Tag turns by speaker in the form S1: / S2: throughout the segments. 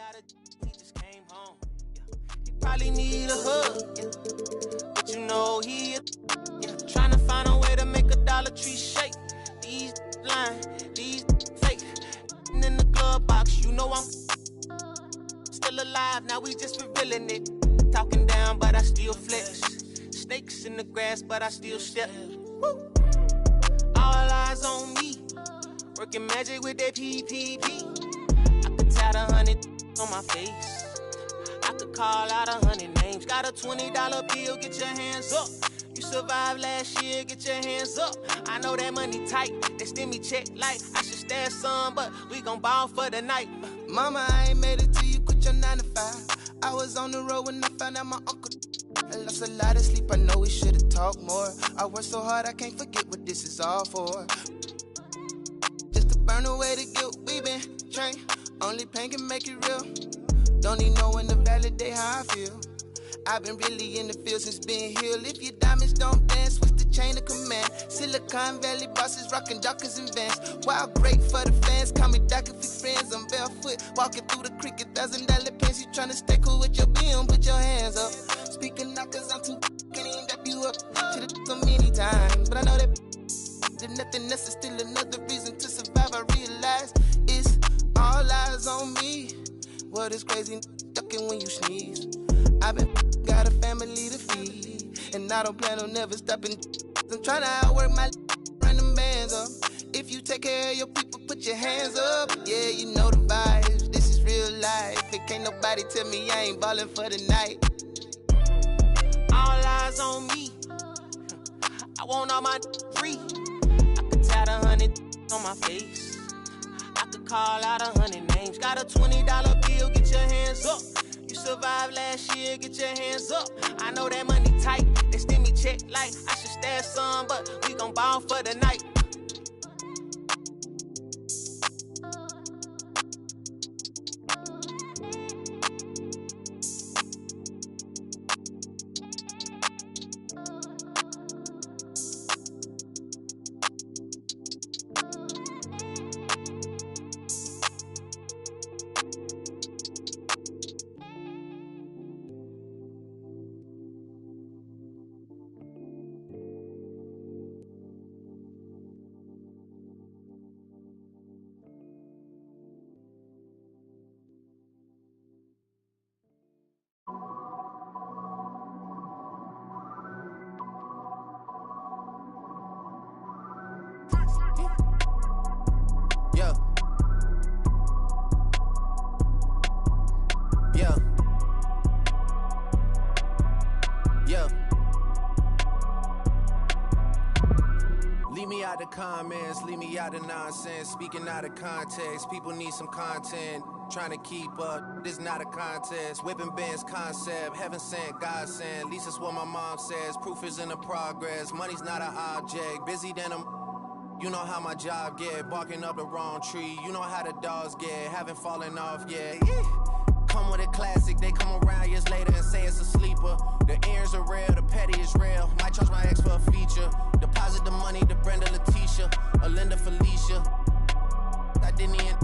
S1: got a, he just came home. Yeah. He probably need a hug, yeah. But you know he, yeah, trying to find a way to make a Dollar Tree shake. These lying, these fake. In the glove box, you know I'm still alive. Now we just revealing it. Talking down, but I still flex. Snakes in the grass, but I still step. Woo. All eyes on me. Working magic with that PPP. I could tat 100 on my face. I could call out 100 names. Got a $20 bill, get your hands up. You survived last year, get your hands up. I know that money tight, that stimmy check like I should stash some, but we gon' ball for the night.
S2: Mama, I ain't made it till you quit your 9 to 5. I was on the road when I found out my uncle. I lost a lot of sleep, I know we should've talked more. I worked so hard, I can't forget what this is all for. Just to burn away the guilt, we been trained. Only pain can make it real. Don't need no one to validate how I feel. I've been really in the field since being healed. If your diamonds don't dance, what's the chain of command? Silicon Valley bosses rocking Dockers and Vans. Wild great for the fans, call me Docker for friends. I'm barefoot, walking through the creek, $1,000 pants. You tryna stay cool with your BM, put your hands up. Speaking out cause I'm too can't even wrap you up. Should've so many times, but I know that nothing else is still another reason to survive. I realize it's all eyes on me. What is crazy, ducking when you sneeze. I've been got a family to feed, and I don't plan on never stopping. I'm trying to outwork my run them bands up. If you take care of your people, put your hands up. Yeah, you know the vibes. This is real life. It can't nobody tell me I ain't ballin' for the night.
S1: All eyes on me. I want all my free. I could tat 100 on my face. I could call out 100 names. Got a $20 bill, get your hands up. You survived last year, get your hands up. I know that money tight, they stimmy check like I should stash some, but we gon' ball for the night.
S3: Comments, leave me out of nonsense. Speaking out of context, people need some content. Trying to keep up, this not a contest. Whipping bands concept, heaven sent, God sent. At least that's what my mom says. Proof is in the progress. Money's not an object. Busy than I'm. You know how my job get. Barking up the wrong tree. You know how the dogs get. Haven't fallen off yet. Come with a classic. They come around years later and say it's a sleeper. The ears are real, the petty is real. Might charge my ex for a feature. Deposit the money to Brenda Letitia, or Linda Felicia. I didn't even,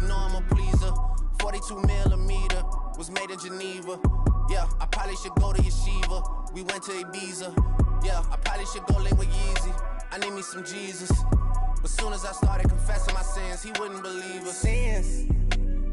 S3: you know I'm a pleaser. 42 millimeter, was made in Geneva. Yeah, I probably should go to Yeshiva. We went to Ibiza. Yeah, I probably should go link with Yeezy. I need me some Jesus. But soon as I started confessing my sins, he wouldn't believe us. Sins,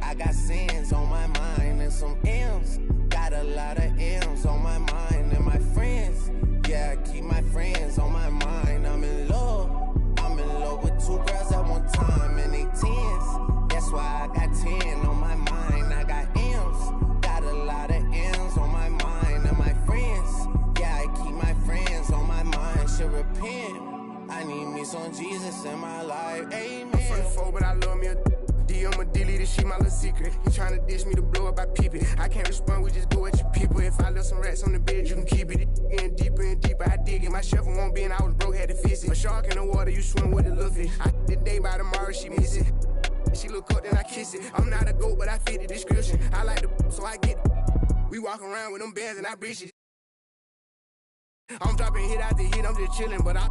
S3: I got sins on my mind and some M's. Got a lot of M's on my mind and my friends. Yeah, I keep my friends on my mind. I'm in love with 2 girls at one time and they 10s. That's why I got 10 on my mind. I got M's, got a lot of M's on my mind and my friends. Yeah, I keep my friends on my mind. Should repent. I need me some Jesus in my life. Amen. I'm from the 4, but I love me a I'ma delete this shit, my little secret. He tryna dish me to blow up, I peep it. I can't respond, we just go at your people. If I left some rats on the bed, you can keep it. Getting deeper and deeper, I dig it. My shovel won't be, and I was broke, had to fix it. A shark in the water, you swim with a little fish. I did the day by tomorrow, she miss it. She look up, then I kiss it. I'm not a goat, but I fit the description. I like the so I get it. We walk around with them bands and I breach it. I'm dropping hit after hit, I'm just chilling, but I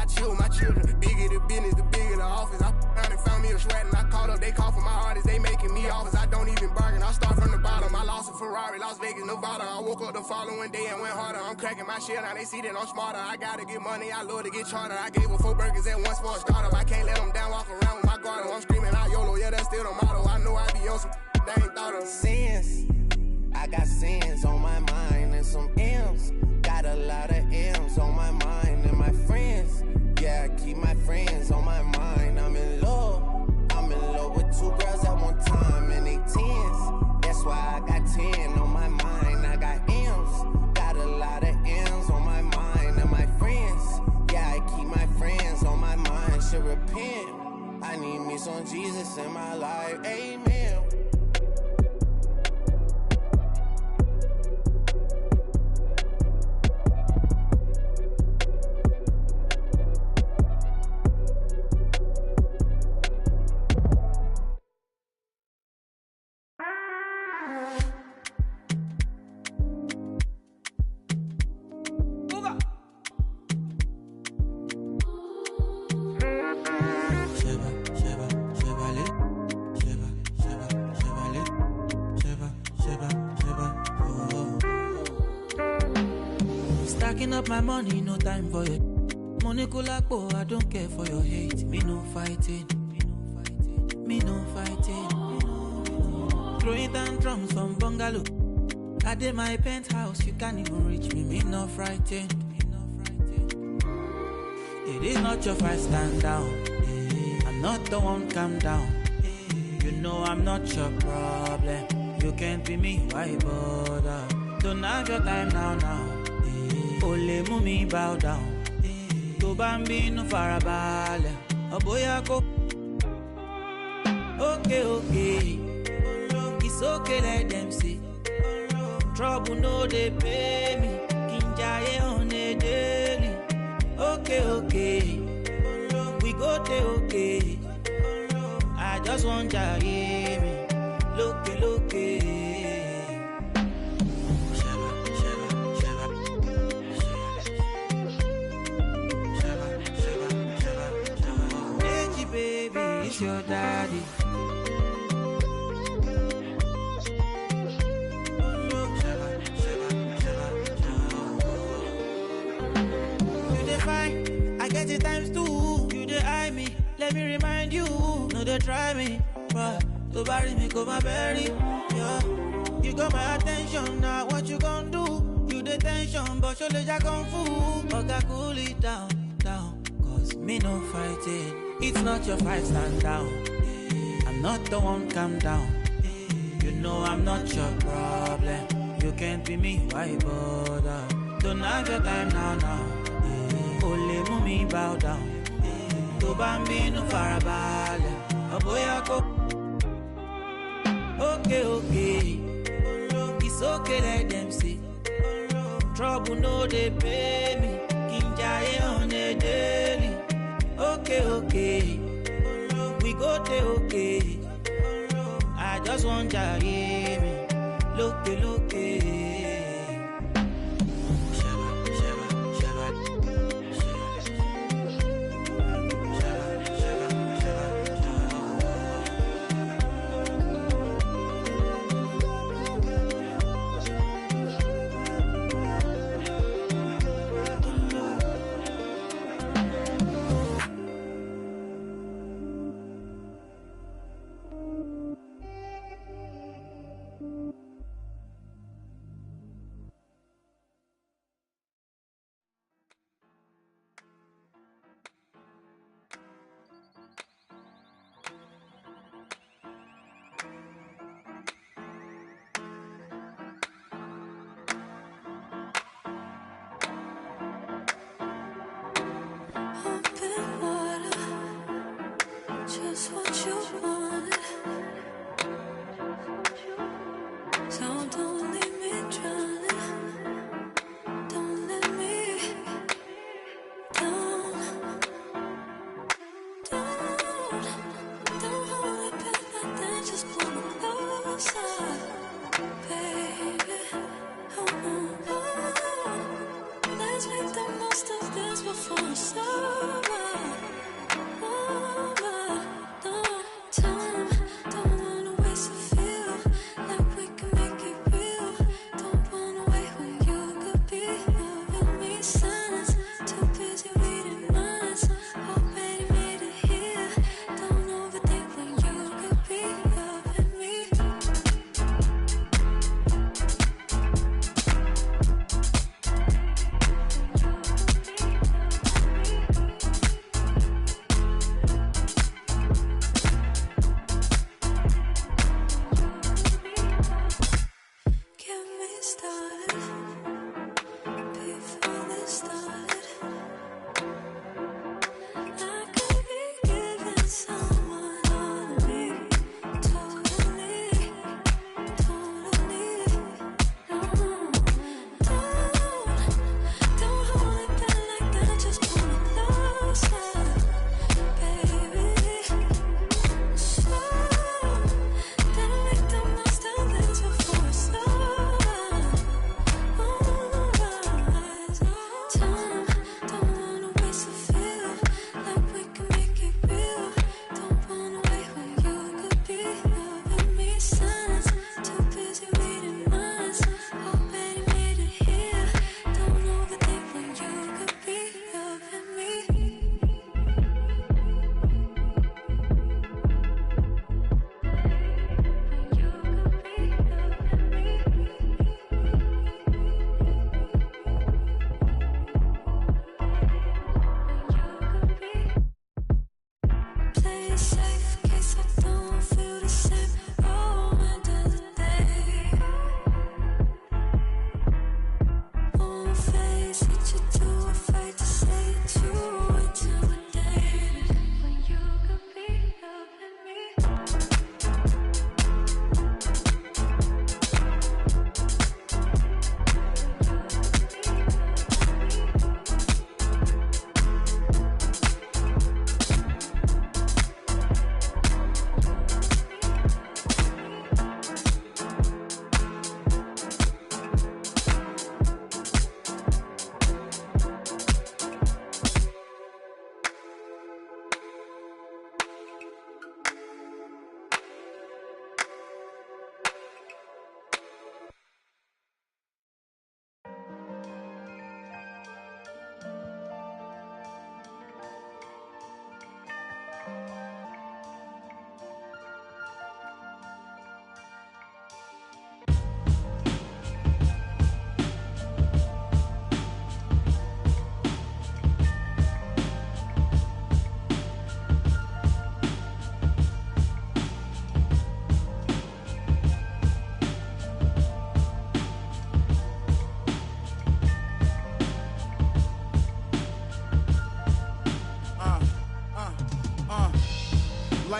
S3: chill with my children. Bigger the business, the bigger the office. I around and found me a sweat and I called up, they call for my artists, they making me
S4: offers, I don't even bargain. I start from the bottom. I lost a Ferrari, Las Vegas, Nevada. I woke up the following day and went harder. I'm cracking my shit, now they see that I'm smarter. I gotta get money, I love to get charter. I gave her 4 burgers at once for a startup. I can't let them down, walk around with my guard. I'm screaming out YOLO, yeah, that's still the motto. I know I be on some they ain't thought of.
S3: Sins, I got sins on my mind and some M's. Got a lot of M's on my mind and my friends. Yeah, I keep my friends on my mind. I'm in love with 2 girls at one time and they 10s. That's why I got 10 on my mind. I got M's, got a lot of M's on my mind and my friends. Yeah, I keep my friends on my mind. Should repent. I need me some Jesus in my life. Amen.
S5: Stacking up my money, no time for it. Money kulakbo, I don't care for your hate. Me no fighting. Me no fighting. Throwing tantrums from bungalow. I did my penthouse, you can't even reach me. Me no frightened. It is not your fight, stand down. I'm not the one, calm down. You know I'm not your problem. You can't be me, why bother? Don't have your time now. Ole mumi bow down. To bambi no farabale. Oboya ko. Okay. It's okay, let them see. Trouble no they pay me. Kinjaye on a daily. Okay. We go there, okay. I just want ya hear me. Look. Baby, it's your daddy. You define, I get it times 2. You dey eye me, let me remind you. No, they try me, but to bury me, go my berry. Yeah, you got my attention now. What you gonna do? You the tension, but your legs are kung fu. Okay, cool it down. Cause me no fighting. It's not your fight, stand down. I'm not the one, calm down. You know I'm not your problem. You can't be me, why bother? Don't have your time now. Ole mumi bow down. To bambi no farabale. Oboya ko. Okay. It's okay, let them see. Trouble no they pay me. Kinjaye on a daily. Okay. We go there, okay. I just want ya hear me. Look.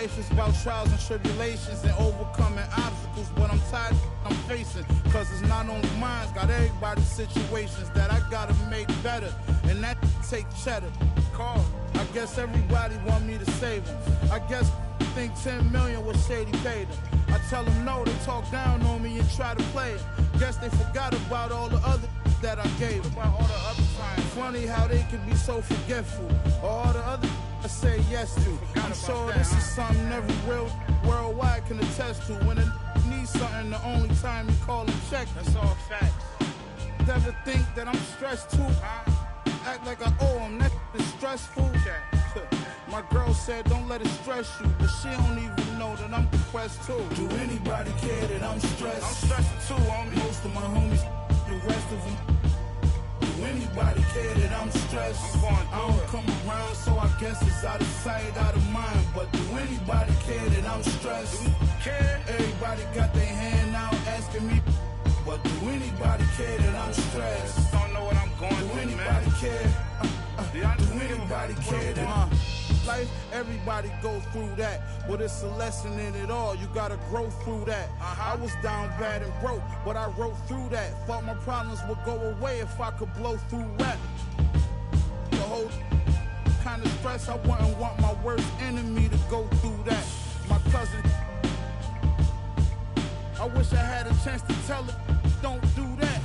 S6: Life is about trials and tribulations and overcoming obstacles, but I'm tired I'm facing, cause it's not only mine, got everybody's situations that I gotta make better, and that take cheddar. Call, I guess everybody want me to save them. I guess think 10 million was shady paid them. I tell them no, they talk down on me and try to play it. Guess they forgot about all the other that I gave them. About all the other times. Funny how they can be so forgetful. All the other I say yes to. I'm sure this is something every real worldwide can attest to. When a needs something, the only time you call and check. That's all facts. Never think that I'm stressed too. Act like I owe them, that is stressful. My girl said don't let it stress you, but she don't even know that I'm depressed too. Do anybody care that I'm stressed? I'm stressed too, homie. Most of my homies, the rest of them. Do anybody care that I'm stressed? I don't come around, so I guess it's out of sight, out of mind. But do anybody care that I'm stressed? Care? Everybody got their hand out asking me. But do anybody care that I'm stressed? Don't know what I'm going through. Do anybody care? Do anybody care that life, everybody go through that, but it's a lesson in it all. You gotta grow through that. I was down bad and broke, but I wrote through that. Thought my problems would go away if I could blow through rap. The whole kind of stress, I wouldn't want my worst enemy to go through that. My cousin, I wish I had a chance to tell it, don't do that.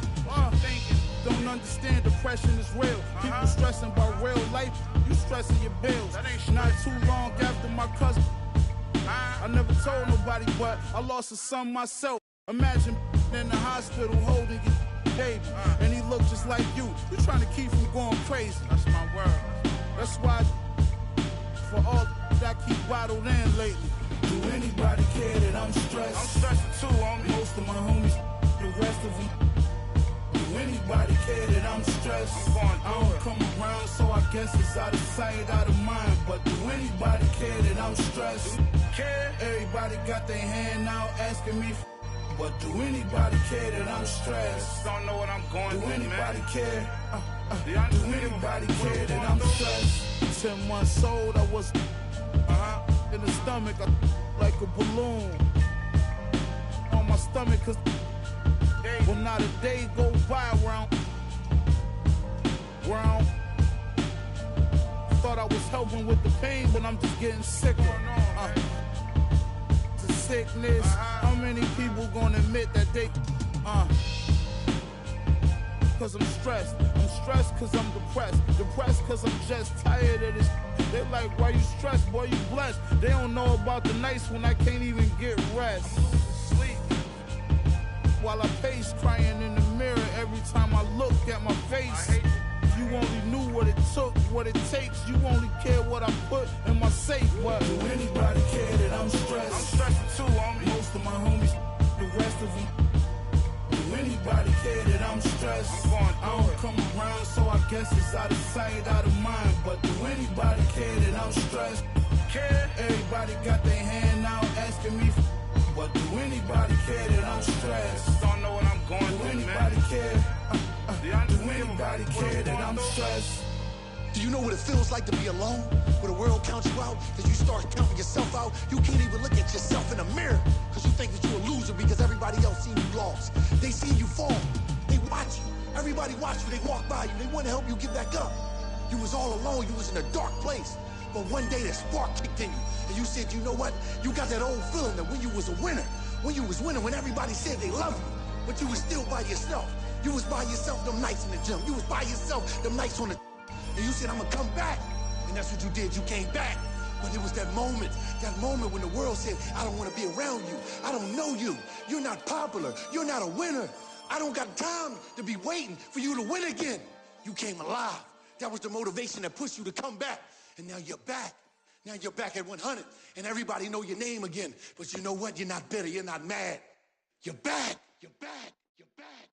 S6: Don't understand depression is real. People stressing about real life, you stressing your bills. Not too long after my cousin, I never told nobody, but I lost a son myself. Imagine in the hospital holding your baby, and he looked just like you. You trying to keep him going crazy. That's my word. That's why for all that I keep bottled in lately. Do anybody care that I'm stressed? I'm stressing too, homie. Most of my homies, the rest of them. Do anybody care that I'm stressed? I don't come around, so I guess it's out of sight, out of mind. But do anybody care that I'm stressed? Care? Everybody got their hand out asking me. But do anybody care that I'm stressed? Don't know what I'm going through. Do anybody care? Do anybody care that I'm stressed? 10 months old, I was in the stomach, like a balloon on my stomach, cause well, not a day go by where I thought I was helping with the pain, but I'm just getting sicker. It's a sickness. How many people gonna admit that they cause I'm stressed. I'm stressed cause I'm depressed. Depressed cause I'm just tired of this. They like, why you stressed, boy, you blessed. They don't know about the nights when I can't even get rest. Sleep. While I pace, crying in the mirror every time I look at my face. If you only knew what it took, what it takes, you only care what I put in my safe. But do anybody care that I'm stressed? I'm stressing too, homie. Most of my homies, the rest of them. Do anybody care that I'm stressed? I don't come around, so I guess it's out of sight, out of mind. But do anybody care that I'm stressed? Care? Everybody got their hand out asking me. But do anybody care that I'm stressed? Don't know what I'm going through. Do anybody care? Do anybody care that I'm stressed?
S7: Do you know what it feels like to be alone? Where the world counts you out? Because you start counting yourself out. You can't even look at yourself in the mirror. Because you think that you're a loser because everybody else seen you lost. They see you fall. They watch you. Everybody watch you. They walk by you. They want to help you get back up. You was all alone. You was in a dark place. But one day that spark kicked in you. And you said, you know what? You got that old feeling that when you was a winner, when you was winning, when everybody said they love you, but you was still by yourself. You was by yourself them nights in the gym. You was by yourself them nights on the... And you said, I'm gonna come back. And that's what you did. You came back. But it was that moment when the world said, I don't want to be around you. I don't know you. You're not popular. You're not a winner. I don't got time to be waiting for you to win again. You came alive. That was the motivation that pushed you to come back. And now you're back. Now you're back at 100. And everybody know your name again. But you know what? You're not bitter. You're not mad. You're back. You're back. You're back.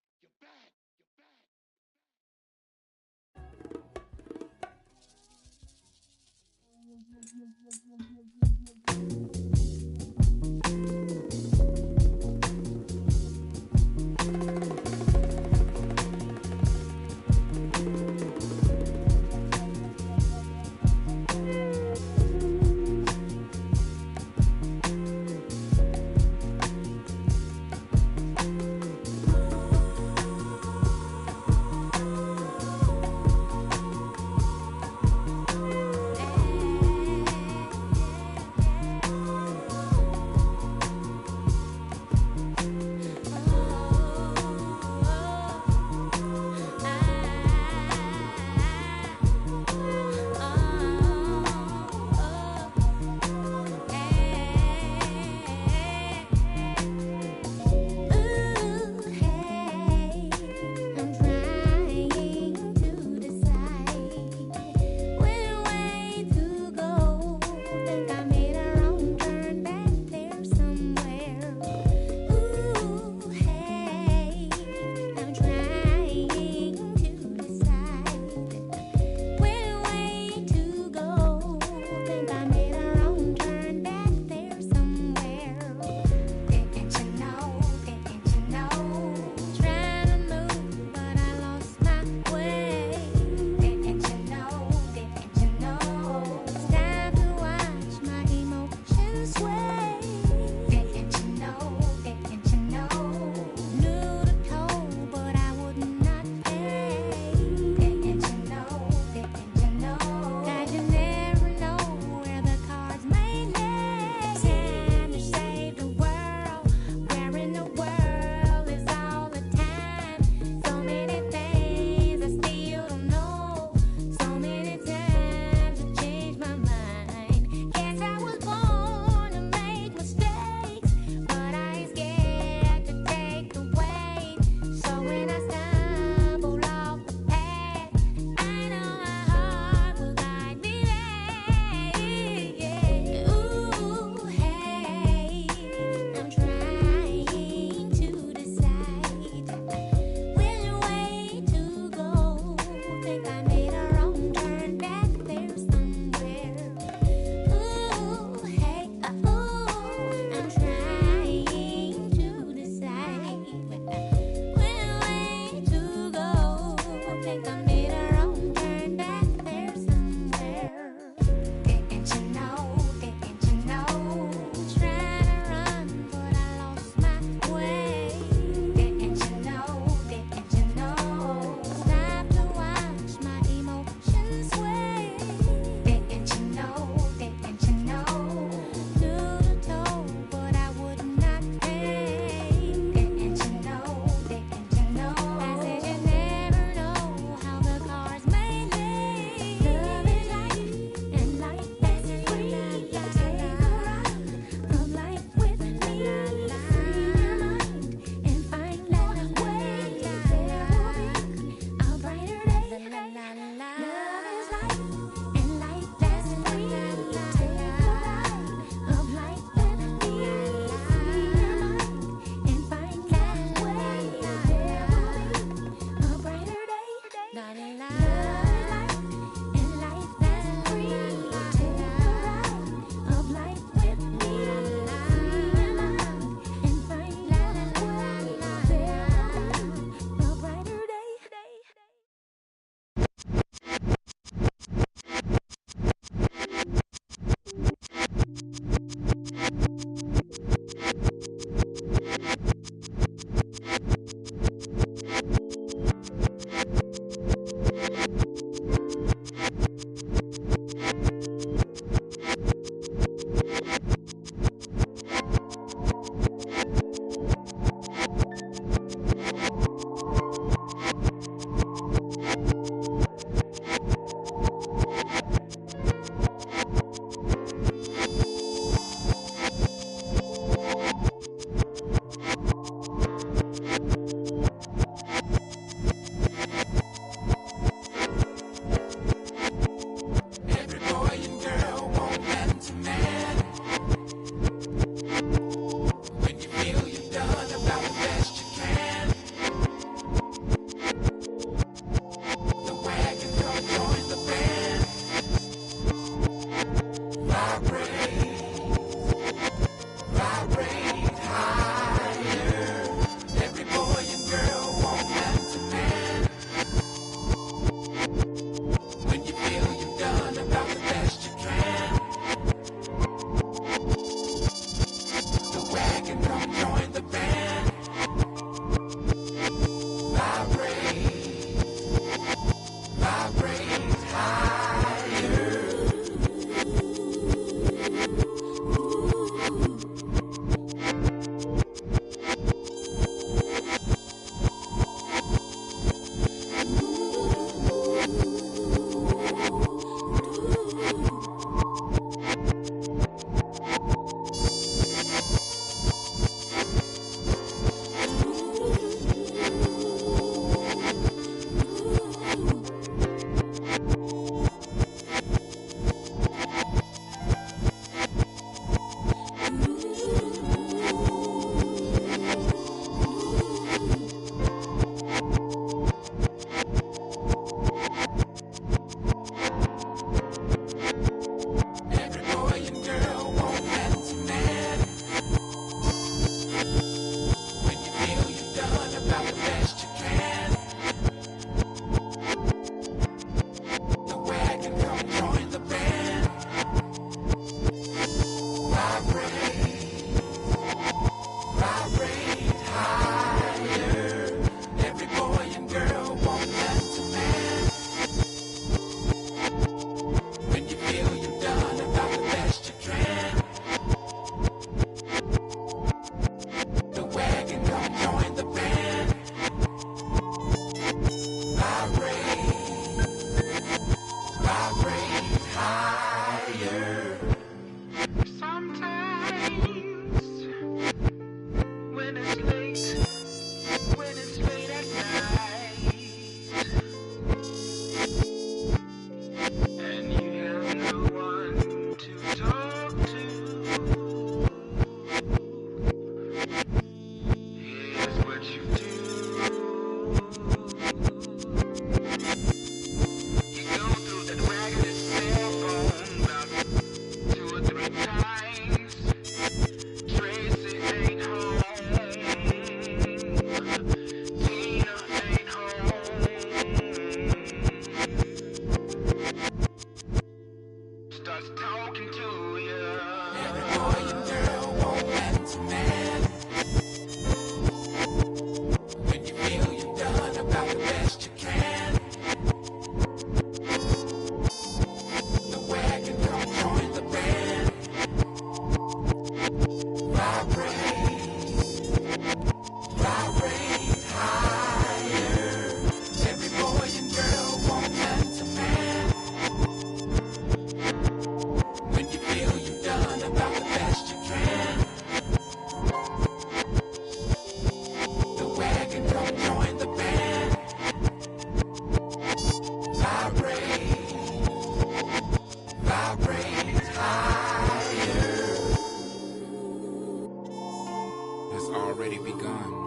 S8: has already begun.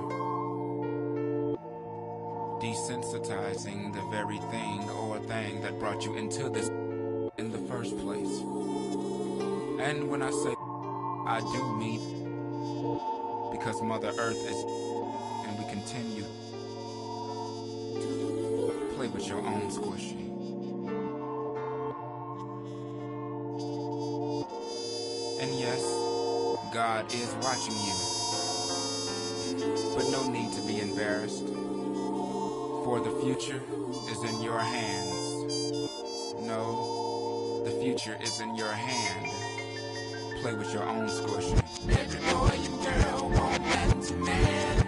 S8: Desensitizing the very thing or thing that brought you into this in the first place. And when I say I do mean because Mother Earth is, and we continue to play with your own squishy. And yes, God is watching you, but no need to be embarrassed, for the future is in your hands. No, the future is in your hand. Play with your own squishy. Every boy and girl want man to man.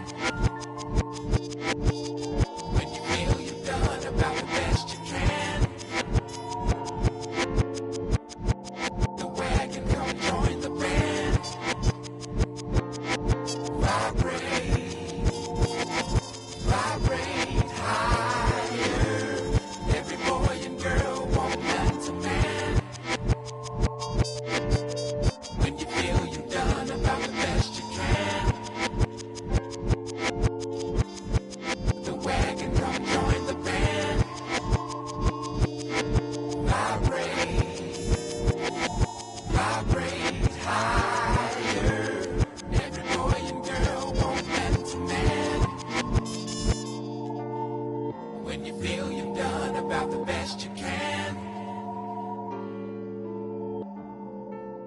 S8: When you feel you've done about the best you can, the wagon come join the band. Vibrate, vibrate higher. Every boy and girl want man to man. When you feel you've done about the best you can, the wagon come join the band. Vibrate, vibrate higher. Every boy and girl want man to man. When you feel you've done about the best you can,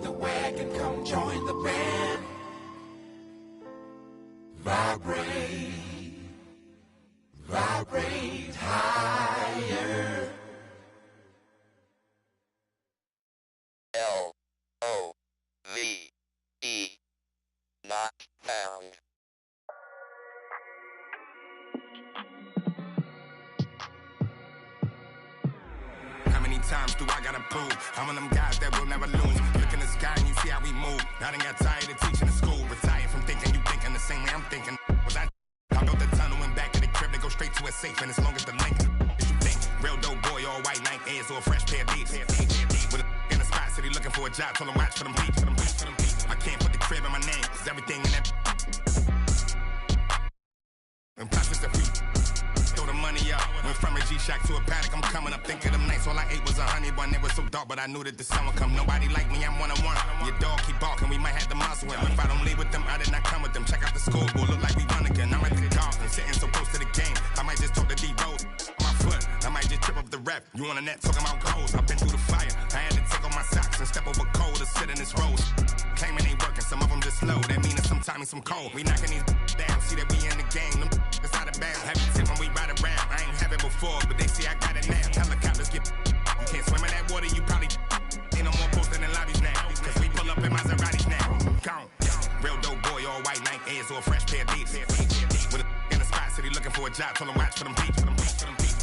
S8: the wagon come join the band. Vibrate, vibrate higher.
S9: L-O-V-E, not found.
S4: How many times do I gotta prove? I'm one of them guys that will never lose. Look in the sky and you see how we move. I done got tired of teaching in school. Retired from thinking you thinking the same way I'm thinking. Was I built the tunnel and back to the crib to go straight to a safe. And as long as the link is you think. Real dope boy, all white Nike Airs or a fresh pair of beats. With a in the spot, city looking for a job. Told him watch for them beats. I can't put the crib in my name, cause everything in that. And plus it's a few. Throw the money up. Went from a G-Shock to a paddock. I'm coming up, think of them nights. All I ate was a honey bun. It was so dark, but I knew that the sun would come. Nobody like me, I'm one-on-one. Your dog keep barking, we might have to muscle him. If I don't leave with them, I did not come with them. Check out the scoreboard, look like we run again. I'm at the golf and sitting so close to the game. I might just talk to D-Rose. My foot, I might just trip up the ref. You on the net talking about goals. I've been through the fire. I had to take off my socks and step over cold to sit in this rose. Claiming ain't working, some of them just slow. That mean it's sometimes some cold. We knocking these down, see that we in the game. Them it's out of bounds. Heavy tip when we ride around. I ain't have it before, but they see I got it now. Helicopters get. You can't swim in that water, you probably ain't no more posting in lobbies now. Cause we pull up in Maseratis now. Gone. Real dope boy, all white Nike Airs or a fresh pair of beats. With a in the spot, city looking for a job. Told him watch for them beats.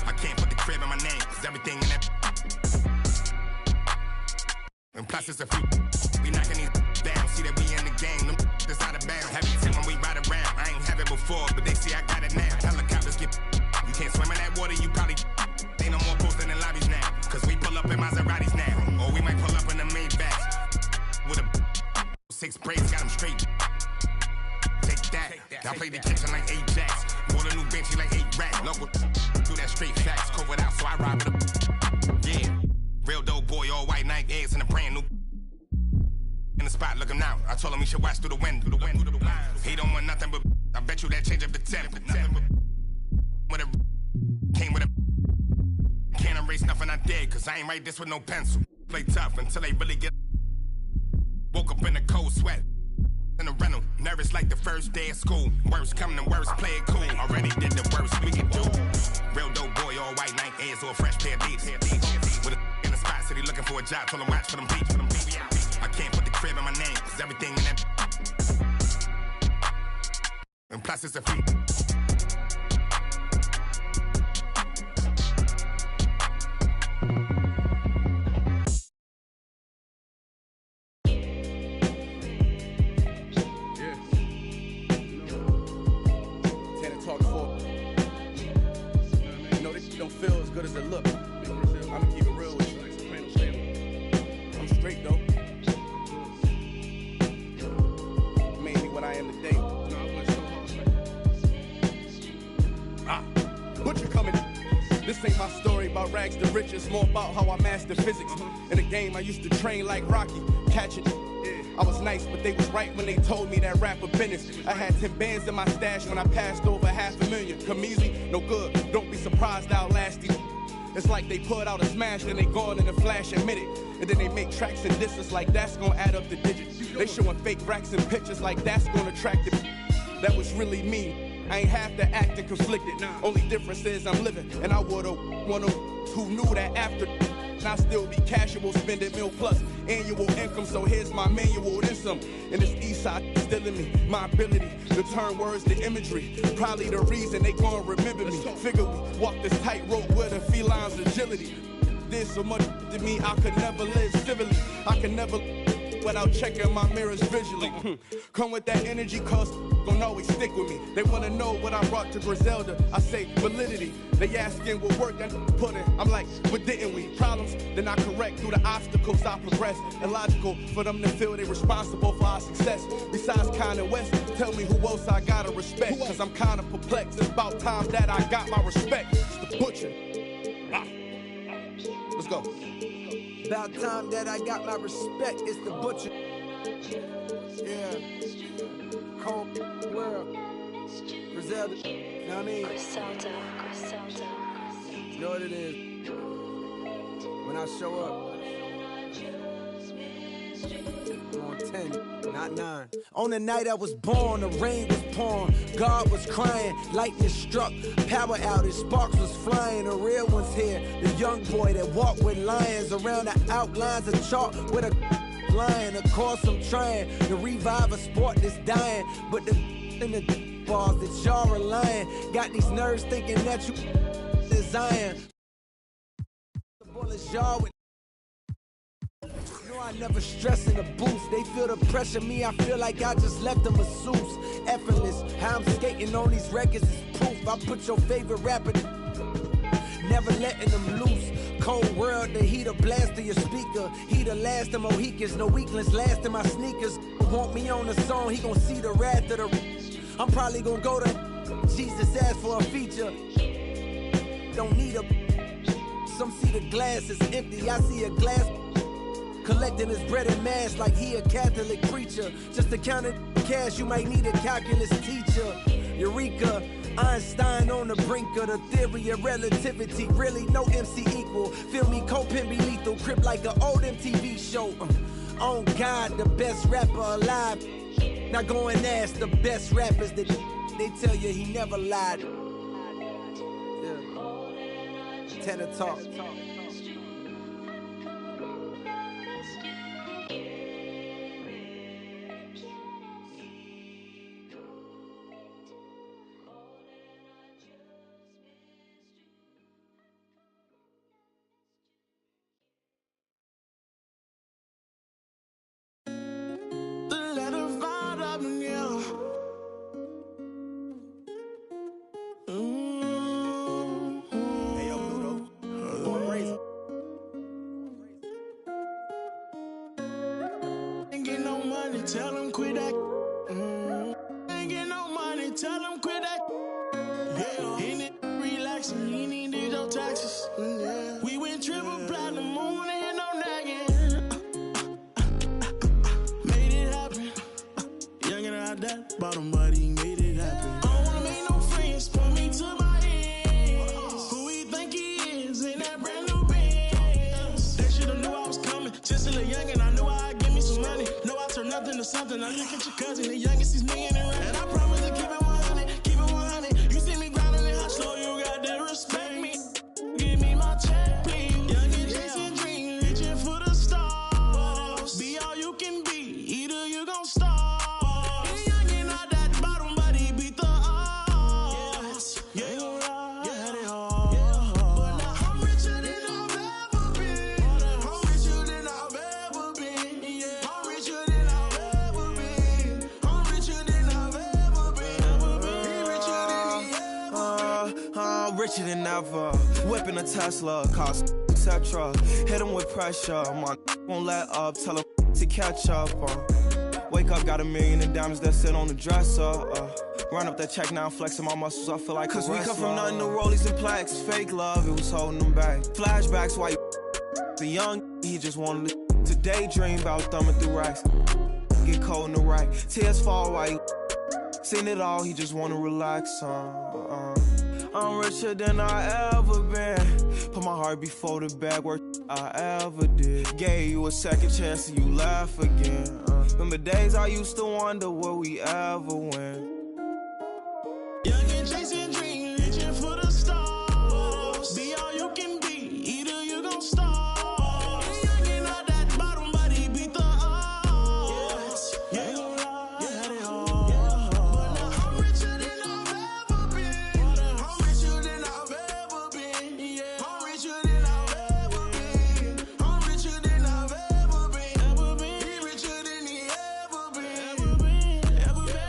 S4: I can't put the crib in my name, cause everything in that. And plus it's a few. We knocking these down, see that we in the game. Them it's out of bounds. Heavy tip when we ride around. I ain't have it before, but they see I got it now. Helicopters get. You can't swim in that water, you probably ain't no more posting in lobbies now. Cause we pull up in Maseratis now. Or we might pull up in the Maybachs. With a 6 braids, got them straight. Take that. I play the kitchen like Ajax. Bought a new benchy like 8 racks. Local do that straight facts. Covered out, so I ride with a. Yeah. Real dope boy, all white Nike Airs and a brand new. In the spot, looking out. I told him he should watch through the window. He don't want nothing but. I bet you that change up the temp. With a came with a. Can't erase nothing I did, cause I ain't write this with no pencil. Play tough until they really get. Woke up in a cold sweat. In a rental, nervous like the first day of school. Worst come to worst, play it cool. Already did the worst we can do. Real dope boy, all white Nike Airs or a fresh pair of beats. With a in the spot, city looking for a job. Told him watch for them beats. I can't put the crib in my name, cause everything in that. And plus it's a few.
S10: Feel as good as it look. I'ma keep it real with you. I'm straight though. Made me what I am today. about rags to riches, more about how I mastered physics. In the game, I used to train like Rocky, catching. I was nice, but they was right when they told me that rapper business. I had 10 bands in my stash when I passed over $500,000. Come easy, no good, don't be surprised I'll last these. It's like they put out a smash, then they gone in a flash and minute. And then they make tracks and disses like that's gonna add up the digits. They showing fake racks and pictures like that's gonna attract the. That was really me. I ain't have to act and conflicted. Only difference is I'm living, and I would've one of who knew that after. And I still be casual, spending $1 million plus annual income. So here's my manual, then some. And this east side still in me, my ability to turn words to imagery. Probably the reason they gon' remember me. Figure we walk this tightrope with a feline's agility. There's so much to me I could never live civilly. I can never without checking my mirrors visually. Come with that energy, cause gon' always stick with me. They wanna know what I brought to Griselda. I say validity. They asking what work I put in. I'm like, what didn't we? Problems, then I correct through the obstacles I progress. Illogical for them to feel they responsible for our success. Besides Kanye West, tell me who else I gotta respect. Cause I'm kinda perplexed. It's about time that I got my respect. It's the Butcher. Let's go.
S11: About time that I got my respect, it's the Butcher. Yeah. Cold world. Griselda. You know what I mean?
S12: Griselda.
S11: You know what it is? When I show up, I'm on 10, not 9. On the night I was born, the rain was pouring, God was crying, lightning struck, power outage, sparks was flying. The real one's here, the young boy that walked with lions around the outlines of chalk with a lion. Of course I'm trying to revive a sport that's dying, but the in the bars that y'all relying got these nerves thinking that you design. The bullets y'all with. I never stress in the booth. They feel the pressure, me, I feel like I just left a masseuse. Effortless, how I'm skating on these records is proof. I put your favorite rapper, never letting them loose. Cold world, the heat of blast to your speaker. He the last of Mohicans, no weaklings last in my sneakers. Want me on the song, he gon' see the wrath of the. I'm probably gon' go to Jesus asked for a feature. Don't need a. Some see the glass is empty, I see a glass. Collecting his bread and mass like he a Catholic preacher. Just to count it cash, you might need a calculus teacher. Eureka, Einstein on the brink of the theory of relativity. Really, no MC equal. Feel me, co-pin be lethal. Crip like an old MTV show. On God, the best rapper alive. Now go and ask the best rappers that they tell you he never lied. Yeah. Tenor talk.
S13: Tell him quit that. Ain't get no money, tell him quit that. Yeah, in it, relaxing, he needed your taxes. Yeah. We went triple platinum, moon and no nagging. Made it happen. Young and I that bottom, but he made it happen. I don't wanna make no friends, put me to my ends. Who he think he is in that brand new Benz? They should've knew I was coming. Just a little young and I knew I'd give me some money. Turn nothing to something. I look at your cousin, the youngest, he's million and right. And I promise to keep it 100, keep it 100. You see me grinding and how slow you got to respect me. Give me my check, please. Young and chasing dreams, reaching for the stars. Be all you can be, either you gon' starve. Young and not that bottom, but he beat the odds. Yeah, yeah, they hard. But now I'm richer than I've ever been. I'm richer than I've ever been. Yeah, I'm richer than
S14: richer than ever. Whipping a Tesla, cost etc. Hit him with pressure. My won't let up, tell him to catch up. Wake up, got $1 million in diamonds that sit on the dresser. Run up that check now, flexing my muscles, I feel like cause we come from nothing to rollies and plaques. It's fake love, it was holding them back. Flashbacks while you the young, he just wanted to daydream about thumbing through racks. Get cold in the right, tears fall while you seen it all, he just wanna relax. I'm richer than I ever been. Put my heart before the bad work I ever did. Gave you a second chance and you laugh again. Remember days I used to wonder will we ever win.
S13: Young and chasing dreams, reaching for the stars. Be all you can be, either you gon' starve. Young and out that bottom, but he beat the odds. Yeah, you gon' lie, yeah, they all. But now I'm richer than I've ever been. I'm richer than I've ever been. Yeah, I'm richer than I've ever been. I'm richer than I've ever been. Ever been. He richer than he ever been. Ever been.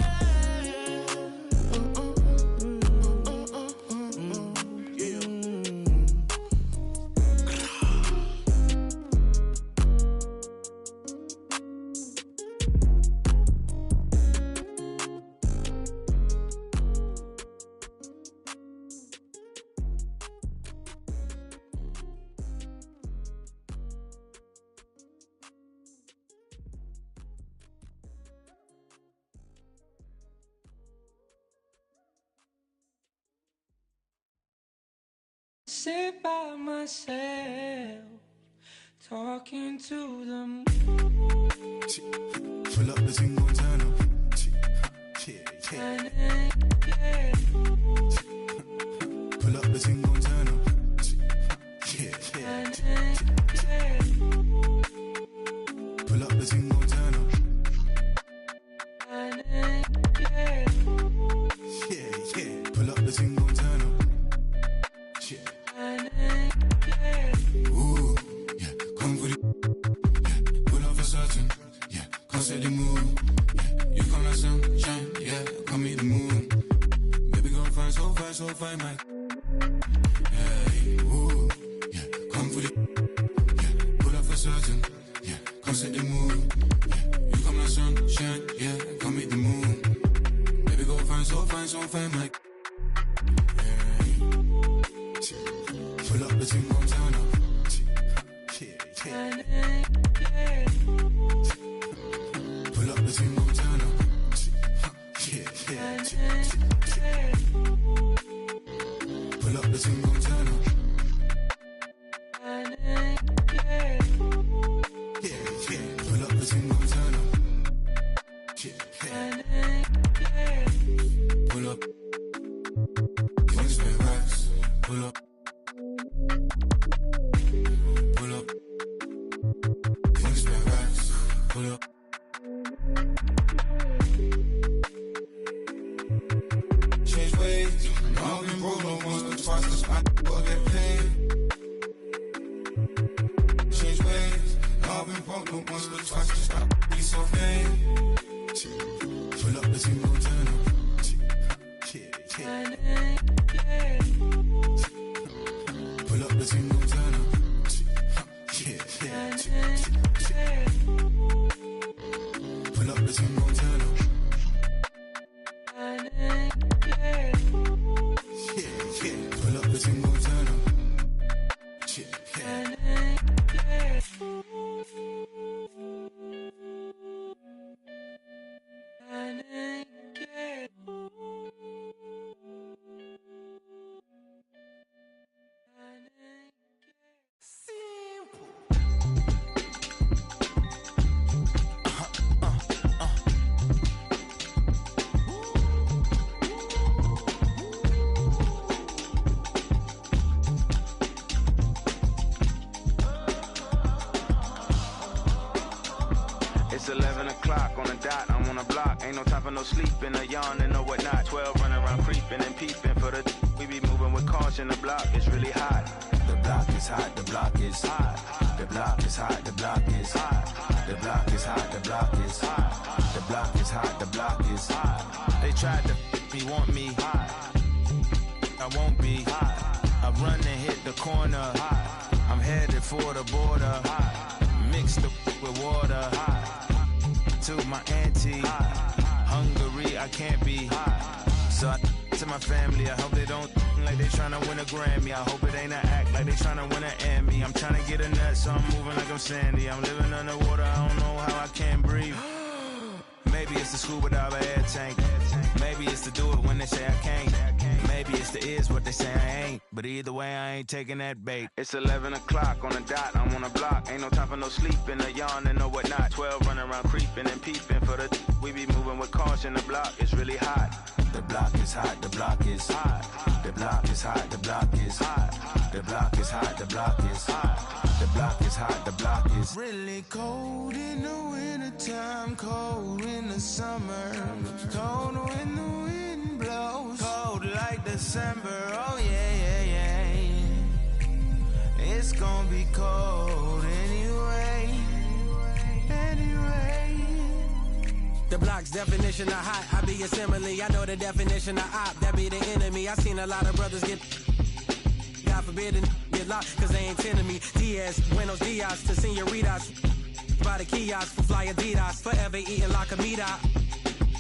S12: Sit by myself, talking to the moon.
S15: Pull up the single turn up. Yeah. Pull up the single turn up. Yeah. Pull up the single turn up. Yeah. Pull up the single turn up. Ooh, yeah, come for the yeah, pull up for certain, yeah, come set the mood, yeah, you come like sunshine, yeah, come meet the moon, baby girl fine, so fine, Mike, hey, ooh, yeah, come for the yeah, pull up for certain, yeah, come set the mood, yeah, you come like sunshine, yeah, come meet the moon, baby girl fine, so fine, Mike. Pull up the single turn up. Yeah. Pull up the single turn up. Yeah. Pull up the single turn up. Yeah. Pull up the single turn up. Yeah. Pull up. Can't spend racks. Pull up. Pull up. Can't spend racks. Pull up. Change ways. I've been broke no once but twice, cause I will get paid. Change ways. I've been broke no once but twice, cause I be so fake. Pull up the single turn up. Yeah. Pull up the single turn up. Yeah. Pull up the single turn up. Yeah. Pull up the single turn up.
S16: It's 11 o'clock on the dot, I'm on the block. Ain't no time for no sleeping, or yawning or whatnot. 12 running around creeping and peeping for the we be moving with caution. The block is really hot.
S11: The block is hot, the block is hot. The block is hot, the block is hot. The block is hot, the block is hot. The block is hot, the block is hot.
S16: They tried to me, want me hot. I won't be hot. I run and hit the corner hot. I'm headed for the border hot. Mix the with water hot. To my auntie hot. Hungary, I can't be hot. So I to my family, I hope they don't like they tryna win a Grammy. I hope it ain't an act like they tryna win an Emmy. I'm tryna get a nut, so I'm moving like I'm Sandy. I'm living underwater, I don't know how I can't breathe. Maybe it's the scuba diver air tank. Maybe it's to do it when they say I can't. Maybe it's the is what they say I ain't. But either way, I ain't taking that bait. It's 11 o'clock on the dot, I'm on the block. Ain't no time for no sleeping, or yawning, or whatnot. 12 running around creeping and peeping for the we be moving with caution. The block is really hot. The block is hot, the block is hot. The block is hot, the block is hot. The block is hot, the block is hot. The block is hot, the block is
S13: really cold in the wintertime, cold in the summer, cold when the wind blows,
S11: cold like December, oh yeah. It's gonna be cold anyway.
S17: The block's definition of hot, I be a simile. I know the definition of op, that be the enemy. I seen a lot of brothers get, God forbid, and get locked, cause they ain't tending me. Diaz, buenos dias to senoritas. By the kiosk for fly Adidas, forever eating la comida.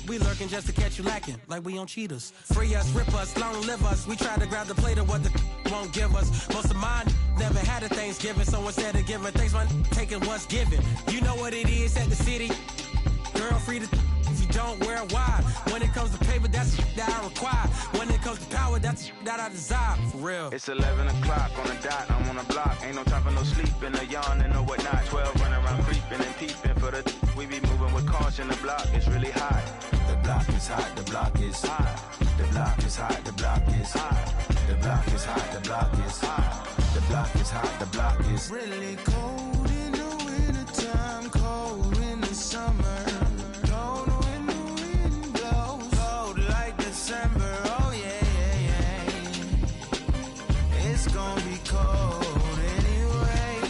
S17: We lurking just to catch you lacking, like we on cheaters. Free us, rip us, long live us. We try to grab the plate of what the won't give us. Most of mine never had a Thanksgiving, so instead of giving thanks, man, taking what's given. You know what it is at the city. Girl, free to if you don't wear wide. When it comes to paper, that's that I require. When it comes to power, that's that I desire. For real.
S16: It's 11 o'clock on the dot, I'm on the block. Ain't no time for no sleeping, or yawning, or whatnot. 12 running around creeping and peeping for the we be moving with caution. The block is really hot. The block is hot, the block is hot. The block is hot, the block is hot. The block is hot, the block is hot. The block is hot, the block is
S13: really cold in the wintertime, cold in the summer, cold when the wind blows,
S11: cold like December, oh yeah. It's gonna be cold anyway.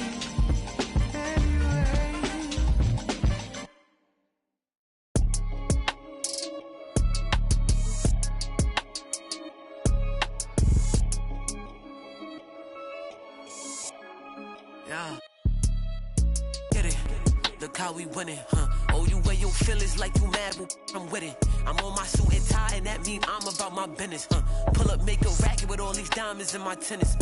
S18: Yeah. Get it. Look how we winning, huh? Oh, you wear your feelings like you mad, but I'm with it. I'm on my suit and tie, and that mean I'm about my business, huh? Pull up, make a racket with all these diamonds in my tennis.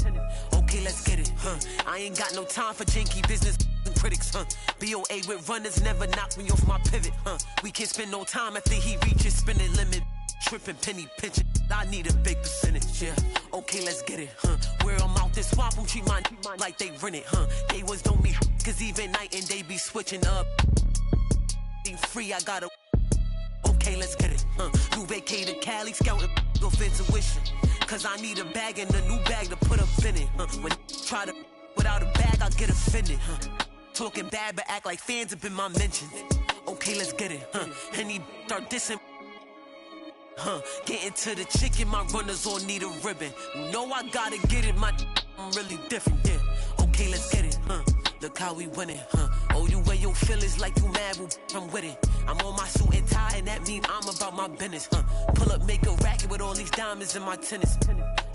S18: Okay, let's get it, huh? I ain't got no time for janky business critics, huh? BOA with runners never knock me off my pivot, huh? We can't spend no time after he reaches spending limit. Tripping, penny pinching, I need a big percentage, yeah. Okay, let's get it, huh? Where I'm out this swamp, I'm treat mine like they rent it, huh? They was don't be, cause even night and they be switching up. Being free, I gotta. Okay, let's get it, huh? New vacated Cali, scouting off intuition. Cause I need a bag and a new bag to put up in it, huh? When try to, without a bag, I get offended, huh? Talking bad, but act like fans up in my mentions. Okay, let's get it, huh? And he start dissing. Huh, getting to the chicken, my runners all need a ribbon. You know I gotta get it, I'm really different, yeah. Okay, let's get it, huh? Look how we winning, huh? Oh, you wear your feelings like you mad, well, I'm with it. I'm on my suit and tie, and that mean I'm about my business, huh? Pull up, make a racket with all these diamonds in my tennis.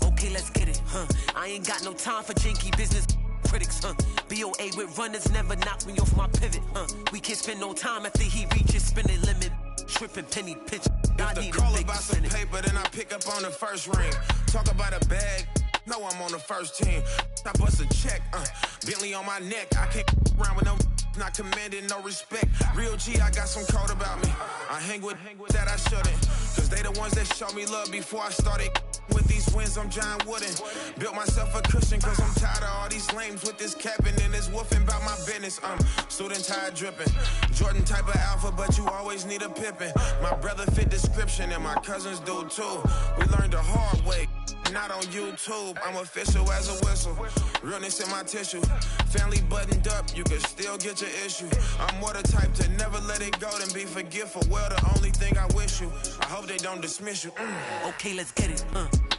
S18: Okay, let's get it, huh? I ain't got no time for janky business critics, huh? BOA with runners never knock me off my pivot, huh? We can't spend no time after he reaches spending limit. Tripping, penny pinch.
S3: If the call about some paper, then I pick up on the first ring. Talk about a bag, no, I'm on the first team. I bust a check, Bentley on my neck. I can't around with no not commanding no respect. Real G, I got some code about me. I hang with that I shouldn't, cause they the ones that showed me love before I started. With these wins, I'm John Wooden. Built myself a cushion, cause I'm tired of all these lames with this capping and this woofing about my business. Student tired dripping. Jordan type of alpha, but you always need a pippin'. My brother fit description and my cousins do too. We learned the hard way, not on YouTube. I'm official as a whistle. Realness in my tissue. Family buttoned up, you can still get your issue. I'm more the type to never let it go than be forgetful. Well, the only thing I wish you, I hope they don't dismiss you.
S18: Okay, let's get it,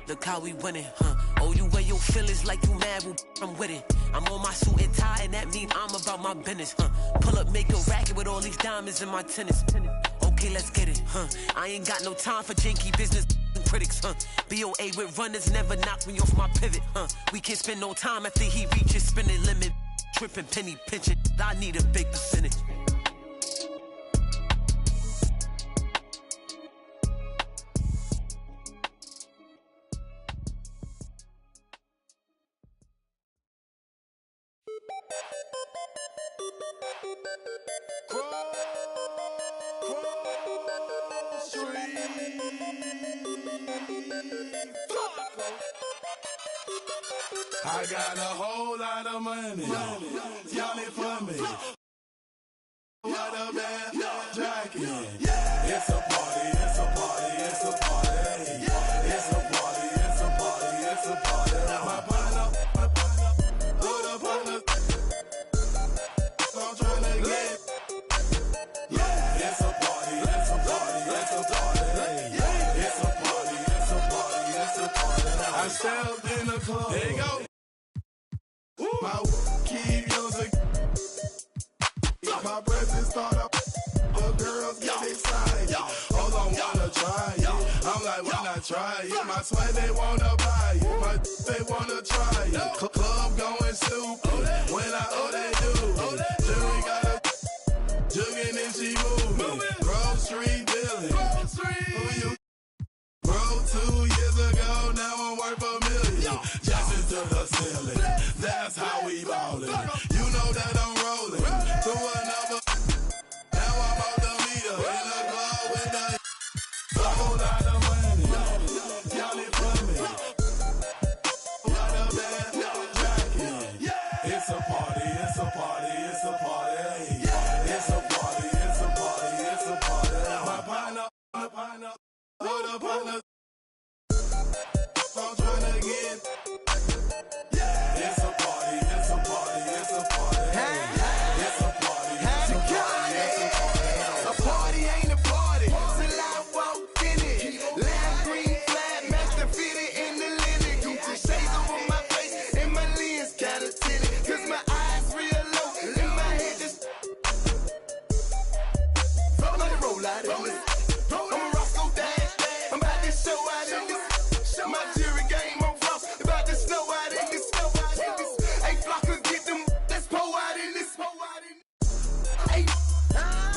S18: Look how we winning, huh? Oh, you wear your feelings like you mad, well, I'm with it. I'm on my suit and tie, and that mean I'm about my business, huh? Pull up, make a racket with all these diamonds in my tennis. Okay, let's get it, huh? I ain't got no time for janky business critics, huh? BOA with runners never knock me off my pivot, huh? We can't spend no time after he reaches spending limit. Tripping, penny pinching, I need a big percentage.
S13: I got a whole lot of money. Y'all it for me. What a bad jacket. It's a party, it's a party, it's a party. It's a party, it's a party, it's a party. My partner, hold up on the. I'm trying to get. It's a party, it's a party, it's a party. It's a party, it's a party, it's a party. I stepped in the club. There you go. My keep using. My presence start up. The girls get excited. Hold on, wanna try it. I'm like, why not try it? My sweat, they wanna buy it. My they wanna try it. Club going stupid. When I they do. Jury got a jugging and she moving. Grove Street dealing. Who you? Bro, 2 years ago, now I'm worth $1 million. Just to the ceiling. That's how we ballin'. You know that I'm rolling through another. Now I'm on the meter in the club with the whole lot of money. Y'all it for me. What a bad jacket. It's a party, it's a party, it's a party. It's a party, it's a party, it's a party. My partner, hold up on the. I'm trying to get. It's a party, it's a party, it's a party. It's a party, it's a party, it's a party. A party ain't a party till I walk in it. Lime green flag, master fitted in the linen. Gucci shades over my face and my lens kinda tinted. Cause my eyes real low and my head just. Roll like a roll out of this. I'm a Roscoe Dash. I'm about to show out in this. My jury game on floss. About to snow out in this. Hey, Flocker, get them. Let's pour out in this. Hey,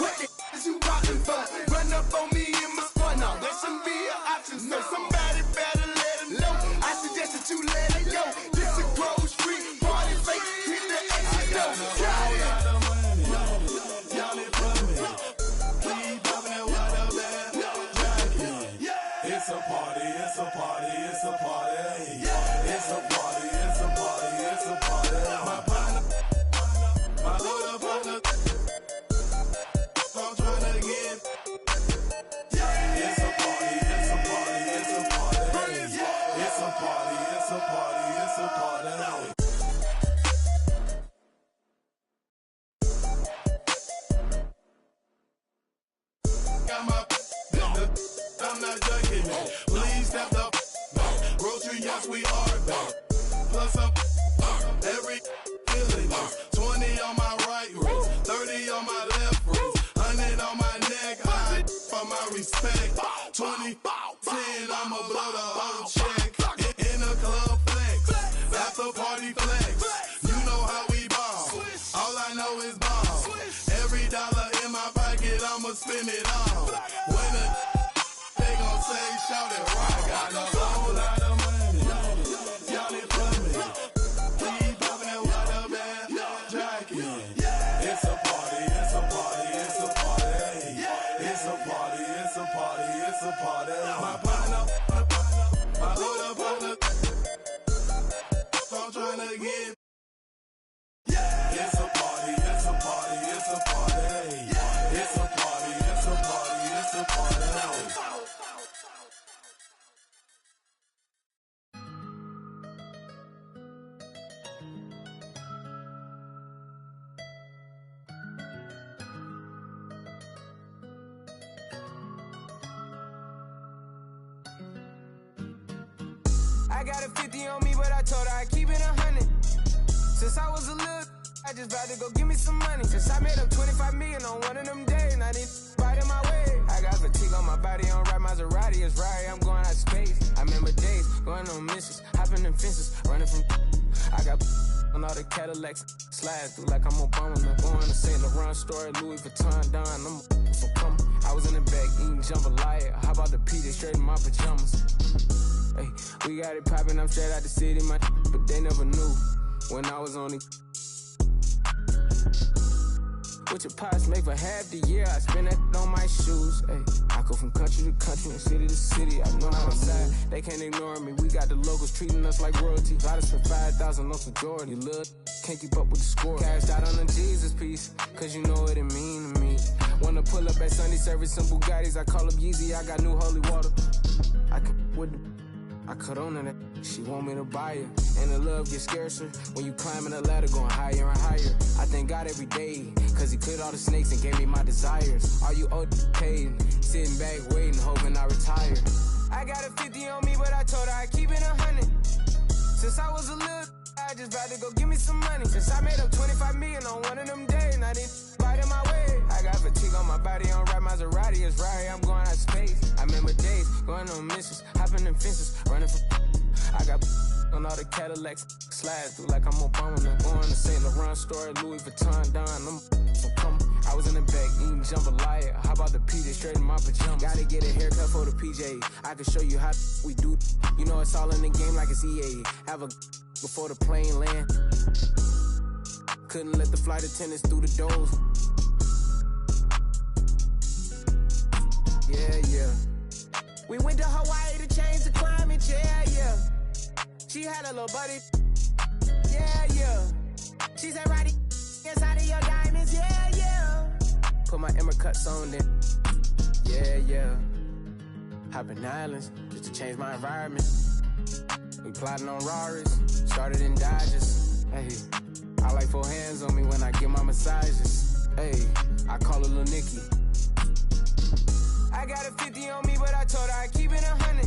S13: what the is you rockin' for? Run up on me in my squad now. That shouldn't be an option. So somebody better let him know. I suggest that you let it go. This a Grove Street party face. Hit the exit door. Got it. Y'all it for me. Keep poppin' that water bad jacket. It's a party, it's a party, it's a party. It's a party, it's a party, it's a party. My partner, my little partner. I'm trying to get. It's a party, it's a party, it's a party. It's a party, it's a party, it's a party. Got my. I'm not ducking it. Please step up. Grocery, yes, we are back. Plus up every feeling. 20 on my right wrist, 30 on my left wrist, 100 on my neck. High for my respect. 20, 10, I'ma blow the whole check. In the club flex, after party flex. You know how we ball. All I know is ball. Every dollar in my pocket, I'ma spend it all. When they gon' say, shout it, rock. I got a whole lot of money. Y'all it for me. Keep poppin' that water bad jacket. It's a party, it's a party, it's a party. It's a party, it's a party, it's a party. My partner, my little partner. I'm trying to get. It's a party, it's a party, it's a party. It's a party, it's a party, it's a party.
S19: I got a 50 on me, but I told her I keep it 100. Since I was a little, I just vowed to go give me some money. Since I made up 25 million on one of them days, and I didn't fight in my way. I got fatigue on my body, on right Maserati, it's right, I'm going out of space. I remember days, going on missions, hopping in fences, running from. I got on all the Cadillacs, slide through like I'm Obama. I'm going to St. Laurent store, Louis Vuitton, Don, I'm for coming. I was in the back eating jambalaya. How about the P, they straight in my pajamas. Hey, we got it poppin', I'm straight out the city, but they never knew when I was only. What your pops make for half the year, I spend that on my shoes. Ay, I go from country to country and city to city. I know how to side, they can't ignore me. We got the locals treating us like royalty. Got us for 5,000 off the Jordan. You look, can't keep up with the score. Cashed out on the Jesus piece, cause you know what it mean to me. Wanna pull up at Sunday service in Bugattis, I call up Yeezy, I got new holy water. I can with the I cut on that. She want me to buy her. And the love gets scarcer when you climbing the ladder going higher and higher. I thank God every day, cause he cleared all the snakes and gave me my desires. Are you paid? Sitting back waiting, hoping I retire.
S20: I got a 50 on me, but I told her I keep it 100. Since I was a little, I just about to go give me some money. Since I made up 25 million on one of them days, and I didn't bite in my way. I got fatigue on my body, on ride Maserati, it's Rari, I'm going out of space. I remember days, going on missions, hopping in fences, running from. I got on all the Cadillacs, slide through like I'm Obama. Going to St. Laurent store, Louis Vuitton, Don. I was in the back eating jambalaya. How about the PJ straight in my pajamas? Gotta get a haircut for the PJ. I can show you how we do. You know it's all in the game like it's EA. Have a before the plane land. Couldn't let the flight attendants through the doors. Yeah.
S19: We went to Hawaii to change the climate, yeah. She had a little buddy, yeah. She said, Roddy, inside of your diamonds, yeah. Put my Emma cuts on then, yeah. Hopping islands just to change my environment. We plotting on Raris, started in Dodges. Hey, I like 4 hands on me when I get my massages. Hey, I call her Lil Nicky.
S20: I got a 50 on me, but I told her I keep it 100.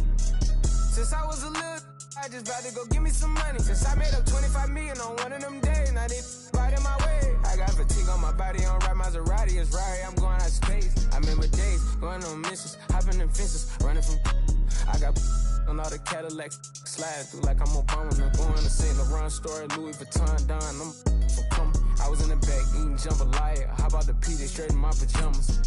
S20: Since I was a little, I just about to go give me some money. Since I made up 25 million on one of them days, and I didn't bite in my way. I got fatigue on my body, on ride Maserati, it's Rari, I'm going out of space. I remember days, going on missions, hopping in fences, running from. I got on all the Cadillacs, slide through like I'm Obama. Going to St. Laurent store, Louis Vuitton, Don. I was in the back eating jambalaya. How about the PJ straight in my pajamas?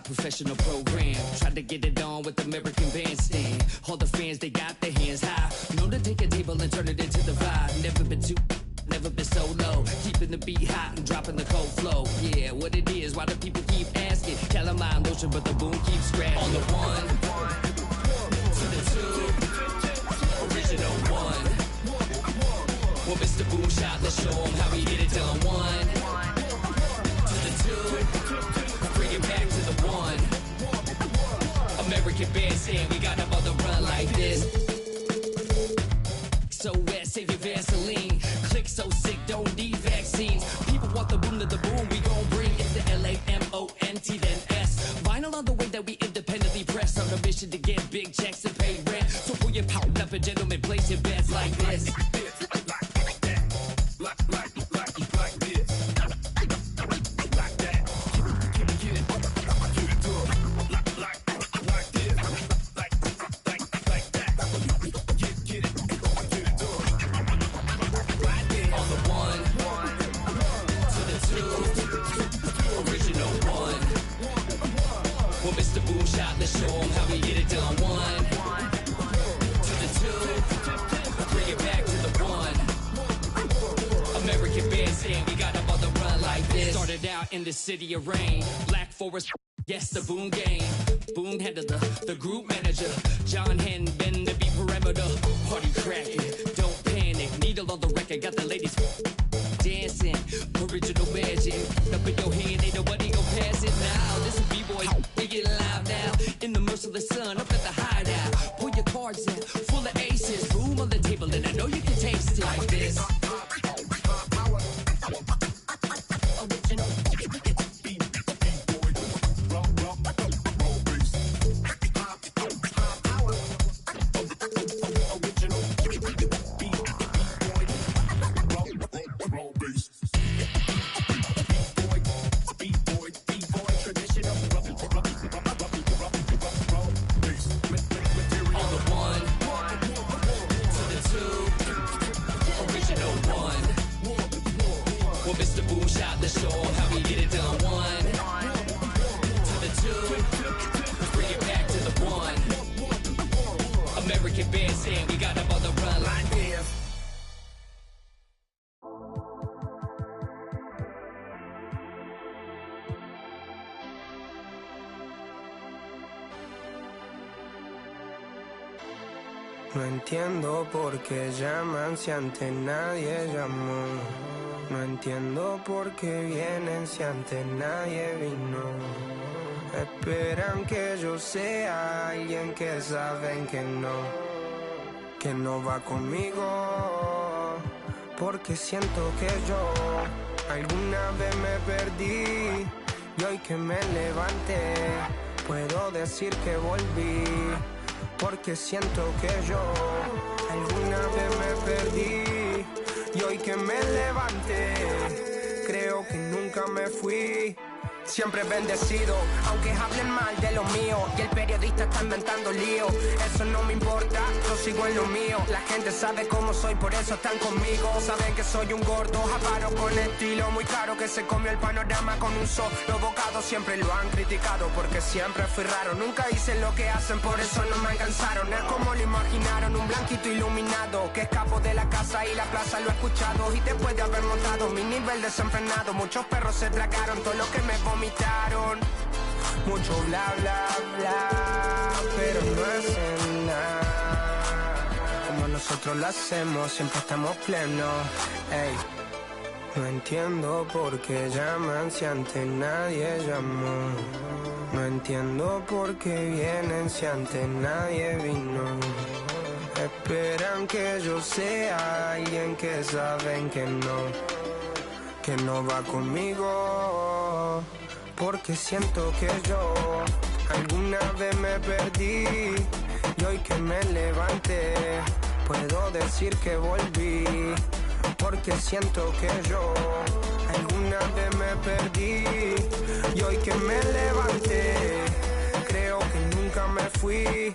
S21: Professional program, tried to get it on with the American bandstand. All the fans, they got their hands high. Known to take a table and turn it into the vibe. Never been too, never been so low. Keeping the beat hot and dropping the cold flow. Yeah, what it is, why do people keep asking? Calamine lotion, but the boom keeps scratching. On the 1 to the 2, original 1. Well, Mr. Boom Shot, let's show him how we get it done. 1 to the 2. Bring it back to the 1. American bandstand, we got them on the run like this. So wet, save your Vaseline. Click so sick, don't need vaccines. People want the boom to the boom, we gon' bring it to LAMONT then S. Vinyl on the way that we independently press. On a mission to get big checks and pay rent. So pull your power up and gentlemen, place your bets like this. In the city of rain, Black Forest, yes, the Boom Gang. Boom head of the group manager. John Hen, bend the beat perimeter. Party cracking, don't panic. Needle on the record, got the ladies dancing. Original magic, up in your hand, ain't nobody gon' pass it now. This is B-Boy, we get live now. In the merciless sun, up at the hideout. Pull your cards in, full of aces. Boom on the table, and I know you can taste it like this. American bandstand. We got them on the run like this.
S2: No entiendo por qué llaman si antes nadie llamó. No entiendo por qué vienen si antes nadie vino. Esperan que yo sea alguien que saben que no va conmigo. Porque siento que yo alguna vez me perdí y hoy que me levanté puedo decir que volví. Porque siento que yo alguna vez me perdí y hoy que me levanté creo que nunca me fui. Siempre bendecido, aunque hablen mal de lo mío y el periodista está inventando lío. Eso no me importa, yo sigo en lo mío. La gente sabe cómo soy, por eso están conmigo. Saben que soy un gordo, avaro con estilo muy caro, que se comió el panorama con un solo bocado. Siempre lo han criticado porque siempre fui raro. Nunca hice lo que hacen, por eso no me alcanzaron. Es como lo imaginaron, un blanquito iluminado que escapo de la casa y la plaza. Lo he escuchado y después de haber montado mi nivel desenfrenado, muchos perros se tragaron todo lo que me vomitaron. Mucho bla bla bla, pero no hacen nada como nosotros lo hacemos, siempre estamos plenos. Ey, no entiendo por qué llaman si antes nadie llamó. No entiendo por qué vienen si antes nadie vino. Esperan que yo sea alguien que saben que no va conmigo. Porque siento que yo alguna vez me perdí y hoy que me levanté puedo decir que volví. Porque siento que yo alguna vez me perdí y hoy que me levanté creo que nunca me fui.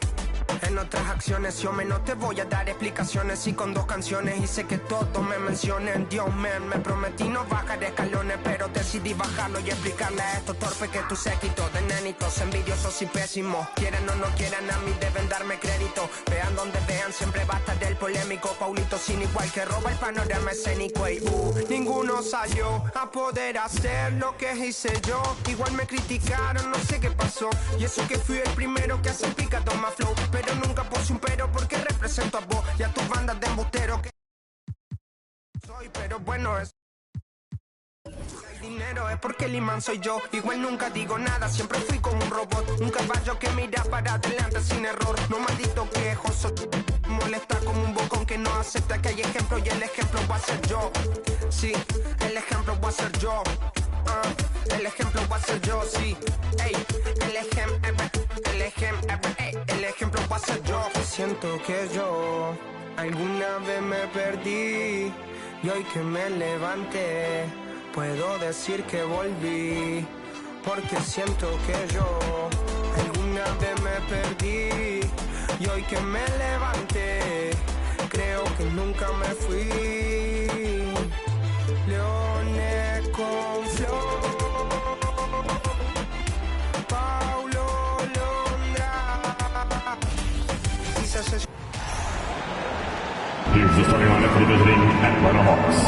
S2: En otras acciones yo no te voy a dar explicaciones. Y con 2 canciones hice que todos me mencionen. Dios me prometí no bajar escalones, pero decidí bajarlo y explicarle a estos torpes que tu séquito de nenitos envidiosos y pésimos, quieran o no quieran, a mí deben darme crédito. Vean donde vean, siempre va a estar el polémico Paulito sin igual que roba el panorama escénico. Y ninguno salió a poder hacer lo que hice yo. Igual me criticaron, no sé qué pasó. Y eso que fui el primero que hace pica toma flow, pero nunca puse un pero porque represento a vos y a tus bandas de embusteros que soy, pero bueno es dinero, es porque el imán soy yo. Igual nunca digo nada, siempre fui como un robot, un caballo que mira para adelante sin error. No maldito quejoso, molesta como un bocón que no acepta que hay ejemplo y el ejemplo va a ser yo. Sí, el ejemplo va a ser yo. El ejemplo va a ser yo, sí. Ey, el ejemplo va a ser yo. Siento que yo alguna vez me perdí y hoy que me levanté puedo decir que volví. Porque siento que yo alguna vez me perdí y hoy que me levanté creo que nunca me fui. Leones con flor, Paulo Londra.
S22: Here's the starting lineup for the visiting Atlanta Hawks.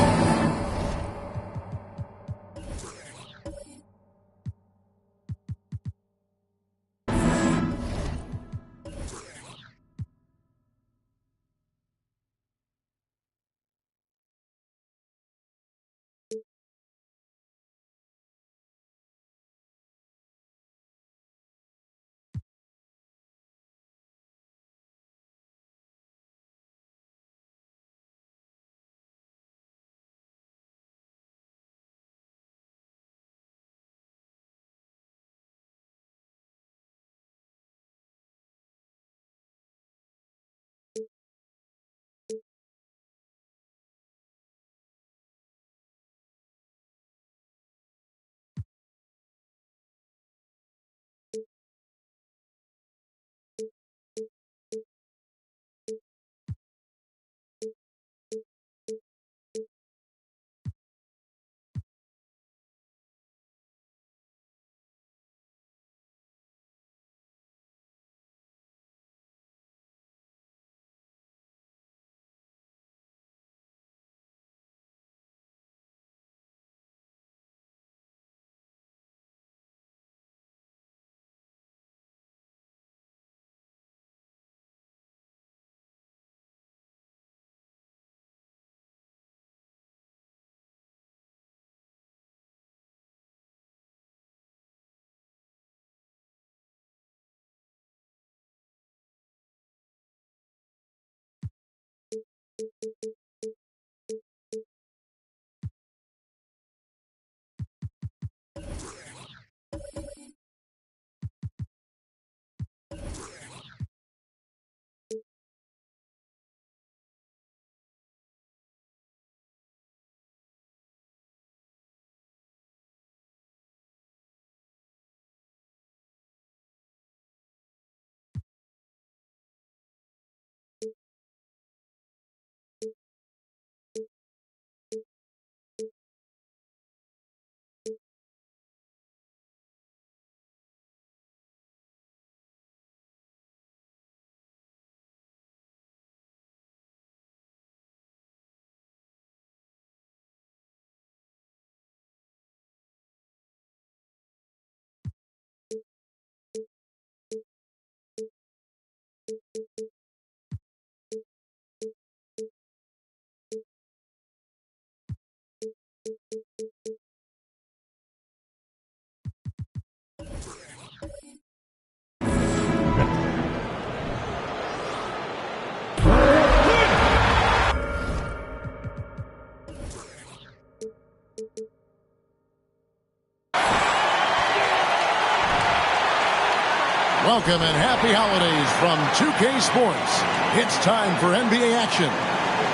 S1: Welcome and happy holidays from 2K Sports. It's time for NBA action.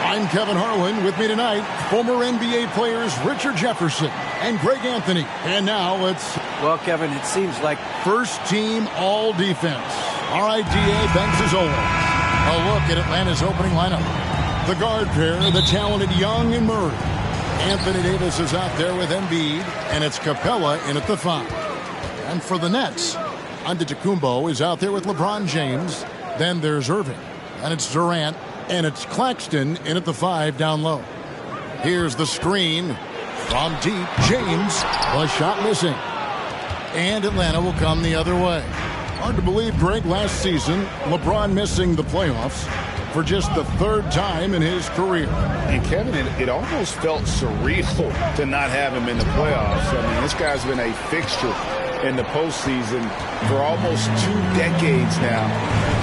S1: I'm Kevin Harlan. With me tonight, former NBA players Richard Jefferson and Greg Anthony. And now it's...
S5: Well, Kevin, it seems like...
S1: First team all defense. All right, D.A. Benz is over. A look at Atlanta's opening lineup. The guard pair, the talented Young and Murray. Anthony Davis is out there with Embiid, and it's Capella in at the 5. And for the Nets, Antetokounmpo is out there with LeBron James. Then there's Irving, and it's Durant, and it's Claxton in at the 5 down low. Here's the screen from deep. James, the shot missing. And Atlanta will come the other way. Hard to believe, Greg, last season, LeBron missing the playoffs for just the 3rd time in his career.
S23: And Kevin, it almost felt surreal to not have him in the playoffs. I mean, this guy's been a fixture in the postseason for almost 2 decades now.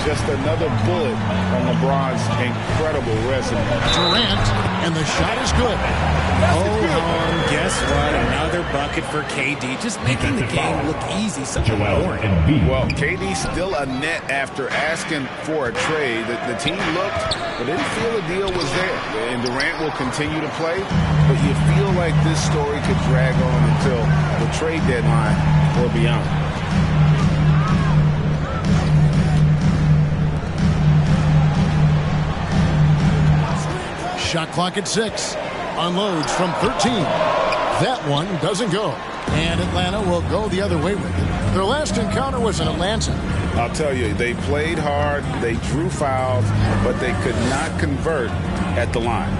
S23: Just another bullet on LeBron's incredible resume.
S1: Durant, and the shot is good.
S24: Guess what? Another bucket for KD. Just making the game look easy. Such a boring.
S23: Well, KD's still a net after asking for a trade. The team looked, but didn't feel the deal was there. And Durant will continue to play, but you feel like this story could drag on until the trade deadline or beyond.
S1: Shot clock at 6. Unloads from 13. That one doesn't go. And Atlanta will go the other way with it. Their last encounter was in Atlanta.
S23: I'll tell you, they played hard, they drew fouls, but they could not convert at the line.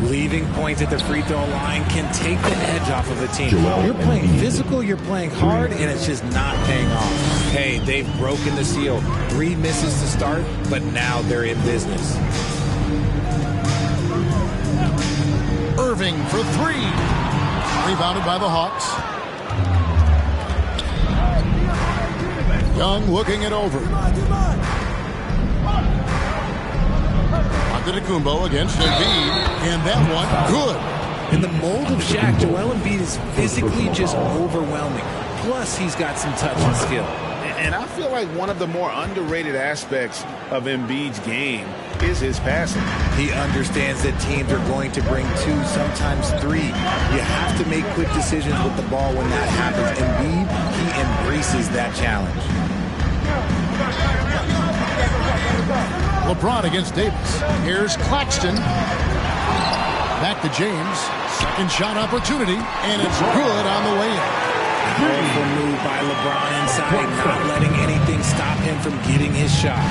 S24: Leaving points at the free throw line can take the edge off of the team. You're playing physical, you're playing hard, and it's just not paying off. Hey, they've broken the seal. 3 misses to start, but now they're in business.
S1: Irving for 3. Rebounded by the Hawks. Young looking it over. Antetokounmpo against Embiid, and that one good.
S24: In the mold of Shaq, Joel Embiid is physically just overwhelming. Plus, he's got some touch and skill.
S23: And I feel like one of the more underrated aspects of Embiid's game is his passing.
S24: He understands that teams are going to bring 2, sometimes 3. You have to make quick decisions with the ball when that happens. Embiid, he embraces that challenge.
S1: LeBron against Davis. Here's Claxton. Back to James. Second shot opportunity, and it's good on the way in.
S24: Powerful move by LeBron inside, not letting anything stop him from getting his shot.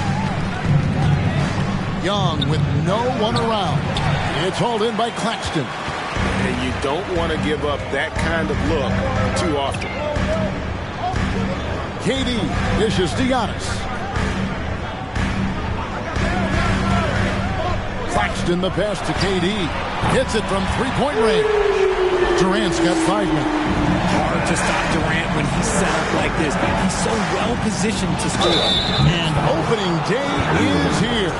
S1: Young with no one around. It's hauled in by Claxton.
S23: And you don't want to give up that kind of look too often.
S1: KD dishes to Giannis. Claxton the pass to KD. Hits it from 3-point range. Durant's got 5 men.
S24: Hard to stop Durant when he's set up like this. He's so well positioned to score.
S1: And opening day is here.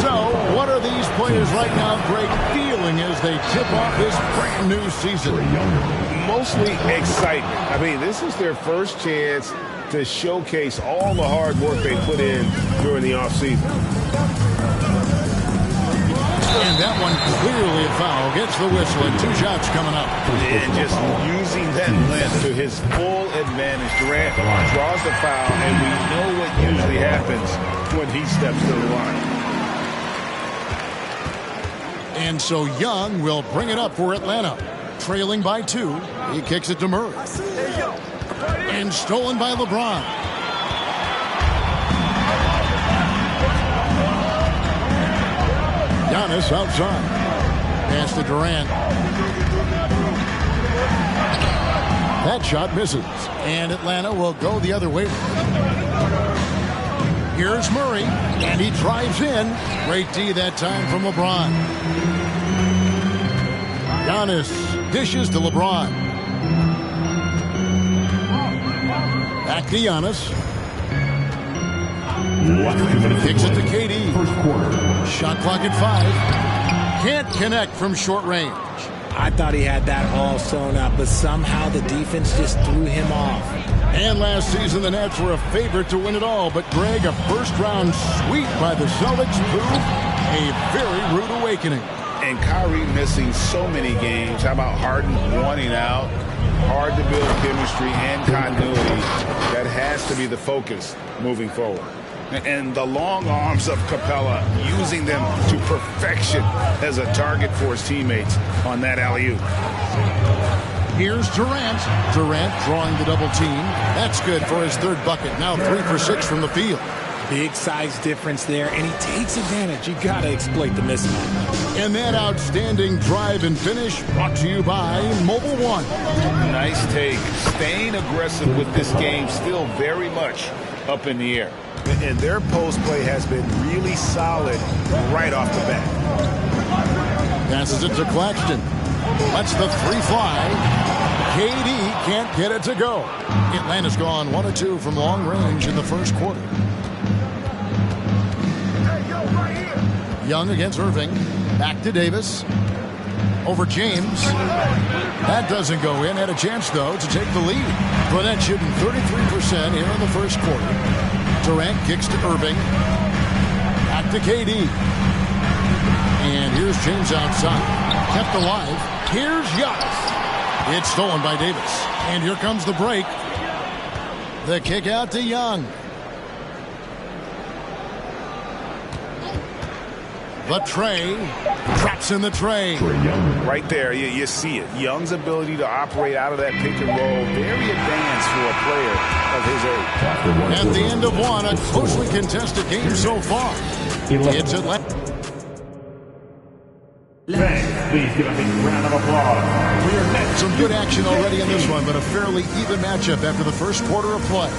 S1: So, what are these players? players right now, great feeling as they tip off this brand new season.
S23: Mostly excitement. I mean, this is their first chance to showcase all the hard work they put in during the offseason.
S1: And that one clearly a foul. Gets the whistle and 2 shots coming up.
S23: And just using that length to his full advantage. Durant draws the foul, and we know what usually happens when he steps to the line.
S1: And so Young will bring it up for Atlanta. Trailing by 2. He kicks it to Murray. And stolen by LeBron. Giannis outside. Pass to Durant. That shot misses. And Atlanta will go the other way. Here's Murray. And he drives in. Great D that time from LeBron. Giannis dishes to LeBron. Back to Giannis. Kicks it to KD.
S22: First quarter.
S1: Shot clock at 5. Can't connect from short range.
S24: I thought he had that all sewn up, but somehow the defense just threw him off.
S1: And last season, the Nets were a favorite to win it all. But Greg, a first-round sweep by the Celtics proved a very rude awakening.
S23: And Kyrie missing so many games. How about Harden wanting out? Hard to build chemistry and continuity. That has to be the focus moving forward. And the long arms of Capella, using them to perfection as a target for his teammates on that alley-oop.
S1: Here's Durant. Durant drawing the double team. That's good for his 3rd bucket. Now 3 for 6 from the field.
S24: Big size difference there, and he takes advantage. You got to exploit the mismatch.
S1: And that outstanding drive and finish brought to you by Mobile One.
S23: Nice take. Staying aggressive with this game, still very much up in the air. And their post play has been really solid right off the bat.
S1: Passes it to Claxton. Lets the 3 fly. KD can't get it to go. Atlanta's gone 1 of 2 from long range in the first quarter. Young against Irving. Back to Davis. Over James. That doesn't go in. Had a chance, though, to take the lead. Burnett shooting 33% here in the first quarter. Durant kicks to Irving. Back to KD. And here's James outside. Kept alive. Here's Giannis. It's stolen by Davis. And here comes the break. The kick out to Young. The tray. Traps in the tray.
S23: Right there, you see it. Young's ability to operate out of that pick and roll. Very advanced for a player of his age.
S1: At the end of 1, a closely contested game so far. It's Atlanta.
S22: Please give a big round of applause.
S1: Some good action already in this one, but a fairly even matchup after the first quarter of play.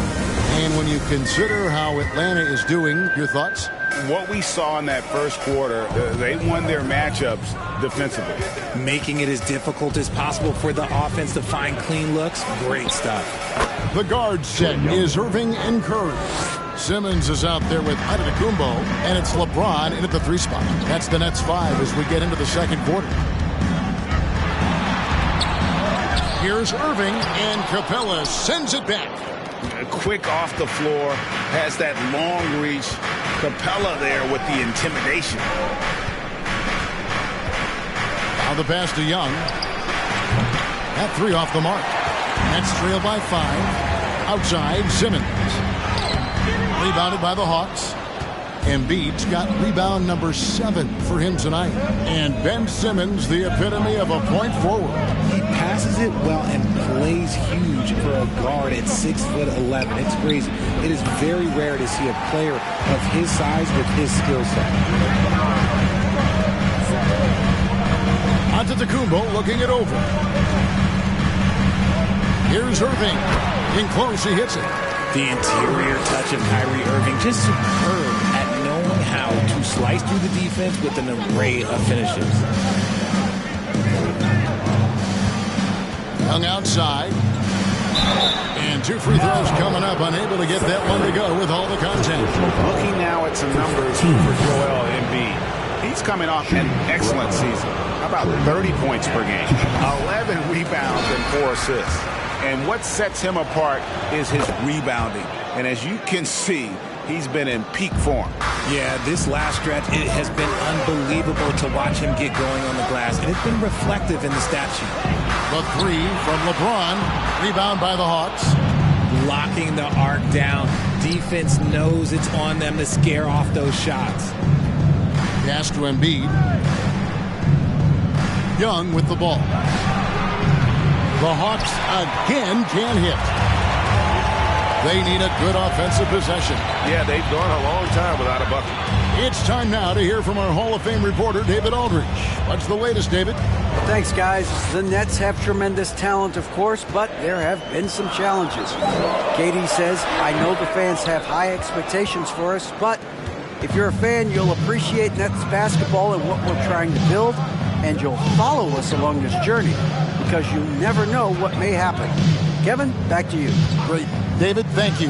S1: And when you consider how Atlanta is doing, your thoughts?
S23: What we saw in that first quarter, they won their matchups defensively.
S24: Making it as difficult as possible for the offense to find clean looks. Great stuff.
S1: The guard set is Irving and Curry. Simmons is out there with Antetokounmpo, and it's LeBron in at the 3 spot. That's the Nets 5 as we get into the second quarter. Here's Irving, and Capella sends it back.
S23: Quick off the floor, has that long reach. Capella there with the intimidation.
S1: Now the pass to Young. That 3 off the mark. Nets trail by 5. Outside, Simmons. Rebounded by the Hawks. Embiid's got rebound number 7 for him tonight. And Ben Simmons, the epitome of a point forward.
S24: He passes it well and plays huge for a guard at 6'11". It's crazy. It is very rare to see a player of his size with his skill set.
S1: Antetokounmpo looking it over. Here's Irving. In close, he hits it.
S24: The interior touch of Kyrie Irving, just superb at knowing how to slice through the defense with an array of finishes.
S1: Young outside. And 2 free throws coming up. Unable to get that one to go with all the contact.
S23: Looking now at some numbers for Joel Embiid. He's coming off an excellent season. About 30 points per game, 11 rebounds and 4 assists. And what sets him apart is his rebounding. And as you can see, he's been in peak form.
S24: Yeah, this last stretch, it has been unbelievable to watch him get going on the glass. And it's been reflective in the stat sheet.
S1: The three from LeBron. Rebound by the Hawks.
S24: Locking the arc down. Defense knows it's on them to scare off those shots.
S1: Pass to Embiid. Young with the ball. The Hawks again can't hit. They need a good offensive possession.
S23: Yeah, they've gone a long time without a bucket.
S1: It's time now to hear from our Hall of Fame reporter, David Aldridge. What's the latest, David?
S5: Thanks, guys. The Nets have tremendous talent, of course, but there have been some challenges. Katie says, I know the fans have high expectations for us, but if you're a fan, you'll appreciate Nets basketball and what we're trying to build, and you'll follow us along this journey because you never know what may happen. Kevin, back to you.
S1: Great. David, thank you.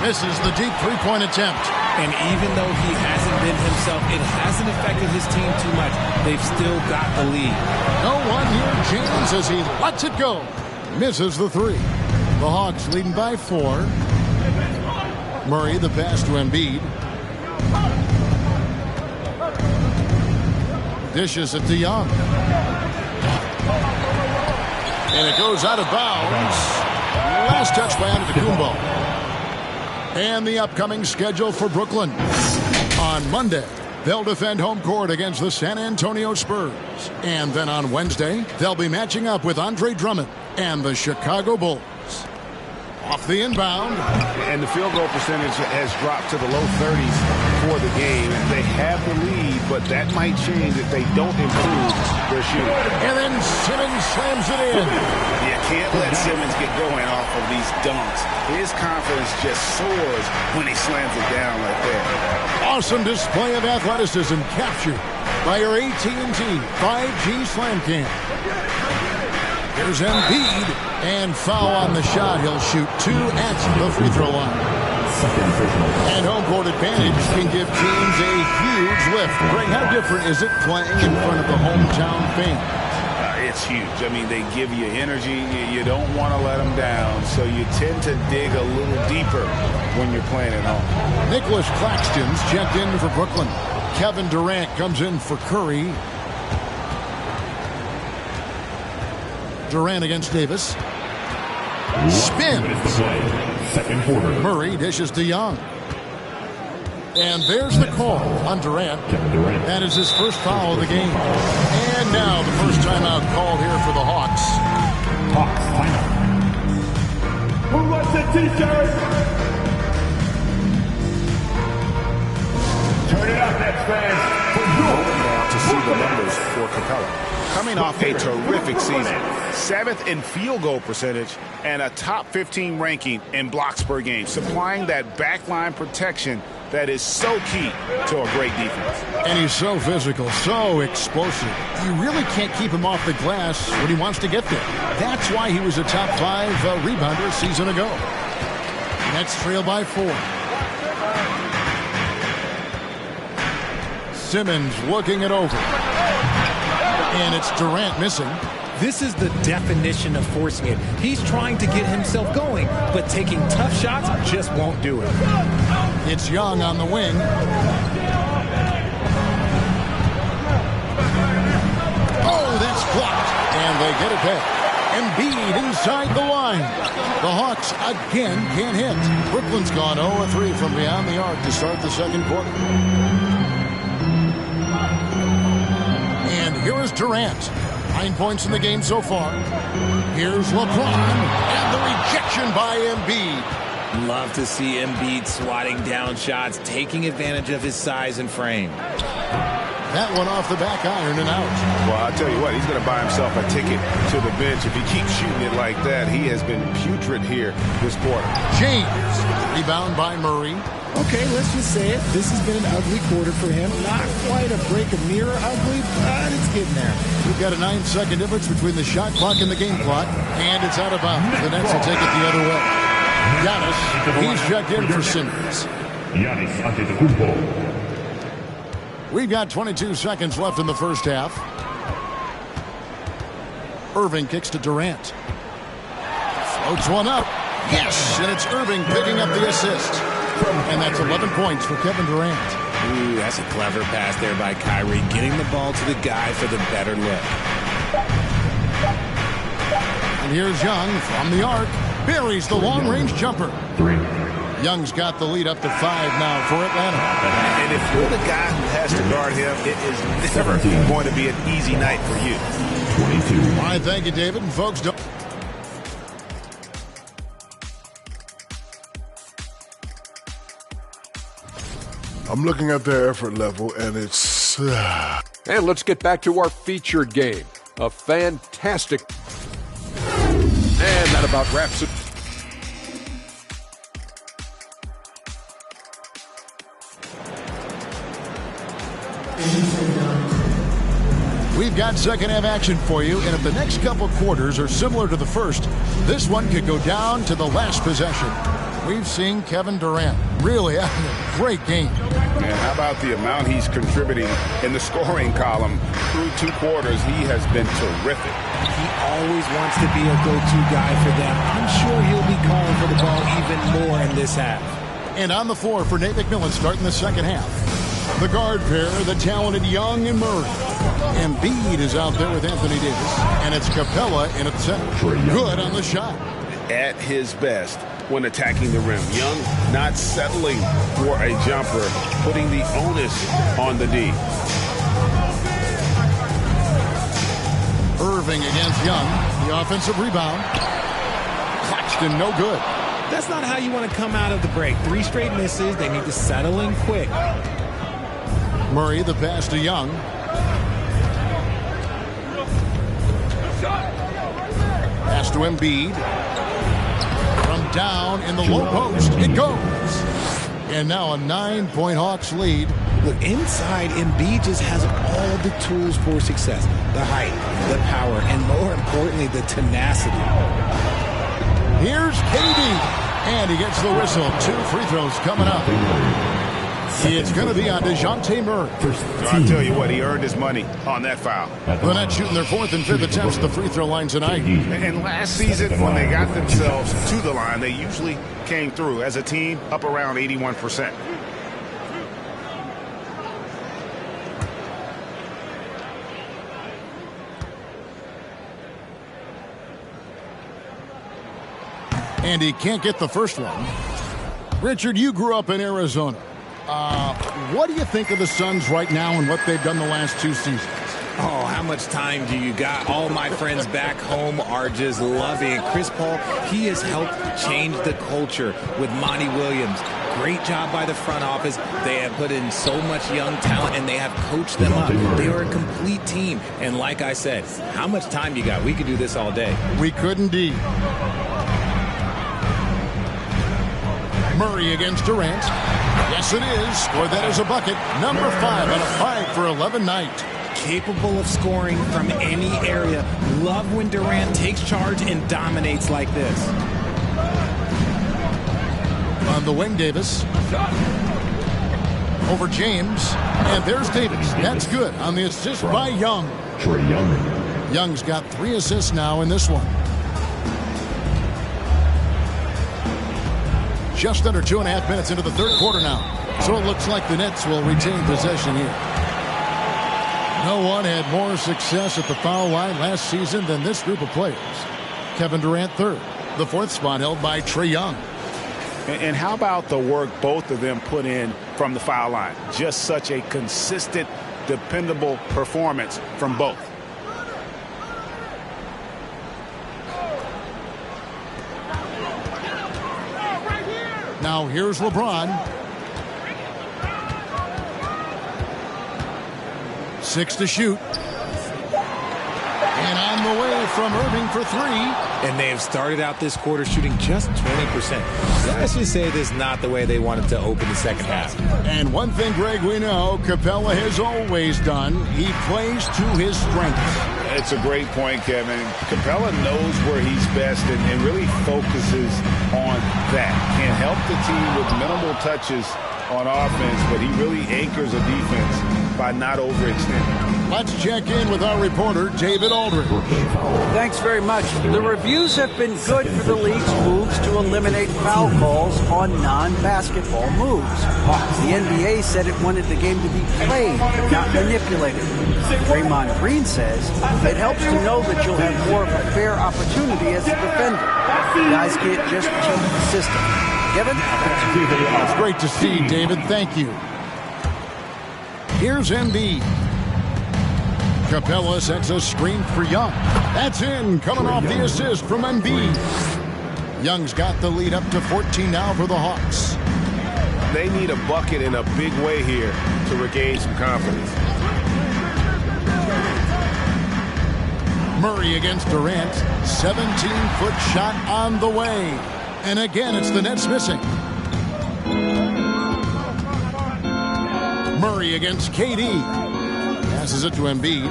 S1: Misses the deep three-point attempt.
S24: And even though he hasn't been himself, it hasn't affected his team too much. They've still got the lead.
S1: No one here James as he lets it go. Misses the three. The Hawks leading by 4. Murray, the pass to Embiid. Dishes it to Young. And it goes out of bounds. Last touch by Antetokounmpo. And the upcoming schedule for Brooklyn. On Monday, they'll defend home court against the San Antonio Spurs. And then on Wednesday, they'll be matching up with Andre Drummond and the Chicago Bulls. Off the inbound.
S23: And the field goal percentage has dropped to the low 30s for the game. They have the lead, but that might change if they don't improve their shooting.
S1: And then Simmons slams it in.
S23: You can't let Simmons get going off of these dunks. His confidence just soars when he slams it down like that.
S1: Awesome display of athleticism captured by your AT&T 5G Slam Cam. Here's Embiid, and foul on the shot. He'll shoot 2 at the free throw line. And home court advantage can give teams a huge lift. Greg, how different is it playing in front of the hometown fans?
S23: It's huge. I mean, they give you energy. You don't want to let them down, so you tend to dig a little deeper when you're playing at home.
S1: Nicholas Claxton's checked in for Brooklyn. Kevin Durant comes in for Curry. Durant against Davis. Spin.
S22: Second quarter.
S1: Murray dishes to Young. And there's the call on Durant. That is his first foul of the game. And now the first timeout called here for the Hawks.
S22: Hawks timeout.
S6: Who wants a t-shirt? Turn it up, Nets fans.
S23: Now to see the numbers for Capella. Coming off a terrific season, 7th in field goal percentage and a top 15 ranking in blocks per game, supplying that backline protection that is so key to a great defense.
S1: And he's so physical, so explosive. You really can't keep him off the glass when he wants to get there. That's why he was a top 5 rebounder a season ago. Nets trail by 4. Simmons looking it over. And it's Durant missing.
S24: This is the definition of forcing it. He's trying to get himself going, but taking tough shots just won't do it.
S1: It's Young on the wing. Oh, that's blocked. And they get it back. Embiid inside the line. The Hawks again can't hit. Brooklyn's gone 0-3 from beyond the arc to start the second quarter. And here is Durant. 9 points in the game so far. Here's LeBron. And the rejection by Embiid.
S24: Love to see Embiid swatting down shots, taking advantage of his size and frame.
S1: That one off the back iron and out.
S23: Well, I'll tell you what, he's going to buy himself a ticket to the bench if he keeps shooting it like that. He has been putrid here this quarter.
S1: James, rebound by Murray.
S24: Okay, let's just say it. This has been an ugly quarter for him. Not quite a break of mirror ugly, but it's getting there.
S1: We've got a 9-second difference between the shot clock and the game clock, and it's out of bounds. The Nets will take it the other way. Giannis, he's checked in for Simmons.
S22: Giannis Antetokounmpo.
S1: We've got 22 seconds left in the first half. Irving kicks to Durant. Floats one up. Yes, and it's Irving picking up the assist. And that's 11 points for Kevin Durant.
S24: Ooh, that's a clever pass there by Kyrie, getting the ball to the guy for the better look.
S1: And here's Young from the arc. Buries the long-range jumper.
S22: 3.
S1: Young's got the lead up to 5 now for Atlanta.
S23: And if you're the guy who has to guard him, it is never going to be an easy night for you.
S22: 22.
S1: All right, thank you, David. And folks, don't...
S4: I'm looking at their effort level, and it's...
S7: And let's get back to our featured game. A fantastic... And that about wraps it.
S1: We've got second half action for you, and if the next couple quarters are similar to the first, this one could go down to the last possession. We've seen Kevin Durant really having a great game.
S23: And how about the amount he's contributing in the scoring column? Through 2 quarters, he has been terrific.
S24: He always wants to be a go-to guy for them. I'm sure he'll be calling for the ball even more in this half.
S1: And on the floor for Nate McMillan starting the second half. The guard pair, the talented Young and Murray. Embiid is out there with Anthony Davis. And it's Capella in at the center. Good on the shot.
S23: At his best when attacking the rim. Young not settling for a jumper, putting the onus on the D.
S1: Irving against Young. The offensive rebound. Claxton, no good.
S24: That's not how you want to come out of the break. 3 straight misses. They need to settle in quick.
S1: Murray, the pass to Young. Pass to Embiid. From down in the low post, it goes. And now a 9-point Hawks lead.
S24: Look, inside, Embiid just has all the tools for success. The height, the power, and more importantly, the tenacity.
S1: Here's KD. And he gets the whistle. 2 free throws coming up. It's going to be on DeJounte Murray.
S23: I'll tell you what, he earned his money on that foul.
S1: The Nets shooting their 4th and 5th attempts at the free throw line tonight.
S23: And last season, when they got themselves to the line, they usually came through as a team up around 81%.
S1: And he can't get the first one. Richard, you grew up in Arizona. What do you think of the Suns right now and what they've done the last 2 seasons?
S24: Oh, how much time do you got? All my friends back home are just loving it. Chris Paul, he has helped change the culture with Monty Williams. Great job by the front office. They have put in so much young talent, and they have coached them up. They are a complete team. And like I said, how much time you got? We could do this all day.
S1: We could indeed. Murray against Durant. Yes, it is. Or that is a bucket. Number 5 on a 5 for 11 night.
S24: Capable of scoring from any area. Love when Durant takes charge and dominates like this.
S1: On the wing, Davis. Over James. And there's Davis. That's good on the assist by Young. Young's got 3 assists now in this one. Just under 2.5 minutes into the 3rd quarter now. So it looks like the Nets will retain possession here. No one had more success at the foul line last season than this group of players. Kevin Durant 3rd. The 4th spot held by Trae Young.
S23: And how about the work both of them put in from the foul line? Just such a consistent, dependable performance from both.
S1: Now here's LeBron. 6 to shoot. And on the way from Irving for 3.
S24: And they have started out this quarter shooting just 20%. Let's just say this is not the way they wanted to open the second half.
S1: And one thing, Greg, we know Capella has always done. He plays to his strengths.
S23: It's a great point, Kevin. Capella knows where he's best and really focuses on that. Can help the team with minimal touches on offense, but he really anchors a defense by by not overextending.
S1: Let's check in with our reporter, David Aldridge.
S5: Thanks very much. The reviews have been good for the league's moves to eliminate foul calls on non-basketball moves. The NBA said it wanted the game to be played, not manipulated. Draymond Green says it helps to know that you'll have more of a fair opportunity as a defender. Guys can't just cheat the system. Kevin?
S1: It's great to see, David. Thank you. Here's Embiid. Capella sets a screen for Young. That's in, coming off the assist from Embiid. Young's got the lead up to 14 now for the Hawks.
S23: They need a bucket in a big way here to regain some confidence.
S1: Murray against Durant. 17-foot shot on the way. And again, it's the Nets missing. Murray against KD. Passes it to Embiid.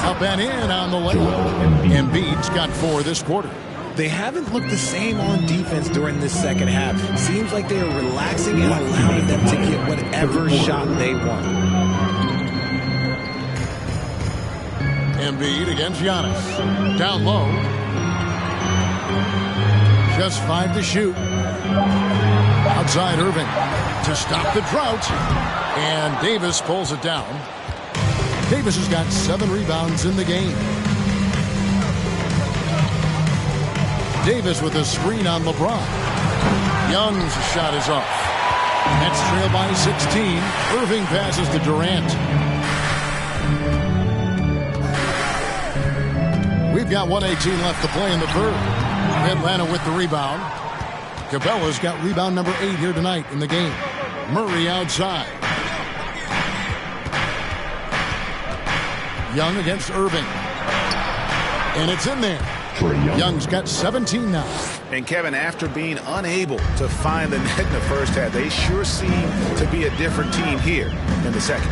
S1: Up and in on the layup. Embiid's got 4 this quarter.
S24: They haven't looked the same on defense during this second half. Seems like they are relaxing and allowing them to get whatever shot they want.
S1: Embiid against Giannis. Down low. Just 5 to shoot. Outside Irving to stop the drought. And Davis pulls it down. Davis has got 7 rebounds in the game. Davis with a screen on LeBron. Young's shot is off. Nets trail by 16. Irving passes to Durant. We've got 1:18 left to play in the third. Atlanta with the rebound. Capella's got rebound number 8 here tonight in the game. Murray outside. Young against Irving. And it's in there. Young's got 17 now.
S23: And Kevin, after being unable to find the net in the first half, they sure seem to be a different team here in the second.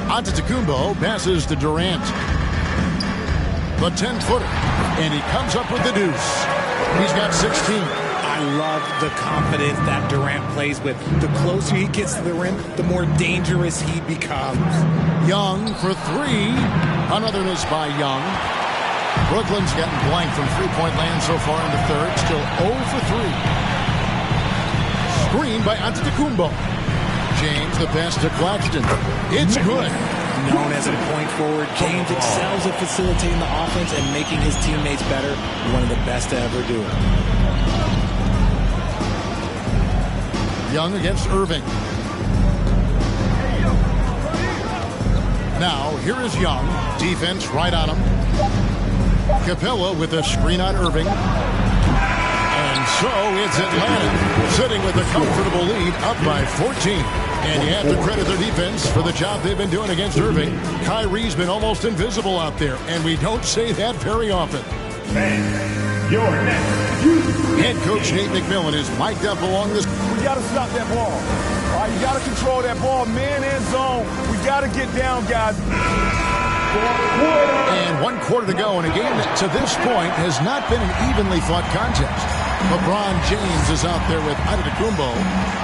S1: Antetokounmpo passes to Durant. The 10-footer. And he comes up with the deuce. He's got 16.
S24: I love the confidence that Durant plays with. The closer he gets to the rim, the more dangerous he becomes.
S1: Young for 3. Another miss by Young. Brooklyn's gotten blank from three-point land so far in the third. Still 0 for 3. Screen by Antetokounmpo. James the pass to Claxton. It's good.
S24: Known as a point forward, James excels at facilitating the offense and making his teammates better. One of the best to ever do it.
S1: Young against Irving. Now, here is Young. Defense right on him. Capella with a screen on Irving. And so it's Atlanta sitting with a comfortable lead up by 14. And you have to credit their defense for the job they've been doing against Irving. Kyrie's been almost invisible out there, and we don't say that very often.
S6: You're next.
S1: Head coach Nate McMillan is mic'd up along this.
S6: We got to stop that ball. All right, you got to control that ball, man and zone. We got to get down, guys.
S1: And 1 quarter to go in a game that to this point has not been an evenly fought contest. LeBron James is out there with Antetokounmpo,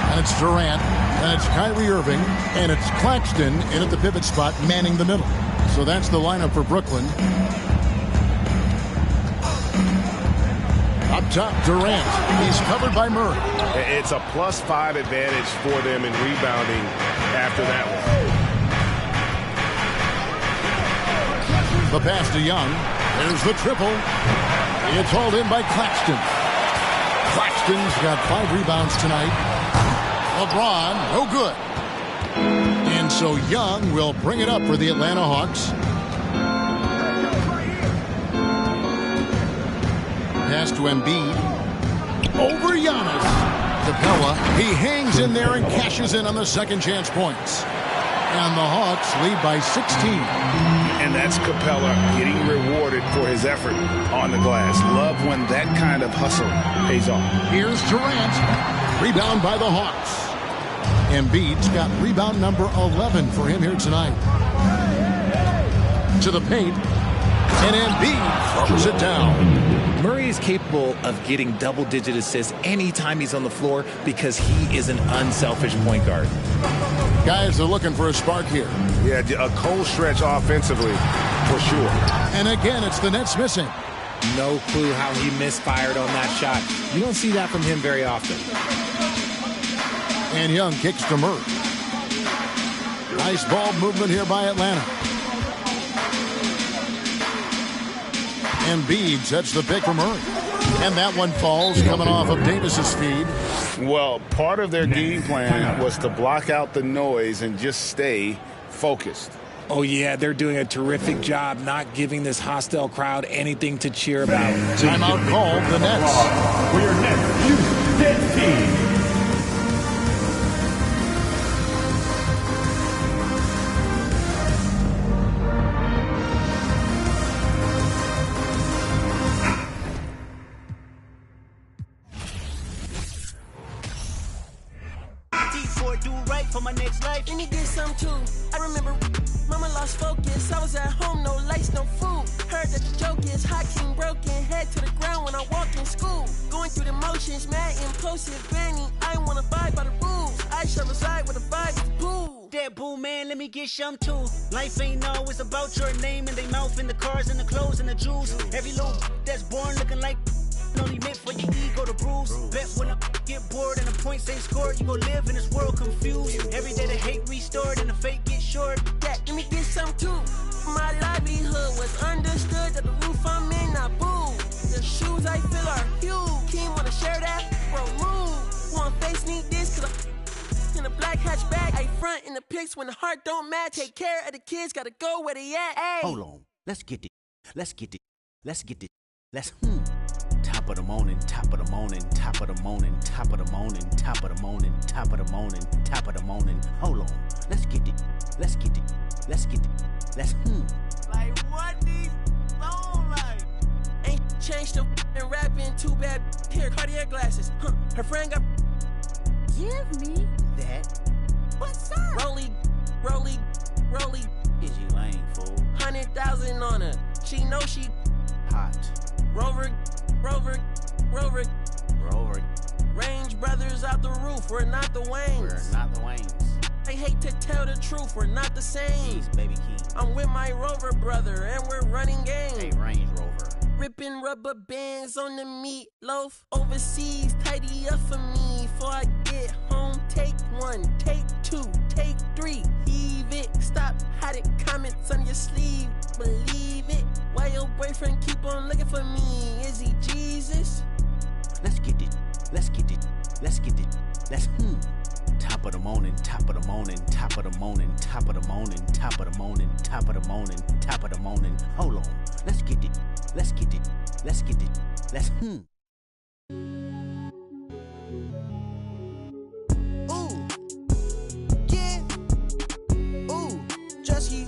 S1: and it's Durant, and it's Kyrie Irving, and it's Claxton in at the pivot spot manning the middle. So that's the lineup for Brooklyn. Up top, Durant. He's covered by Murray.
S23: It's a +5 advantage for them in rebounding after that one.
S1: The pass to Young. There's the triple. It's hauled in by Claxton. Claxton's got 5 rebounds tonight. LeBron, no good. And so Young will bring it up for the Atlanta Hawks. Pass to Embiid. Over Giannis. Capella. He hangs in there and cashes in on the second chance points. And the Hawks lead by 16.
S23: And that's Capella getting rewarded for his effort on the glass. Love when that kind of hustle pays off.
S1: Here's Durant. Rebound by the Hawks. Embiid's got rebound number 11 for him here tonight. To the paint. And Embiid throws it down.
S24: Murray is capable of getting double-digit assists anytime he's on the floor because he is an unselfish point guard.
S1: Guys are looking for a spark here.
S23: Yeah, a cold stretch offensively, for sure.
S1: And again, it's the Nets missing.
S24: No clue how he misfired on that shot. You don't see that from him very often.
S1: And Young kicks to Murray. Nice ball movement here by Atlanta. And Embiid sets the pick for Murray. And that one falls coming off of Davis's feed.
S23: Well, part of their game plan was to block out the noise and just stay focused.
S24: Oh, yeah, they're doing a terrific job not giving this hostile crowd anything to cheer about.
S1: Timeout called the Nets.
S22: For your next Houston team.
S8: For my next life, and he did some too. I remember mama lost focus. I was at home, no lights, no food. Heard that the joke is hot king broken. Head to the ground when I walk in school. Going through the motions, mad impulsive, Benny. I wanna abide by the rules. I shall reside with the vibe of the pool.
S9: That boo man, let me get some too. Life ain't always about your name and they mouth and the cars and the clothes and the jewels. Every little that's born looking like only meant for your ego to bruise. Bet when I get bored and the points ain't scored, you gon' live in this world confused. Every day the hate restored and the fake get short.
S8: That, let me get some too. My livelihood was understood that the roof I'm in, not boo. The shoes I feel are huge. King wanna share that? Bro, move. One face need this, cause I'm in a black hatchback. I front in the pics when the heart don't match. Take care of the kids, gotta go where they at. Ay.
S10: Hold on. Let's get it. Let's top of the morning, top of the morning, top of the morning, top of the morning, top of the morning, top of the morning, top of the morning. Hold on. Let's get it.
S8: Like what these sound like? Ain't changed the and rapping too bad. Here, Cartier glasses. Her friend got.
S10: Give me that.
S8: What's up? Rolly.
S10: Is you lame, fool?
S8: 100,000 on her. She know she
S10: hot.
S8: Rover. Range brothers out the roof. We're not the Waynes. I hate to tell the truth. We're not the same.
S10: Jeez, baby king.
S8: I'm with my Rover brother and we're running game.
S10: Hey, Range Rover.
S8: Ripping rubber bands on the meatloaf. Overseas, tidy up for me. Before I get home, take one, take two, take three. Heave it, stop, hide it, comments on your sleeve. Believe it. Why your boyfriend keep on looking for me? Is he Jesus?
S10: Let's get it. Top of the morning, top of the morning, top of the morning, top of the morning, top of the morning, top of the morning, top of the morning. Hold on. Let's get it.
S8: Ooh. Yeah. Ooh. Just he.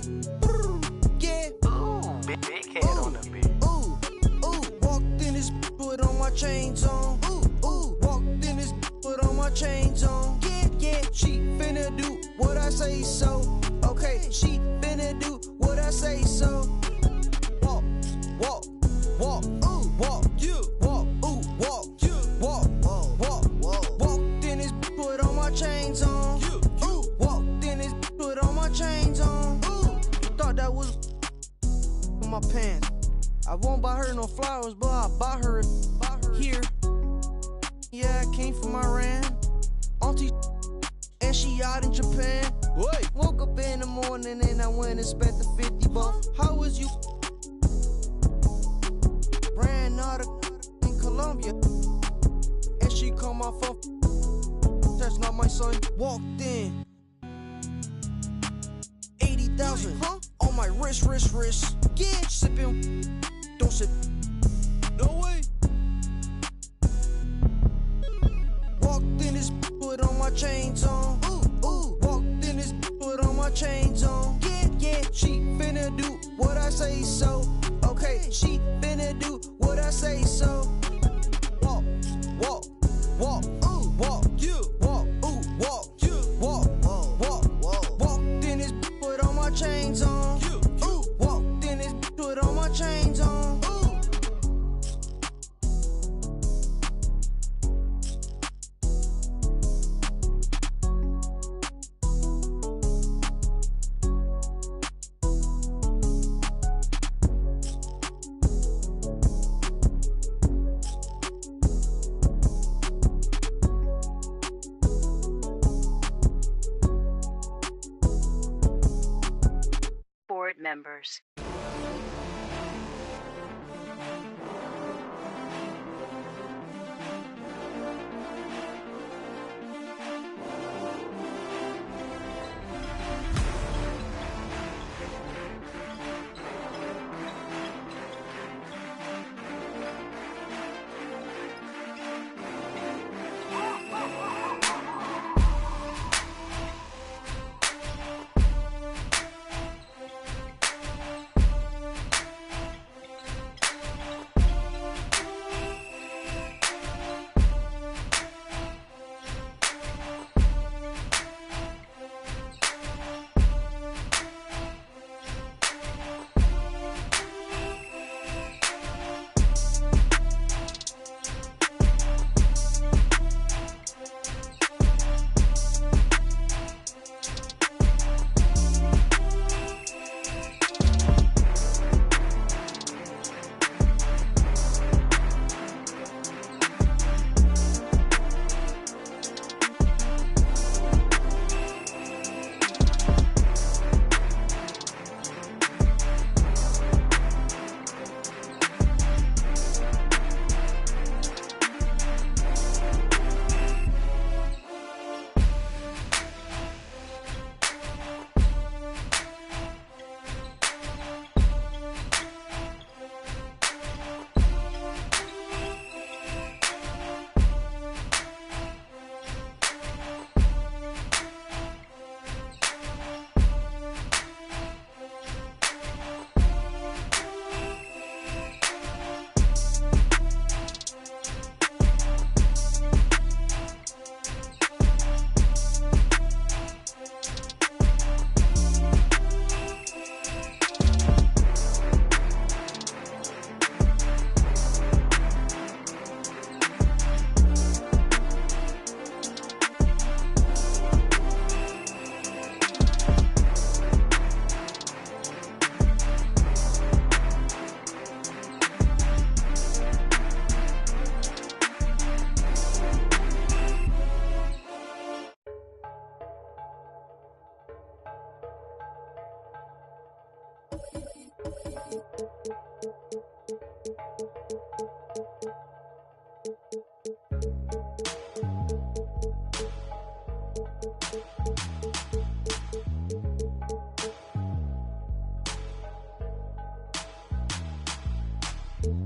S8: Yeah.
S9: Ooh. Big head on the beat.
S8: Ooh. Walked in this, put on my chains on. Ooh. Walked in this, put on my chains on. Yeah. She finna do what I say so. Okay. She finna do what I say so. Walk. Ooh. Walk. You. Walk. Ooh. Walk. You. Walk. Walked in this, put on my chains on. Ooh. Walked in this, put on my chains on. Ooh. Thought that was my pants. I won't buy her no flowers, but I'll buy her here. Yeah, I came from Iran. Auntie, and she out in Japan. Wait. Woke up in the morning and I went and spent the 50 bucks. How was you? Ran out in Colombia. And she called my phone. That's not my son. Walked in. 80,000 on my wrist. Yeah, sipping. Don't sip. No way. Walked in this, put on my chains on. Ooh. Walked in this, put on my chains on. Yeah. She finna do what I say so. Okay. She finna do what I say so. Walk. Ooh. Walk. You. Walk. Ooh. Walk. You. Walk. Walked in this, put on my chains on. Ooh. Walked in this, put on my chains on. Ooh.
S12: members.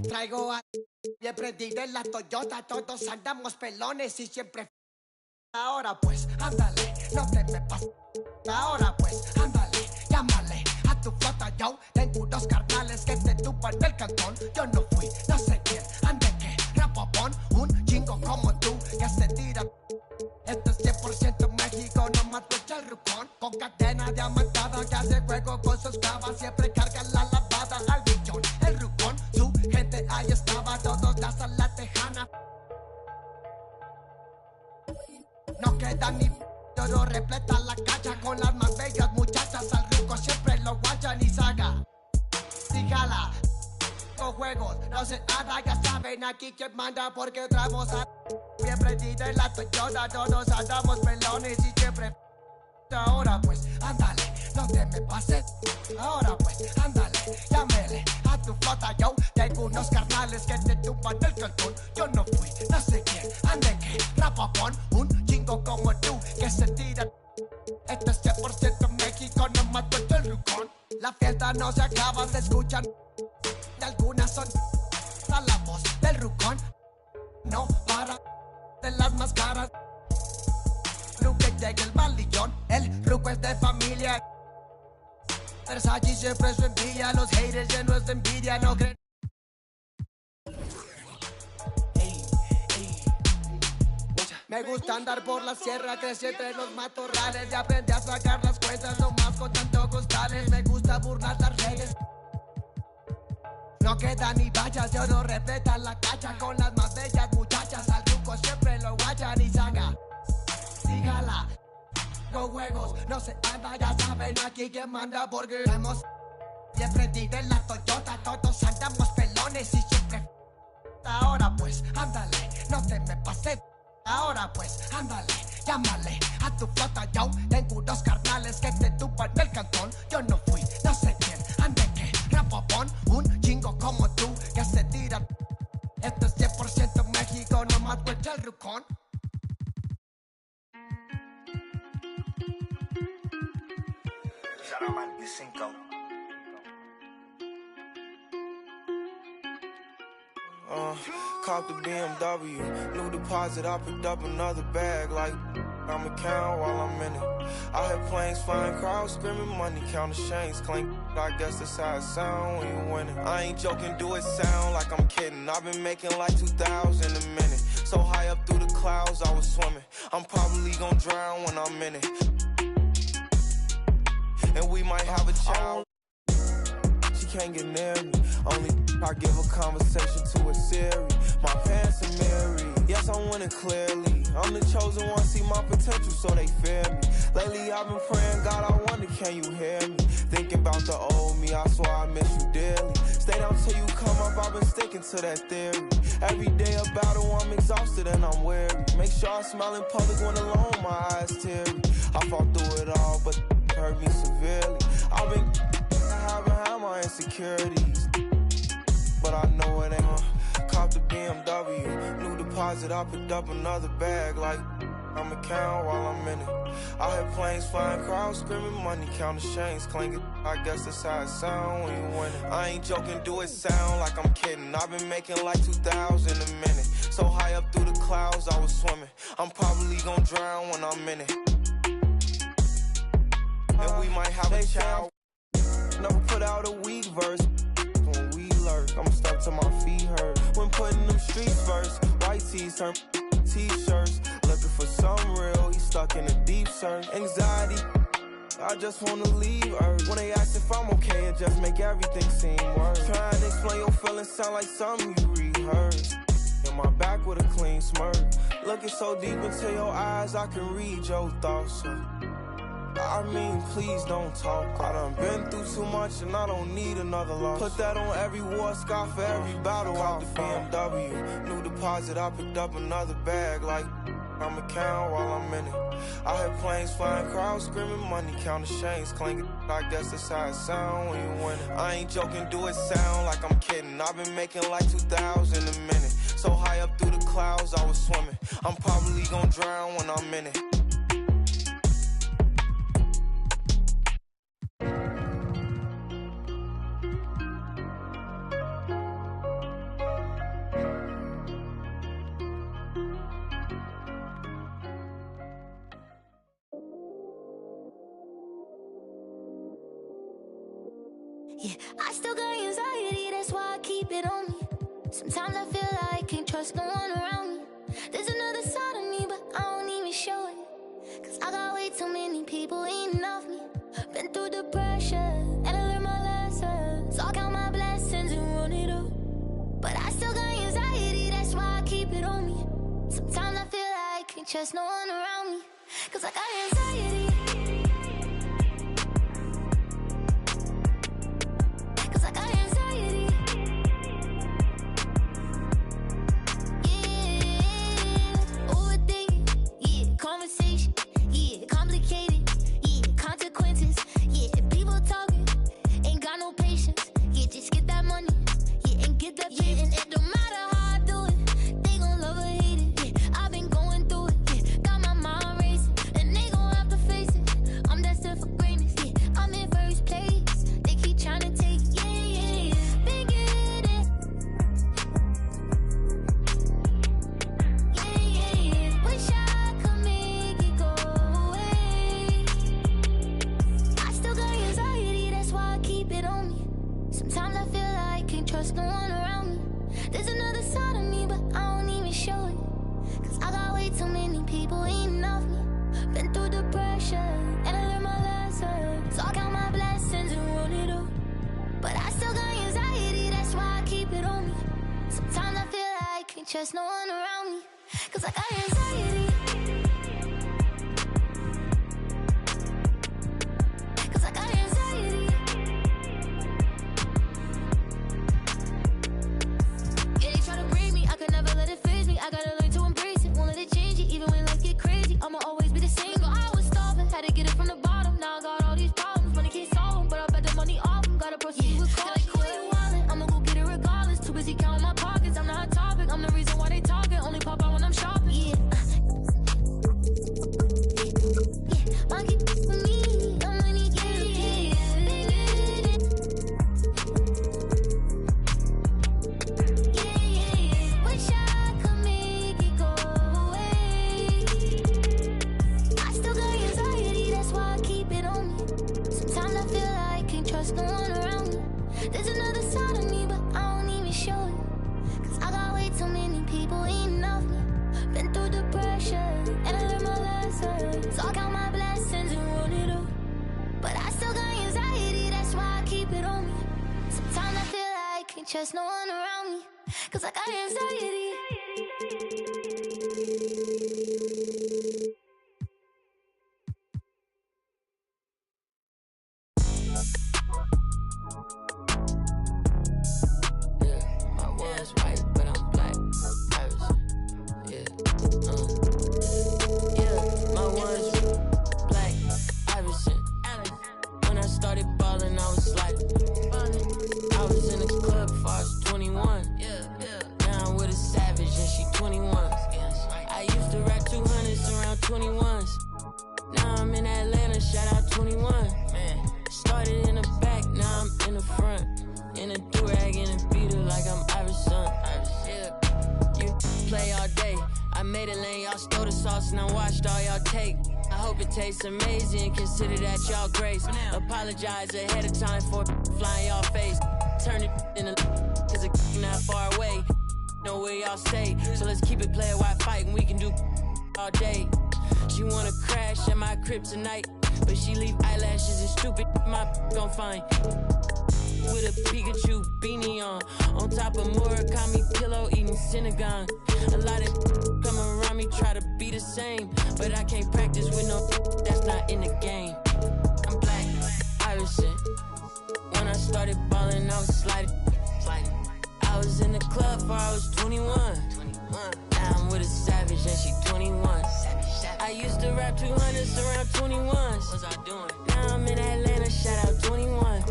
S14: Traigo a... Bien prendido en la Toyota, todos andamos pelones y siempre... Ahora pues, ándale, no te me pases. Ahora pues, ándale, llámale a tu flota, yo tengo unos carnales que te tupan del cantón. Yo no fui, no sé quién, ande que rapopón, un chingo como tú que se tira. Esto es 100% México, no mato el rucón. Con cadena diamantada que hace juego con sus cabas, siempre carga la lavada al billón. El rucón, su gente ahí estaba, todos las a la tejana. No queda ni oro, repleta la cacha con las más bellas muchachas. Al ruco siempre lo guachan y saga. Si jala, con juegos, no se nada, ya saben aquí quién manda porque traemos a... Bien prendida en la Toyota, todos andamos pelones y siempre... Ahora pues, ándale, no te me pases. Ahora pues, ándale, llámele a tu flota, yo tengo unos carnales que te tumban del cantón. Yo no fui, no sé quién, ande que rapapón, un chingo como tú que se tira. Esto es 100% México, no mato el rucón. La fiesta no se acaba, se escuchan. Y algunas son a la voz del rucón. No para de las más caras. Ruque llega el balillón, el ruco es de familia. Versace siempre su envidia, los haters llenos de envidia, no creen. Me gusta andar por la sierra, crecí entre los matorrales y aprendí a sacar las cuentas, no más con tanto costales. Me gusta burlar las redes. No queda ni vallas, yo no respeta la cacha con las más bellas muchachas. Al truco siempre lo guachan y saga. Sígala, con juegos, no se anda, ya saben aquí quién manda porque hemos bien prendido en la Toyota, todos andamos pelones y siempre. Ahora pues, ándale, no te me pases. Ahora pues, ándale, llámale a tu flota, yo tengo unos carnales que te tupan del cantón. Yo no fui, no sé quién,
S2: Caught the BMW, new deposit, I picked up another bag like I'ma count while I'm in it. I hear planes flying, crowds screaming, money counting chains clink. I guess that's how it sound when you winning. I ain't joking, do it sound like I'm kidding. I've been making like 2,000 a minute. So high up through the clouds, I was swimming. I'm probably gonna drown when I'm in it. And we might have a child. She can't get near me. Only I give a conversation to a Siri. My pants are mirrored. Yes, I'm winning clearly. I'm the chosen one, see my potential, so they fear me. Lately I've been praying, God, I wonder, can you hear me? Thinking about the old me, I swear I miss you dearly. Stay down till you come up, I've been sticking to that theory. Every day a battle, I'm exhausted and I'm weary. Make sure I smile in public when alone, my eyes teary. I fought through it all, but it hurt me severely. I've been having my insecurities, but I know it ain't. Caught the BMW, new deposit, I picked up another bag like I'ma count while I'm in it. I hear planes flying, crowds screaming, money counting chains clinking. I guess that's how it sound when you winning. I ain't joking, do it sound like I'm kidding. I've been making like 2,000 a minute. So high up through the clouds, I was swimming. I'm probably gonna drown when I'm in it. And we might have a child. Never put out a weak verse. When we lurk, I'm stuck till my feet hurt. When putting them streets first, white tees turn t-shirts. Looking for some real, he stuck in a deep search. Anxiety, I just wanna leave Earth. When they ask if I'm okay, it just make everything seem worse. Trying to explain your feelings sound like something you rehearsed. In my back with a clean smirk. Looking so deep into your eyes, I can read your thoughts. I mean, please don't talk. I done been through too much and I don't need another loss. Put that on every war scar for every battle. Caught the BMW, new deposit, I picked up another bag like I'ma count while I'm in it. I hear planes flying, crowds screaming, money counting chains clinking. I guess that's how it sound when you winning. I ain't joking, do it sound like I'm kidding. I've been making like 2,000 a minute. So high up through the clouds, I was swimming. I'm probably gonna drown when I'm in it.
S12: Yeah, I still got anxiety, that's why I keep it on me. Sometimes I feel like I can't trust no one around me. There's another side of me, but I don't even show it. Cause I got way too many people eating off me. Been through the pressure, and I learned my lessons. So I count my blessings and run it up. But I still got anxiety, that's why I keep it on me. Sometimes I feel like I can't trust no one around me. Cause I got anxiety. Conversation, yeah, complicated, yeah, consequences, yeah, people talking, ain't got no patience, yeah, just get that money, yeah, and get that yeah, and it don't matter how I do it, they gon' love or hate it, yeah, I've been going through it, yeah, got my mind racing, and they gon' have to face it, I'm destined for greatness, yeah, I'm in first place, they keep trying to take it, yeah, yeah, yeah, they get it, yeah, yeah, yeah, wish I sometimes I feel like I can't trust no one around me. There's another side of me, but I don't even show it. Cause I got way too many people eating off me. Been through the pressure, and I learned my lessons. So I count my blessings and run it up. But I still got anxiety, that's why I keep it on me. Sometimes I feel like I can't trust no one around me. Cause I got anxiety. Cause I got anxiety. I could never let it faze me. I gotta learn to embrace it. Won't let it change it. Even when life get crazy, I'ma always be the same. Girl, I was starving, had to get it from the bottom. Now I got all these problems, money can't solve them. But I bet the money off them. Gotta proceed with caution. Like, quit wildin', I'ma go get it regardless. Too busy counting my pockets. I'm not a topic, I'm the reason why they talking. Only pop out when I'm shopping. Yeah, trust no one around me. There's another side of me, but I don't even show it. Cause I got way too many people eating off me. Been through depression, and I learned my lesson. So I count my blessings and run it up. But I still got anxiety, that's why I keep it on me. Sometimes I feel like I can't trust no one around me. Cause I got anxiety.
S11: Tastes amazing, consider that y'all grace. Apologize ahead of time for flying y'all face. Turn it in a cause a not far away. Know where y'all stay, so let's keep it player while fighting. We can do all day. She wanna crash at my crib tonight, but she leave eyelashes and stupid my gon' find. With a Pikachu beanie on top of Murakami pillow eating Synagogue. A lot of come around me try to be the same, but I can't practice with no that's not in the game. I'm black, Irishman. When I started balling, I was sliding. I was in the club before I was 21. Now I'm with a savage and she 21. I used to rap 200s around 21s. What's I doing? Now I'm in Atlanta, shout out 21.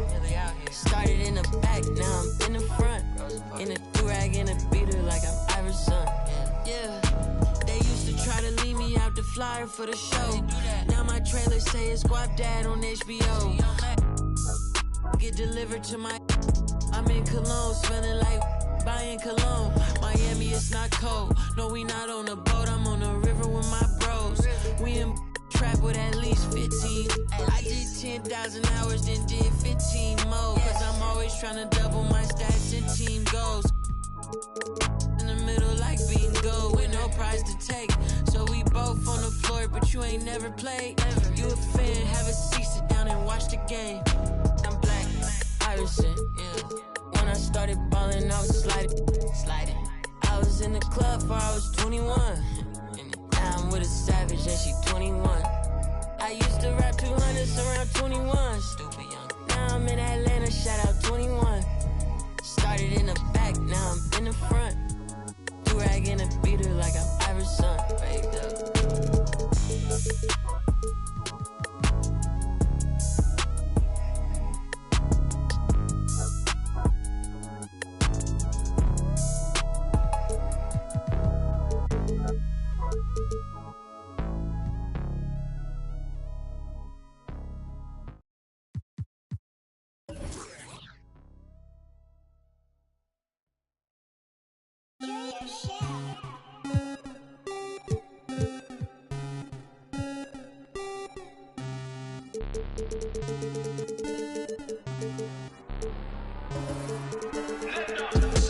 S11: Started in the back, now I'm in the front. In a do-rag and a beater like I'm Iverson. Yeah, they used to try to leave me out the flyer for the show. Now my trailer say it's Guap Dad on HBO. Get delivered to my... I'm in Cologne, smelling like buying cologne. Miami, it's not cold. No, we not on a boat, I'm on the river with my bros. We in trap with at least 15. I did 10,000 hours, then did 15 more. Cause I'm always trying to double my stats and team goals. In the middle like being gold with no prize to take. So we both on the floor, but you ain't never played. You a fan, have a seat, sit down and watch the game. I'm black, Irishman, yeah. When I started balling, I was sliding. I was in the club before I was 21. Now I'm with a savage and she 21. I used to rap 200s around 21. Stupid young. Now I'm in Atlanta, shout out 21. Started in the back, now I'm in the front. Do-rag and a beater like I'm Iverson. Baked up.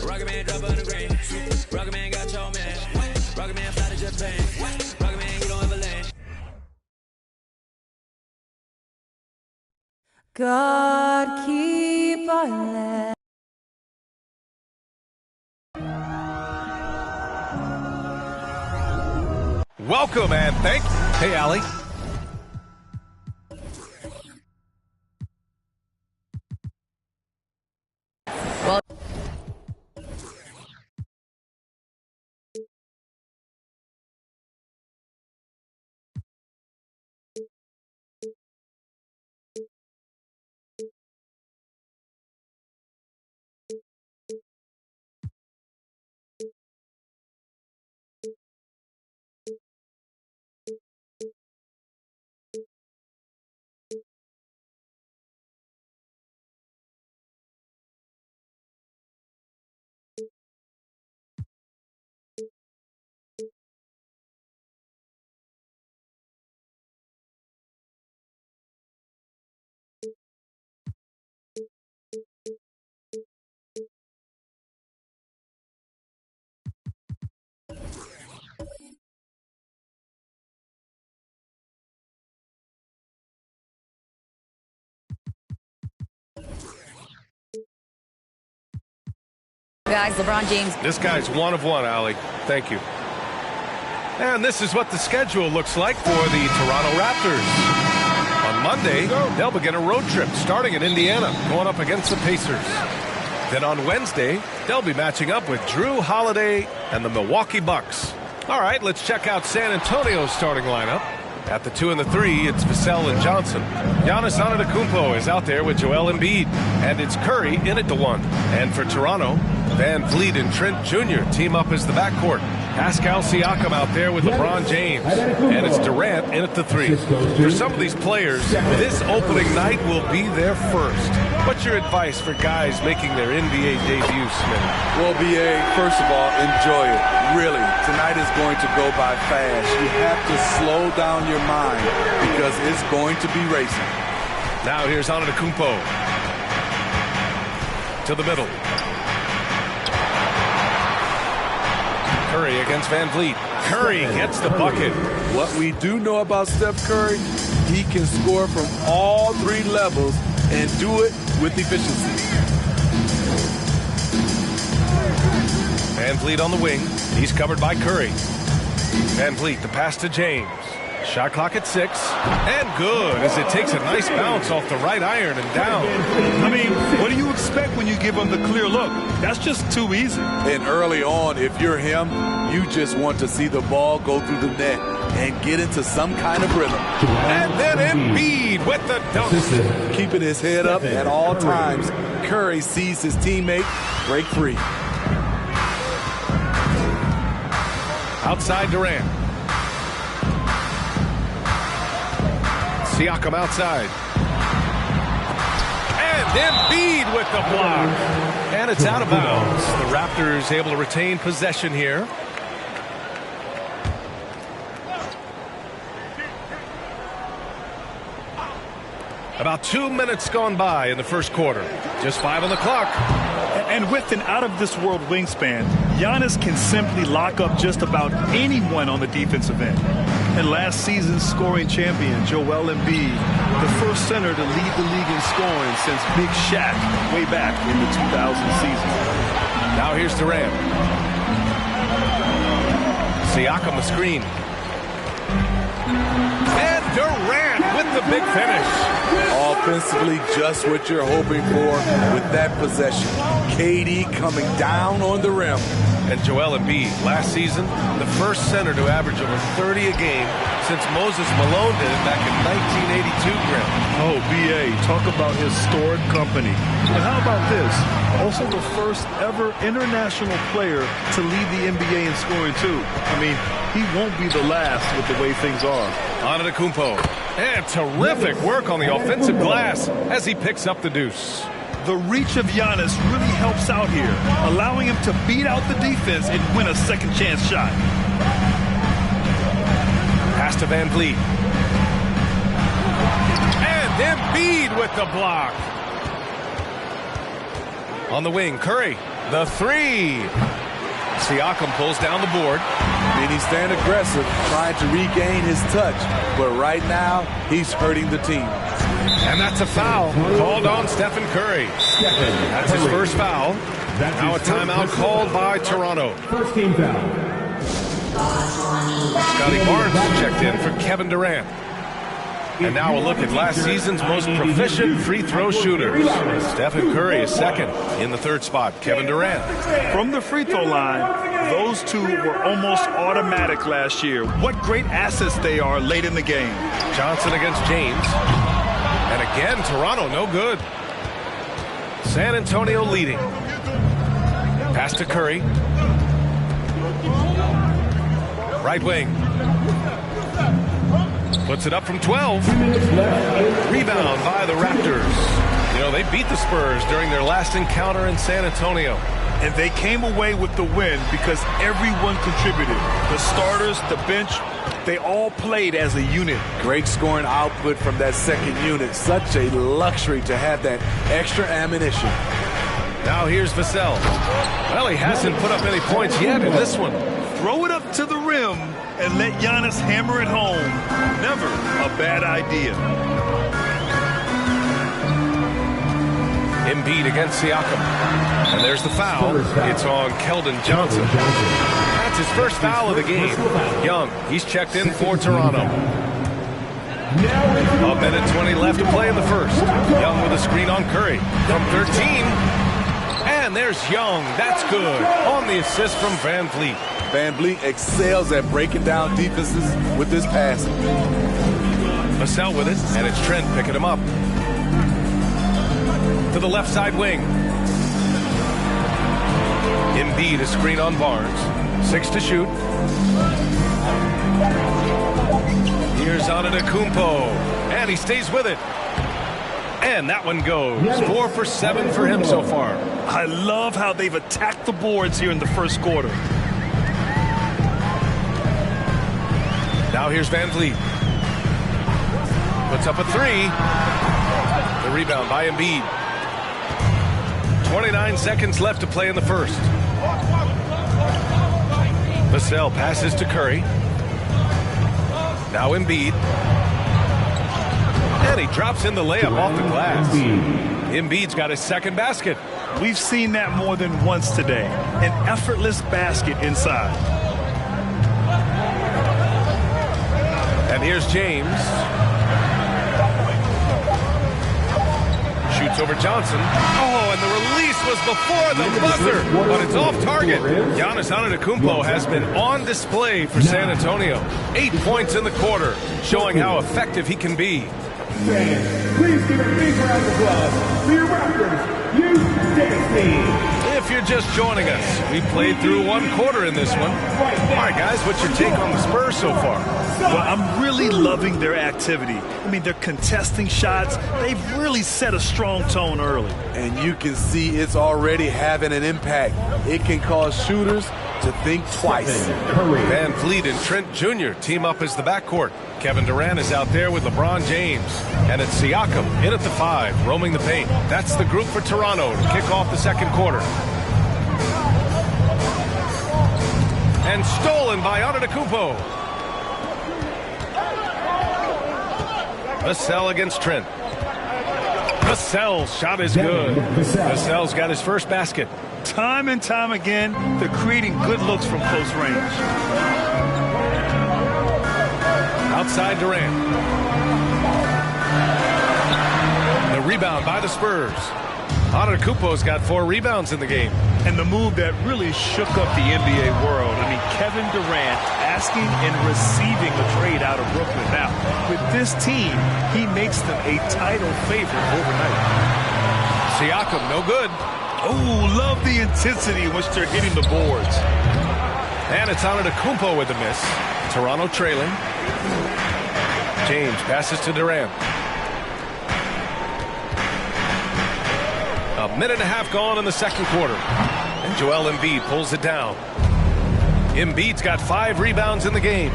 S15: Rocket Man drop on the green. Rocket Man got your man. Rocket Man fly to Japan. Rocket Man, you don't ever land.
S16: God keep our land.
S17: Welcome and thank you. Hey, Allie.
S3: guys. LeBron James.
S17: This guy's one of one, Allie. Thank you. And this is what the schedule looks like for the Toronto Raptors. On Monday, they'll begin a road trip starting in Indiana, going up against the Pacers. Then on Wednesday, they'll be matching up with Drew Holiday and the Milwaukee Bucks. All right, let's check out San Antonio's starting lineup. At the 2 and the 3, it's Vassell and Johnson. Giannis Antetokounmpo is out there with Joel Embiid. And it's Curry in at the 1. And for Toronto, Van Vliet and Trent Jr. team up as the backcourt. Pascal Siakam out there with LeBron James. And it's Durant in at the 3. For some of these players, this opening night will be their first. What's your advice for guys making their NBA debuts, Smith?
S13: Well, B.A., first of all, enjoy it. Really, tonight is going to go by fast. You have to slow down your mind because it's going to be racing.
S17: Now here's Antetokounmpo. To the middle. Curry against Van Vliet. Curry gets the bucket.
S13: What we do know about Steph Curry, he can score from all 3 levels and do it with efficiency.
S17: Van Vliet on the wing. He's covered by Curry. Van Vliet, the pass to James. Shot clock at 6. And good, as it takes a nice bounce off the right iron and down.
S18: I mean, what do you expect when you give him the clear look? That's just too easy.
S13: And early on, if you're him, you just want to see the ball go through the net and get into some kind of rhythm.
S17: And then Embiid with the dunk.
S13: Keeping his head up at all times. Curry sees his teammate break free.
S17: Outside Durant. Siakam outside. And Embiid with the block. And it's out of bounds. The Raptors able to retain possession here. About 2 minutes gone by in the first quarter. Just 5 on the clock.
S18: And with an out-of-this-world wingspan, Giannis can simply lock up just about anyone on the defensive end. And last season's scoring champion, Joel Embiid, the first center to lead the league in scoring since Big Shaq way back in the 2000 season.
S17: Now here's Durant. Siakam the screen. And Durant with the big finish.
S13: Offensively, just what you're hoping for with that possession. KD coming down on the rim.
S17: And Joel Embiid, last season, the first center to average over 30 a game since Moses Malone did it back in 1982, Grim.
S18: Oh, B.A., talk about historic company. And how about this? Also the first ever international player to lead the NBA in scoring, too. I mean, he won't be the last with the way things are.
S17: Antetokounmpo. And terrific work on the offensive glass as he picks up the deuce.
S18: The reach of Giannis really helps out here, allowing him to beat out the defense and win a second chance shot.
S17: Pass to Van Vliet. And Embiid with the block. On the wing, Curry. The 3. Siakam pulls down the board.
S13: And he's staying aggressive, trying to regain his touch. But right now, he's hurting the team.
S17: And that's a foul called on Stephen Curry. That's his first foul. Now a timeout called by Toronto.
S22: First team foul.
S17: Scotty Barnes checked in for Kevin Durant. And now a look at last season's most proficient free throw shooters. Stephen Curry is second in the 3rd spot. Kevin Durant.
S18: From the free throw line, those two were almost automatic last year. What great assets they are late in the game.
S17: Johnson against James. And again, Toronto no good. San Antonio leading. Pass to Curry. Right wing. Puts it up from 12. Rebound by the Raptors. You know, they beat the Spurs during their last encounter in San Antonio.
S18: And they came away with the win because everyone contributed. The starters, the bench, they all played as a unit.
S13: Great scoring output from that second unit. Such a luxury to have that extra ammunition.
S17: Now here's Vassell. Well, he hasn't put up any points yet in this one.
S18: Throw it up to the rim and let Giannis hammer it home. Never a bad idea.
S17: Embiid against Siakam. And there's the foul. It's on Keldon Johnson. That's his first foul of the game. Young, he's checked in for Toronto. A minute 20 left to play in the first. Young with a screen on Curry from 13. And there's Young. That's good. On the assist from Van Vliet.
S13: Van Vliet excels at breaking down defenses with this pass.
S17: Vassell with it, and it's Trent picking him up. To the left side wing. Embiid a screen on Barnes. 6 to shoot. Here's Antetokounmpo, and he stays with it. And that one goes. 4 for 7 for him so far.
S18: I love how they've attacked the boards here in the first quarter.
S17: Now here's Van Vliet. Puts up a 3. The rebound by Embiid. 29 seconds left to play in the first. Vassell passes to Curry. Now Embiid. And he drops in the layup off the glass. Embiid's got his second basket.
S18: We've seen that more than once today. An effortless basket inside.
S17: And here's James. Shoots over Johnson. Oh, and the release was before the buzzer, but it's off target. Giannis Antetokounmpo has been on display for San Antonio. 8 points in the quarter, showing how effective he can be.
S22: Please give a big round of applause for your Raptors,
S17: If you're just joining us, we played through 1 quarter in this one. All right, guys, what's your take on the Spurs so far?
S18: Well, I'm really loving their activity. I mean, they're contesting shots. They've really set a strong tone early.
S13: And you can see it's already having an impact. It can cause shooters to think twice.
S17: Van Vliet and Trent Jr. team up as the backcourt. Kevin Durant is out there with LeBron James. And it's Siakam in at the 5, roaming the paint. That's the group for Toronto to kick off the second quarter. And stolen by Antetokounmpo. Vassell against Trent. Vassell's shot is good. Vassell's got his first basket.
S18: Time and time again, they're creating good looks from close range.
S17: Outside Durant. The rebound by the Spurs. Antetokounmpo's got 4 rebounds in the game.
S18: And the move that really shook up the NBA world. I mean, Kevin Durant asking and receiving a trade out of Brooklyn. Now, with this team, he makes them a title favorite overnight.
S17: Siakam, no good.
S18: Oh, love the intensity in which they're hitting the boards.
S17: And it's Antetokounmpo with the miss. Toronto trailing. James passes to Durant. A minute and a half gone in the second quarter. And Joel Embiid pulls it down. Embiid's got 5 rebounds in the game.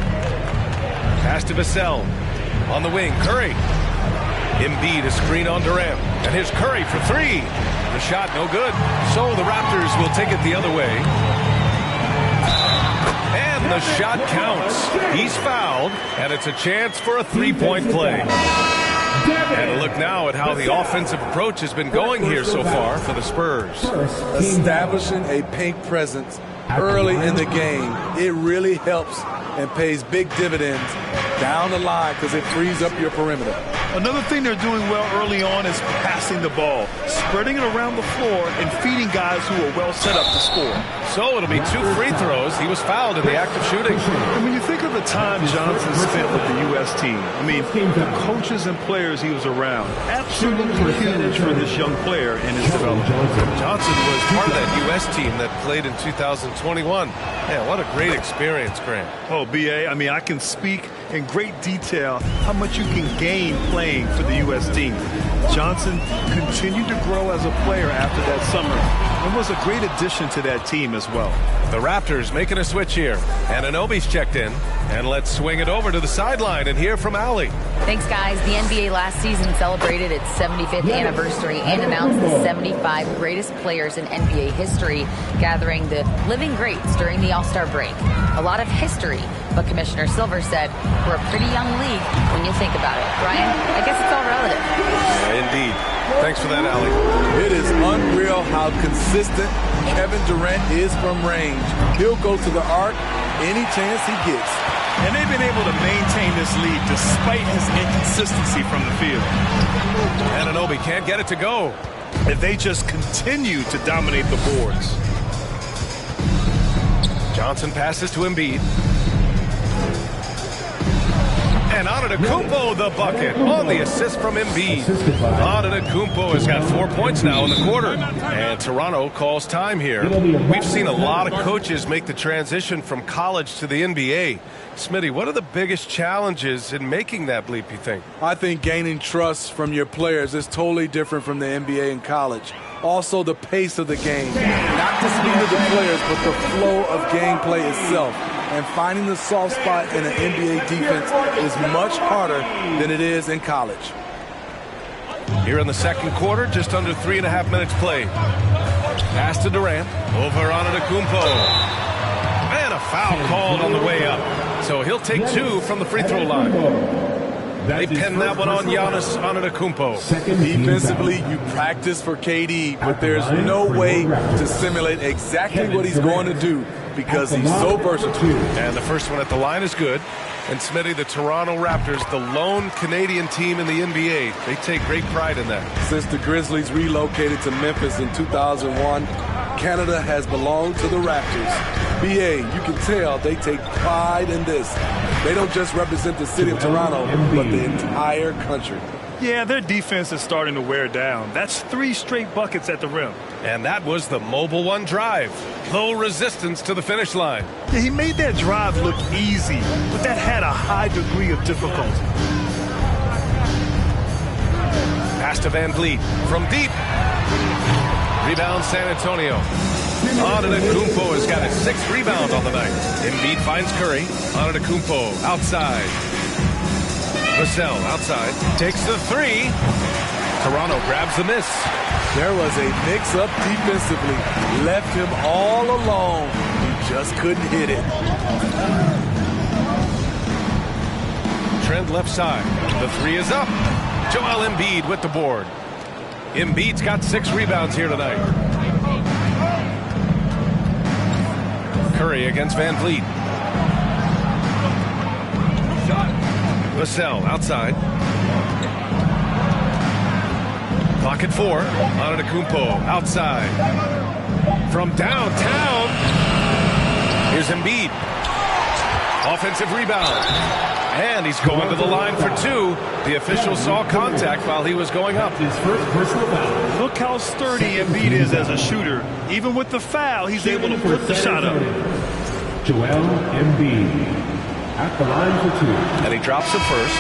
S17: Pass to Vassell. On the wing, Curry. Embiid a screen on Durant. And here's Curry for 3. The shot no good. So the Raptors will take it the other way. And the shot counts. He's fouled. And it's a chance for a 3-point play. And a look now at how the offensive approach has been going here so far for the Spurs.
S13: Establishing a paint presence early in the game, it really helps and pays big dividends down the line because it frees up your perimeter.
S18: Another thing they're doing well early on is passing the ball, spreading it around the floor and feeding guys who are well set up to score.
S17: So it'll be 2 free throws. He was fouled in the act of shooting.
S18: And when you think of the time Johnson spent with the U.S. team, I mean, the coaches and players he was around, absolutely huge for this young player in his development.
S17: Johnson was part of that U.S. team that played in 2021. Yeah, what a great experience, Grant.
S18: Oh, B.A., I mean, I can speak in great detail how much you can gain playing for the U.S. team. Johnson continued to grow as a player after that summer and was a great addition to that team as well.
S17: The Raptors making a switch here. Anunoby's checked in. And let's swing it over to the sideline and hear from Allie.
S3: Thanks, guys. The NBA last season celebrated its 75th anniversary and announced the 75 greatest players in NBA history, gathering the living greats during the All-Star break. A lot of history, but Commissioner Silver said we're a pretty young league when you think about it. Ryan, I guess it's all relative.
S17: Indeed. Thanks for that, Allie.
S13: It is tell how consistent Kevin Durant is from range. He'll go to the arc any chance he gets.
S18: And they've been able to maintain this lead despite his inconsistency from the field.
S17: Anunoby can't get it to go.
S18: And they just continue to dominate the boards.
S17: Johnson passes to Embiid. And Antetokounmpo the bucket on the assist from Embiid. Antetokounmpo has got 4 points now in the quarter. And Toronto calls time here. We've seen a lot of coaches make the transition from college to the NBA. Smitty, what are the biggest challenges in making that leap, you think?
S13: I think gaining trust from your players is totally different from the NBA and college. Also, the pace of the game. Not the speed of the players, but the flow of gameplay itself. And finding the soft spot in an NBA defense is much harder than it is in college.
S17: Here in the second quarter, just under 3.5 minutes played. Pass to Durant. Over Antetokounmpo. And a foul called on the way up. So he'll take 2 from the free throw line. They pin that one on Giannis Antetokounmpo.
S13: Defensively, you practice for KD, but there's no way to simulate exactly what he's going to do because he's so versatile.
S17: And the first one at the line is good. And Smitty, the Toronto Raptors, the lone Canadian team in the NBA, they take great pride in that.
S13: Since the Grizzlies relocated to Memphis in 2001, Canada has belonged to the Raptors. BA, you can tell they take pride in this. They don't just represent the city of Toronto, but the entire country.
S18: Yeah, their defense is starting to wear down. That's 3 straight buckets at the rim.
S17: And that was the Mobile One drive. Low resistance to the finish line.
S18: Yeah, he made that drive look easy, but that had a high degree of difficulty.
S17: Pass to Van Vliet from deep. Rebound San Antonio. Antetokounmpo has got his 6th rebound on the night. Embiid finds Curry. Antetokounmpo outside. Vassell outside. Takes the 3. Toronto grabs the miss.
S13: There was a mix-up defensively. Left him all alone. He just couldn't hit it.
S17: Trent left side. The 3 is up. Joel Embiid with the board. Embiid's got 6 rebounds here tonight. Curry against Van Vliet. Vassell outside. Clock at 4. Antetokounmpo outside. From downtown. Here's Embiid. Offensive rebound. And he's going to the line for 2. The official saw contact while he was going up.
S18: His first personal foul. Look how sturdy Embiid is as a shooter. Even with the foul, he's able to put the shot up.
S22: Joel Embiid at the line for 2.
S17: And he drops it first.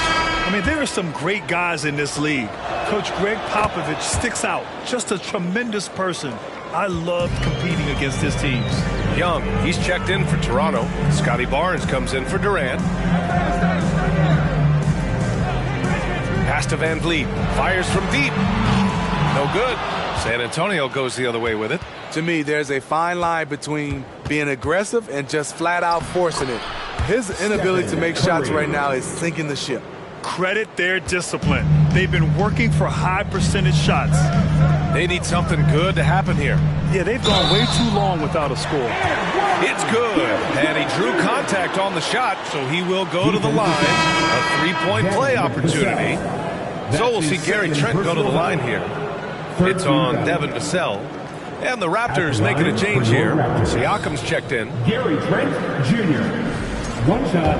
S18: I mean, there are some great guys in this league. Coach Greg Popovich sticks out. Just a tremendous person. I loved competing against his teams.
S17: Young, he's checked in for Toronto. Scotty Barnes comes in for Durant. Pass to Van Vliet. Fires from deep. No good. San Antonio goes the other way with it.
S13: To me, there's a fine line between being aggressive and just flat out forcing it. His inability to make shots right now is sinking the ship.
S18: Credit their discipline. They've been working for high percentage shots.
S17: They need something good to happen here.
S18: Yeah, they've gone way too long without a score.
S17: It's good. And he drew contact on the shot, so he will go to the line. A 3-point play opportunity. So we'll see Gary Trent go to the line here. It's on Devin Vassell. And the Raptors making a change here. Siakam's checked in.
S22: Gary Trent Jr. 1 shot.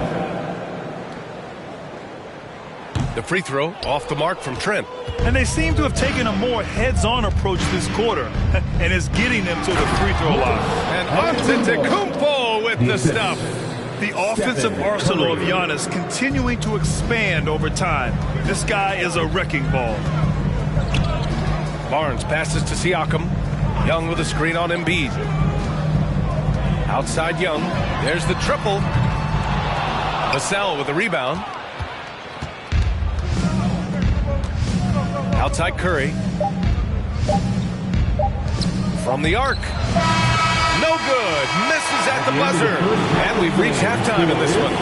S17: The free throw off the mark from Trent.
S18: And they seem to have taken a more heads-on approach this quarter. And it's getting them to the free throw line.
S17: And Antetokounmpo with the stuff.
S18: The offensive arsenal of Giannis continuing to expand over time. This guy is a wrecking ball.
S17: Barnes passes to Siakam. Young with a screen on Embiid. Outside Young. There's the triple. Vassell with the rebound. Outside Curry. From the arc. No good. Misses at the buzzer. And we've reached halftime in this one.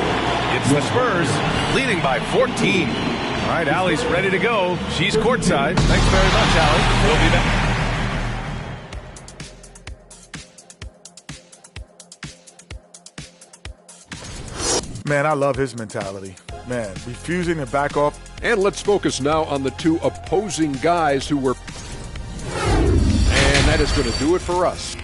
S17: It's the Spurs leading by 14. All right, Allie's ready to go. She's courtside. Thanks very much, Allie. We'll be back.
S6: Man, I love his mentality. Man, refusing to back off.
S7: And let's focus now on the two opposing guys who were... And that is going to do it for us.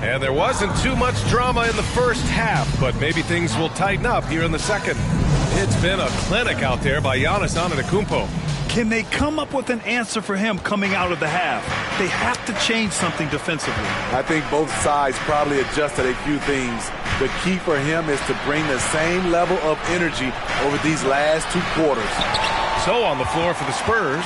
S17: And there wasn't too much drama in the first half, but maybe things will tighten up here in the second. It's been a clinic out there by Giannis Antetokounmpo.
S18: Can they come up with an answer for him coming out of the half? They have to change something defensively.
S13: I think both sides probably adjusted a few things. The key for him is to bring the same level of energy over these last two quarters.
S17: So on the floor for the Spurs,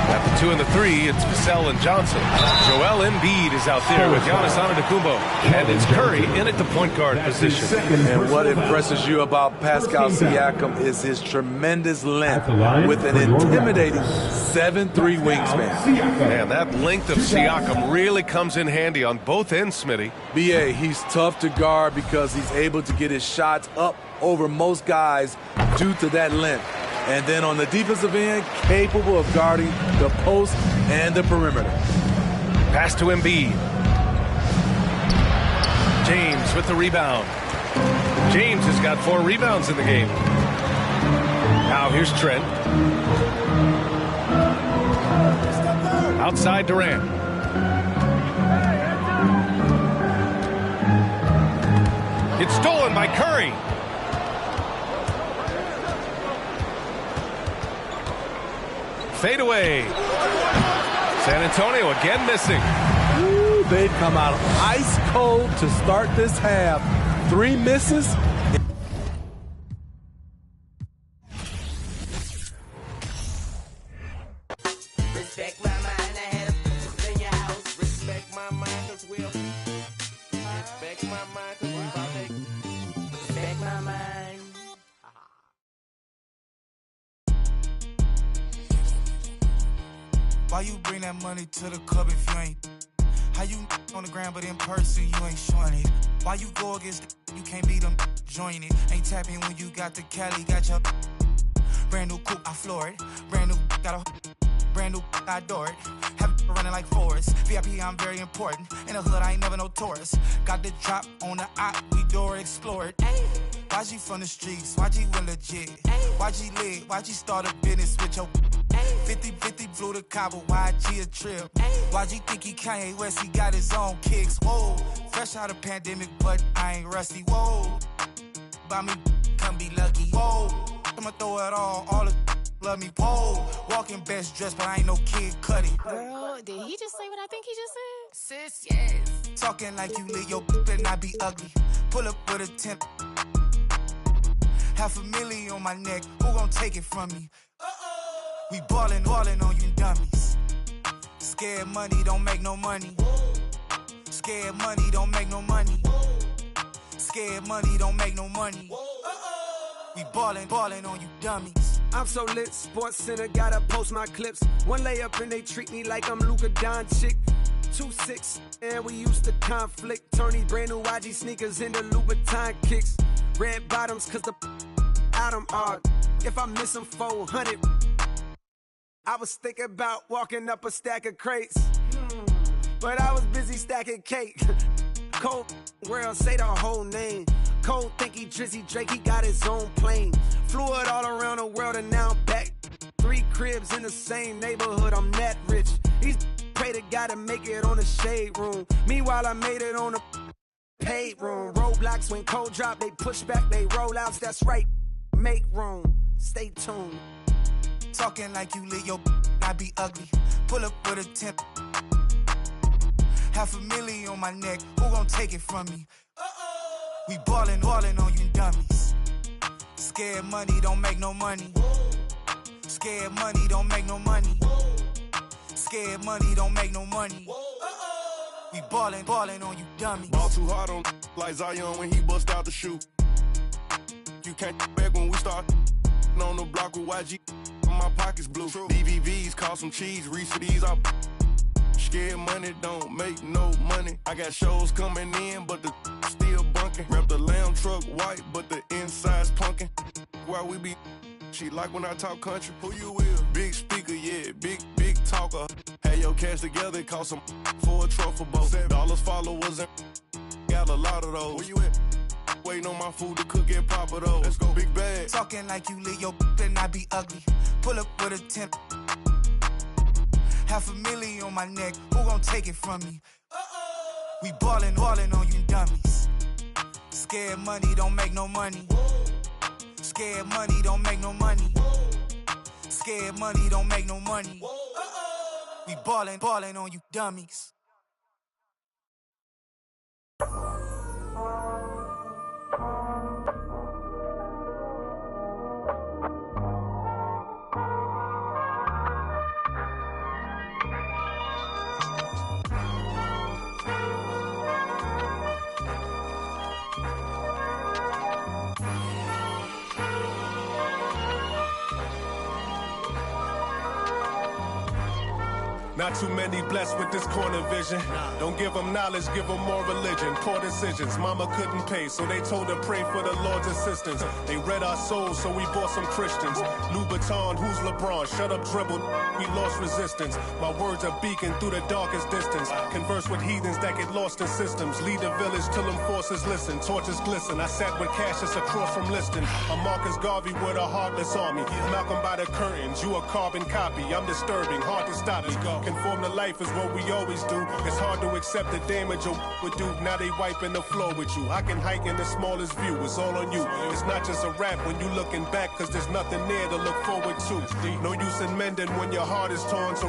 S17: at the 2 and the 3, it's Vassell and Johnson. Joel Embiid is out there with Giannis Antetokounmpo, and it's Curry in at the point guard position.
S13: And what impresses you about Pascal Siakam is his tremendous length with an intimidating 7'3" wingspan.
S17: Man, that length of Siakam really comes in handy on both ends, Smitty.
S13: B.A., he's tough to guard because he's able to get his shots up over most guys due to that length. And then on the defensive end, capable of guarding the post and the perimeter.
S17: Pass to Embiid. James with the rebound. James has got 4 rebounds in the game. Now here's Trent. Outside Durant. It's stolen by Curry. Fade away. San Antonio again missing.
S13: Ooh, they've come out ice cold to start this half. 3 misses.
S8: Respect my mind, I had a in your house. Respect my mind, cause we'll respect my mind, cause we're about to respect my mind.
S4: Why you bring that money to the club if you ain't? How you on the ground but in person you ain't showing it? Why you go against you can't beat them join it? Ain't tapping when you got the Cali, got your brand new coupe, I floor it. Brand new got a brand new I adore it. Have it running like Forrest. VIP, I'm very important. In the hood, I ain't never no tourist. Got the drop on the op, we door explore it. YG from the streets, YG went legit. YG lit, YG start a business with your 50-50 flew to Cabo, YG a trip. YG think he Kanye West, he got his own kicks. Whoa, fresh out of pandemic, but I ain't rusty. Whoa, buy me, come be lucky. Whoa, I'ma throw it all the love me. Whoa, walking best dressed, but I ain't no Kid Cudi.
S19: Girl, did he just say what I think he just said? Sis, yes.
S4: Talking like you lit, your better not be ugly. Pull up with a 10. $500,000 on my neck, who gon' take it from me? We ballin' on you dummies. Scared money don't make no money. Scared money don't make no money. Scared money don't make no money. We ballin' on you dummies.
S20: I'm so lit, Sports Center, gotta post my clips. One layup and they treat me like I'm Luka Doncic. 2-6, and we used to conflict. Turn these brand new YG sneakers into Louboutin kicks. Red bottoms, cause the out them are. If I miss them 400, I was thinking about walking up a stack of crates. But I was busy stacking cake. Cold world, say the whole name. Cole think he Drizzy Drake, he got his own plane. Flew it all around the world and now I'm back. 3 cribs in the same neighborhood, I'm that rich. These pray to God to make it on the shade room. Meanwhile, I made it on the paid room. Roadblocks when cold drop, they push back, they roll outs, that's right. Make room, stay tuned.
S4: Talking like you lit, your not be ugly. Pull up with a 10. $500,000 on my neck, who gon' take it from me? We ballin' on you dummies. Scared money don't make no money. Scared money don't make no money. Scared money don't make no money. We ballin' on you dummies.
S21: Ball too hard on like Zion when he bust out the shoe. You can't back when we start on the block with YG. My pockets blue. BVVs, call some cheese, Reese for these up. Scared money don't make no money. I got shows coming in, but the still bunking. Wrap the lamb truck white, but the inside's punkin'. While we be She like when I talk country. Who you with? Big speaker, yeah, big talker. Had your cash together, cost some for a truffle boat. $7 followers and got a lot of those. Where you at? Waiting on my food to cook and pop it over. Let's go, big bag.
S4: Talking like you lit your and I be ugly. Pull up with a 10. $500,000 on my neck. Who gon' take it from me? We ballin' on you dummies. Scared money don't make no money. Scared money don't make no money. Scared money don't make no money. We ballin' on you dummies.
S21: Not too many blessed with this corner vision. Don't give them knowledge, give them more religion. Poor decisions, mama couldn't pay, so they told her pray for the Lord's assistance. They read our souls, so we bought some Christians. Louboutin, who's LeBron? Shut up, dribble. We lost resistance. My words are beacon through the darkest distance. Converse with heathens that get lost in systems. Lead the village till them forces listen. Torches glisten. I sat with Cassius across from Liston. I'm Marcus Garvey with a heartless army. Malcolm by the curtains, you a carbon copy. I'm disturbing, hard to stop me. Conform to life is what we always do. It's hard to accept the damage you would do. Now they wiping the floor with you. I can hike in the smallest view. It's all on you. It's not just a rap when you looking back, cause there's nothing there to look forward to. No use in mending when your heart is torn. So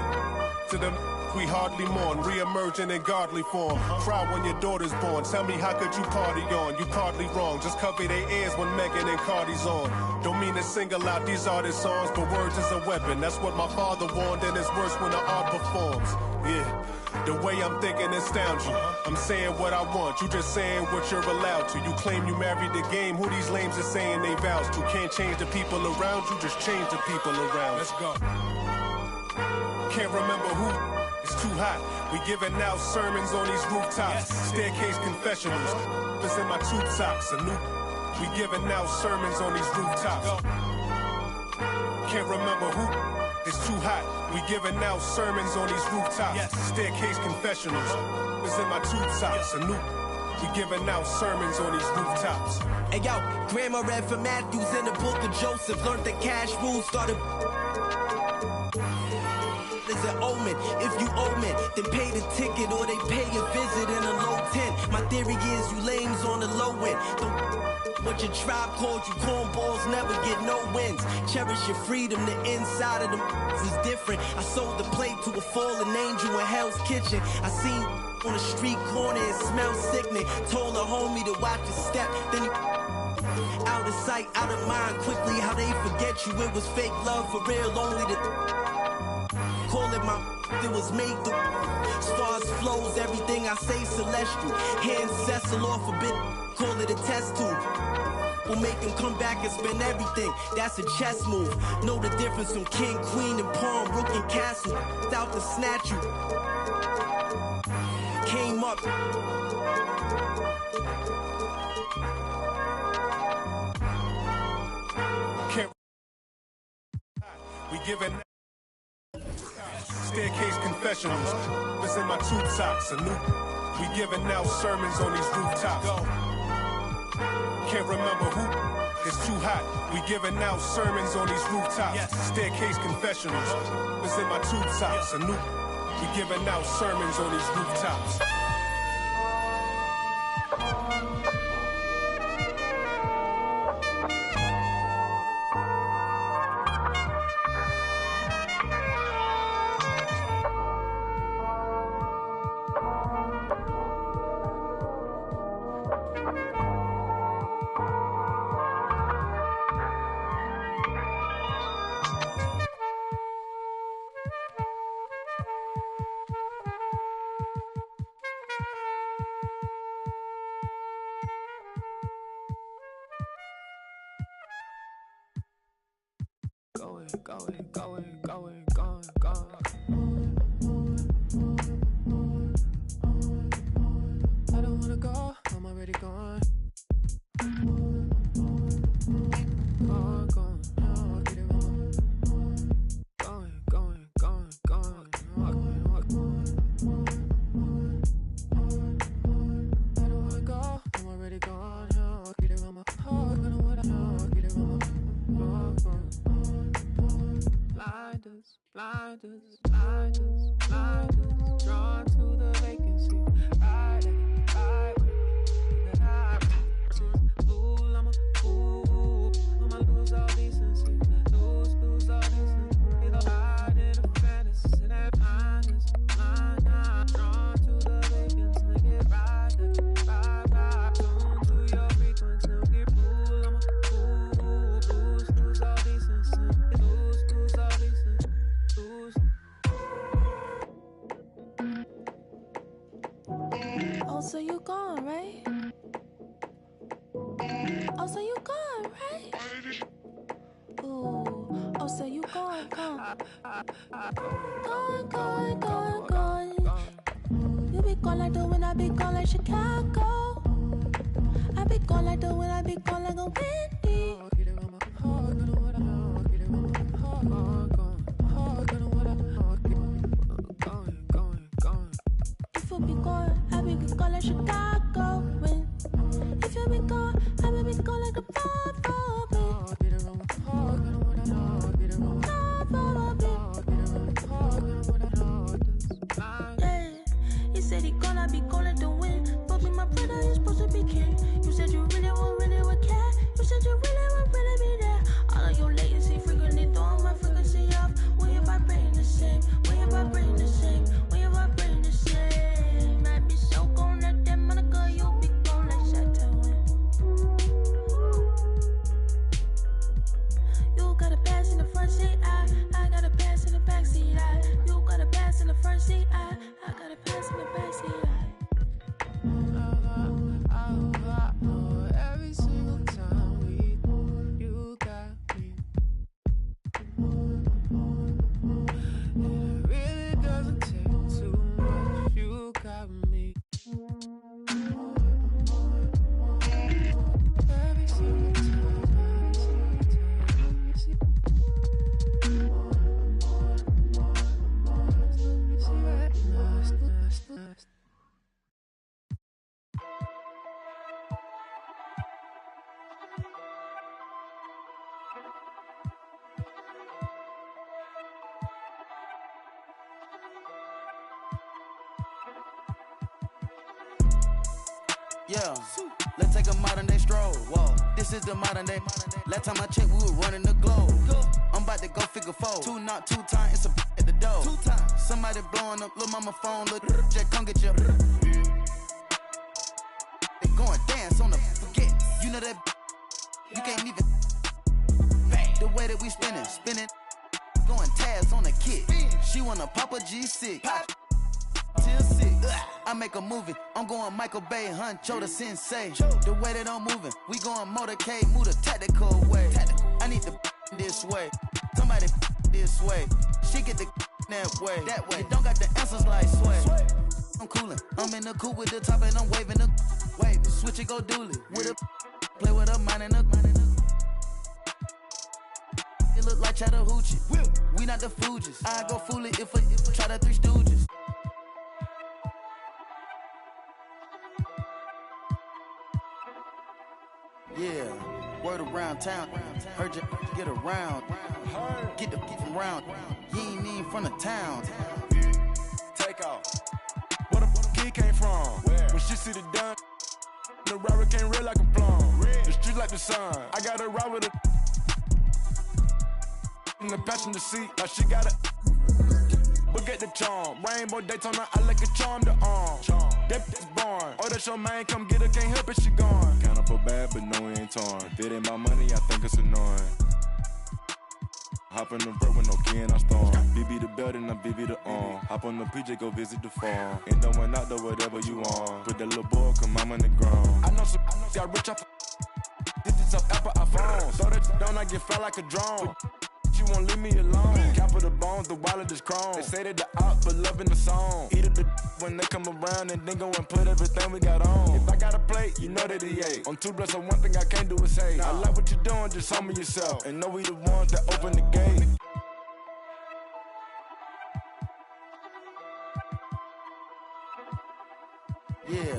S21: to them we hardly mourn, re-emerging in godly form. Cry when your daughter's born. Tell me how could you party on? You partly wrong. Just cover their ears when Megan and Cardi's on. Don't mean to single out these artist songs, but words is a weapon. That's what my father warned, and it's worse when the art performs. Yeah, the way I'm thinking astounds you. I'm saying what I want, you just saying what you're allowed to. You claim you married the game, who these lames are saying they vows to. Can't change the people around you, just change the people around. Let's go. Can't remember who. It's too hot. We giving out sermons on these rooftops. Staircase confessionals. It's in my tube socks. We giving out sermons on these rooftops. Can't remember who. It's too hot. We giving out sermons on these rooftops. Staircase confessionals. It's in my tube socks. We giving out sermons on these rooftops.
S8: Hey yo, Grandma read from Matthews in the book of Joseph. Learned the cash rules, started is an omen. If you owe me, then pay the ticket or they pay a visit in a low tent. My theory is you lames on the low end. What your tribe called you cornballs never get no wins. Cherish your freedom, the inside of them is different. I sold the plate to a fallen angel in Hell's Kitchen. I seen on the street corner, it smelled sickening. Told a homie to watch his step, then he out of sight, out of mind. Quickly how they forget you, it was fake love for real, only the call it my it was made through. Stars flows, everything I say celestial. Hand Cecil off a bit, call it a test tube. We'll make him come back and spend everything. That's a chess move. Know the difference from king, queen, and pawn, rook and castle. Without to snatch you. Came up.
S21: We giving staircase confessionals. It's in my tube socks. We giving out sermons on these rooftops. Can't remember who. It's too hot. We giving out sermons on these rooftops. Staircase confessionals. It's in my tube socks. We giving out sermons on these rooftops.
S2: I don't wanna go, I'm already gone. Gone, gone, oh, get it blinders, blinders, blinders, drawn to the vacancy. Ride it, ride with it, ride with it. Fool, I'm a fool. I'ma lose all decency, lose all decency. Either ride in a fantasy, and that blinders, blind, drawn to the vacancy. Get ride it, ride, tune to your frequency. Get fool, I'm a fool. Lose all decency, lose all decency.
S1: Oh, so you gone, right? Oh, so you gone, right? Ooh, oh, so you gone. You be gone like the wind, I be gone like Chicago. I be gone like the wind, I be gone like a windy. If you be gone, I be gone like Chicago. When if you be gone, I be gone like a yeah, he said he gone, I be gone like the wind. Fuck me, my brother, you supposed to be king. You said you really would care. You said you really would be there. All of your latency frequently throwing my frequency off. When you vibrating the same, when you vibrating the same, when you vibrating the same. Might be so gone that Monica, you be gone like Chateau. You got a pass in the front seat, I got a pass in the back seat. You got a pass in the front seat, I got a pass in the back seat.
S2: Every single time we move, you got me. It really doesn't take too much. You got me. Every single time,
S5: Yeah, let's take a modern day stroll. Whoa, this is the modern day. Last time I checked, we were running the globe. I'm about to go figure four. Two not two times, it's a at the door. 2 times. Somebody blowing up, little mama phone, little Jack, come get your. They going dance on the forget. You know that you can't even. The way that we spinning, going Taz on the kick. She wanna pop a G6. Till 6. I make a movie. I'm going Michael Bay, Huncho the Sensei. The way that I'm moving, we going motorcade, move the tactical way. I need the this way. Somebody this way. She get the that way. You don't got the answers like sway. I'm coolin'. I'm in the coupe with the top and I'm waving the wave. Switch it, go dually. With a play with a mind and a it look like Chattahoochee. We not the Fugees. I go fool it if I try the Three Stooges. Yeah, word around town. Heard you get around. Get the from around. You ain't even from the town.
S6: Take off. Where the kid came from? When she see the done, the robber came red like a plum. The street like the sun. I got a ride with a in the passenger seat, like she got a. Look at the charm. Rainbow Daytona, I like a charm to arm. That bitch born. Oh, that's your man, come get her, can't help it, she gone. Count up a bad, but no, it ain't torn. If it ain't my money, I think it's annoying. Hop in the road with no key and I storm. BB the belt and I BB the arm. Hop on the PJ, go visit the farm. Ain't no one out there, whatever you want. Put that little boy, come I'm on the ground. I know some got rich off digits of Apple iPhone. Throw that down, I get fly like a drone. She won't leave me alone. Cap of the bones, the wallet is chrome. They say that the out, but loving the song. Eat up the when they come around and then go and put everything we got on. If I got a plate, you know that he ate. On 2 blocks, so one thing I can't do is hate. I like what you're doing, just humble yourself. And know we the ones that open the gate.
S5: Yeah,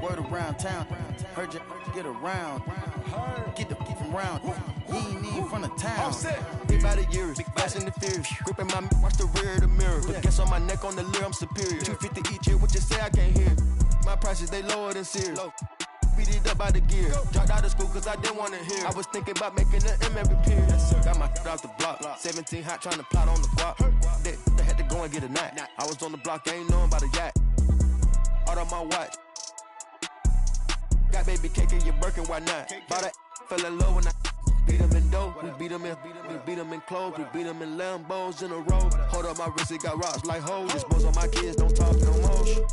S5: word around town. Heard you get around. Get the from round. He ain't even from the town. Big by the years, fast and the fears. Gripping my watch the rear of the mirror. Put gas on my neck on the leer, I'm superior. 250 each year, what you say I can't hear. My prices, they lower than Sears. Beat it up by the gear. Dropped out of school cause I didn't want to hear. I was thinking about making an M every period. Got my off the block. 17 hot trying to plot on the block. They had to go and get a knot. I was on the block, I ain't knowing about a yacht. Out on my watch. Got baby cake in your Birkin, why not? Bought that, fell in love when I beat him in dough. We beat him in clothes. We beat him in Lambos in a row. Hold up my wrist, it got rocks like hoes. Dispose on my kids, don't talk no more.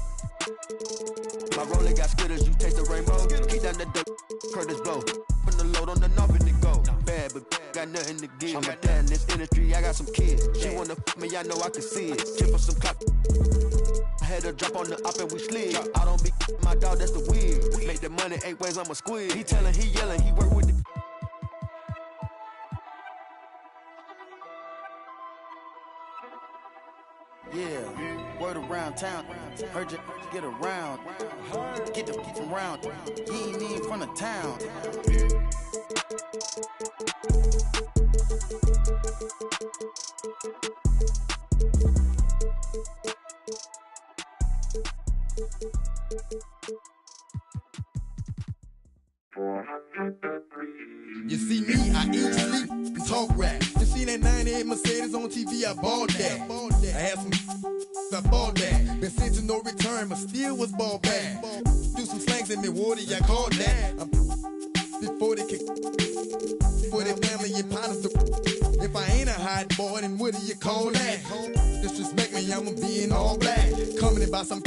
S5: My roller got skitters, you taste the rainbow. Keep down the Curtis blow. Put the load on the knob and it go. Bad, but got nothing to give. I'm a dad in this industry, I got some kids. She wanna me, I know I can see it. Chip for some clock. I had her drop on the up and we slid. I don't be my dog, that's the weird. Make the money 8 ways, I'm a squid. He tellin', he yellin', he work with the. Yeah, word around town. Heard you get around. Get the from round. He ain't even from the town.
S9: You see me, I eat, sleep, and talk rap. You seen that 98 Mercedes on TV, I bought that. I had some, I bought that. Been sent to no return, but still was ball back. Do some slangs in me, water, I called that. Before they kick, for their family and partners. If I ain't a hot boy, then what do you call that? Disrespect me, I'ma be in all black. Coming in by some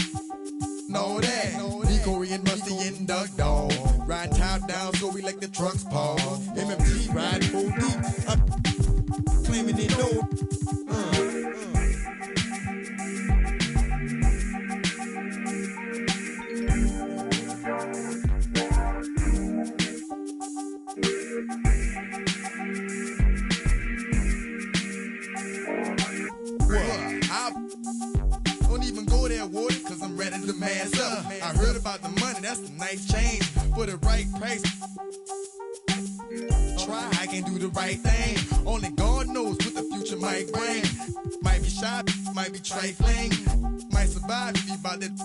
S9: and all that. Decoy and Rusty and Duck Dog. Ride top down so we like the trucks pause. MMT ride full deep. I'm claiming they know. Don't even go there, water, cause I'm ready to mass up. I heard about the money, that's a nice change. For the right price, try, I can do the right thing. Only God knows what the future might bring. Might be shy, might be trifling. Might survive if you about that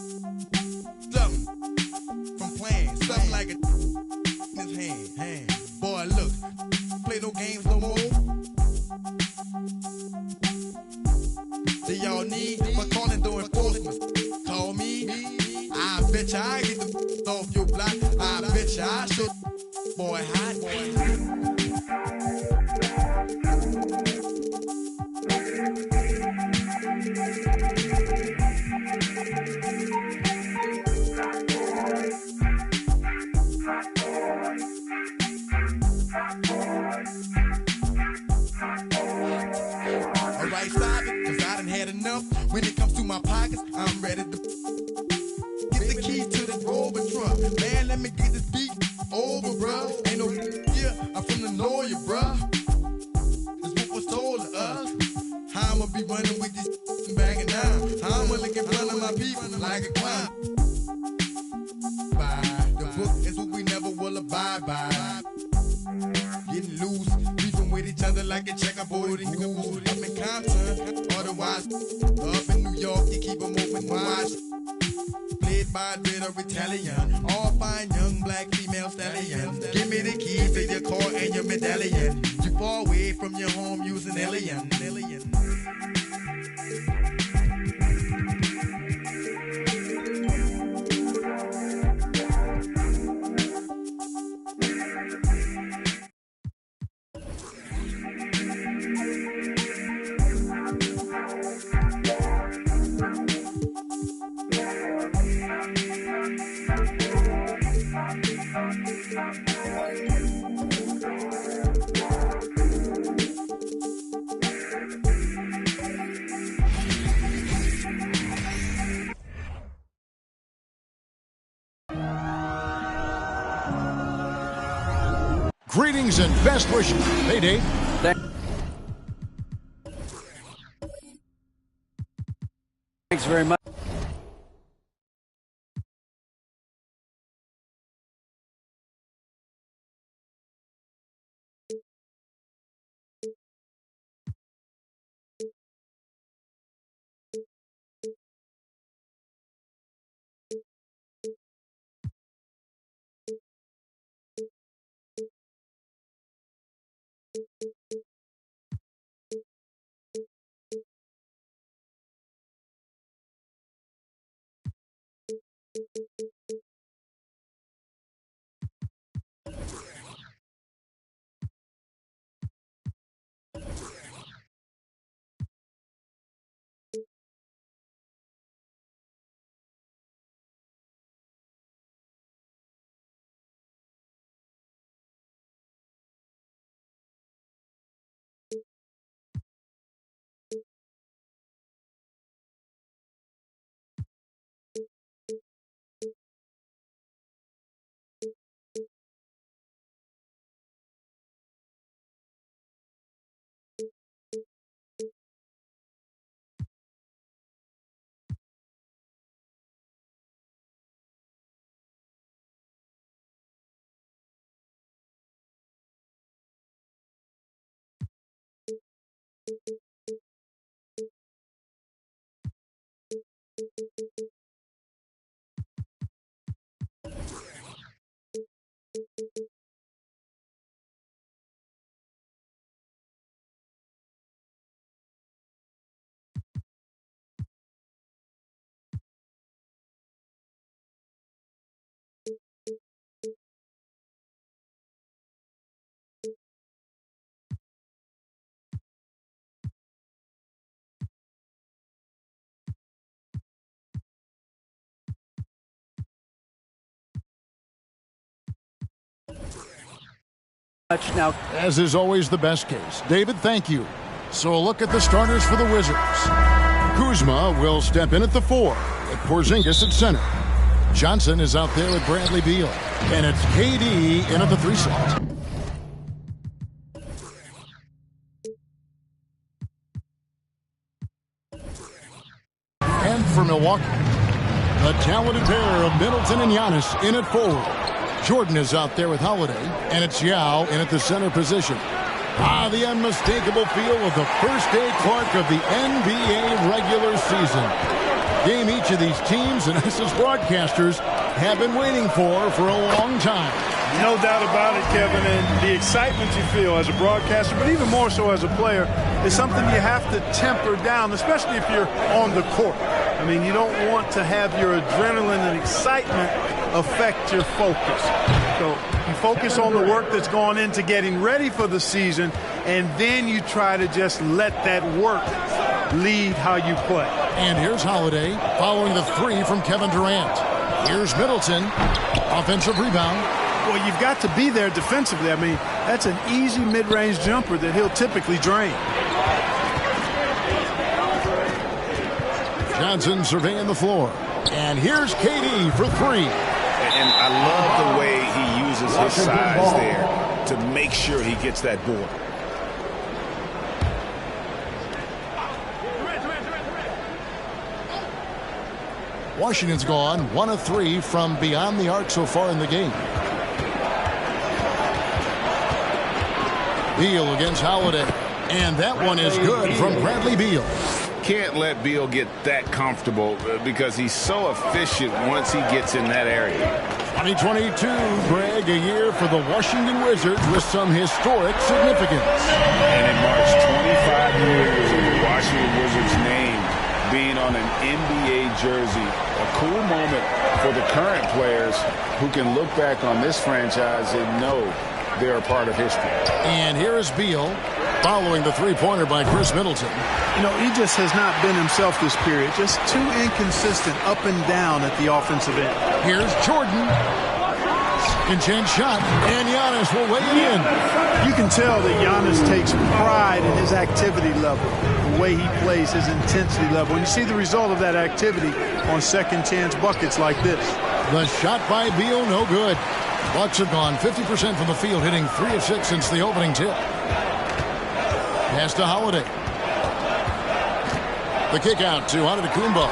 S9: something from playing. Something like a in his hand. Boy, look, play no games no more. Do y'all need for calling door enforcement? Call me. I bet you I get the off your block. I bet you I should. Boy, hot. Alright, stop it, cause I done had enough. When it comes to my pockets, I'm ready to get the keys to the Rover truck. Man, let me get this beat over, bruh. Ain't no here, I'm from the north, bruh. That's what was told to us. How I'ma be running with this bagging down. How I'ma look in front of my people like a clown. The book is what we never will abide by. Getting loose, beefing with each other like a checkerboard and goose. Up in Compton, otherwise, up in New York, you keep them open wide. Played by a dread of Italian, all fine young black female stallions. Give me the keys to your car and your medallion. You far away from your home using alien.
S10: Greetings and best wishes. Hey, Dave.
S23: Thanks very much.
S12: Now,
S10: as is always the best case. David, thank you. So a look at the starters for the Wizards. Kuzma will step in at the 4, with Porzingis at center. Johnson is out there with Bradley Beal. And it's KD in at the 3 slot. And for Milwaukee, the talented pair of Middleton and Giannis in at forward. Jordan is out there with Holiday, and it's Yao in at the center position. The unmistakable feel of the first-day Clark of the NBA regular season. Game each of these teams and us as broadcasters have been waiting for a long time.
S18: No doubt about it, Kevin, and the excitement you feel as a broadcaster, but even more so as a player, is something you have to temper down, especially if you're on the court. I mean, you don't want to have your adrenaline and excitement affect your focus. So you focus on the work that's gone into getting ready for the season, and then you try to just let that work lead how you play.
S10: And here's Holiday following the 3 from Kevin Durant. Here's Middleton. Offensive rebound.
S18: Well, you've got to be there defensively. I mean, that's an easy mid-range jumper that he'll typically drain.
S10: Johnson surveying the floor. And here's KD for 3.
S14: And I love the way he uses his size there to make sure he gets that board.
S10: Washington's gone 1 of 3 from beyond the arc so far in the game. Beal against Holiday. And that one is good from Bradley Beal.
S14: Can't let Beal get that comfortable because he's so efficient once he gets in that area.
S10: 2022, Greg, a year for the Washington Wizards with some historic significance.
S14: And it marks 25 years of the Washington Wizards name being on an NBA jersey. A cool moment for the current players who can look back on this franchise and know they're a part of history.
S10: And here is Beal following the 3-pointer by Chris Middleton.
S18: You know, he just has not been himself this period. Just too inconsistent up and down at the offensive end.
S10: Here's Jordan. Can-change shot, and Giannis will weigh it in.
S18: You can tell that Giannis takes pride in his activity level, the way he plays, his intensity level. And you see the result of that activity on second-chance buckets like this.
S10: The shot by Beal, no good. Bucks have gone 50% from the field, hitting 3 of 6 since the opening tip. Pass to Holiday. The kick out to Antetokounmpo.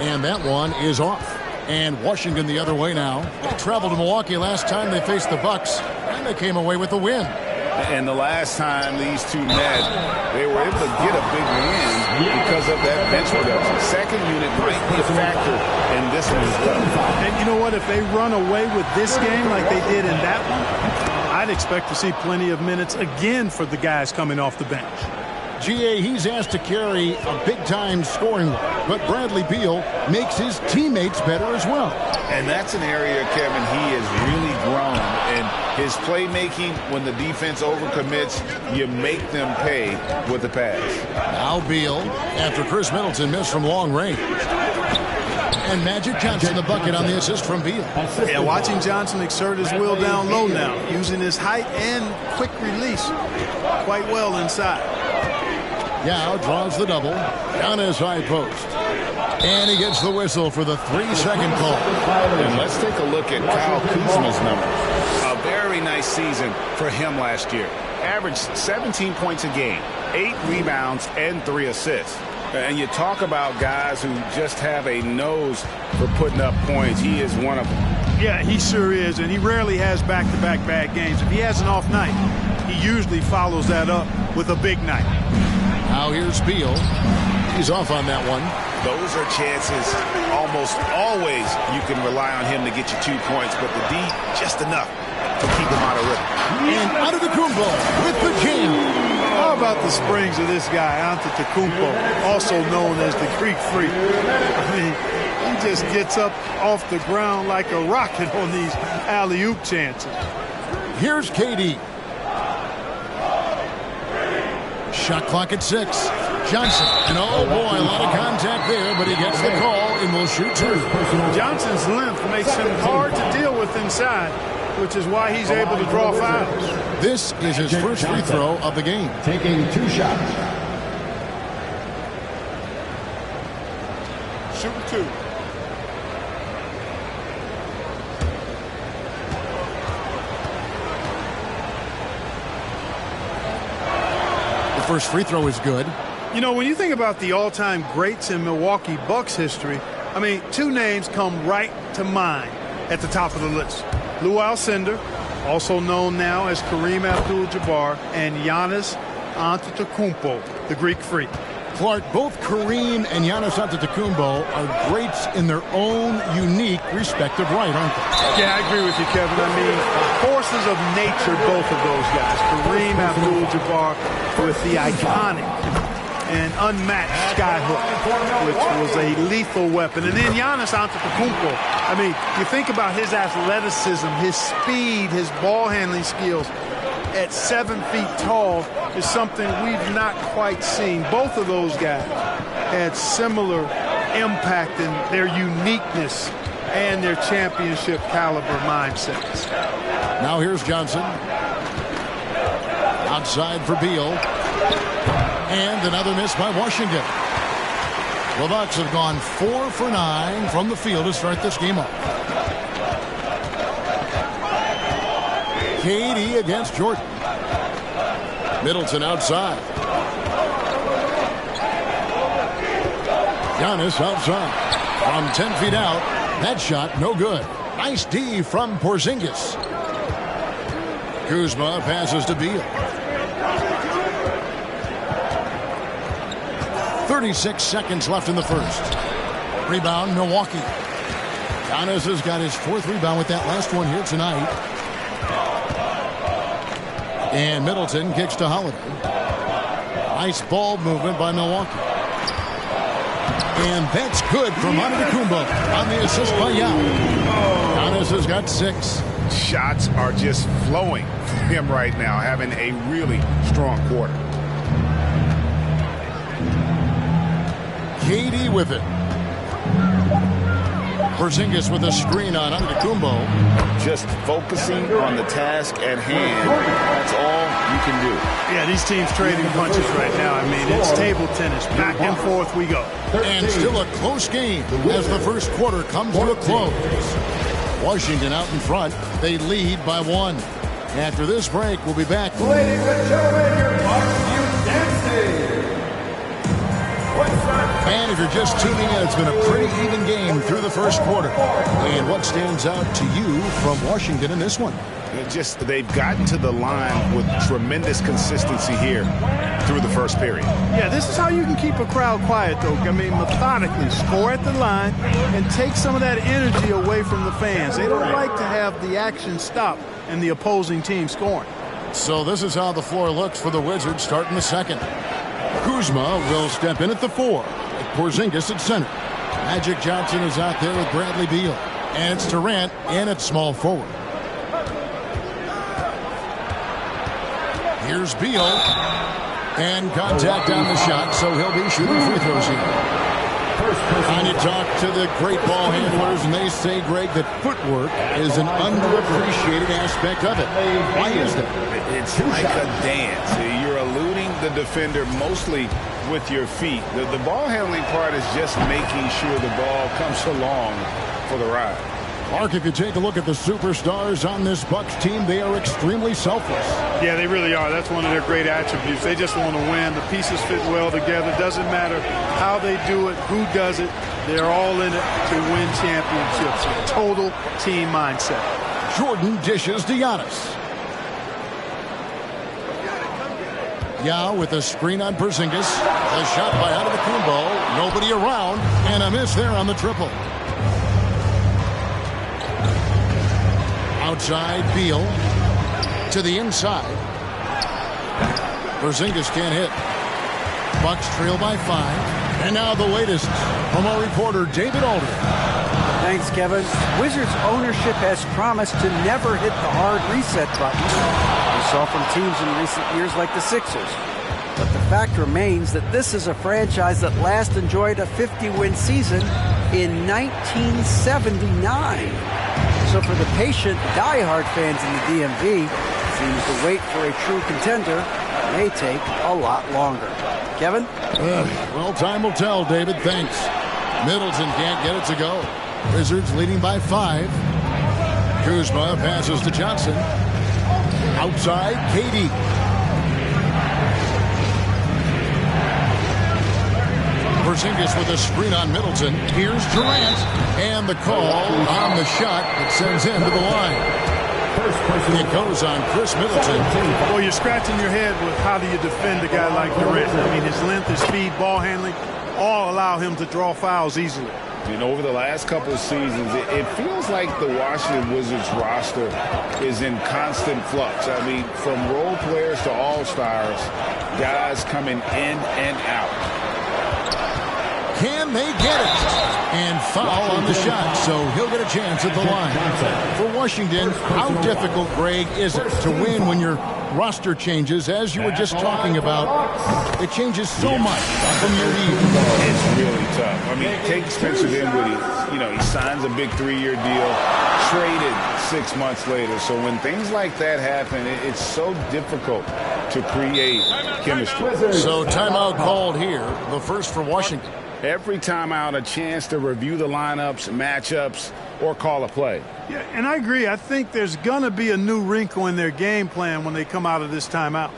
S10: And that one is off. And Washington the other way now. They traveled to Milwaukee last time they faced the Bucks, and they came away with the win.
S14: And the last time these two met, they were able to get a big win because of that bench production. Second unit might be a factor in this one as well.
S18: And you know what? If they run away with this game like they did in that one, I'd expect to see plenty of minutes again for the guys coming off the bench.
S10: GA, he's asked to carry a big-time scoring load, but Bradley Beal makes his teammates better as well.
S14: And that's an area, Kevin, he has really grown. And his playmaking, when the defense overcommits, you make them pay with the pass.
S10: Now Beal, after Chris Middleton missed from long range. And Magic Johnson the bucket on the assist from Beal.
S18: Yeah, watching Johnson exert his will down low now, using his height and quick release quite well inside.
S10: Yao draws the double on his high post. And he gets the whistle for the 3-second call.
S14: And let's take a look at Kyle Kuzma's numbers. A very nice season for him last year. Averaged 17 points a game, 8 rebounds, and 3 assists. And you talk about guys who just have a nose for putting up points. He is one of them.
S18: Yeah, he sure is, and he rarely has back-to-back bad games. If he has an off night, he usually follows that up with a big night.
S10: Now here's Beal. He's off on that one.
S14: Those are chances almost always you can rely on him to get you 2 points, but the D, just enough to keep him out of rhythm.
S10: And Antetokounmpo with the jam.
S18: How about the springs of this guy, Antetokounmpo, also known as the Greek Freak? I mean, he just gets up off the ground like a rocket on these alley-oop chances.
S10: Here's KD. Shot clock at 6. Johnson, and oh boy, a lot of contact there, but he gets the call and will shoot 2.
S18: Johnson's length makes him hard to deal with
S11: depth inside, which is why he's able to draw fouls.
S10: This is his first free throw of the game.
S22: Taking 2 shots.
S9: Shooting 2.
S10: The first free throw is good.
S11: You know, when you think about the all-time greats in Milwaukee Bucks history, I mean, 2 names come right to mind at the top of the list. Lou Alcindor, also known now as Kareem Abdul-Jabbar, and Giannis Antetokounmpo, the Greek Freak.
S10: Clark, both Kareem and Giannis Antetokounmpo are greats in their own unique respective right, aren't they?
S11: Yeah, I agree with you, Kevin. I mean, forces of nature, both of those guys. Kareem Abdul-Jabbar with the iconic and unmatched skyhook, which was a lethal weapon. And then Giannis Antetokounmpo. I mean, you think about his athleticism, his speed, his ball handling skills at 7 feet tall is something we've not quite seen. Both of those guys had similar impact in their uniqueness and their championship caliber mindsets.
S10: Now here's Johnson. Outside for Beal. And another miss by Washington. The Bucks have gone 4 for 9 from the field to start this game off. KD against Jordan. Middleton outside. Giannis outside. From 10 feet out. That shot no good. Nice D from Porzingis. Kuzma passes to Beal. 36 seconds left in the first. Rebound, Milwaukee. Giannis has got his 4th rebound with that last one here tonight. And Middleton kicks to Holiday. Nice ball movement by Milwaukee. And that's good from Antetokounmpo on the assist by Yao. Giannis has got 6.
S14: Shots are just flowing for him right now, having a really strong quarter.
S10: KD with it. Porzingis with a screen on Antetokounmpo.
S14: Just focusing on the task at hand. That's all you can do.
S11: Yeah, these teams trading punches right now. I mean, it's table tennis. Back and forth we go.
S10: And still a close game as the first quarter comes to a close. Washington out in front. They lead by 1. After this break, we'll be back.
S22: Ladies and gentlemen, your Mark dancing.
S10: And if you're just tuning in, it's been a pretty even game through the first quarter. And what stands out to you from Washington in this one?
S14: They've gotten to the line with tremendous consistency here through the first period.
S11: Yeah, this is how you can keep a crowd quiet, though. I mean, methodically score at the line and take some of that energy away from the fans. They don't like to have the action stop and the opposing team scoring.
S10: So this is how the floor looks for the Wizards starting the second. Kuzma will step in at the 4. Porzingis at center. Magic Johnson is out there with Bradley Beal. And it's Durant in at small forward. Here's Beal. And contact on the shot, so he'll be shooting free throws here. And you talk to the great ball handlers, and they say, Greg, that footwork is an underappreciated aspect of it. Why is that?
S14: It's like a dance. You're eluding the defender mostly with your feet. The ball handling part is just making sure the ball comes along for the ride.
S10: Mark, if you take a look at the superstars on this Bucks team, they are extremely selfless.
S11: Yeah, they really are. That's one of their great attributes. They just want to win. The pieces fit well together. Doesn't matter how they do it, who does it. They're all in it to win championships. Total team mindset.
S10: Jordan dishes to Giannis. Yao with a screen on Porzingis. A shot by Antetokounmpo. Nobody around. And a miss there on the triple. Outside, Beal to the inside. Porzingis can't hit. Bucks trail by 5. And now the latest from our reporter, David Aldridge.
S12: Thanks, Kevin. Wizards ownership has promised to never hit the hard reset button we saw from teams in recent years like the Sixers. But the fact remains that this is a franchise that last enjoyed a 50-win season in 1979. So for the patient, diehard fans in the DMV, seems to wait for a true contender may take a lot longer. Kevin?
S10: Well, time will tell, David. Thanks. Middleton can't get it to go. Wizards leading by 5. Kuzma passes to Johnson. Outside, KD. Porzingis with a screen on Middleton. Here's Durant. And the call on the shot that sends him to the line. It goes on Chris Middleton.
S11: Well, you're scratching your head with how do you defend a guy like Durant. I mean, his length, his speed, ball handling, all allow him to draw fouls easily.
S14: You know, over the last couple of seasons, it feels like the Washington Wizards roster is in constant flux. I mean, from role players to all-stars, guys coming in and out.
S10: Can they get it? And foul on the shot, so he'll get a chance at the line. For Washington, how difficult, Greg, is it to win when your roster changes, as you were just talking about? It changes so much from year to year.
S14: It's really tough. I mean, take Spencer Dinwiddie. You know, he signs a big 3-year deal, traded 6 months later. So when things like that happen, it's so difficult to create chemistry.
S10: So timeout called here, the first for Washington.
S14: Every timeout, a chance to review the lineups, matchups, or call a play.
S11: Yeah, and I agree. I think there's going to be a new wrinkle in their game plan when they come out of this timeout.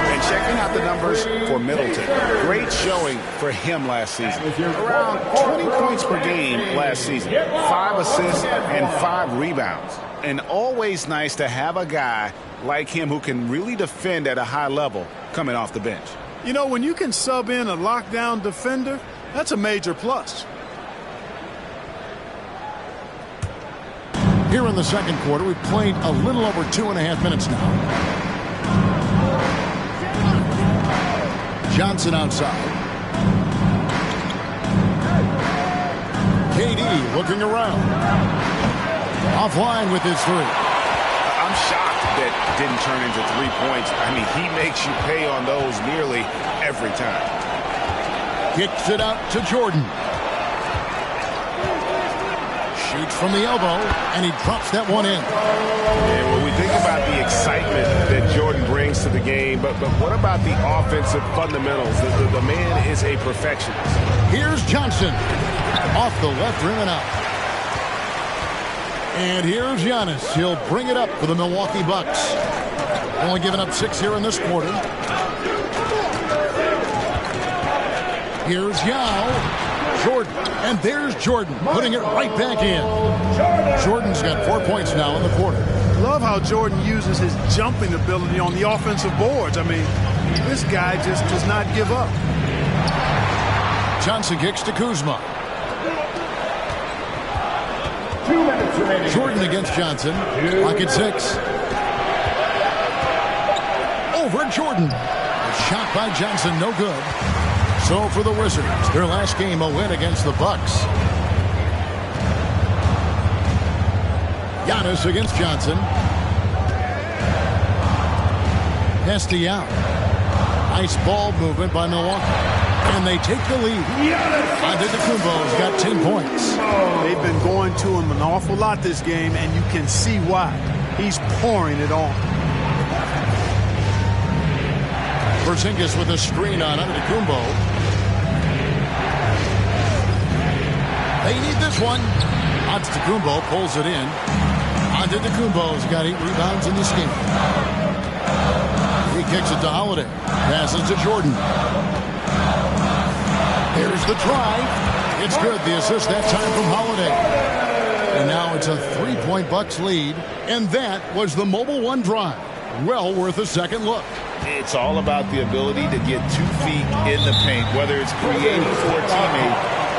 S14: And checking out the numbers for Middleton. Great showing for him last season. Around 20 points per game last season. 5 assists and 5 rebounds. And always nice to have a guy like him who can really defend at a high level coming off the bench.
S11: You know, when you can sub in a lockdown defender, that's a major plus.
S10: Here in the second quarter, we've played a little over 2.5 minutes now. Johnson outside. KD looking around. Offline with his 3.
S14: I'm shocked that didn't turn into 3 points. I mean, he makes you pay on those nearly every time.
S10: Kicks it out to Jordan. Shoots from the elbow, and he drops that one in.
S14: And when we think about the excitement that Jordan brings to the game, but what about the offensive fundamentals? The man is a perfectionist.
S10: Here's Johnson. Off the left rim and out. And here's Giannis. He'll bring it up for the Milwaukee Bucks. Only giving up 6 here in this quarter. Here's Yao. Jordan. And there's Jordan putting it right back in. Jordan's got 4 points now in the quarter.
S11: Love how Jordan uses his jumping ability on the offensive boards. I mean, this guy just does not give up.
S10: Johnson kicks to Kuzma. Jordan against Johnson. Clock at 6. Over Jordan. A shot by Johnson, no good. So for the Wizards, their last game, a win against the Bucks. Giannis against Johnson. Yao. Nice ball movement by Milwaukee. And they take the lead. Antetokounmpo's got 10 points.
S11: They've been going to him an awful lot this game, and you can see why. He's pouring it on.
S10: Porzingis with a screen on Antetokounmpo. They need this one. Antetokounmpo pulls it in. Antetokounmpo's got 8 rebounds in this game. He kicks it to Holiday. Passes to Jordan. Here's the try. It's good. The assist that time from Holiday. And now it's a 3-point Bucks lead. And that was the Mobile One drive. Well worth a second look.
S14: It's all about the ability to get 2 feet in the paint, whether it's creating for a teammate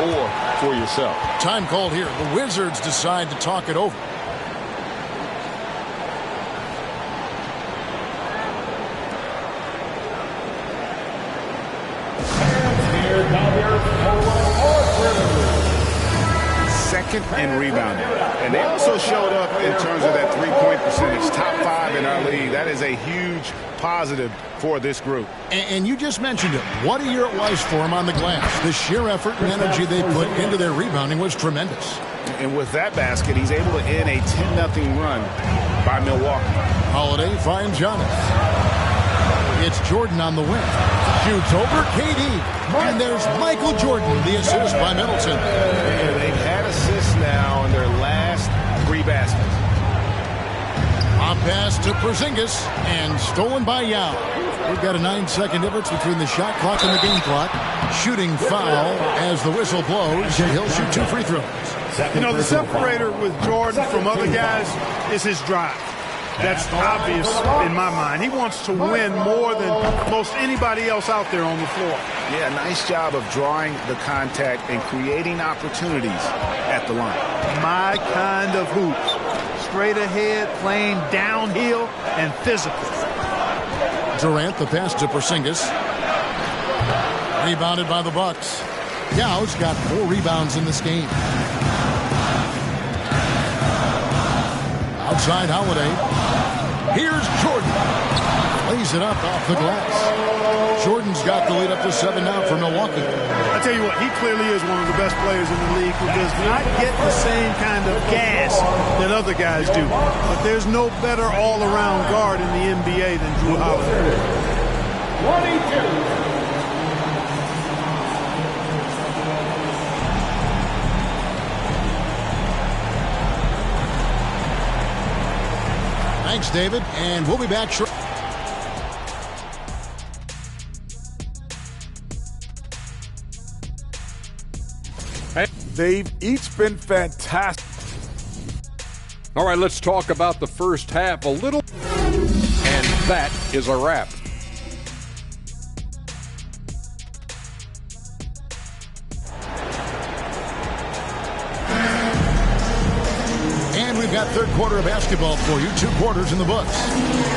S14: or for yourself.
S10: Time called here. The Wizards decide to talk it over.
S14: second in rebounding. And they also showed up in terms of that three-point percentage, top 5 in our league. That is a huge positive for this group.
S10: And you just mentioned it. What a year it was for them on the glass. The sheer effort and energy they put into their rebounding was tremendous.
S14: And with that basket, he's able to end a 10-0 run by Milwaukee.
S10: Holiday finds Giannis. It's Jordan on the wing. Shoots over KD. And there's Michael Jordan, the assist by Middleton.
S14: And they've had assists now in their last 3 baskets.
S10: A pass to Porzingis and stolen by Yao. We've got a 9-second difference between the shot clock and the game clock. Shooting foul as the whistle blows. He'll shoot 2 free throws.
S11: You know, the separator with Jordan from other guys is his drive. That's obvious in my mind. He wants to win more than most anybody else out there on the floor.
S14: Yeah, nice job of drawing the contact and creating opportunities at the line.
S11: My kind of hoops. Straight ahead, playing downhill, and physical.
S10: Durant, the pass to Porzingis. Rebounded by the Bucks. Yao's got 4 rebounds in this game. Outside Holiday. Here's Jordan. Lays it up off the glass. Jordan's got the lead up to 7 now for Milwaukee.
S11: I tell you what, he clearly is one of the best players in the league who does not get the same kind of gas that other guys do. But there's no better all-around guard in the NBA than Drew Holiday. 22.
S10: Thanks, David, and we'll be back shortly.
S13: They've each been fantastic.
S7: All right, let's talk about the first half a little. And that is a wrap.
S10: And we've got third quarter of basketball for you. 2 quarters in the books.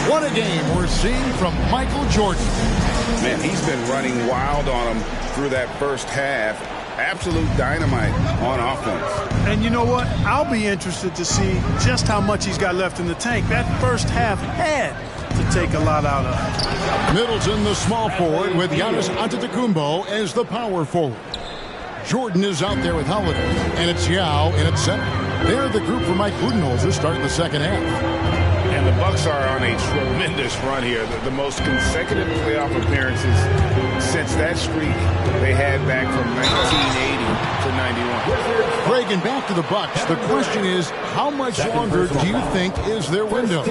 S10: What a game we're seeing from Michael Jordan.
S14: Man, he's been running wild on him through that first half. Absolute dynamite on offense.
S11: And you know what? I'll be interested to see just how much he's got left in the tank. That first half had to take a lot out of.
S10: Middleton, the small forward, with Giannis Antetokounmpo as the power forward. Jordan is out there with Holiday, and it's Yao in at center. They're the group for Mike Budenholzer starting the second half.
S14: And the Bucks are on a tremendous run here. The most consecutive playoff appearances since that streak they had back from 1980 to 91.
S10: Greg, and back to the Bucks. The question is, how much longer do you think is their window?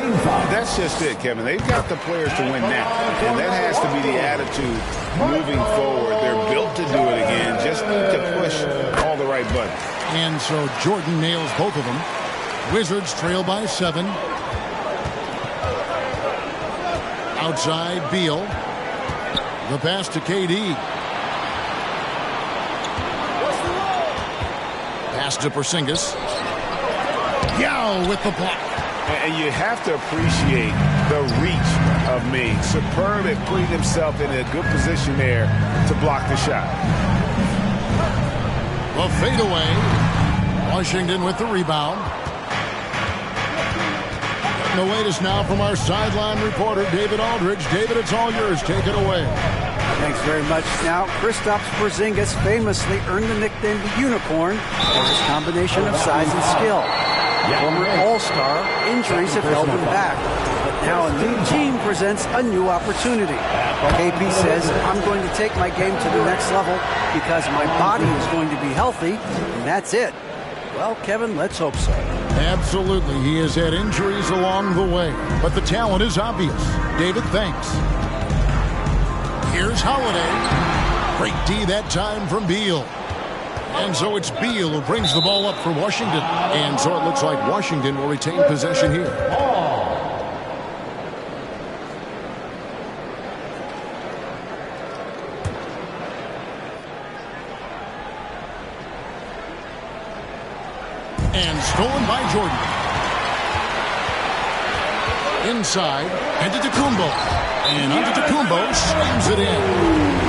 S14: That's just it, Kevin. They've got the players to win now, and that has to be the attitude moving forward. They're built to do it again. Just need to push all the right buttons.
S10: And so Jordan nails both of them. Wizards trail by 7. Outside, Beal. The pass to KD. Pass to Porzingis. Yao with the block.
S14: And you have to appreciate the reach of Ming. Superb at putting himself in a good position there to block the shot.
S10: The fadeaway. Washington with the rebound. The latest now from our sideline reporter, David Aldridge. David, it's all yours. Take it away.
S12: Thanks very much. Now, Kristaps Porzingis famously earned the nickname the Unicorn for his combination of size and skill. Former All-Star, injuries have held him back. But now a new team presents a new opportunity. KP says, I'm going to take my game to the next level because my body is going to be healthy, and that's it. Well, Kevin, let's hope so.
S10: Absolutely. He has had injuries along the way, but the talent is obvious. David, thanks. Here's Holiday. Great D that time from Beal. And so it's Beal who brings the ball up for Washington. And so it looks like Washington will retain possession here. And stolen by Jordan. Inside, Antetokounmpo. And Antetokounmpo slams it in.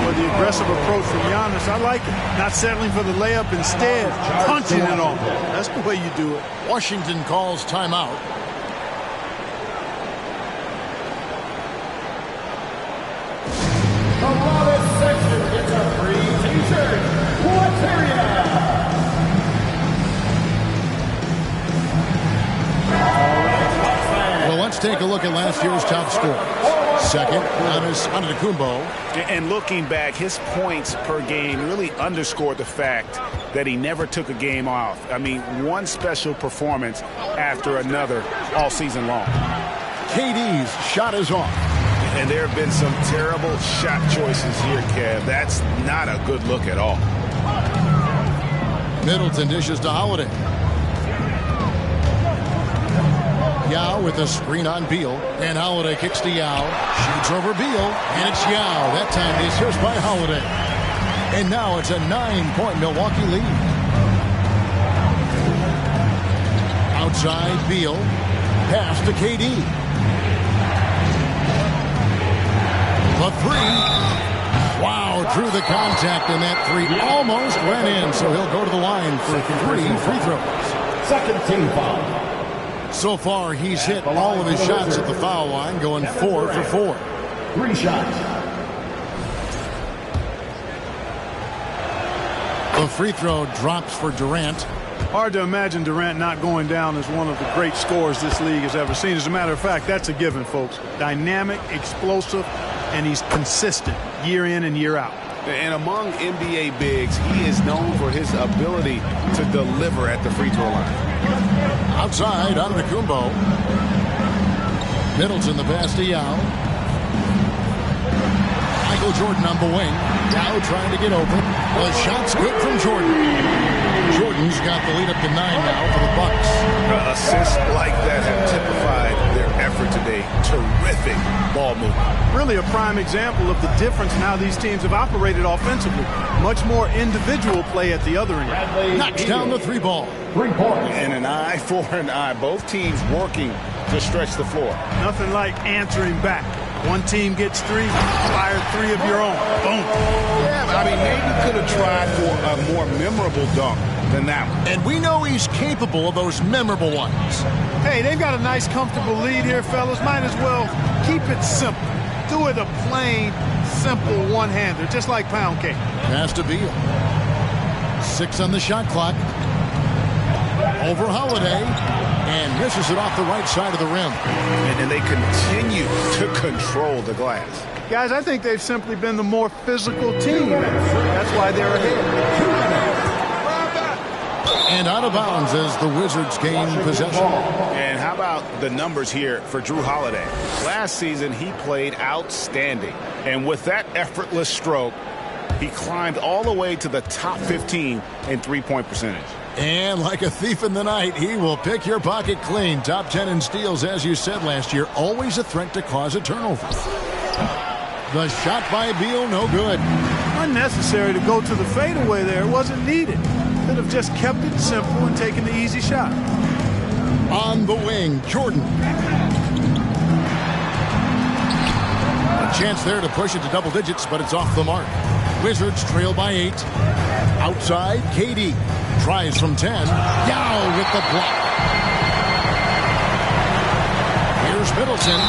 S11: Well, the aggressive approach from Giannis, I like it. Not settling for the layup, instead punching it on. That's the way you do it.
S10: Washington calls timeout.
S22: The lowest section gets a free t-shirt. What area?
S10: Well, let's take a look at last year's top scorer. Second, Giannis Antetokounmpo.
S14: And looking back, his points per game really underscored the fact that he never took a game off. I mean, one special performance after another all season long.
S10: KD's shot is off.
S14: And there have been some terrible shot choices here, Kev. That's not a good look at all.
S10: Middleton dishes to Holiday. Yao with a screen on Beal, and Holiday kicks to Yao, shoots over Beal, and it's Yao. That time is just by Holiday. And now it's a 9-point Milwaukee lead. Outside Beal, pass to KD. The three. Wow, drew the contact, and that three almost went in, so he'll go to the line for 3 free throws.
S22: Second team foul.
S10: So far, he's hit all of his shots at the foul line, going 4 for 4.
S22: 3 shots.
S10: The free throw drops for Durant.
S11: Hard to imagine Durant not going down as one of the great scorers this league has ever seen. As a matter of fact, that's a given, folks. Dynamic, explosive, and he's consistent year in and year out.
S14: And among NBA bigs, he is known for his ability to deliver at the free throw line.
S10: Outside, Antetokounmpo. Middleton, the pass to Yao. Michael Jordan on the wing. Yao trying to get open. The shot's good from Jordan. Jordan's got the lead up to 9 now for the Bucks.
S14: Assists like that have typified their effort today. Terrific ball movement.
S11: Really a prime example of the difference in how these teams have operated offensively. Much more individual play at the other end.
S10: Knocks down the 3 ball.
S22: 3 points.
S14: And an eye for an eye. Both teams working to stretch the floor.
S11: Nothing like answering back. One team gets 3, fire 3 of your own. Boom.
S14: Yeah, I mean, maybe could have tried for a more memorable dunk than that one.
S10: And we know he's capable of those memorable ones.
S11: Hey, they've got a nice, comfortable lead here, fellas. Might as well keep it simple. Do it a plain, simple one-hander, just like pound cake.
S10: Pass to Beal. 6 on the shot clock. Over Holiday. And misses it off the right side of the rim.
S14: And they continue to control the glass.
S11: Guys, I think they've simply been the more physical team. That's why they're ahead.
S10: And out of bounds as the Wizards gain possession.
S14: And how about the numbers here for Jrue Holiday? Last season, he played outstanding. And with that effortless stroke, he climbed all the way to the top 15 in three-point percentage.
S10: And like a thief in the night, he will pick your pocket clean. Top 10 in steals, as you said last year. Always a threat to cause a turnover. The shot by Beal, no good.
S11: Unnecessary to go to the fadeaway there. It wasn't needed. Could have just kept it simple and taken the easy shot.
S10: On the wing, Jordan. A chance there to push it to double digits, but it's off the mark. Wizards trail by 8. Outside, KD. Tries from 10. Yao with the block. Here's Middleton.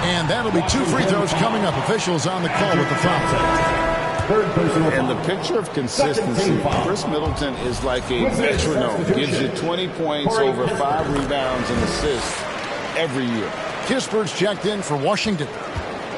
S10: And that'll be 2 free throws coming up. Officials on the call with the foul.
S14: And the picture of consistency, Chris Middleton is like a metronome. Gives you 20 points, over 5 rebounds and assists every year.
S10: Kisper's checked in for Washington.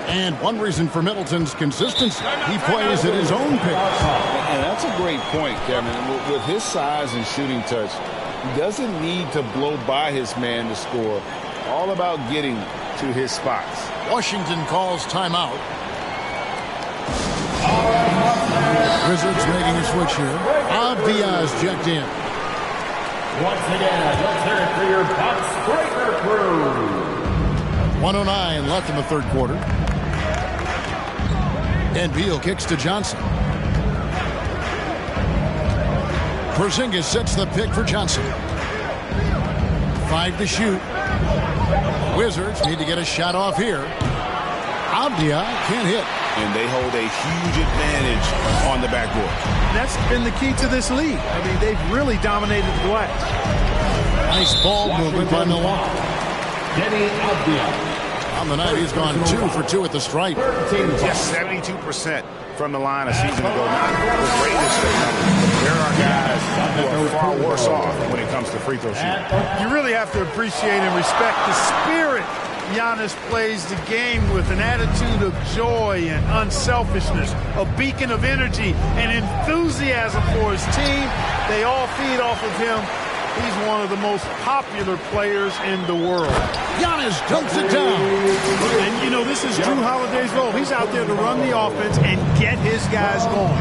S10: And one reason for Middleton's consistency, he plays at his own pace.
S14: And that's a great point, Kevin. With his size and shooting touch, he doesn't need to blow by his man to score. All about getting to his spots.
S10: Washington calls timeout. Wizards making a switch here. Diaz checked in.
S22: Once again, let's hear it for your Bucks Breaker crew.
S10: 1:09 left in the third quarter. And Beal kicks to Johnson. Porzingis sets the pick for Johnson. 5 to shoot. Wizards need to get a shot off here. Abdia can't hit.
S14: And they hold a huge advantage on the backboard.
S11: That's been the key to this league. I mean, they've really dominated the glass.
S10: Nice ball movement by Milwaukee. On the night, he's gone 2 for 2 at the stripe.
S14: Just 72% from the line a season ago. Not the greatest of numbers. There are guys who are far worse off when it comes to free throw shooting.
S11: You really have to appreciate and respect the spirit Giannis plays the game with, an attitude of joy and unselfishness, a beacon of energy and enthusiasm for his team. They all feed off of him. He's one of the most popular players in the world.
S10: Giannis dumps it down.
S11: And, you know, this is Drew Holiday's role. He's out there to run the offense and get his guys going.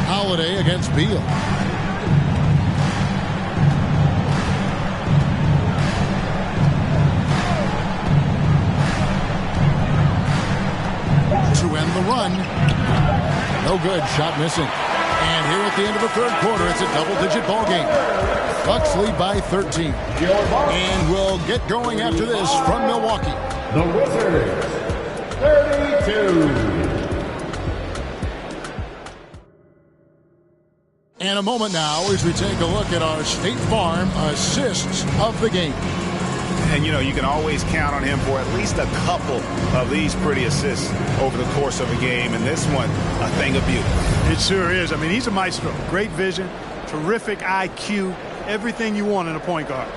S10: Holiday against Beal. To end the run. No good. Shot missing. And here at the end of the third quarter, it's a double-digit ball game. Bucks lead by 13. And we'll get going after this from Milwaukee.
S22: The Wizards, 32.
S10: And a moment now as we take a look at our State Farm assists of the game.
S14: And, you know, you can always count on him for at least a couple of these pretty assists over the course of a game. And this one, a thing of beauty.
S11: It sure is. I mean, he's a maestro. Great vision, terrific IQ, everything you want in a point guard.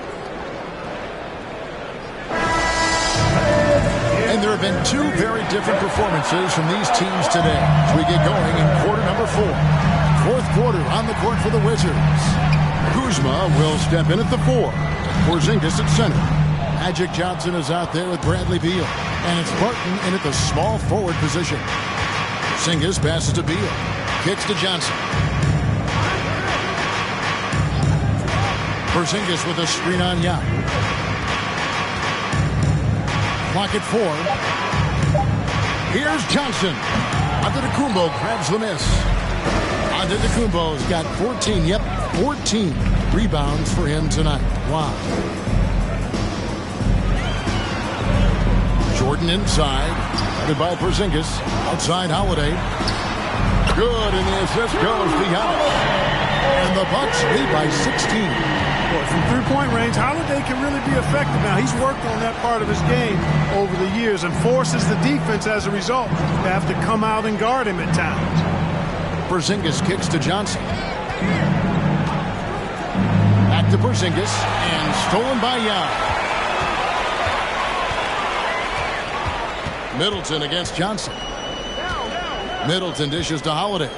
S10: And there have been 2 very different performances from these teams today as we get going in quarter number 4. Fourth quarter on the court for the Wizards. Kuzma will step in at the 4. Porzingis at center. Magic Johnson is out there with Bradley Beal. And it's Barton in at the small forward position. Porzingis passes to Beal. Kicks to Johnson. Porzingis with a screen on Young. Clock at 4. Here's Johnson. Antetokounmpo grabs the miss. Antetokounmpo's got 14. Yep, 14 rebounds for him tonight. Wow. Jordan inside. Guarded by Porzingis. Outside Holiday. Good, and the assist goes to Giannis. And the Bucks lead by 16.
S11: Boy, from three-point range, Holiday can really be effective now. He's worked on that part of his game over the years and forces the defense as a result to have to come out and guard him at times.
S10: Porzingis kicks to Johnson. Back to Porzingis, and stolen by Young. Middleton against Johnson. Middleton dishes to Holiday.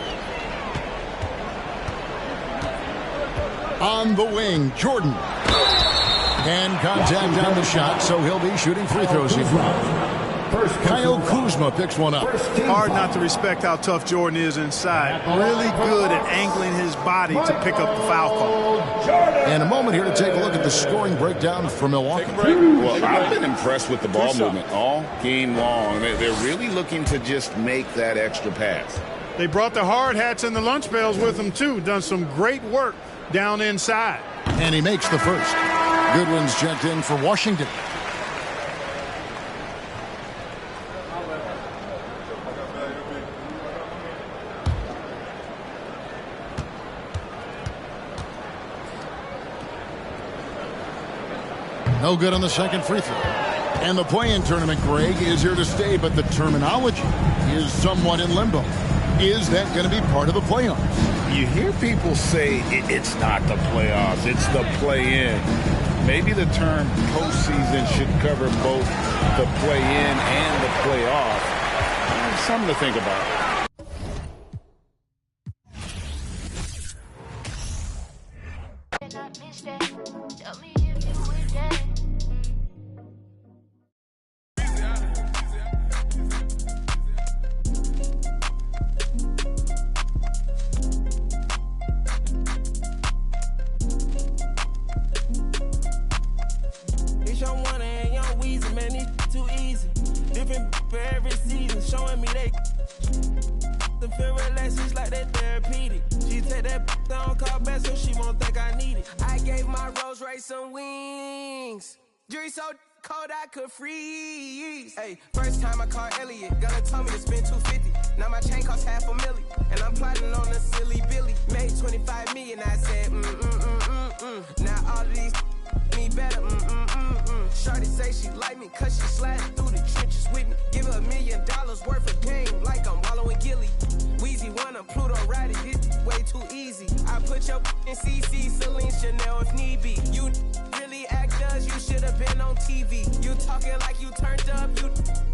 S10: On the wing, Jordan. And contact on the shot, so he'll be shooting free throws here. Kyle Kuzma picks one up.
S11: Hard not to respect how tough Jordan is inside. Really good at angling his body to pick up the foul call.
S10: And a moment here to take a look at the scoring breakdown for Milwaukee.
S14: Well, I've been impressed with the ball movement all game long. They're really looking to just make that extra pass.
S11: They brought the hard hats and the lunch pails with them, too. Done some great work down inside.
S10: And he makes the first. Goodwin's checked in for Washington. No good on the second free throw. And the play-in tournament, Greg, is here to stay, but the terminology is somewhat in limbo. Is that going to be part of the playoffs?
S14: You hear people say it's not the playoffs, it's the play-in. Maybe the term postseason should cover both the play-in and the playoff. Something to think about.
S15: I gave my Rolls Royce some wings.
S2: Jury so cold I could freeze. Hey, first time I called Elliot, gonna tell me to spend $250. Now my chain costs $500,000, and I'm plotting on a silly Billy. Made 25 million, I said Now all of these me better, Shorty say she like me, cause she sliding through the trenches with me. Give her $1 million worth of game, like I'm wallowing Gilly. Weezy wanna Pluto ride it, this way too easy. I put your in CC, Celine, Chanel if need be. You really actors, you should've been on TV. You talking like you turned up, you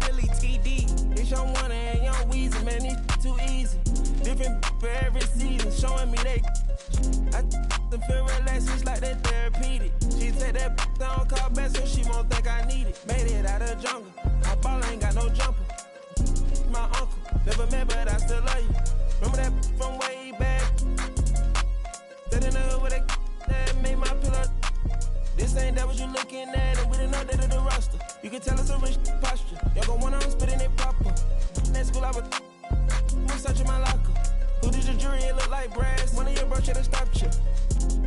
S2: really TD. It's your one and young Weezy, man, it's too easy. Different for every season, showing me they I them feel relaxed, it's like they therapeutic. She take that down, call back so she won't think I need it. Made it out of jungle, I ball ain't got no jumper. My uncle, never met but I still love you. Remember that from way back? That in the hood with that made my pillow. This ain't that what you looking at, and we didn't update the roster. You can tell it's a rich posture. Y'all gon' want on spitting it proper. That school I was searching my locker. Who did your jury? It look like brass. One of your bro should've stopped you.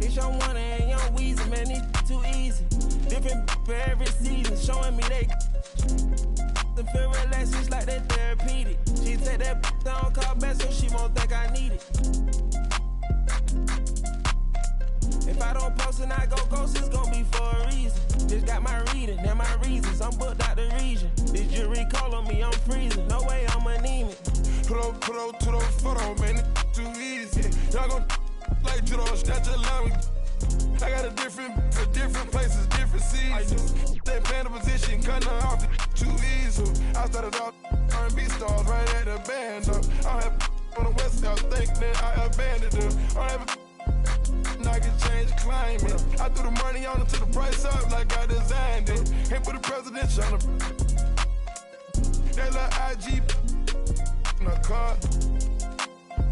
S2: It's your one and young Weezy, man, it's too easy. Different for every season, showing me they them feel relaxed, it's like they therapeutic. She take that down, call back so she won't think I need it. If I don't post and I go ghost, it's gon' be for a reason. Just got my reading and my reasons. I'm booked out the region. This jury call on me, I'm freezing. No way I'm anemic.
S21: Put up to the photo, man, it's too easy. Y'all gon' like judo, snatch a line. I got a different for different places, different seasons. They playing the position, cutting her off too easy. I started off R&B stars right at the band. I have on the west coast, think that I abandoned them. I have I can change climate. I threw the money on it to the price up like I designed it. Ain't put the presidential on the that little IG in the car.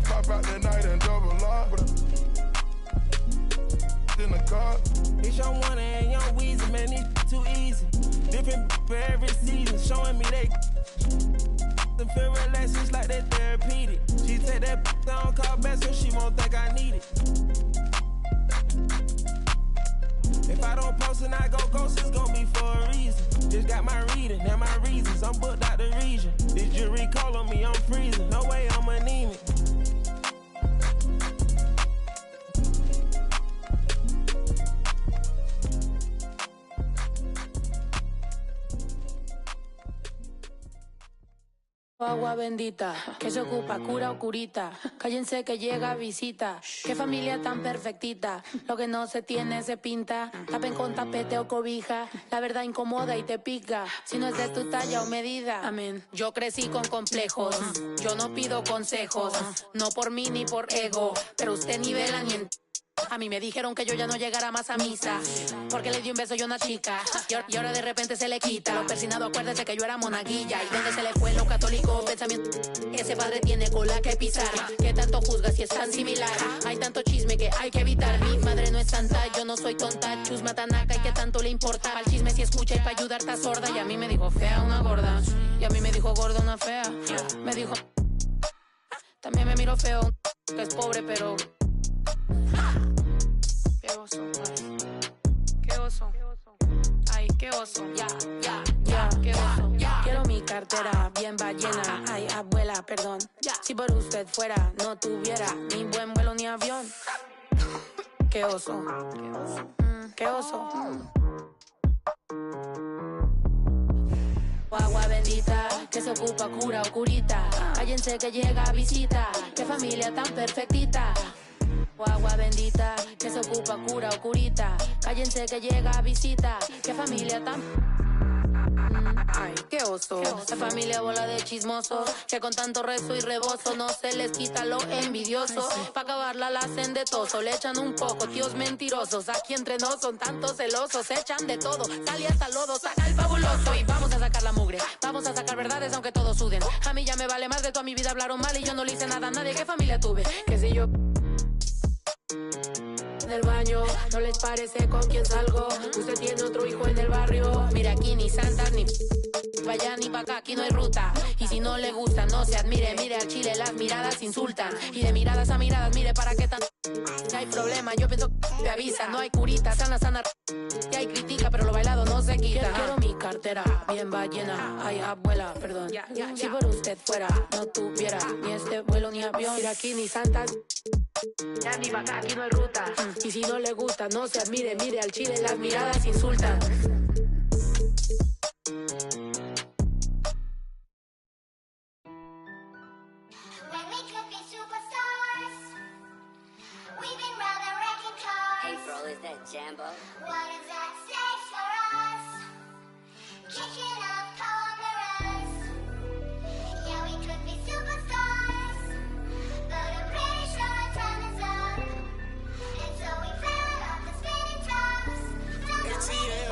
S21: Pop out that night and double R. In the car.
S2: It's your one and young Weezy, man, it's too easy. Different for every season, showing me they them feel relaxed, it's like they therapeutic. She take that down, call back so she won't think I need it. If I don't post and I go ghost, it's gon' be for a reason. Just got my reading and my reasons, I'm booked out the region. This jury call on me, I'm freezing. No way I'm anemic.
S1: Agua bendita, que se ocupa, cura o curita. Cállense que llega visita. Qué familia tan perfectita. Lo que no se tiene se pinta. Tapen con tapete o cobija. La verdad incomoda y te pica. Si no es de tu talla o medida. Amén. Yo crecí con complejos. Yo no pido consejos. No por mí ni por ego. Pero usted ni vela ni en... A mí me dijeron que yo ya no llegara más a misa porque le di un beso yo a una chica y ahora de repente se le quita. Lo persinado, acuérdese que yo era monaguilla. ¿Y dónde se le fue lo católico? Pensamiento. Ese padre tiene cola que pisar. ¿Qué tanto juzga si es tan similar? Hay tanto chisme que hay que evitar. Mi madre no es santa, yo no soy tonta. Chusma tanaca y qué tanto le importa. Al chisme si escucha y para ayudar está sorda. Y a mí me dijo fea una gorda. Y a mí me dijo gorda una fea. Me dijo... También me miró feo que es pobre pero... Qué oso, ay. Qué oso. Ay, qué oso. Ya, qué oso. Quiero mi cartera bien ballena. Ay, abuela, perdón. Si por usted fuera, no tuviera ni buen vuelo ni avión. Qué oso. Qué oso. Agua bendita, que se ocupa, cura o curita. Cállense que llega visita. Qué familia tan perfectita. Agua bendita, que se ocupa, cura o curita. Cállense que llega visita. Qué familia tan... Ay, qué oso. La familia bola de chismosos que con tanto rezo y rebozo no se les quita lo envidioso. Pa' acabarla la hacen de toso. Le echan un poco, tíos mentirosos. Aquí entre nos son tantos celosos. Echan de todo, sale hasta lodo. Saca el fabuloso y vamos a sacar la mugre. Vamos a sacar verdades aunque todos suden. A mí ya me vale más de toda mi vida hablaron mal y yo no le hice nada a nadie. ¿Qué familia tuve? Que si yo... del baño, no les parece con quién salgo. Usted tiene otro hijo en el barrio. Mira aquí ni santas ni vaya ni pa' acá, aquí no hay ruta. Y si no le gusta, no se admire. Mire al chile, las miradas insultan. Y de miradas a miradas, mire para qué tan... Si hay problema, yo pienso que te avisa. No hay curita, sana. Y hay critica, pero lo bailado no se quita.
S15: chiquita. Quiero mi cartera, bien ballena. Ay, abuela, perdón. Si por usted fuera, no tuviera ni este vuelo ni avión. Mira aquí ni santas. Ya ni vaca, aquí no hay ruta. Y si no le gusta, no se admire. Mire al chile, las miradas insultan.
S16: April, is that Jambo?
S23: What is that stage for us? Kicking up corners. Yeah, we could be superstars, but I'm pretty sure our time is up. And so we fell off the spinning tops.
S24: ATL,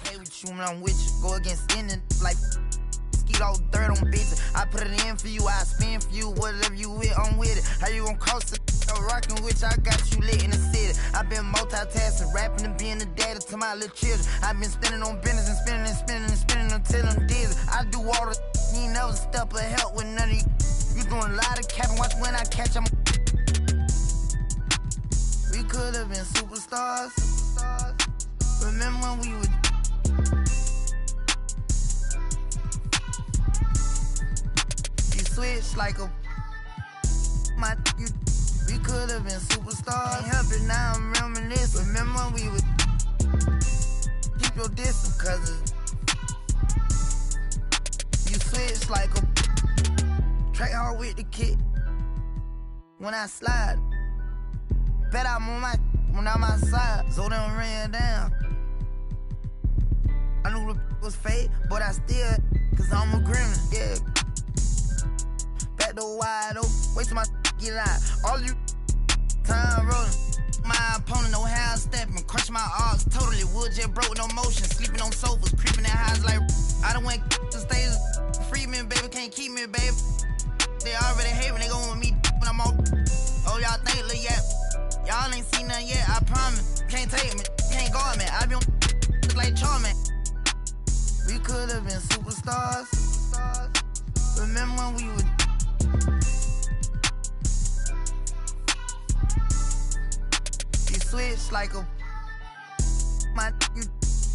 S24: Hey, with you when I'm with you, go against any like skeet all dirt on bitches. I put it in for you, I spin for you, whatever you with, I'm with it. How you gon' cross the rockin' with you, I got you lit in the city. I been multitasking, rapping and being the daddy to my little children. I been spinning on business and spinning and spinning and spinning until I'm dizzy. I do all the you ain't never step of help with none of you. You doing a lot of capping, watch when I catch them. We could've been superstars. Remember when we were switch like a my you. We could have been superstars. Can't help it now, I'm reminiscing. Remember when we would keep your distance, cause you switch like a track hard with the kick. When I slide, bet I'm on my when I'm outside, so they don't ran down. I knew the was fake, but I still, cause I'm a gremlin, yeah. Back door wide open, wait till my get out. All you time rolling. My opponent no half stepping, crush my arms totally. Wood jet broke, no motion, sleeping on sofas, creeping in highs like I done went to stages. Free me, baby, can't keep me, baby. They already hate me, they gon' want me when I'm on. Oh, y'all think, look, yeah. Y'all ain't seen nothing yet, I promise. Can't take me, can't guard me. I been like Charmin. We could have been superstars. Remember when we would switch like a my you.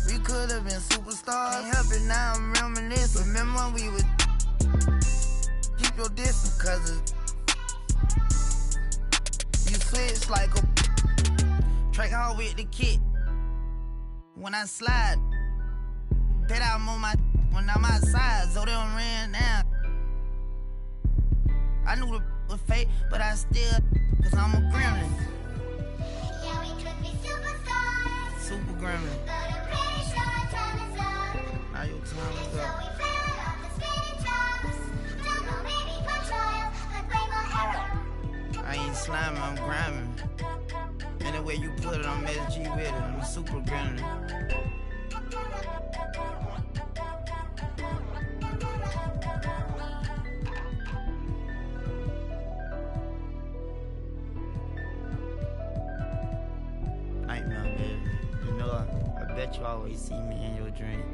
S24: We could have been superstars. Can't help it now, I'm reminiscing. Remember when we would keep your distance, cause you switch like a track hard with the kid. When I slide, bet I'm on my when I'm outside, so they don't ran down. I knew the was fake, but I still, cause I'm a gremlin.
S23: Yeah, we could be superstars.
S24: Super gremlin.
S23: But I'm pretty sure our time is up.
S24: Now your time is
S23: So
S24: up.
S23: we fell off the spinning tops. Don't know, maybe for trial, but way more error.
S24: I ain't sliming, I'm grinding. Any way you put it, I'm SG with it. I'm a super gremlin. Nightmare, baby. You know, I bet you always see me in your dream.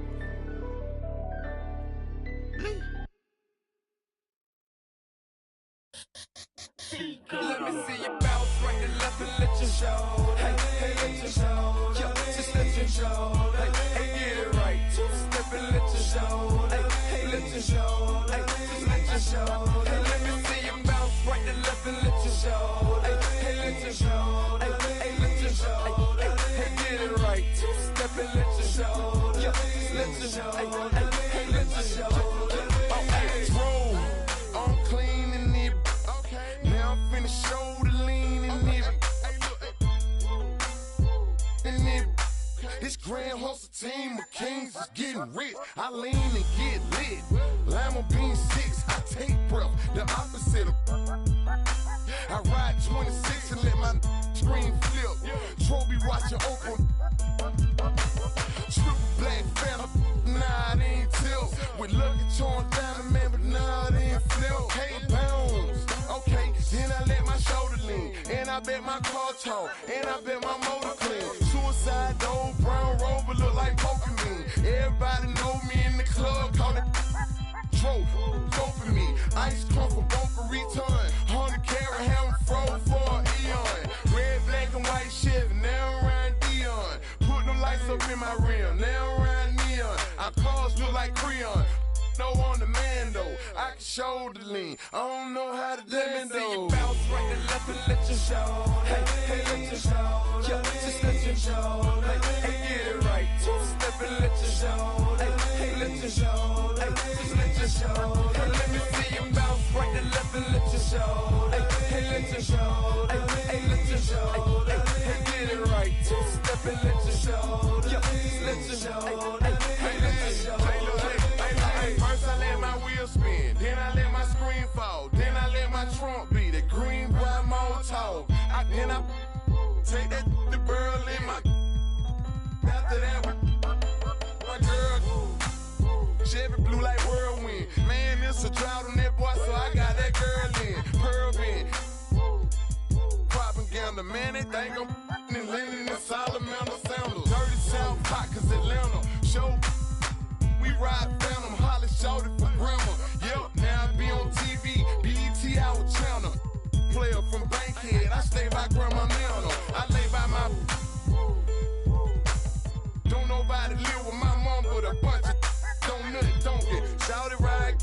S2: Let me see you bounce right and left and let you show. Hey, hey, let you show. Yeah, just let you show. Hey, hey, get it right. Two-step and let you show. Hey, hey, let you show. Hey, just let you show. Hey, let me see you bounce right and left and let you show. Hey, hey, let you show. Hey, hey, let you show. Hey, hey, get it right. Two-step and let you show. Yeah, just let you show. Hey, hey, hey, let you show. Oh, hey, roll. I'm clean and it. Now I'm finna show the lean and it. And it. This grand hustle team of kings is getting rich. I lean and get lit. Lima bean 6, I take breath. The opposite of. I ride 26 and let my screen flip. Trophy watching open. Triple black phantom. Nah, it ain't tilt. With lucky torn down the man, but nah, it ain't flip. Hey, bounce. Okay, then I let my shoulder lean. And I bet my car tall. And I bet my motor clean. Suicide door, brown rover look like Pokemon. Everybody know me in the club, call it trophy. Go for me. Ice come for bumper return. 100 carat, have froze for an eon. Red, black, and white Chevy. Now I'm riding
S21: know on the man though. I can shoulder lean. I don't know how to let me see you bounce right to left and let your show. Hey, let your show. Yeah, just let your show. Hey, get it right. Two-step and let your show. Hey, let your show. Hey, just let your show. Hey, let me see you bounce right to left and let your show. Hey, let your show. Hey, let your show. Hey, get it right. Two-step and let your show. Yeah, just let your show. Hey, let your show. First I let my wheel spin, then I let my screen fall, then I let my trunk be the green boy motor. Then I take that the girl in my. After that, my girl, Chevy blue like whirlwind. Man, it's a drought on that boy, so I got that girl in. Pearl bin, propaganda, man, they think I'm in Lennon and Salamander sandals. Dirty South Pot, cause Atlanta, show. We ride Phantom, Holly shouted for grandma. Yep, now I be on TV, BET our channel. Player from Bankhead, I stay by Grandma Nana. I lay by my. Don't nobody live with my mom, but a bunch of don't nothing, don't get shouted right.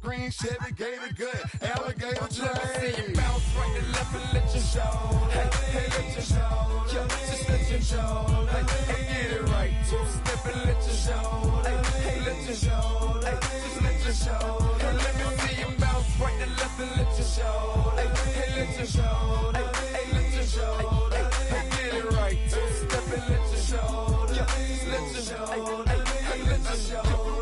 S21: Green Chevy, Gator gut, alligator tray. Let me see you bounce right to left and let your show. Hey, let your show. Yeah, just let your show. Hey, get it right. Two-step and let your show. Hey, let your show. Hey, just let your show. Hey, let me see you bounce right to left and let your show. Hey, let your show. Hey, let your show. Hey, get it right. Two-step and let your show. Yeah, just let your show. Hey, let your show.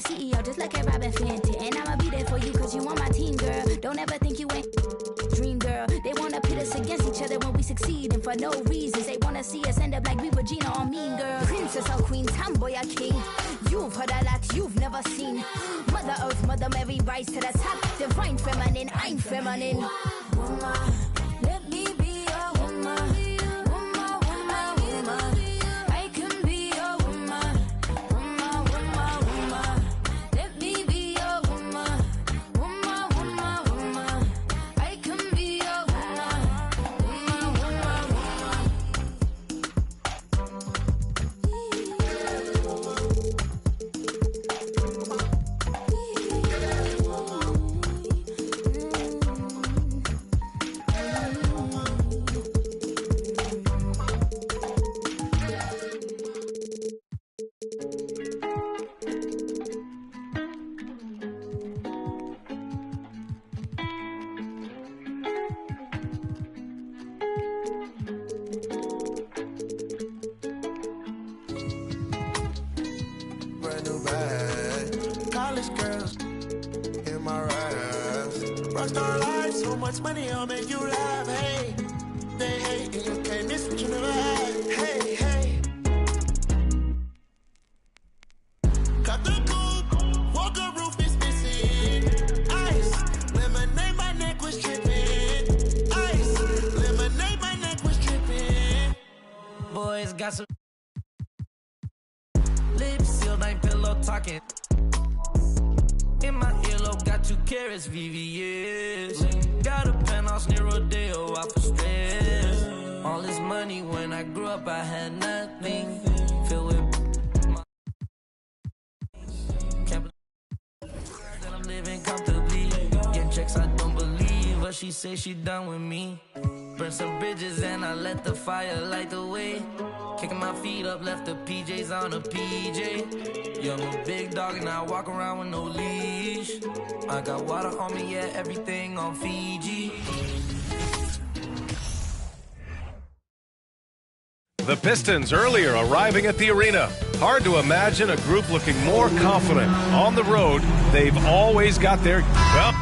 S1: CEO just like a Robin Fenty. And I'ma be there for you cause you on my team, girl. Don't ever think you ain't dream, girl. girl. They wanna pit us against each other when we succeed, and for no reasons. They wanna see us end up like we were Gina or Mean Girl. Princess or queen, tomboy or king. You've heard a lot you've never seen. Mother Earth, Mother Mary, rise to the top. Divine feminine, I'm feminine. Woman, let me be a woman. Woman, woman, woman. I can be a woman. Woman, woman, woman. Let me be a woman. Woman, woman, woman. I can be a woman. Woman, woman, woman.
S2: Brand new bag. College girls in my raps. Rockstar life, so much money, I'll make you laugh. Hey, they hate and you can't miss what you never had. Hey, hey. Cut the coupe, walker roof is missing. Ice, lemonade, my neck was tripping. Ice, lemonade, my neck was tripping.
S3: Boys got some lips sealed, ain't pillow talking. In my earlobe, got 2 carats, VVS. Got a penthouse near Rodeo, out for stress. All this money, when I grew up, I had nothing. Filled with my can't believe that I'm living comfortably. Getting checks, I don't believe, but she say she done with me. Burn some bridges and I let the fire light the way. Kicking my feet up, left the PJs on a PJ. Yeah, I'm a big dog and I walk around with no leash. I got water on me, yeah, everything on Fiji.
S16: The Pistons earlier arriving at the arena. Hard to imagine a group looking more confident. On the road, they've always got their... Well...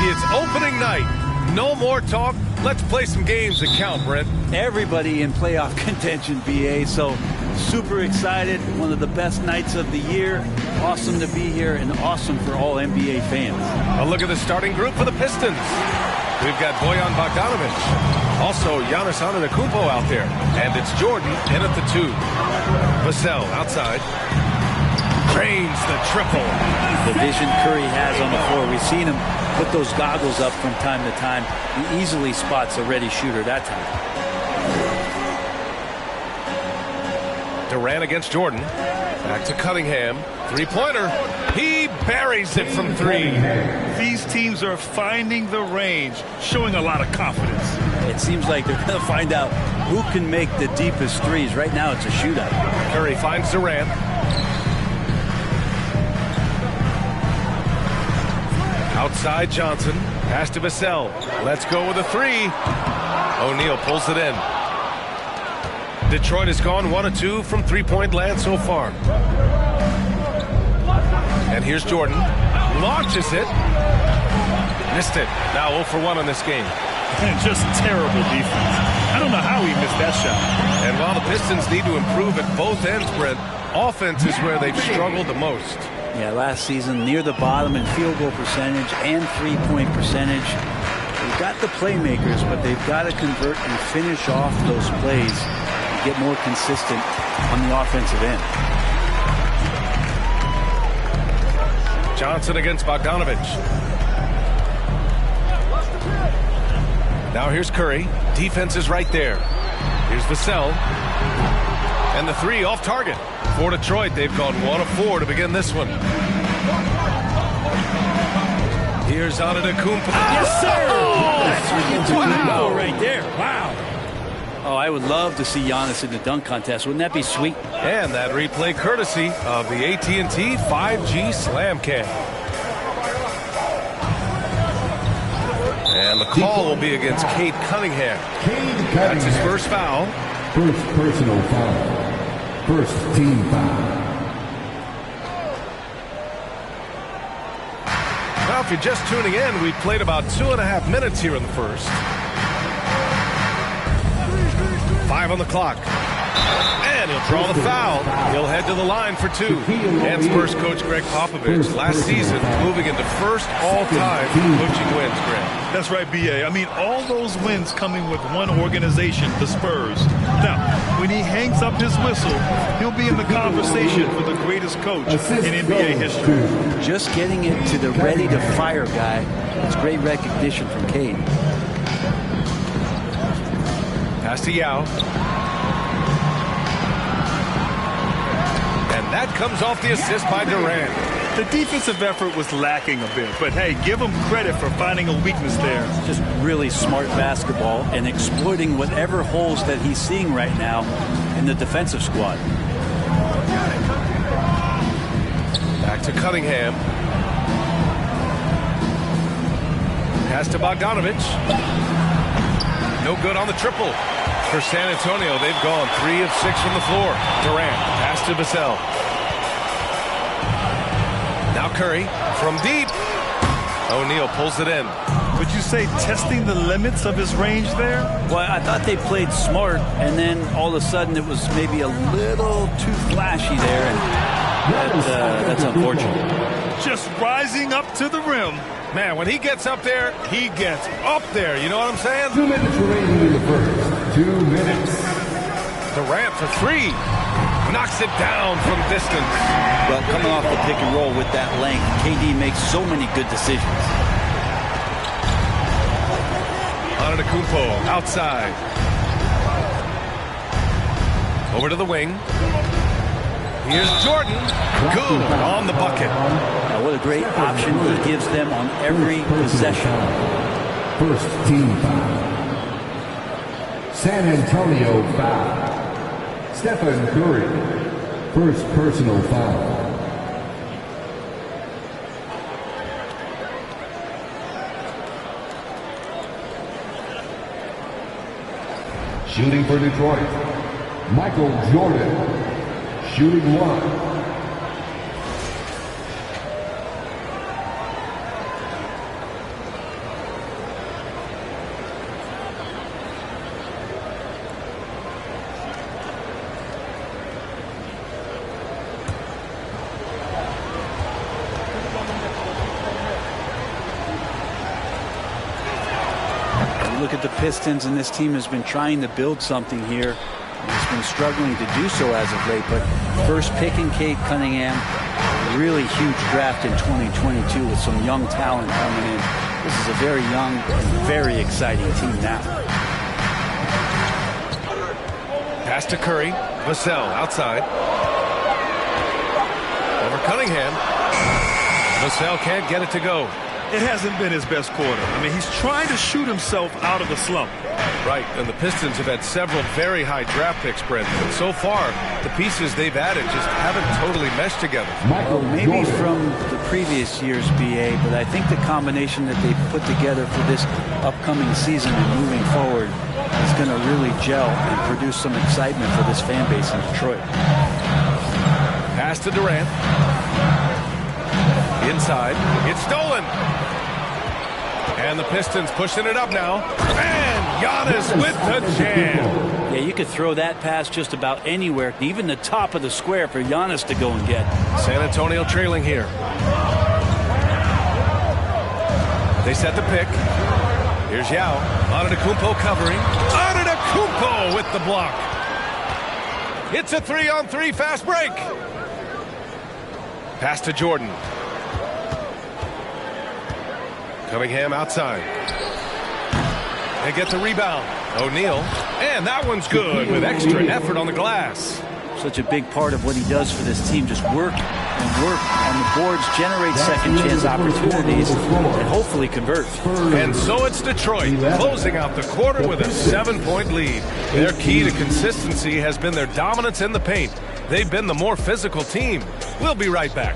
S16: It's opening night. No more talk. Let's play some games that count, Brent.
S4: Everybody in playoff contention, BA, so super excited. One of the best nights of the year. Awesome to be here and awesome for all NBA fans.
S16: A look at the starting group for the Pistons. We've got Bojan Bogdanovic. Also, Giannis Antetokounmpo out there. And it's Jordan in at the 2. Vassell outside. Drains the triple.
S4: The vision Curry has on the floor. We've seen him put those goggles up from time to time. He easily spots a ready shooter that time.
S16: Durant against Jordan. Back to Cunningham. Three-pointer. He buries it from 3.
S18: These teams are finding the range, showing a lot of confidence.
S4: It seems like they're going to find out who can make the deepest threes. Right now, it's a shootout.
S16: Curry finds Durant. Outside Johnson. Pass to Vassell. Let's go with a 3. O'Neal pulls it in. Detroit has gone 1 of 2 from three-point land so far. And here's Jordan. Launches it. Missed it. Now 0 for 1 on this game.
S18: Just terrible defense. I don't know how he missed that shot.
S16: And while the Pistons need to improve at both ends, Brent, offense is where they've struggled the most.
S4: Yeah, last season near the bottom in field goal percentage and three-point percentage. They've got the playmakers, but they've got to convert and finish off those plays and get more consistent on the offensive end.
S16: Johnson against Bogdanovic. Now here's Curry. Defense is right there. Here's Vassell. And the 3 off target. For Detroit, they've gone 1 of 4 to begin this one. Here's Antetokounmpo.
S4: Yes, sir!
S16: Oh!
S4: Wow! Right there. Wow. Oh, I would love to see Giannis in the dunk contest. Wouldn't that be sweet?
S16: And that replay courtesy of the AT&T 5G Slam Cam. And the call will be against Cade Cunningham. That's his first foul.
S17: First personal foul. First team foul.
S16: Now, if you're just tuning in, we played about 2.5 minutes here in the first. 5 on the clock. And he'll draw the foul. He'll head to the line for 2. And Spurs coach Greg Popovich last season moving into first all-time coaching wins, Greg.
S18: That's right, B.A. I mean, all those wins coming with one organization, the Spurs. Now, when he hangs up his whistle, he'll be in the conversation for the greatest coach in NBA history.
S4: Just getting it to the ready-to-fire guy. It's great recognition from Cade.
S16: Pass to Yao. And that comes off the assist by Durant.
S18: The defensive effort was lacking a bit, but hey, give him credit for finding a weakness there.
S4: Just really smart basketball and exploiting whatever holes that he's seeing right now in the defensive squad.
S16: Back to Cunningham. Pass to Bogdanovic. No good on the triple. For San Antonio, they've gone 3 of 6 from the floor. Durant, pass to Vassell. Now Curry from deep. O'Neal pulls it in.
S18: Would you say testing the limits of his range there?
S4: Well, I thought they played smart, and then all of a sudden it was maybe a little too flashy there, and that's unfortunate.
S18: Just rising up to the rim.
S16: Man, when he gets up there, he gets up there. You know what I'm saying?
S17: 2 minutes remaining in the first. 2 minutes.
S16: Durant for 3. Knocks it down from distance.
S4: Well, coming off the pick and roll with that length, KD makes so many good decisions.
S16: Antetokounmpo outside. Over to the wing. Here's Jordan. Good on the bucket.
S4: Now, what a great option he gives them on every possession.
S17: First team foul. San Antonio foul. Stephen Curry. First personal foul. Shooting for Detroit, Michael Jordan. Shooting 1.
S4: You look at the Pistons, and this team has been trying to build something here. It's been struggling to do so as of late, but first picking Cade Cunningham, really huge draft in 2022 with some young talent coming in. This is a very young and very exciting team now.
S16: Pass to Curry. Vassell outside. Over Cunningham. Vassell can't get it to go.
S18: It hasn't been his best quarter. I mean, he's trying to shoot himself out of the slump.
S16: Right, and the Pistons have had several very high draft picks, Brent. But so far, the pieces they've added just haven't totally meshed together.
S4: Well, maybe from the previous year's BA, but I think the combination that they've put together for this upcoming season and moving forward is going to really gel and produce some excitement for this fan base in Detroit.
S16: Pass to Durant. Inside. It's stolen. And the Pistons pushing it up now. And Giannis with the jam.
S4: Yeah, you could throw that pass just about anywhere, even the top of the square for Giannis to go and get.
S16: San Antonio trailing here. They set the pick. Here's Yao. Antetokounmpo covering. Antetokounmpo with the block. It's a 3-on-3 fast break. Pass to Jordan. Cunningham outside. They get the rebound. O'Neal. And that one's good with extra effort on the glass.
S4: Such a big part of what he does for this team. Just work and work on the boards, generate second chance opportunities, and hopefully convert.
S16: And so it's Detroit closing out the quarter with a 7-point lead. Their key to consistency has been their dominance in the paint. They've been the more physical team. We'll be right back.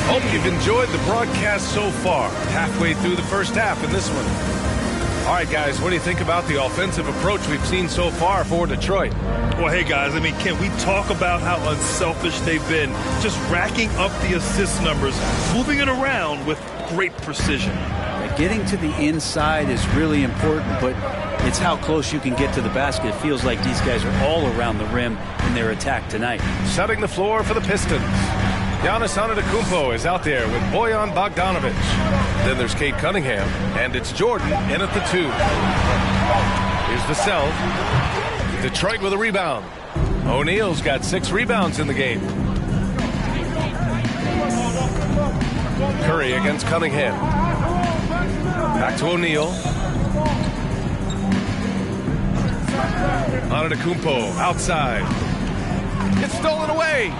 S16: Hope you've enjoyed the broadcast so far. Halfway through the first half in this one. All right, guys, what do you think about the offensive approach we've seen so far for Detroit?
S18: Well, hey, guys, I mean, can we talk about how unselfish they've been? Just racking up the assist numbers, moving it around with great precision.
S4: Getting to the inside is really important, but it's how close you can get to the basket. It feels like these guys are all around the rim in their attack tonight.
S16: Setting the floor for the Pistons. Giannis Antetokounmpo is out there with Bojan Bogdanovic. Then there's Cade Cunningham, and it's Jordan in at the 2. Here's Vassell. Detroit with a rebound. O'Neal's got 6 rebounds in the game. Curry against Cunningham. Back to O'Neal. Antetokounmpo outside. It's stolen away.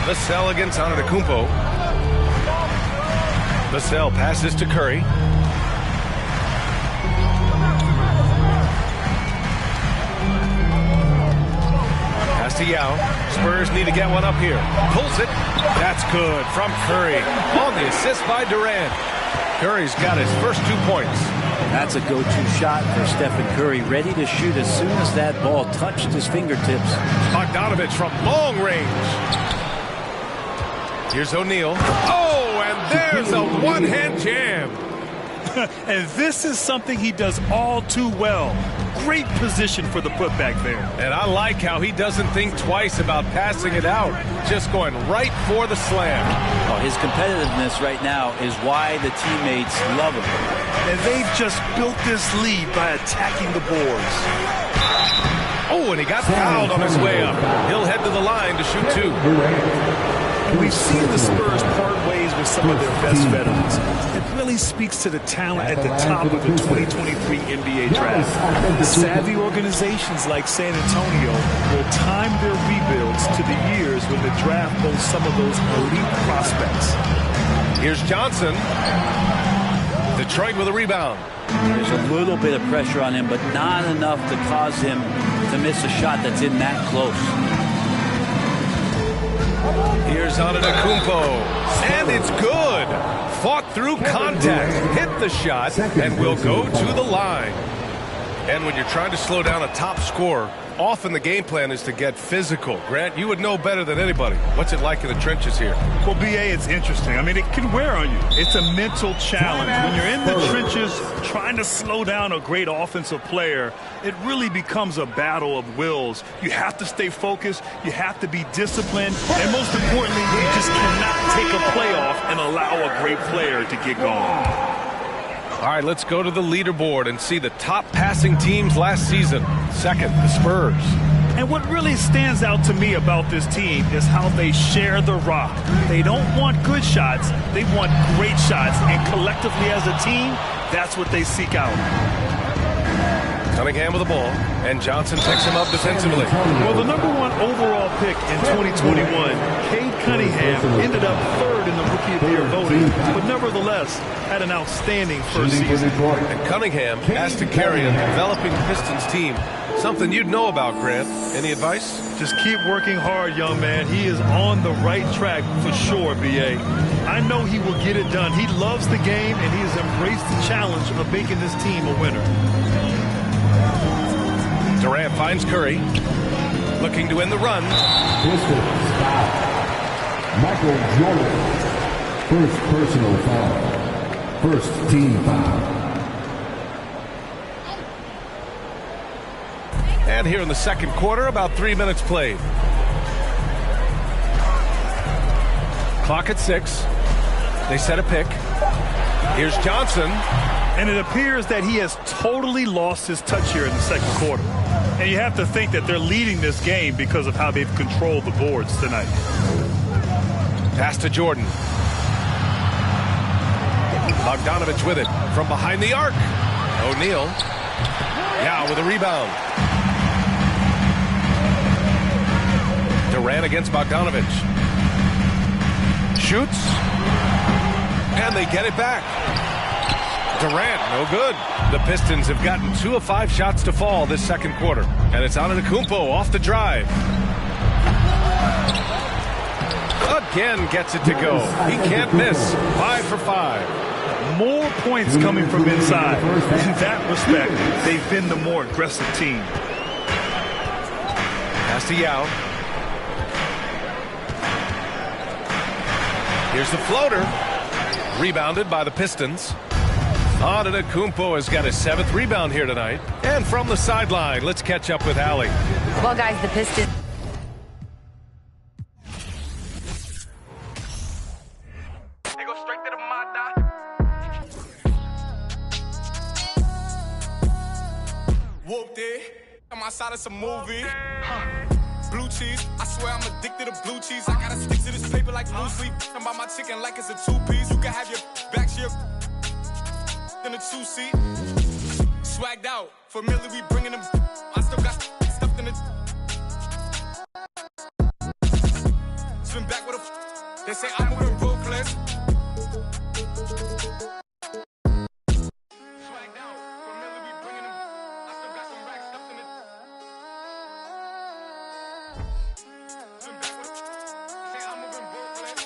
S16: Vassell against Antetokounmpo. Vassell passes to Curry. Pass to Yao. Spurs need to get one up here. Pulls it. That's good from Curry. On the assist by Durant. Curry's got his first 2 points.
S4: That's a go-to shot for Stephen Curry, ready to shoot as soon as that ball touched his fingertips.
S16: Bogdanovic from long range. Here's O'Neal. Oh, and there's a one-hand jam.
S18: And this is something he does all too well. Great position for the putback there.
S16: And I like how he doesn't think twice about passing it out, just going right for the slam.
S4: Oh, his competitiveness right now is why the teammates love him.
S18: And they've just built this lead by attacking the boards.
S16: Oh, and he got fouled on his way up. He'll head to the line to shoot 2.
S18: We've seen the Spurs part ways with some of their best veterans. It really speaks to the talent at the top of the 2023 NBA draft. Savvy organizations like San Antonio will time their rebuilds to the years when the draft boasts some of those elite prospects.
S16: Here's Johnson. Detroit with a rebound.
S4: There's a little bit of pressure on him, but not enough to cause him to miss a shot that's in that close.
S16: Here's Antetokounmpo, and it's good. Fought through contact, hit the shot, and will go to the line. And when you're trying to slow down a top scorer, often the game plan is to get physical. Grant, you would know better than anybody. What's it like in the trenches here?
S18: Well, BA, it's interesting. I mean, it can wear on you. It's a mental challenge. When you're in the trenches trying to slow down a great offensive player, it really becomes a battle of wills. You have to stay focused. You have to be disciplined. And most importantly, you just cannot take a play off and allow a great player to get going.
S16: All right, let's go to the leaderboard and see the top passing teams last season. Second, the Spurs.
S18: And what really stands out to me about this team is how they share the rock. They don't want good shots, they want great shots. And collectively as a team, that's what they seek out.
S16: Cunningham with the ball, and Johnson picks him up defensively.
S18: Well, the #1 overall pick in 2021, Cade Cunningham, ended up third in the Rookie of the Year voting, but nevertheless had an outstanding first season.
S16: And Cunningham has to carry a developing Pistons team. Something you'd know about, Grant. Any advice?
S18: Just keep working hard, young man. He is on the right track for sure, BA. I know he will get it done. He loves the game, and he has embraced the challenge of making this team a winner.
S16: Durant finds Curry, looking to win the run.
S17: Pistons foul. Michael Jordan. First personal foul. First team foul.
S16: And here in the second quarter, about 3 minutes played. Clock at 6. They set a pick. Here's Johnson.
S18: And it appears that he has totally lost his touch here in the second quarter. And you have to think that they're leading this game because of how they've controlled the boards tonight.
S16: Pass to Jordan. Bogdanovich with it from behind the arc. O'Neal. Yao with a rebound. Durant against Bogdanovich. Shoots. And they get it back. Durant, no good. The Pistons have gotten 2 of 5 shots to fall this second quarter. And it's Antetokounmpo off the drive. Again gets it to go. He can't miss. 5 for 5.
S18: More points coming from inside. In that respect, they've been the more aggressive team.
S16: Pass to Yao. Here's the floater. Rebounded by the Pistons. Antetokounmpo has got his 7th rebound here tonight. And from the sideline, let's catch up with Allie.
S6: Well, guys, the Pistons.
S21: They go straight to the Mada. Whooped it. On my side of some movie. Blue cheese. I swear I'm addicted to blue cheese. I gotta stick to this paper like blue sleep. I'm about my chicken like it's a 2-piece. You can have your back to your in a 2-seat. Swagged out. Familiar, we bringing them. I still got stuffed in the. Swim back with a. They say I'm moving ruthless. Swagged out. Familiar, we bringing them. I still got some racks stuffed in the. Swim back with a. They say I'm moving ruthless.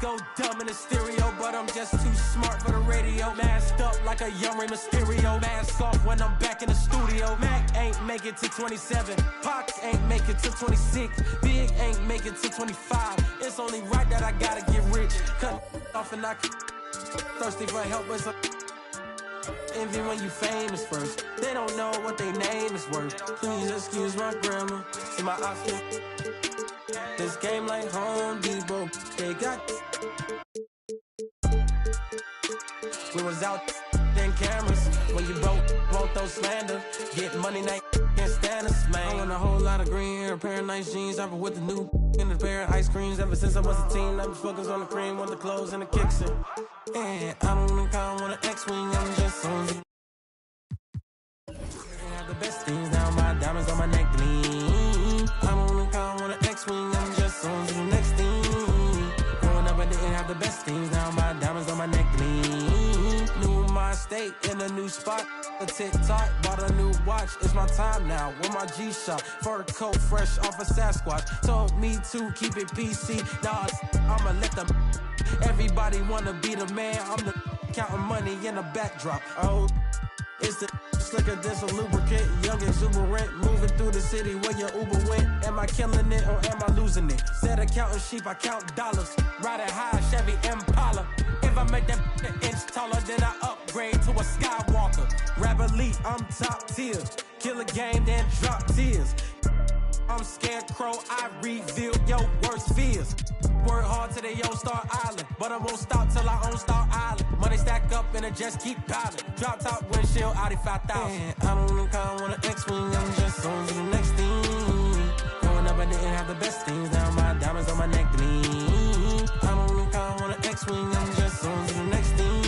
S8: Go dumb in the stereo, but I'm just too smart for the radio. Masked up like a young Rey Mysterio. Mask off when I'm back in the studio. Mac ain't make it to 27. Pac ain't make it to 26. Big ain't make it to 25. It's only right that I gotta get rich. Cut off and I thirsty for help, but some envy when you famous first. They don't know what their name is worth. Please excuse my grammar. See my outfit. This game like Home Depot. They got. We was out in cameras when you broke, won't throw slander. Get money, now can't stand us, man. I want a whole lot of green hair, a pair of nice jeans. I've been with the new and a pair of ice creams ever since I was a teen. I've been focused on the cream, want the clothes and the kicks in. And I don't even count on an X-Wing, I'm just on the. Have the best things now, my diamonds on my neck gleam. I don't even count on an X-Wing, I'm just on to the next thing. Growing up, I didn't have the best things now, my diamonds on my neck gleam. New in my state, in a new spot. A TikTok, bought a new watch. It's my time now. With my G-Shock, fur coat fresh off a Sasquatch. Told me to keep it PC. Nah, I'ma let them. Everybody wanna be the man. I'm the counting money in the backdrop. Oh, it's the slicker than a lubricant. Young exuberant, moving through the city where your Uber went. Am I killing it or am I losing it? Instead of counting sheep, I count dollars. Riding high, Chevy Impala. If I make that an inch taller, then I upgrade to a Skywalker. Rap elite, I'm top tier. Kill a game, then drop tears. I'm Scarecrow, I reveal your worst fears. Work hard till they own Star Island, but I won't stop till I own Star Island. Money stack up and it just keep piling. Drop top windshield, Audi 5000. I don't even count on an X-Wing, I'm just on to the next thing. Growing up, I didn't have the best things, now my diamonds on my neck gleam. I don't even count on an X-Wing, I'm just on to the next thing.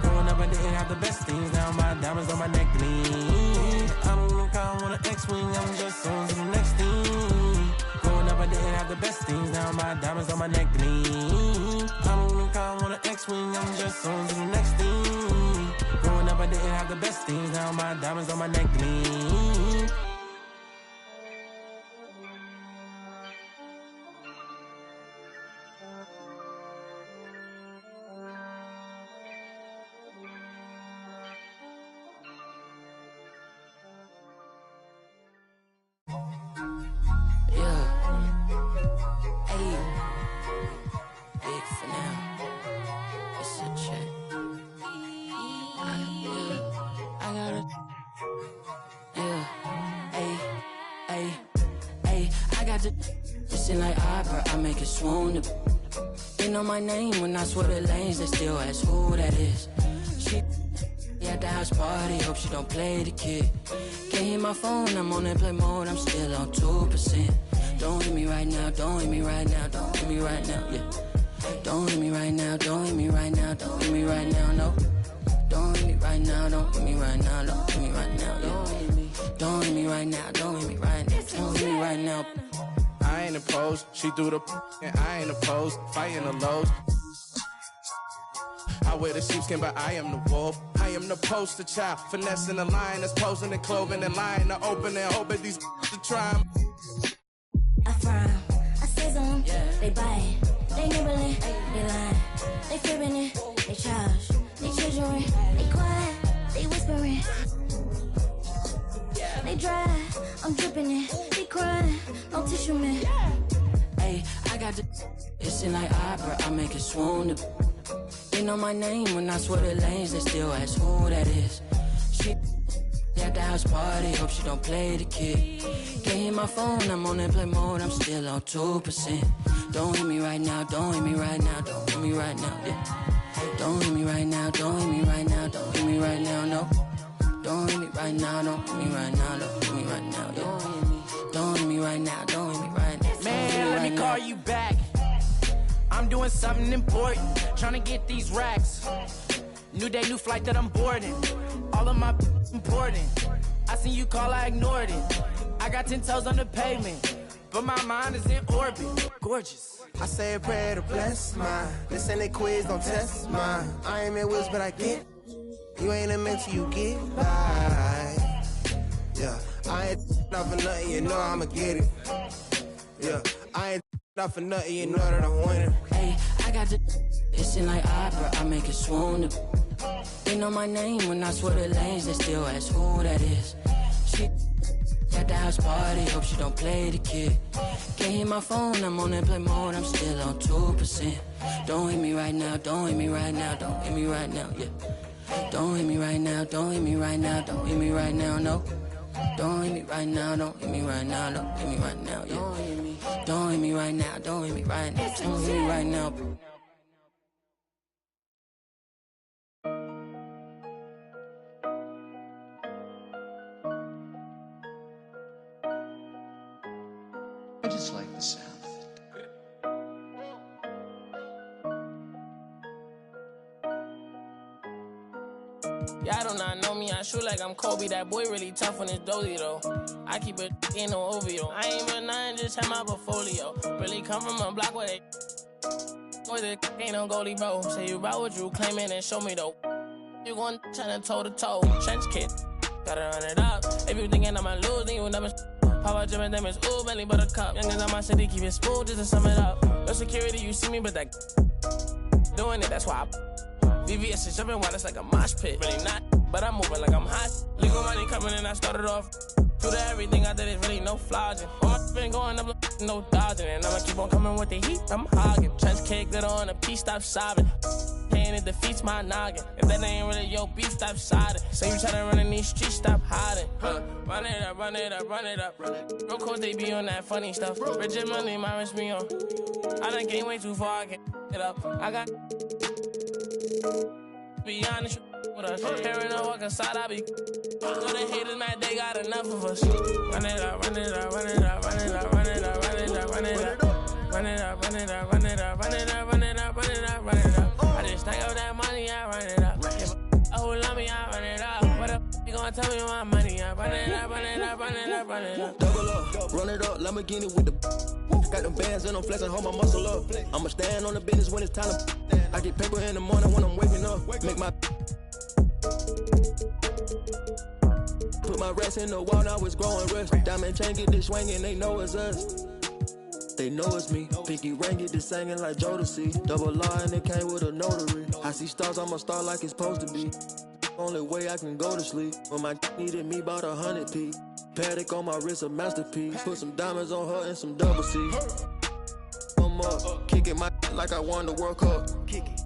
S8: Growing up, I didn't have the best things, now my diamonds on my neck gleam. I don't even count on an X-Wing, I'm just on to the next thing. Growing up, I didn't have the best things, now my diamonds on my neck gleam. I don't even count on an X-Wing, I'm just on to the next thing. Growing up, I didn't have the best things, now my diamonds on my neck gleam.
S5: Like opera, I make it swoon. They know my name when I swear the lanes, they still ask who that is. She at the house party, hope she don't play the kid. Can't hear my phone, I'm on airplane mode, I'm still on 2%. Don't hit me right now, don't hit me right now, don't hit me right now, yeah. Don't hit me right now, don't hit me right now, don't hit me right now, no. Don't hit me right now, don't hit me right now, don't hit me right now, yeah. Don't hit me right now, don't hit me right now, don't hit me right now.
S6: I ain't opposed, she threw the and I ain't opposed, fighting the lows. I wear the sheepskin, but I am the wolf. I am the poster child, finessing the line that's posing and clothing and lying to open and hoping these to try.
S23: I frown, I sizzle them, they bite, they nibbling, they lying, they fibbing it, they charge, they children, they quiet, they whispering, they dry, I'm dripping it, they crying, no tissue man.
S5: Hey, I got the it's in like opera, I make it swoon. They know my name when I swear the lanes, they still ask who that is. She at the house party, hope she don't play the kid. Can't hear my phone, I'm on airplane mode, I'm still on 2%. Don't hit me right now, don't hit me right now, don't hit me right now, yeah. Don't hit me right now, don't hit me right now, don't hit me right now, no. Don't hit me right now, don't hit me right now, don't hit me right now, yeah. Don't hit me right now, don't hit me right now.
S19: Man, let me call you back. I'm doing something important, trying to get these racks. New day, new flight that I'm boarding. All of my important. I seen you call, I ignored it. I got 10 toes on the pavement, but my mind is in orbit. Gorgeous.
S6: I say a prayer to bless mine. This ain't a quiz, don't test mine. I ain't in wheels, but I get. You ain't a mentor, you get by. Yeah, I ain't not for nothing, you know I'ma get it. Yeah, I ain't not for nothing, you know that I'm winning.
S5: Hey, I got the it's in like opera, I make it swoon. They know my name when I swear the lanes, they still ask who that is. She at the house party, hope she don't play the kid. Can't hear my phone, I'm on airplane mode, I'm still on 2%. Don't hit me right now, don't hit me right now, don't hit me right now, yeah. Don't hit me right now, don't hit me right now, don't hit me right now, no. Don't hit me right now, don't hit me right now, don't hit me right now, yeah. Don't hit me right now, don't hit me right now, don't hit me right now.
S20: I just like the sound.
S7: Y'all do not know me, I shoot like I'm Kobe. That boy really tough on his dozy though. I keep it in no OVO. I ain't been nothing, just have my portfolio. Really come from a block where they with it ain't no goalie, bro. Say you about what you claiming and show me though. You gon' tryna toe to toe. Trench kid, gotta run it up. If you thinking I'ma lose, then you never. Pop out Jim and them is ooh, belly buttercup. Youngins on my city, keep it smooth just to sum it up. No security, you see me, but that doing it, that's why VVS is jumping while it's like a mosh pit. Really not, but I'm moving like I'm hot. Legal money coming in, I started off. Through to everything I did is really no flogging. All my been going up, no dodging. And I'ma keep on coming with the heat, I'm hogging. Trench kick, little on a piece, stop sobbing. Pain, it defeats my noggin. If that ain't really your beef, stop siding. Say you try to run in these streets, stop hiding. Run it up, run it up, run it up. Real cold, they be on that funny stuff. Rigid money, my wrist me on. I done came way too far, I can't get up. I got be honest with us. Hearing her walk aside, I be know the haters mad, they got enough of us. Run it up, run it up, run it up, run it up, run it up, run it up, run it up. Run it up, run it up, run it up, run it up, run it up, run it up, run it up. I just stack up that money, I run it up. Oh, love me, I run it up. What up? You gonna tell me my money? I run it up, run it up, run it up, run it up.
S9: Double up, run it up, Lamborghini with the. Got them bands and I'm flexing, hold my muscle up. I'ma stand on the business when it's time to. I get paper in the morning when I'm waking up. Make my. Put my rest in the wall, now it's growing rust. Diamond chain get this swinging, they know it's us. They know it's me. Pinky ring get this singing like Jodeci. Double line, it came with a notary. I see stars, I'm a star like it's supposed to be. Only way I can go to sleep. When my needed me, bought 100p. Paddock on my wrist, a masterpiece. Put some diamonds on her and some double C. I'm up, kicking my like I won the World Cup. Kick it.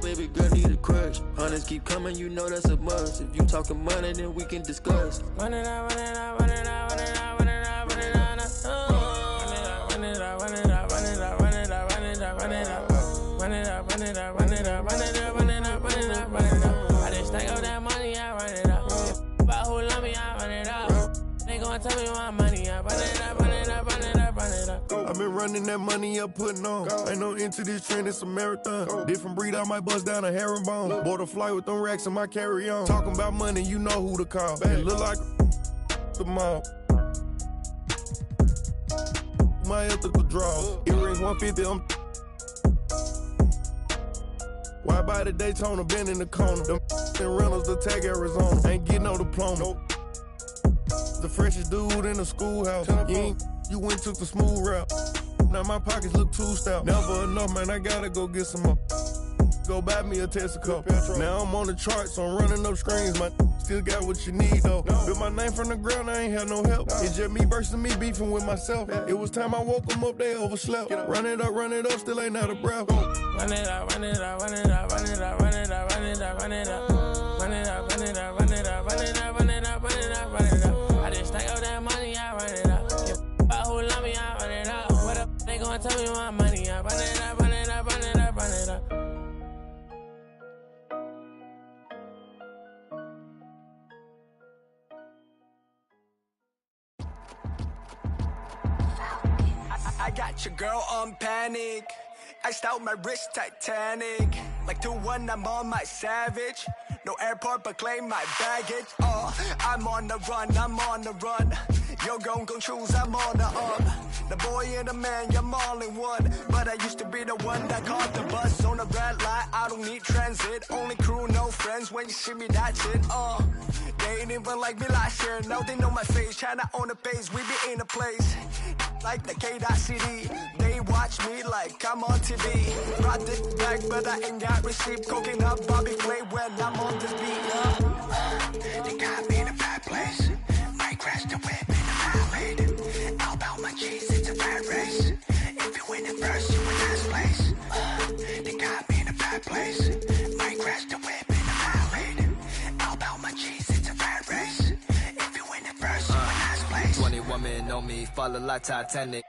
S9: Baby girl need a crush. Hunters keep coming, you know that's a must. If you talking money, then we can discuss.
S7: Run it up, run it up, run it up, run it up, run it up, run it up. Run it up, run it up, run it up, run it up, run it up, run it up, run it up, run it up, run it up, run it up, run it up, run it up, run it up. I just stack up that money, I run it up. But who love me, I run it up. They gon' tell me my money, I run it up, run it up, run it up, run it up.
S21: I've been running that money up, putting on. Ain't no into this trend, it's a marathon. Different breed, I might bust down a herringbone. Board a flight with them racks in my carry-on. Talking about money, you know who to call. It look like the mall. My ethical draw. Earrings 150, I'm. Why by the Daytona, been in the corner. Them rentals, the tag Arizona. Ain't getting no diploma. The freshest dude in the schoolhouse. You went took the smooth route. Now my pockets look too stout. Never enough, man, I gotta go get some more. Go buy me a Tesla cup. Now I'm on the charts, so I'm running up screens. My still got what you need though. Built my name from the ground, I ain't had no help. It's just me versus me beefing with myself. It was time I woke them up, they overslept. Run it up, still ain't out of breath.
S7: Run it up, run it up, run it up, run it up, run it up, run it up, run it up. Run it up, run it up, run it up, run it up, run it up, run it up, run it up. I just stack up that money, I run it up. But who love me, I run it up. What up? They gon' tell me my money, I run it up, run it up, run it up, run it up.
S12: I got your girl on panic. Iced out my wrist Titanic. Like 2-1, I'm on my savage. No airport, but claim my baggage. I'm on the run, I'm on the run. You're gon' choose, I'm on the up. The boy and the man, you're all in one. But I used to be the one that caught the bus on the red light. I don't need transit, only crew, no friends. When you see me, that's it. They ain't even like me last year. Now they know my face, China on the base. We be in a place like the K.City. They watch me like I'm on TV. Brought this back, but I ain't got receipt. Coking up Bobby Clay when I'm on this beat. They got me in a bad place. Might crash the whip in the highway. All about my cheese, it's a bad race. If you win it first, you in last place. They got me in a bad place. Might crash the whip in the highway. All about my cheese, it's a bad race. If you win it first, you in last place.
S13: 20 women on me, falling like Titanic.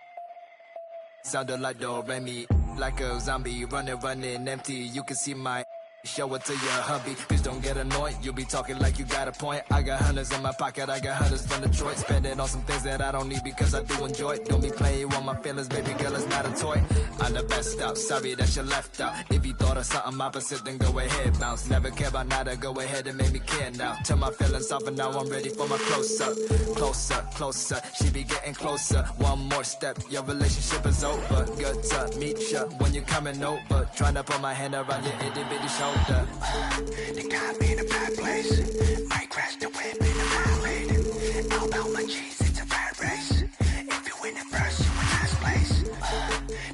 S13: Sounded like Do Re Mi, like a zombie, running empty. You can see my Show it to your hubby, please don't get annoyed. You be talking like you got a point. I got hundreds in my pocket, I got hundreds from Detroit. Spend it on some things that I don't need because I do enjoy it. Don't be playing you on my feelings, baby girl, it's not a toy. I'm the best out, sorry that you left out. If you thought of something opposite, then go ahead, bounce. Never care about nada, go ahead and make me care now. Turn my feelings off and now I'm ready for my close-up. Closer, closer, she be getting closer. One more step, your relationship is over. Good to meet ya when you're coming over. Trying to put my hand around your itty-bitty shoulder.
S10: They got me in a bad place. Might crash the whip in a violated. All about my cheese, it's a rat race. If you win it first, you in last place.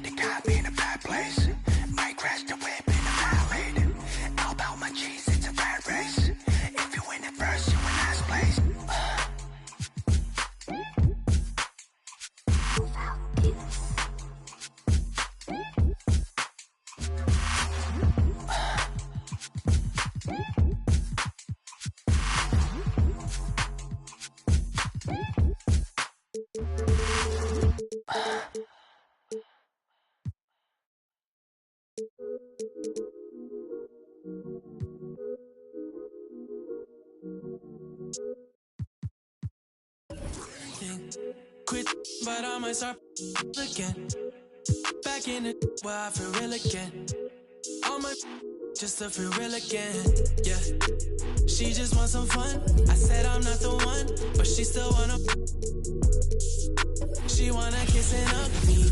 S10: They got me in a bad place. Might crash the whip in a violated. All about my cheese, it's a rat race. If you win it first, you in last place.
S8: Quit, but I might start again. Back in it where I feel real again. All my just to feel real again. Yeah, she just wants some fun. I said I'm not the one, but she still wanna. She wanna kiss and hug me.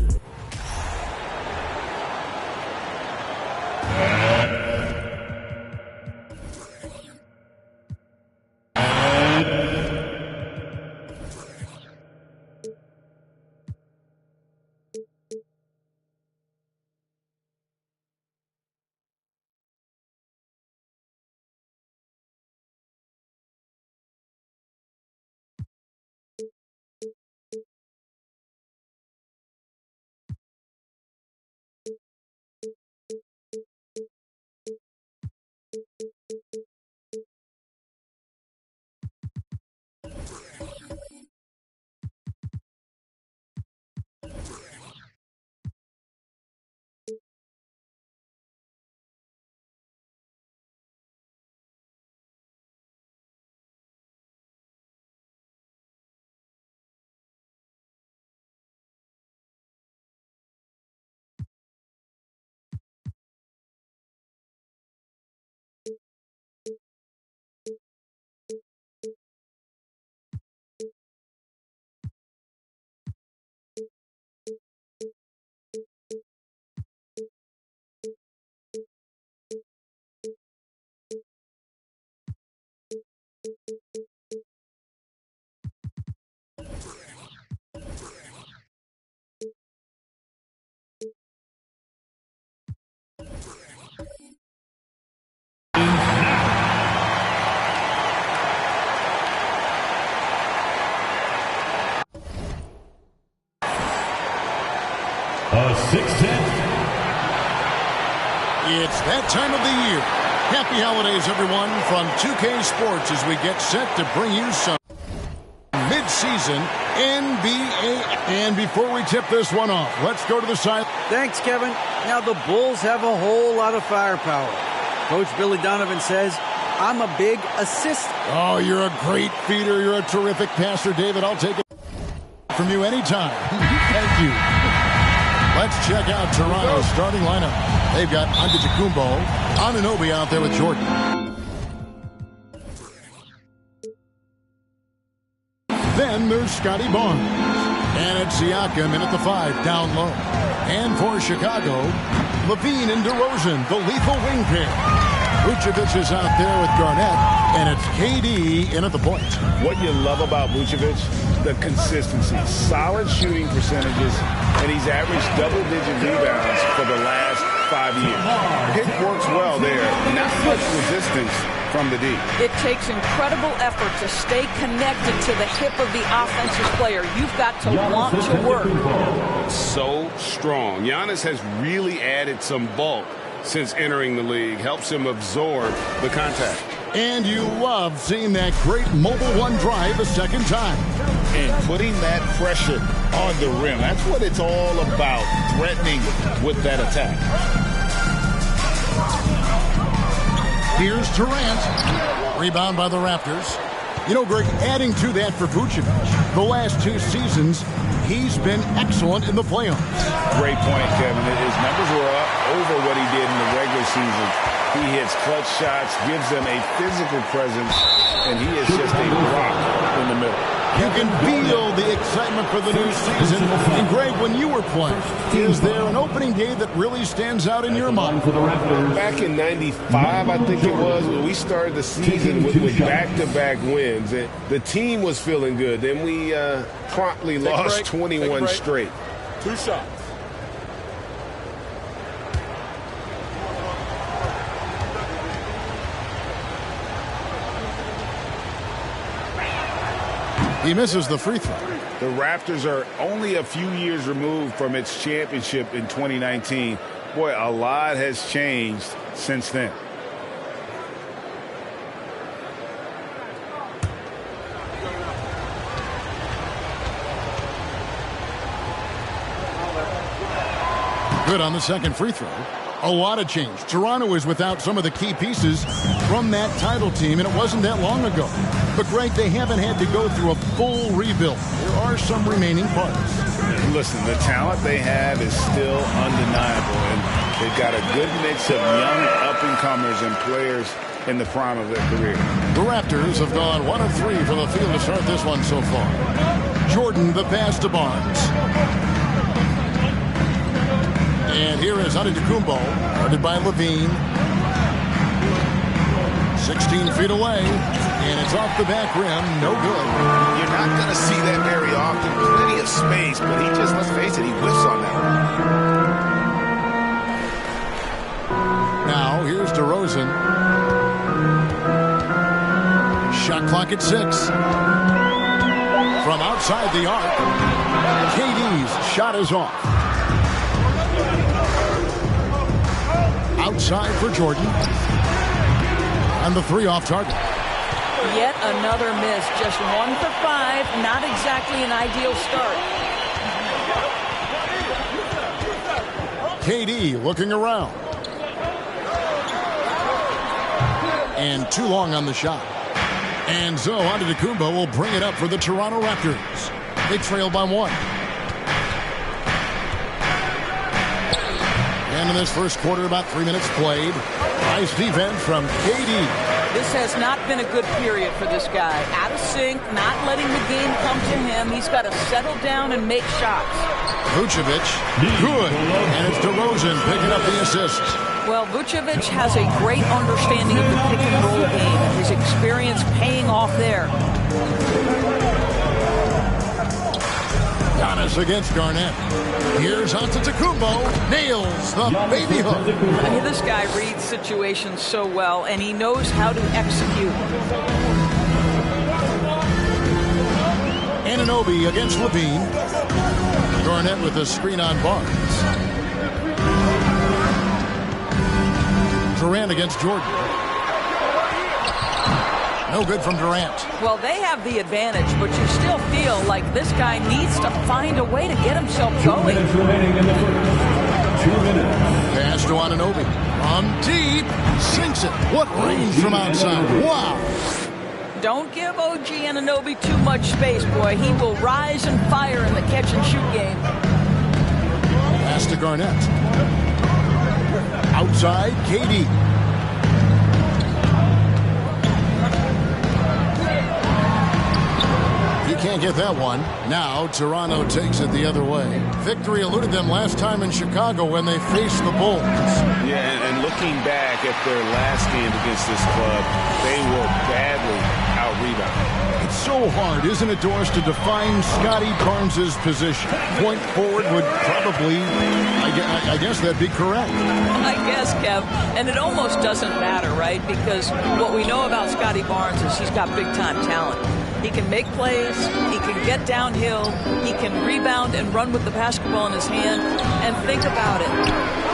S17: A 6'10".
S11: It's that time of the year. Happy holidays, everyone, from 2K Sports as we get set to bring you some mid-season NBA. And before we tip this one off, let's go to the side.
S4: Thanks, Kevin. Now the Bulls have a whole lot of firepower. Coach Billy Donovan says, I'm a big assist.
S11: Oh, you're a great feeder. You're a terrific passer, David. I'll take it from you anytime. Thank you. Let's check out Toronto's starting lineup. They've got Antetokounmpo, Anunoby out there with Jordan. Then there's Scotty Barnes. And it's Siakam in at the 5, down low. And for Chicago, Levine and DeRozan, the lethal wing pair. Vucevic is out there with Garnett, and it's KD in at the point.
S14: What you love about Vucevic, the consistency, solid shooting percentages, and he's averaged double-digit rebounds for the last 5 years. Pick works well there, not much resistance from the D.
S22: It takes incredible effort to stay connected to the hip of the offensive player. You've got to want to work.
S14: So strong. Giannis has really added some bulk since entering the league, helps him absorb the contact.
S11: And you love seeing that great mobile one drive a second time.
S14: And putting that pressure on the rim. That's what it's all about, threatening with that attack.
S11: Here's Durant. Rebound by the Raptors. You know, Greg, adding to that for Vucevic, the last 2 seasons, he's been excellent in the playoffs.
S14: Great point, Kevin. His numbers were up over what he did in the regular season. He hits clutch shots, gives them a physical presence, and he is just a rock in the middle.
S11: You can feel the excitement for the new season. And, Greg, when you were playing, is there an opening day that really stands out in your mind?
S14: Back in '95, I think it was, when we started the season with back-to-back wins. The team was feeling good. Then we promptly lost 21 straight.
S1: 2 shots.
S11: He misses the free throw.
S14: The Raptors are only a few years removed from its championship in 2019. Boy, a lot has changed since then.
S11: Good on the second free throw. A lot of change. Toronto is without some of the key pieces from that title team, and it wasn't that long ago. But, Greg, they haven't had to go through a full rebuild. There are some remaining parts.
S14: Listen, the talent they have is still undeniable, and they've got a good mix of young up-and-comers and players in the prime of their career.
S11: The Raptors have gone 1 of 3 from the field to start this one so far. Jordan, the pass to Barnes. And here is Antetokounmpo, guarded by Levine. 16 feet away, and it's off the back rim. No good.
S14: You're not going to see that very often. Plenty of space, but he just, let's face it, he whiffs on that one.
S11: Now, here's DeRozan. Shot clock at 6. From outside the arc, KD's shot is off. Outside for Jordan. And the 3 off target.
S22: Yet another miss. Just 1 for 5. Not exactly an ideal start.
S11: KD looking around. And too long on the shot. And so Antetokounmpo will bring it up for the Toronto Raptors. They trail by 1. And in this first quarter, about 3 minutes played. Nice defense from KD.
S22: This has not been a good period for this guy. Out of sync, not letting the game come to him. He's got to settle down and make shots.
S11: Vucevic, good. And it's DeRozan picking up the assist.
S22: Well, Vucevic has a great understanding of the pick-and-roll game. His experience paying off there.
S11: Giannis against Garnett. Here's Antetokounmpo. Nails the baby hook.
S22: I mean, this guy reads situations so well, and he knows how to execute.
S11: Anunoby against Levine. Garnett with a screen on Barnes. Durant against Jordan. No good from Durant.
S22: Well, they have the advantage, but you still feel like this guy needs to find a way to get himself going.
S17: 2 minutes remaining in the first. 2 minutes.
S11: Pass to Anunoby. From deep. Sinks it. What range from outside. Wow.
S22: Don't give OG Anunoby too much space, boy. He will rise and fire in the catch-and-shoot game.
S11: Pass to Garnett. Outside, KD. He can't get that one. Now, Toronto takes it the other way. Victory eluded them last time in Chicago when they faced the Bulls.
S14: Yeah, and looking back at their last game against this club, they were badly out-rebounded.
S11: It's so hard, isn't it, Doris, to define Scotty Barnes' position? Point forward would probably, I guess that'd be correct.
S22: I guess, Kev. And it almost doesn't matter, right? Because what we know about Scotty Barnes is he's got big-time talent. He can make plays, he can get downhill, he can rebound and run with the basketball in his hand. And think about it.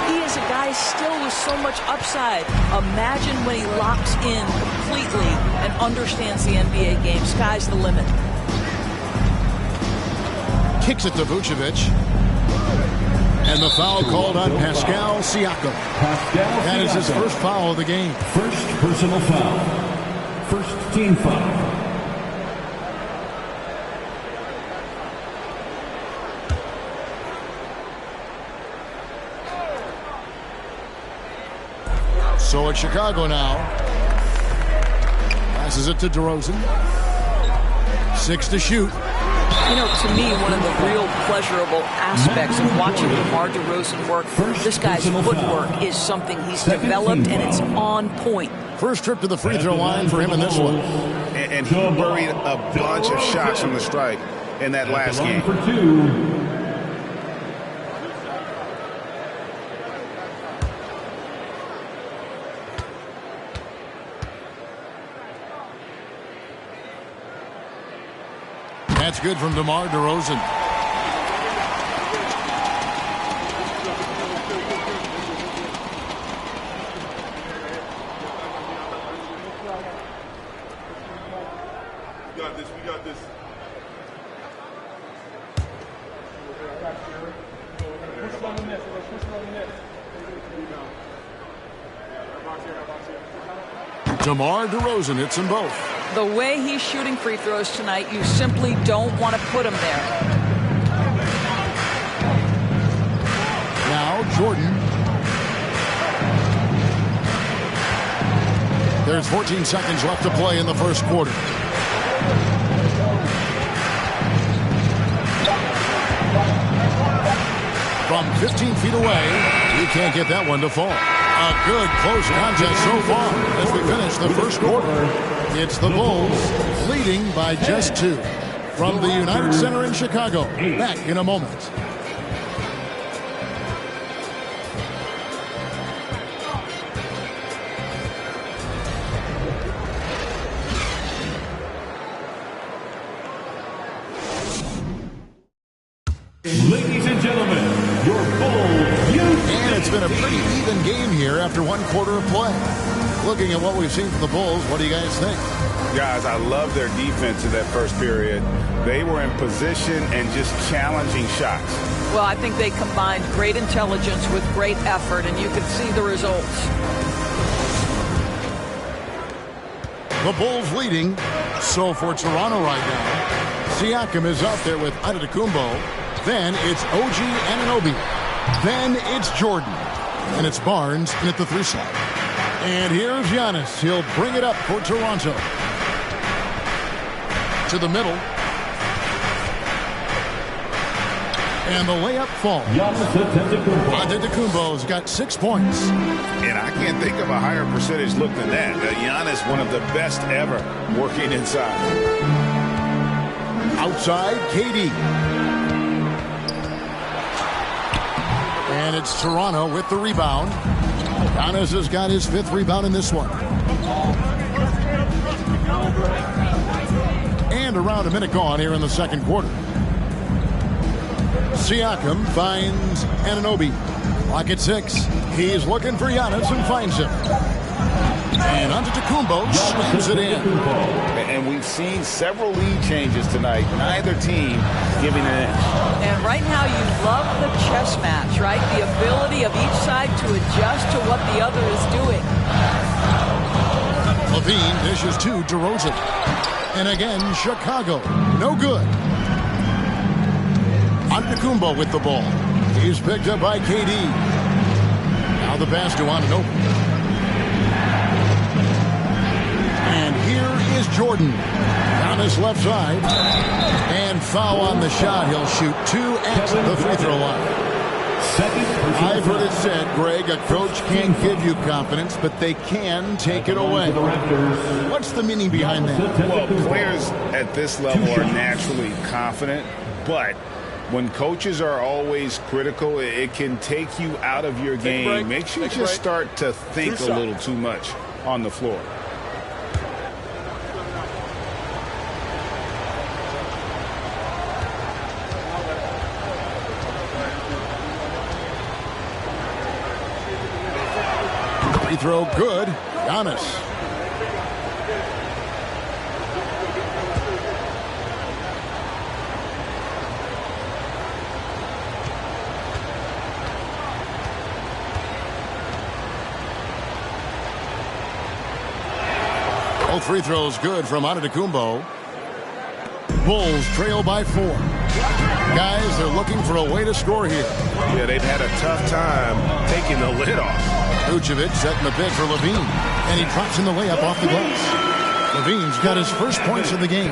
S22: He is a guy still with so much upside. Imagine when he locks in completely and understands the NBA game. Sky's the limit.
S11: Kicks it to Vucevic. And the foul called on Pascal Siakam. That is his first foul of the game.
S17: First personal foul. First team foul.
S11: So it's Chicago now. Passes it to DeRozan. 6 to shoot.
S22: You know, to me, one of the real pleasurable aspects of watching DeMar DeRozan work, this guy's footwork is something he's developed, and it's on point.
S11: First trip to the free throw line for him in this one.
S14: And he buried a bunch of shots from the stripe in that last game.
S17: For 2.
S11: That's good from DeMar DeRozan.
S21: We got this. We got this.
S11: DeMar DeRozan hits them both.
S22: The way he's shooting free throws tonight, you simply don't want to put him there.
S11: Now Jordan. There's 14 seconds left to play in the first quarter. From 15 feet away, he can't get that one to fall. A good close contest so far as we finish the first quarter. It's the Bulls leading by just 2. From the United Center in Chicago. Back in a moment.
S17: Ladies and gentlemen, your Bulls youth.
S11: And it's been a pretty even game here after one quarter of play. Looking at what we've seen from the Bulls, what do you guys think?
S14: Guys, I love their defense in that first period. They were in position and just challenging shots.
S22: Well, I think they combined great intelligence with great effort, and you can see the results.
S11: The Bulls leading. So for Toronto right now, Siakam is out there with Antetokounmpo. Then it's OG Anunoby. Then it's Jordan. And it's Barnes in at the 3 slot. And here's Giannis. He'll bring it up for Toronto. To the middle. And the layup falls. Antetokounmpo's got 6 points.
S14: And I can't think of a higher percentage look than that. Giannis, one of the best ever working inside.
S11: Outside, KD. And it's Toronto with the rebound. Giannis has got his 5th rebound in this one. And around a minute gone here in the second quarter. Siakam finds Anunoby. Clock at 6. He's looking for Giannis and finds him. And Antetokounmpo slams it in.
S14: And we've seen several lead changes tonight. Neither team giving an inch.
S22: And right now you love the chess match, right? The ability of each side to adjust to what the other is doing.
S11: Levine dishes to DeRozan. And again, Chicago. No good. Antetokounmpo with the ball. He's picked up by KD. Now the pass to Anunoby. And here is Jordan on his left side. And foul on the shot. He'll shoot 2 at the free throw line. I've heard it said, Greg, a coach can't give you confidence, but they can take it away. What's the meaning behind that?
S14: Well, players at this level are naturally confident, but when coaches are always critical, it can take you out of your game. Makes you just start to think a little too much on the floor.
S11: Free throw good. Giannis. Both free throws good from Antetokounmpo. Bulls trail by 4. Guys, they're looking for a way to score here.
S14: Yeah, they've had a tough time taking the lid off.
S11: Vucevic setting the bid for Levine, and he drops in the layup off the glass. Levine's got his first points of the game.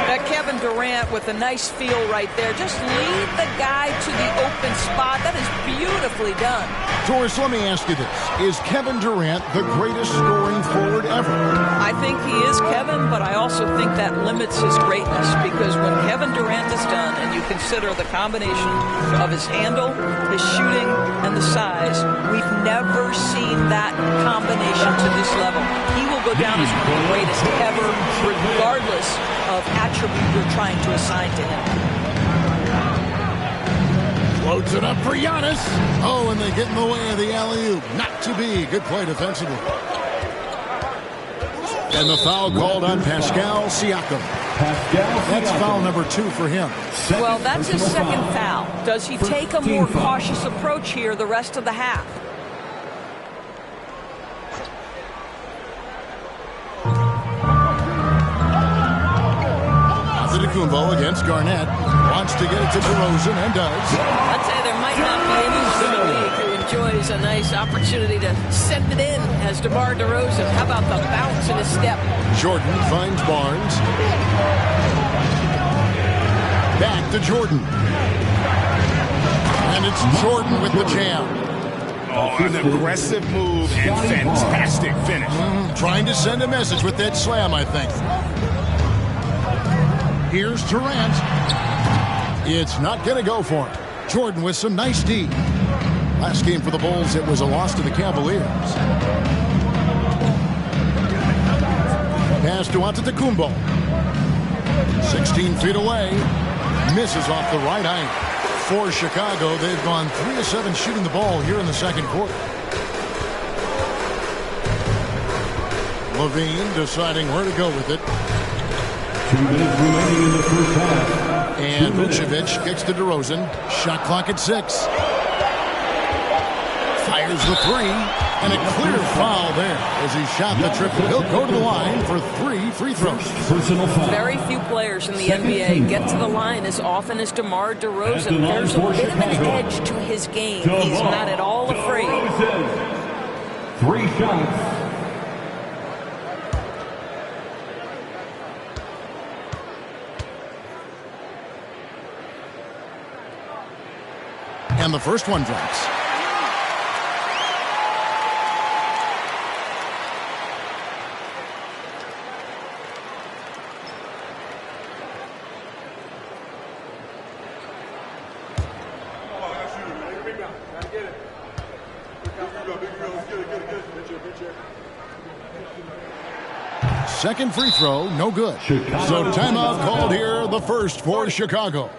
S22: That Kevin Durant with a nice feel right there. Just lead the guy to the open spot. That is beautifully done.
S11: Doris, let me ask you this. Is Kevin Durant the greatest scoring forward ever?
S22: I think he is, Kevin, but I also think that limits his greatness, because when Kevin Durant is done and you consider the combination of his handle, his shooting, and the size, we've never seen that combination to this level. He will go down as one of the greatest ever, regardless of attribute you're trying to assign to him.
S11: Floats it up for Giannis. Oh, and they get in the way of the alley-oop. Not to be. Good play defensively. And the foul called on Pascal Siakam. That's foul number 2 for him.
S22: Well, that's his second foul. Does he take a more cautious approach here the rest of the half?
S11: Antetokounmpo against Garnett. Wants to get it to DeRozan and does.
S7: I'd say there might not be anyone in the league who enjoys a nice opportunity to send it in as DeMar DeRozan. How about the bounce in his step?
S11: Jordan finds Barnes. Back to Jordan. And it's Jordan with the jam.
S14: Oh, an aggressive move and fantastic finish.
S11: Trying to send a message with that slam, I think. Here's Durant. It's not going to go for him. Jordan with some nice D. Last game for the Bulls, it was a loss to the Cavaliers. Pass to Antetokounmpo. 16 feet away. Misses off the right eye. For Chicago, they've gone 3 of 7 shooting the ball here in the second quarter. Levine deciding where to go with it.
S17: 2 minutes remaining in the first half.
S11: And Vucevic kicks to DeRozan. Shot clock at 6. Fires the 3. And a clear foul there as he shot the triple. He'll go to the line for 3 free throws.
S17: Personal foul.
S22: Very few players in the NBA get to the line as often as DeMar DeRozan. There's a bit of an edge to his game. He's not at all afraid.
S17: 3 shots.
S11: And the first one drops. Second free throw, no good. So timeout called here, the first for Chicago.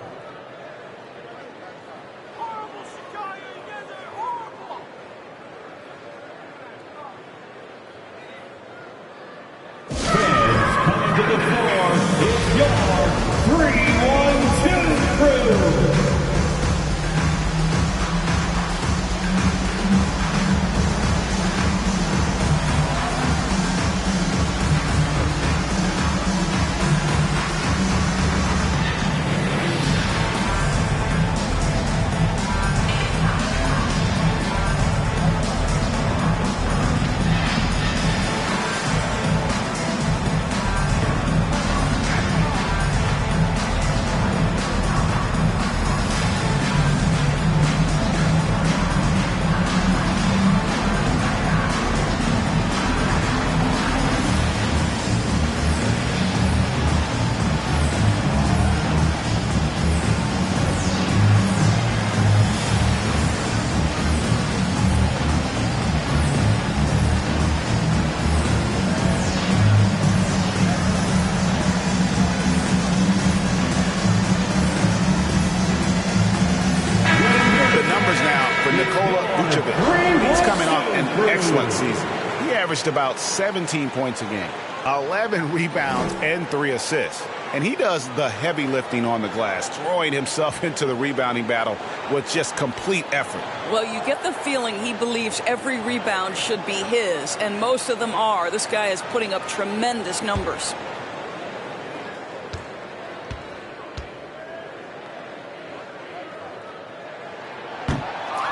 S14: He's coming off an excellent season. He averaged about 17 points a game. 11 rebounds and 3 assists. And he does the heavy lifting on the glass, throwing himself into the rebounding battle with just complete effort.
S22: Well, you get the feeling he believes every rebound should be his, and most of them are. This guy is putting up tremendous numbers.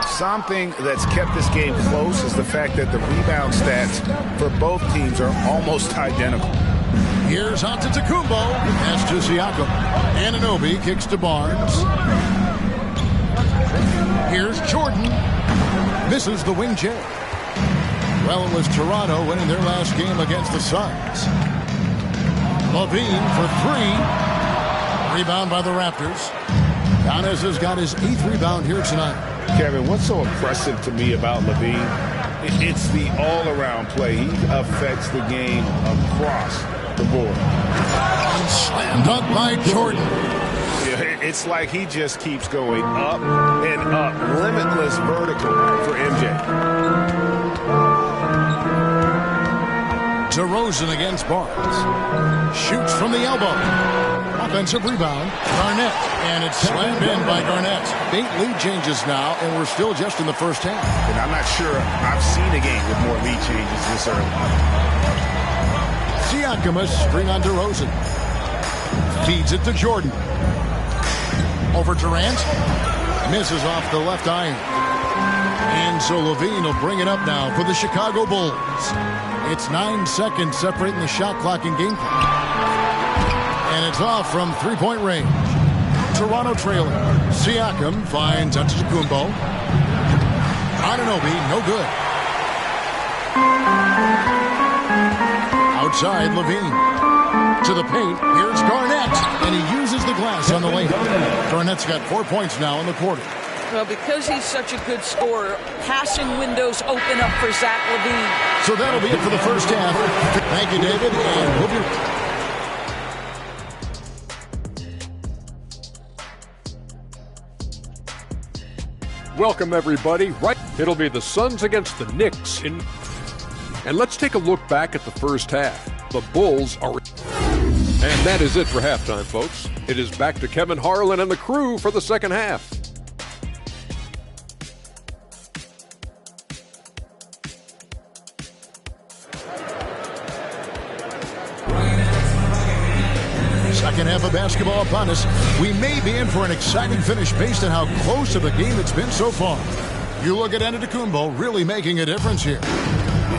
S14: Something that's kept this game close is the fact that the rebound stats for both teams are almost identical.
S11: Here's Antetokounmpo. Pass to Siakam. Anunoby kicks to Barnes. Here's Jordan. Misses the wing J. Well, it was Toronto winning their last game against the Suns. Levine for 3. Rebound by the Raptors. Giannis has got his 8th rebound here tonight.
S14: Kevin, what's so impressive to me about Levine? It's the all-around play. He affects the game across the board.
S11: Slam dunk by Jordan.
S14: Yeah, it's like he just keeps going up and up. Limitless vertical for MJ.
S11: DeRozan against Barnes. Shoots from the elbow. Offensive rebound. Garnett. And it's slammed in by Garnett. 8 lead changes now, and we're still just in the first half.
S14: And I'm not sure I've seen a game with more lead changes this early.
S11: Siakam a screen on DeRozan. Feeds it to Jordan. Over Durant. Misses off the left iron. And so Levine will bring it up now for the Chicago Bulls. It's 9 seconds separating the shot clock and game clock. And it's off from 3-point range. Toronto trailing. Siakam finds Antetokounmpo. Anunoby, no good. Outside, Levine. To the paint, here's Garnett. And he uses the glass on the lane. Garnett's got 4 points now in the quarter.
S22: Well, because he's such a good scorer, passing windows open up for Zach LaVine.
S11: So that'll be it for the first half. Thank you, David, and we'll be...
S1: Welcome, everybody. Right, it'll be the Suns against the Knicks. And let's take a look back at the first half. The Bulls are... And that is it for halftime, folks. It is back to Kevin Harlan and the crew for the second half.
S11: Second half of basketball upon us. We may be in for an exciting finish based on how close to the game it's been so far. You look at Antetokounmpo really making a difference here.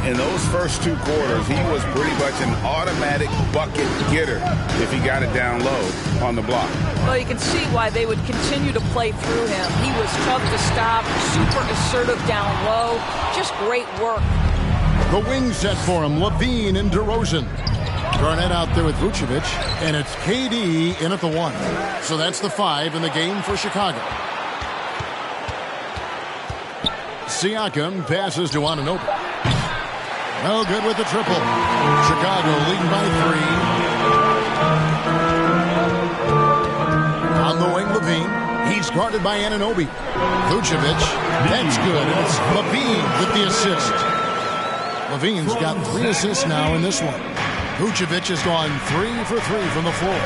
S14: In those first 2 quarters, he was pretty much an automatic bucket getter if he got it down low on the block.
S22: Well, you can see why they would continue to play through him. He was tough to stop, super assertive down low. Just great work.
S11: The wing set for him, Levine and DeRozan. Garnett out there with Vucevic, and it's KD in at the 1. So that's the 5 in the game for Chicago. Siakam passes to Anunoby. No good with the triple. Chicago leading by 3. On the wing, Levine. He's guarded by Anunoby. Vucevic, that's good. And it's Levine with the assist. Levine's got 3 assists now in this one. Vucevic has gone 3 for 3 from the floor.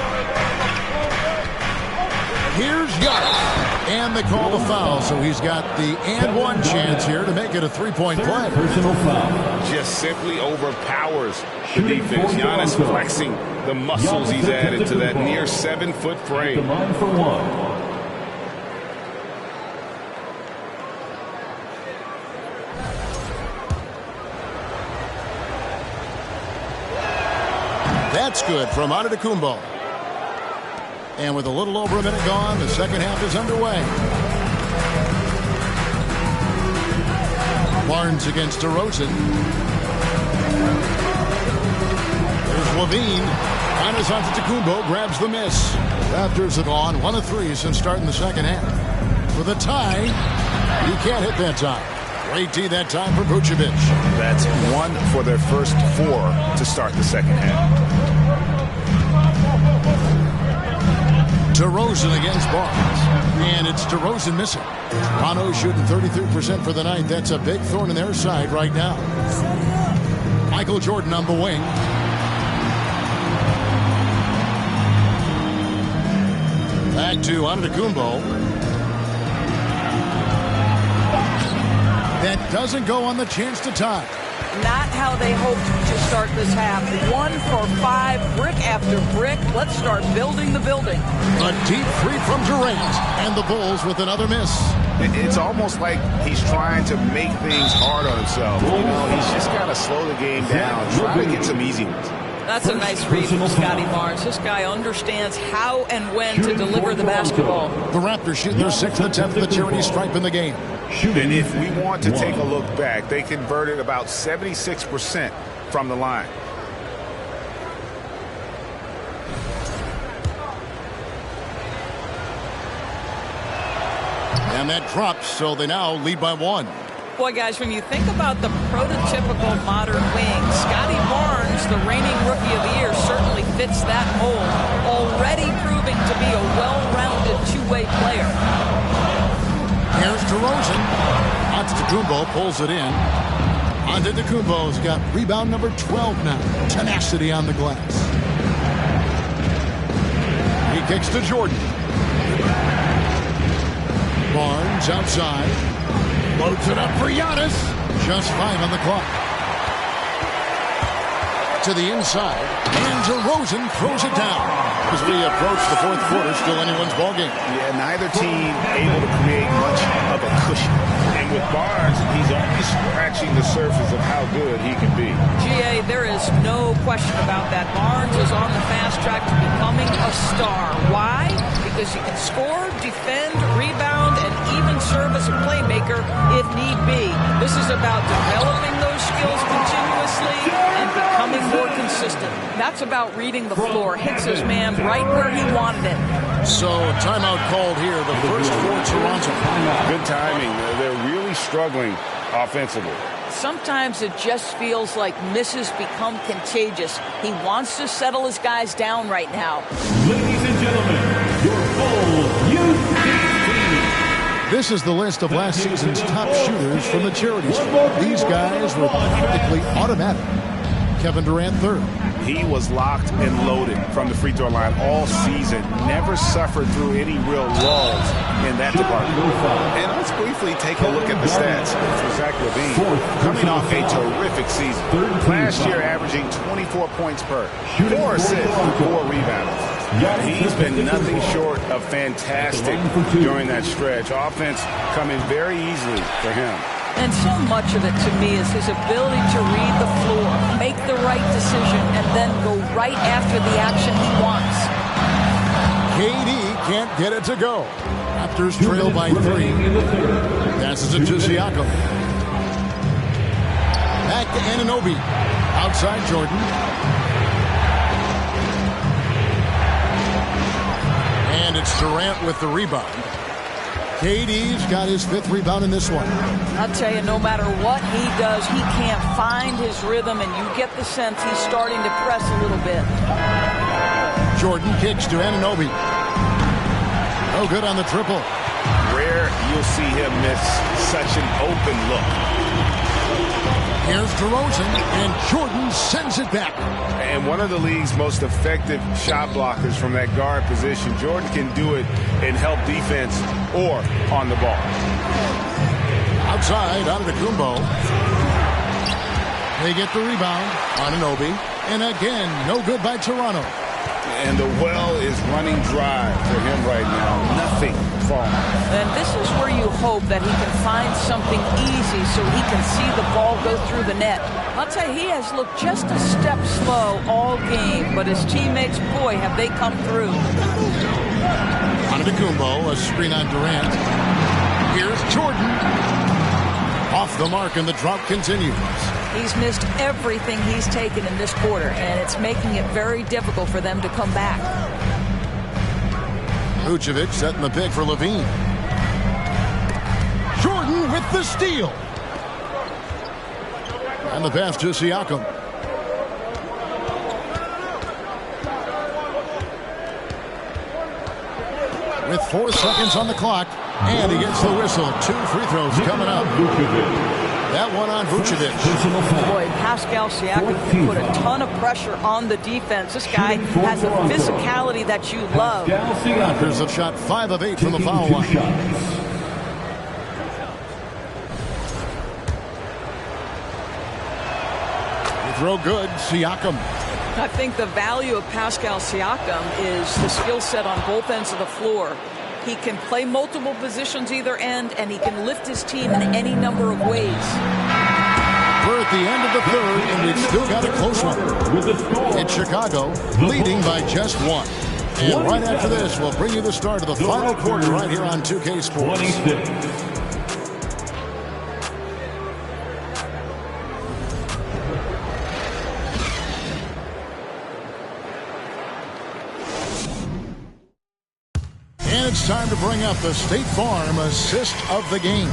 S11: Here's Giannis. And they call the foul, so he's got the and-one chance here to make it a 3-point play.
S14: Personal foul. Just simply overpowers the defense. Giannis flexing the muscles he's added to that near 7-foot frame.
S17: The line for 1.
S11: That's good from Antetokounmpo. And with a little over a minute gone, the second half is underway. Barnes against DeRozan. There's Levine. Giannis Antetokounmpo grabs the miss. Raptors have gone 1 of 3 since starting the second half. With a tie, he can't hit that time. Great D that time for Vucevic.
S14: That's 1 for their first 4 to start the second half.
S11: DeRozan against Barnes. And it's DeRozan missing. Toronto shooting 33% for the night. That's a big thorn in their side right now. Michael Jordan on the wing. to Antetokounmpo. That doesn't go on the chance to tie.
S22: Not how they hoped to start this half. 1 for 5, brick after brick. Let's start building the building.
S11: A deep three from Durant, and the Bulls with another miss.
S14: It's almost like he's trying to make things hard on himself. You know, he's just got to slow the game down, try to get some easy ones.
S22: That's a nice read from Scotty Barnes. This guy understands how and when to deliver the basketball.
S11: The Raptors shoot their 6th attempt at the charity stripe in the game.
S14: And if we want to take a look back, they converted about 76% from the line.
S11: And that drops, so they now lead by 1.
S22: Boy, guys, when you think about the prototypical modern wing, Scotty Barnes, the reigning Rookie of the Year, certainly fits that mold, already proving to be a well-rounded two-way player.
S11: Here's DeRozan. Antetokounmpo pulls it in. Antetokounmpo's got rebound number 12 now. Tenacity on the glass. He kicks to Jordan. Barnes outside. Loads it up for Giannis. Just 5 on the clock. To the inside. And DeRozan throws it down. As we approach the 4th quarter, still anyone's ballgame.
S14: Yeah, neither team able to create much of a cushion. And with Barnes, he's only scratching the surface of how good he can be.
S22: GA, there is no question about that. Barnes is on the fast track to becoming a star. Why? Because he can score, defend, rebound, and even serve as a playmaker if need be. This is about developing those skills continuously and becoming more consistent. That's about reading the floor. Hits his man right where he wanted it.
S11: So, timeout called here, the first for Toronto.
S14: Good timing. They're really struggling offensively.
S22: Sometimes it just feels like misses become contagious. He wants to settle his guys down right now.
S17: Ladies and gentlemen, your Bulls youth team.
S11: This is the list of last season's top shooters from the charity stripe. These guys were practically automatic. Kevin Durant, 3rd.
S14: He was locked and loaded from the free throw line all season. Never suffered through any real lulls in that department. And let's briefly take a look at the stats for Zach LaVine. Coming off a terrific season. Last year averaging 24 points per, 4 assists, 4 rebounds. He's been nothing short of fantastic during that stretch. Offense coming very easily for him.
S22: And so much of it to me is his ability to read the floor, make the right decision, and then go right after the action he wants.
S11: KD can't get it to go. Raptors trail by 3. Passes it to Siakam. Back to Anunoby. Outside Jordan. And it's Durant with the rebound. KD's got his 5th rebound in this one.
S22: I'll tell you, no matter what he does, he can't find his rhythm, and you get the sense he's starting to press a little bit.
S11: Jordan kicks to Anunoby. No good on the triple.
S14: Rare you'll see him miss such an open look.
S11: Here's DeRozan, and Jordan sends it back.
S14: And one of the league's most effective shot blockers from that guard position. Jordan can do it in help defense or on the ball.
S11: Outside, Antetokounmpo. They get the rebound. Anunoby. And again, no good by Toronto.
S14: And the well is running dry for him right now. Nothing falling.
S22: And this is where you hope that he can find something easy so he can see the ball go through the net. I'll tell you, he has looked just a step slow all game, but his teammates, boy, have they come through.
S11: Antetokounmpo, a screen on Durant. Here's Jordan. Off the mark, and the drought continues.
S22: He's missed everything he's taken in this quarter, and it's making it very difficult for them to come back.
S11: Vucevic setting the pick for LaVine. Jordan with the steal. And the pass to Siakam. With 4 seconds on the clock, and he gets the whistle. 2 free throws coming up. That one on Vucevic.
S22: Boy, Pascal Siakam can put a ton of pressure on the defense. This guy has a physicality that you love.
S11: Raptors have shot 5 of 8 from the foul line. You throw good, Siakam.
S22: I think the value of Pascal Siakam is the skill set on both ends of the floor. He can play multiple positions either end, and he can lift his team in any number of ways.
S11: We're at the end of the third, and we've still got a close one. It's Chicago leading by just 1. And right after this, we'll bring you the start of the final quarter right here on 2K Sports. And it's time to bring up the State Farm assist of the game.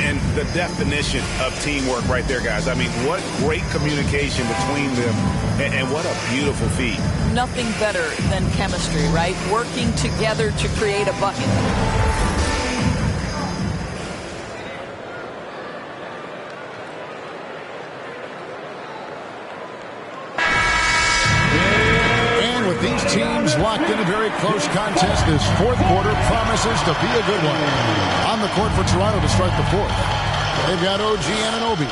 S14: And the definition of teamwork right there, guys. I mean, what great communication between them, and what a beautiful feat.
S22: Nothing better than chemistry, right? Working together to create a bucket.
S11: These teams locked in a very close contest. This fourth quarter promises to be a good one. On the court for Toronto to start the fourth. They've got OG Anunoby.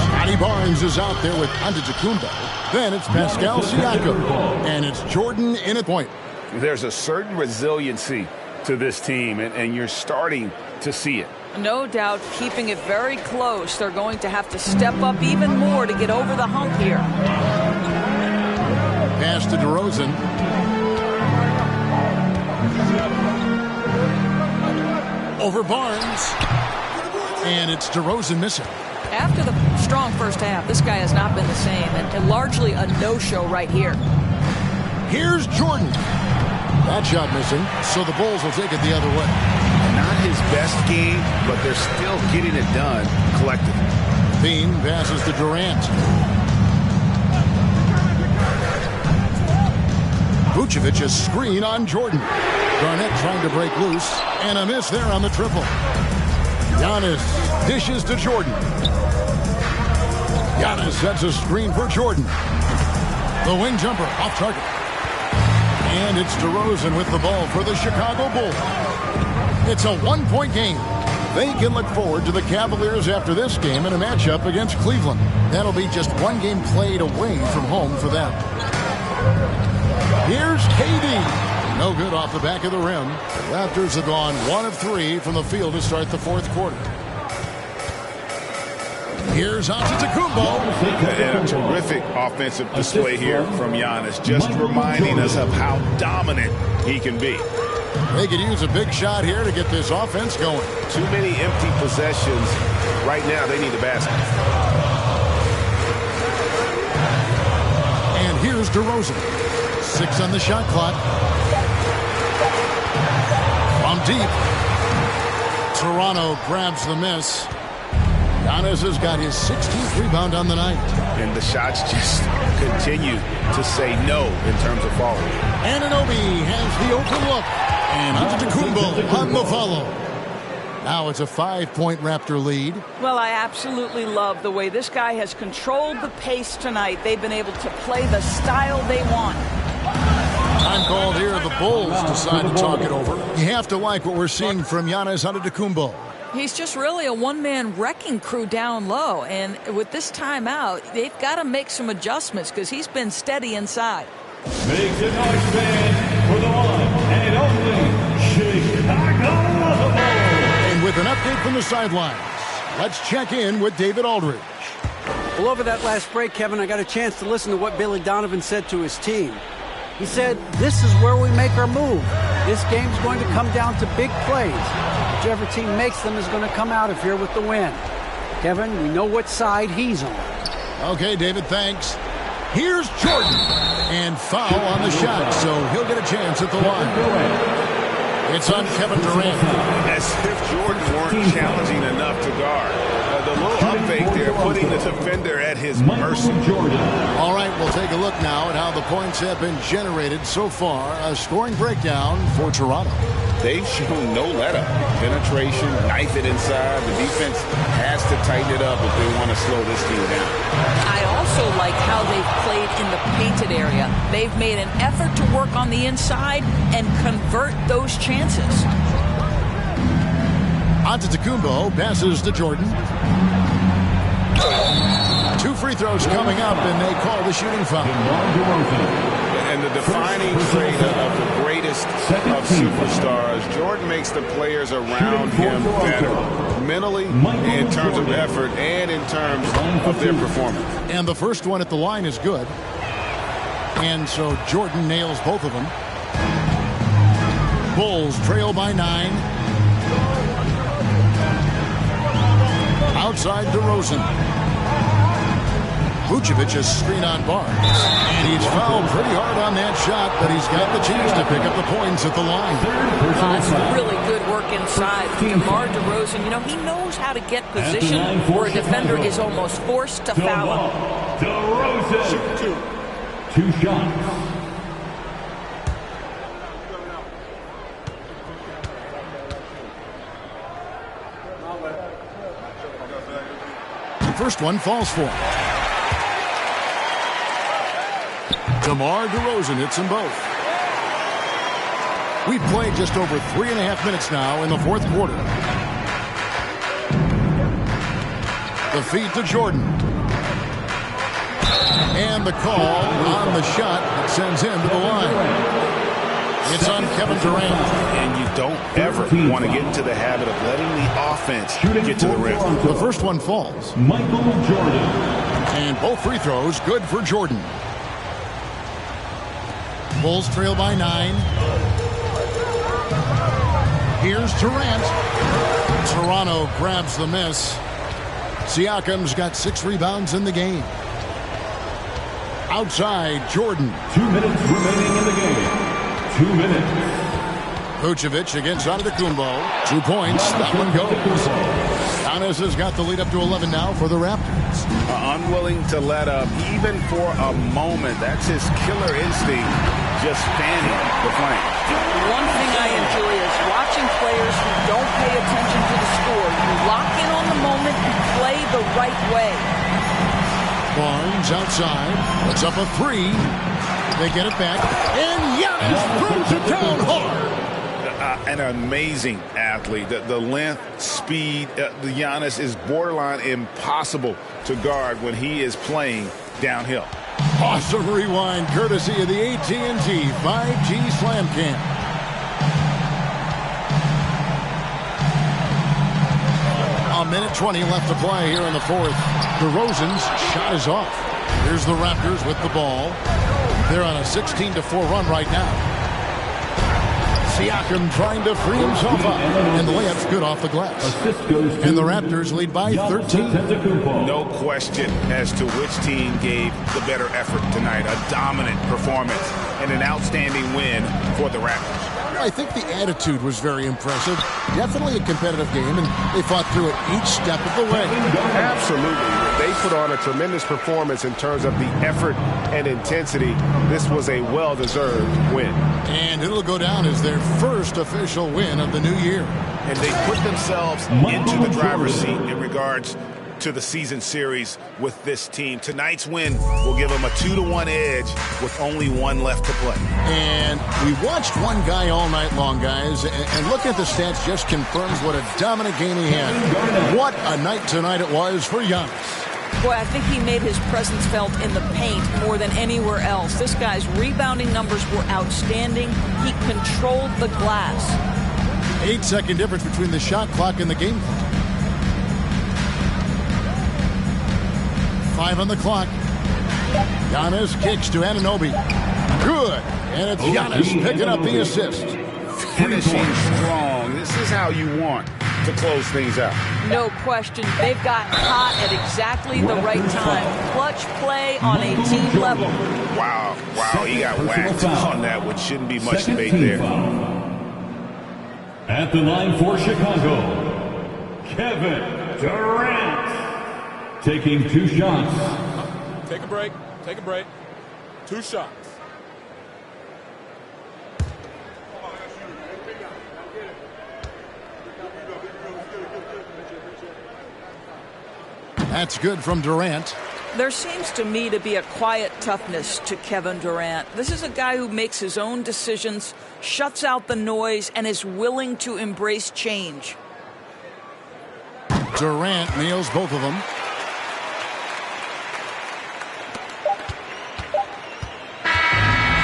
S11: Scotty Barnes is out there with Antetokounmpo. Then it's Pascal Siakam. And it's Jordan in at point.
S14: There's a certain resiliency to this team, and you're starting to see it.
S22: No doubt, keeping it very close. They're going to have to step up even more to get over the hump here.
S11: Pass to DeRozan. Over Barnes. And it's DeRozan missing.
S22: After the strong first half, this guy has not been the same. And largely a no-show right here.
S11: Here's Jordan. That shot missing, so the Bulls will take it the other way.
S14: Not his best game, but they're still getting it done collectively.
S11: Bean passes to Durant. Vucevic a screen on Jordan. Garnett trying to break loose, and a miss there on the triple. Giannis dishes to Jordan. Giannis sets a screen for Jordan. The wing jumper off target. And it's DeRozan with the ball for the Chicago Bulls. It's a one-point game. They can look forward to the Cavaliers after this game in a matchup against Cleveland. That'll be just one game played away from home for them. Here's KD. No good off the back of the rim. The Raptors have gone 1 of 3 from the field to start the fourth quarter. Here's Antetokounmpo.
S14: And a terrific offensive display here from Giannis, just reminding us of how dominant he can be.
S11: They could use a big shot here to get this offense going.
S14: Too many empty possessions. Right now, they need a basket.
S11: And here's DeRozan. 6 on the shot clock. From deep. Toronto grabs the miss. Giannis has got his 16th rebound on the night.
S14: And the shots just continue to say no in terms of falling.
S11: Anunoby has the open look. And Antetokounmpo on the follow. Now it's a 5-point Raptor lead.
S22: Well, I absolutely love the way this guy has controlled the pace tonight. They've been able to play the style they want.
S11: Time called here. The Bulls decide to talk it over. You have to like what we're seeing from Giannis Antetokounmpo.
S22: He's just really a one-man wrecking crew down low. And with this timeout, they've got to make some adjustments because he's been steady inside.
S17: Make the noise stand for the one and only Chicago Bulls.
S11: And with an update from the sidelines, let's check in with David Aldridge.
S2: Well, over that last break, Kevin, I got a chance to listen to what Billy Donovan said to his team. He said, this is where we make our move. This game's going to come down to big plays. Whichever team makes them is going to come out of here with the win. Kevin, we know what side he's on.
S11: Okay, David, thanks. Here's Jordan. And foul on the shot, so he'll get a chance at the line. It's on Kevin Durant.
S14: As if Jordan weren't challenging enough to guard. the little up fake there, putting the defender at his mercy.
S11: All right, we'll take a look now at how the points have been generated so far. A scoring breakdown for Toronto.
S14: They've shown no let-up. Penetration, knife it inside. The defense has to tighten it up if they want to slow this team down.
S22: I also like how they've played in the painted area. They've made an effort to work on the inside and convert those chances.
S11: Antetokounmpo passes to Jordan. 2 free throws coming up, and they call the shooting foul.
S14: And the defining trait of the greatest of superstars, Jordan makes the players around him better, mentally, in terms of effort, and in terms of their performance.
S11: And the first one at the line is good. And so Jordan nails both of them. Bulls trail by 9. Outside DeRozan. Vucevic's screen on Barnes. And he's fouled pretty hard on that shot, but he's got the chance to pick up the points at the line.
S22: That's really good work inside. DeMar DeRozan, you know, he knows how to get position where a defender is almost forced to foul him.
S17: DeRozan. 2 shots.
S11: The first one falls for him. DeMar DeRozan hits them both. We've played just over 3.5 minutes now in the fourth quarter. The feed to Jordan. And the call on the shot that sends him to the line. It's on Kevin Durant.
S14: And you don't ever want to get into the habit of letting the offense get to the rim.
S11: The first one falls.
S17: Michael Jordan.
S11: And both free throws good for Jordan. Bulls trail by 9. Here's Durant. Toronto grabs the miss. Siakam's got 6 rebounds in the game. Outside, Jordan.
S17: 2 minutes remaining in the game. 2 minutes.
S11: Vucevic against Antetokounmpo. 2 points. That one goes. Giannis has got the lead up to 11 now for the Raptors.
S14: Unwilling to let up even for a moment. That's his killer instinct, just fanning the flame.
S22: One thing I enjoy is watching players who don't pay attention to the score. You lock in on the moment and play the right way.
S11: Barnes outside. Puts up a 3. They get it back. And Giannis brings it down hard.
S14: An amazing athlete. The length, speed, the Giannis is borderline impossible to guard when he is playing downhill.
S11: Awesome rewind courtesy of the AT&T 5G Slam Cam. A minute 20 left to play here in the fourth. DeRozan's shot is off. Here's the Raptors with the ball. They're on a 16-4 run right now. Siakam trying to free himself up. And the layup's good off the glass. And the Raptors lead by 13.
S14: No question as to which team gave the better effort tonight. A dominant performance and an outstanding win for the Raptors.
S11: I think the attitude was very impressive. Definitely a competitive game, and they fought through it each step of the way.
S1: Absolutely. They put on a tremendous performance in terms of the effort and intensity. This was a well-deserved win.
S11: And it'll go down as their first official win of the new year.
S14: And they put themselves into the driver's seat in regards to the season series with this team. Tonight's win will give them a 2-1 edge with only 1 left to play.
S11: And we watched one guy all night long, guys, and looking at the stats just confirms what a dominant game he had. What a night tonight it was for Giannis.
S22: Boy, I think he made his presence felt in the paint more than anywhere else. This guy's rebounding numbers were outstanding. He controlled the glass.
S11: 8-second difference between the shot clock and the game clock. 5 on the clock. Giannis kicks to Anunoby. Good. And it's Giannis picking up the assist.
S14: Finishing strong. This is how you want to close things out.
S22: No question. They've got hot at exactly the right time. Clutch play on a team level.
S14: Wow. He got whacked on that, which shouldn't be much debate there.
S17: At the line for Chicago, Kevin Durant. taking 2 shots.
S3: Take a break. Take a break. 2 shots.
S11: That's good from Durant.
S22: There seems to me to be a quiet toughness to Kevin Durant. This is a guy who makes his own decisions, shuts out the noise, and is willing to embrace change.
S11: Durant nails both of them.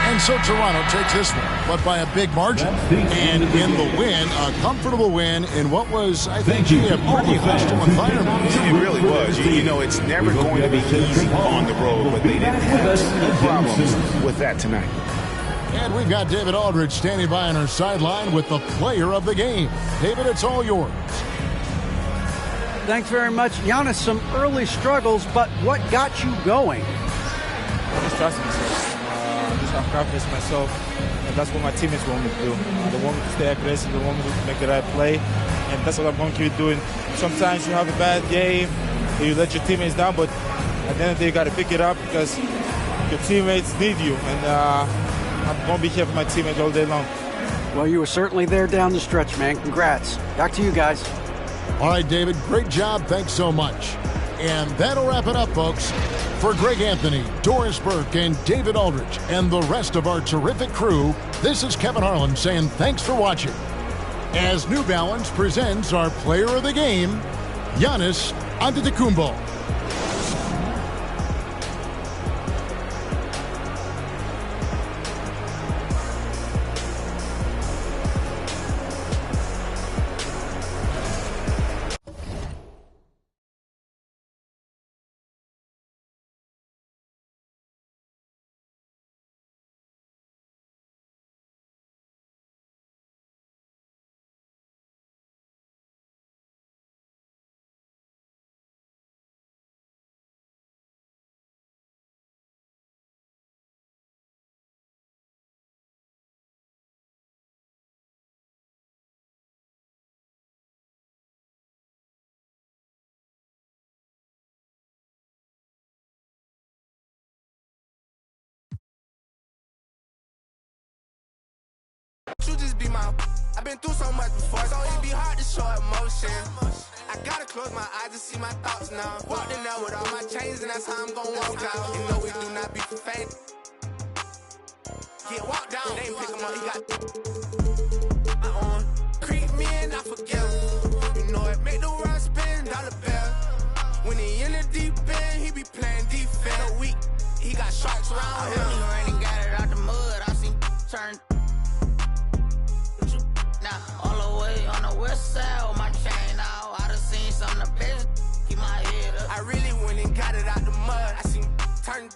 S11: And so Toronto takes this one, but by a big margin. And in the win, a comfortable win in what was, I think, a pretty hostile environment.
S14: It really was. You know, it's never going to be easy on the road, but they didn't have any problems with that tonight.
S11: And we've got David Aldridge standing by on our sideline with the player of the game. David, it's all yours.
S2: Thanks very much. Giannis, some early struggles, but what got you going?
S15: I just trust myself. Just have confidence in myself, and that's what my teammates want me to do. They want me to stay aggressive, they want me to make the right play, and that's what I'm going to keep doing. Sometimes you have a bad game, you let your teammates down, but at the end of the day, you got to pick it up because your teammates need you, and I'm going to be here for my teammates all day long.
S2: Well, you were certainly there down the stretch, man. Congrats. Back to you guys.
S11: All right, David, great job. Thanks so much. And that'll wrap it up, folks. For Greg Anthony, Doris Burke, and David Aldridge, and the rest of our terrific crew, this is Kevin Harlan saying thanks for watching. As New Balance presents our player of the game, Giannis Antetokounmpo.
S6: You just be my. I've been through so much before, so it be hard to show emotion. I gotta close my eyes to see my thoughts now. Walked in there with all my chains, and that's how I'm gonna walk out. You know we do not be for fame. Get walked down, they ain't pick him up. He got my on. Creep me and I forgive. You know it make the world spin, dollar bill. When he in the deep end, he be playing defense. So weak, he got sharks around him.
S18: I really ain't got it out the mud. I seen turn. Now, all the way on the west side with my chain out. I done seen some of the best. Keep my head up.
S6: I really went and got it out the mud. I seen turn.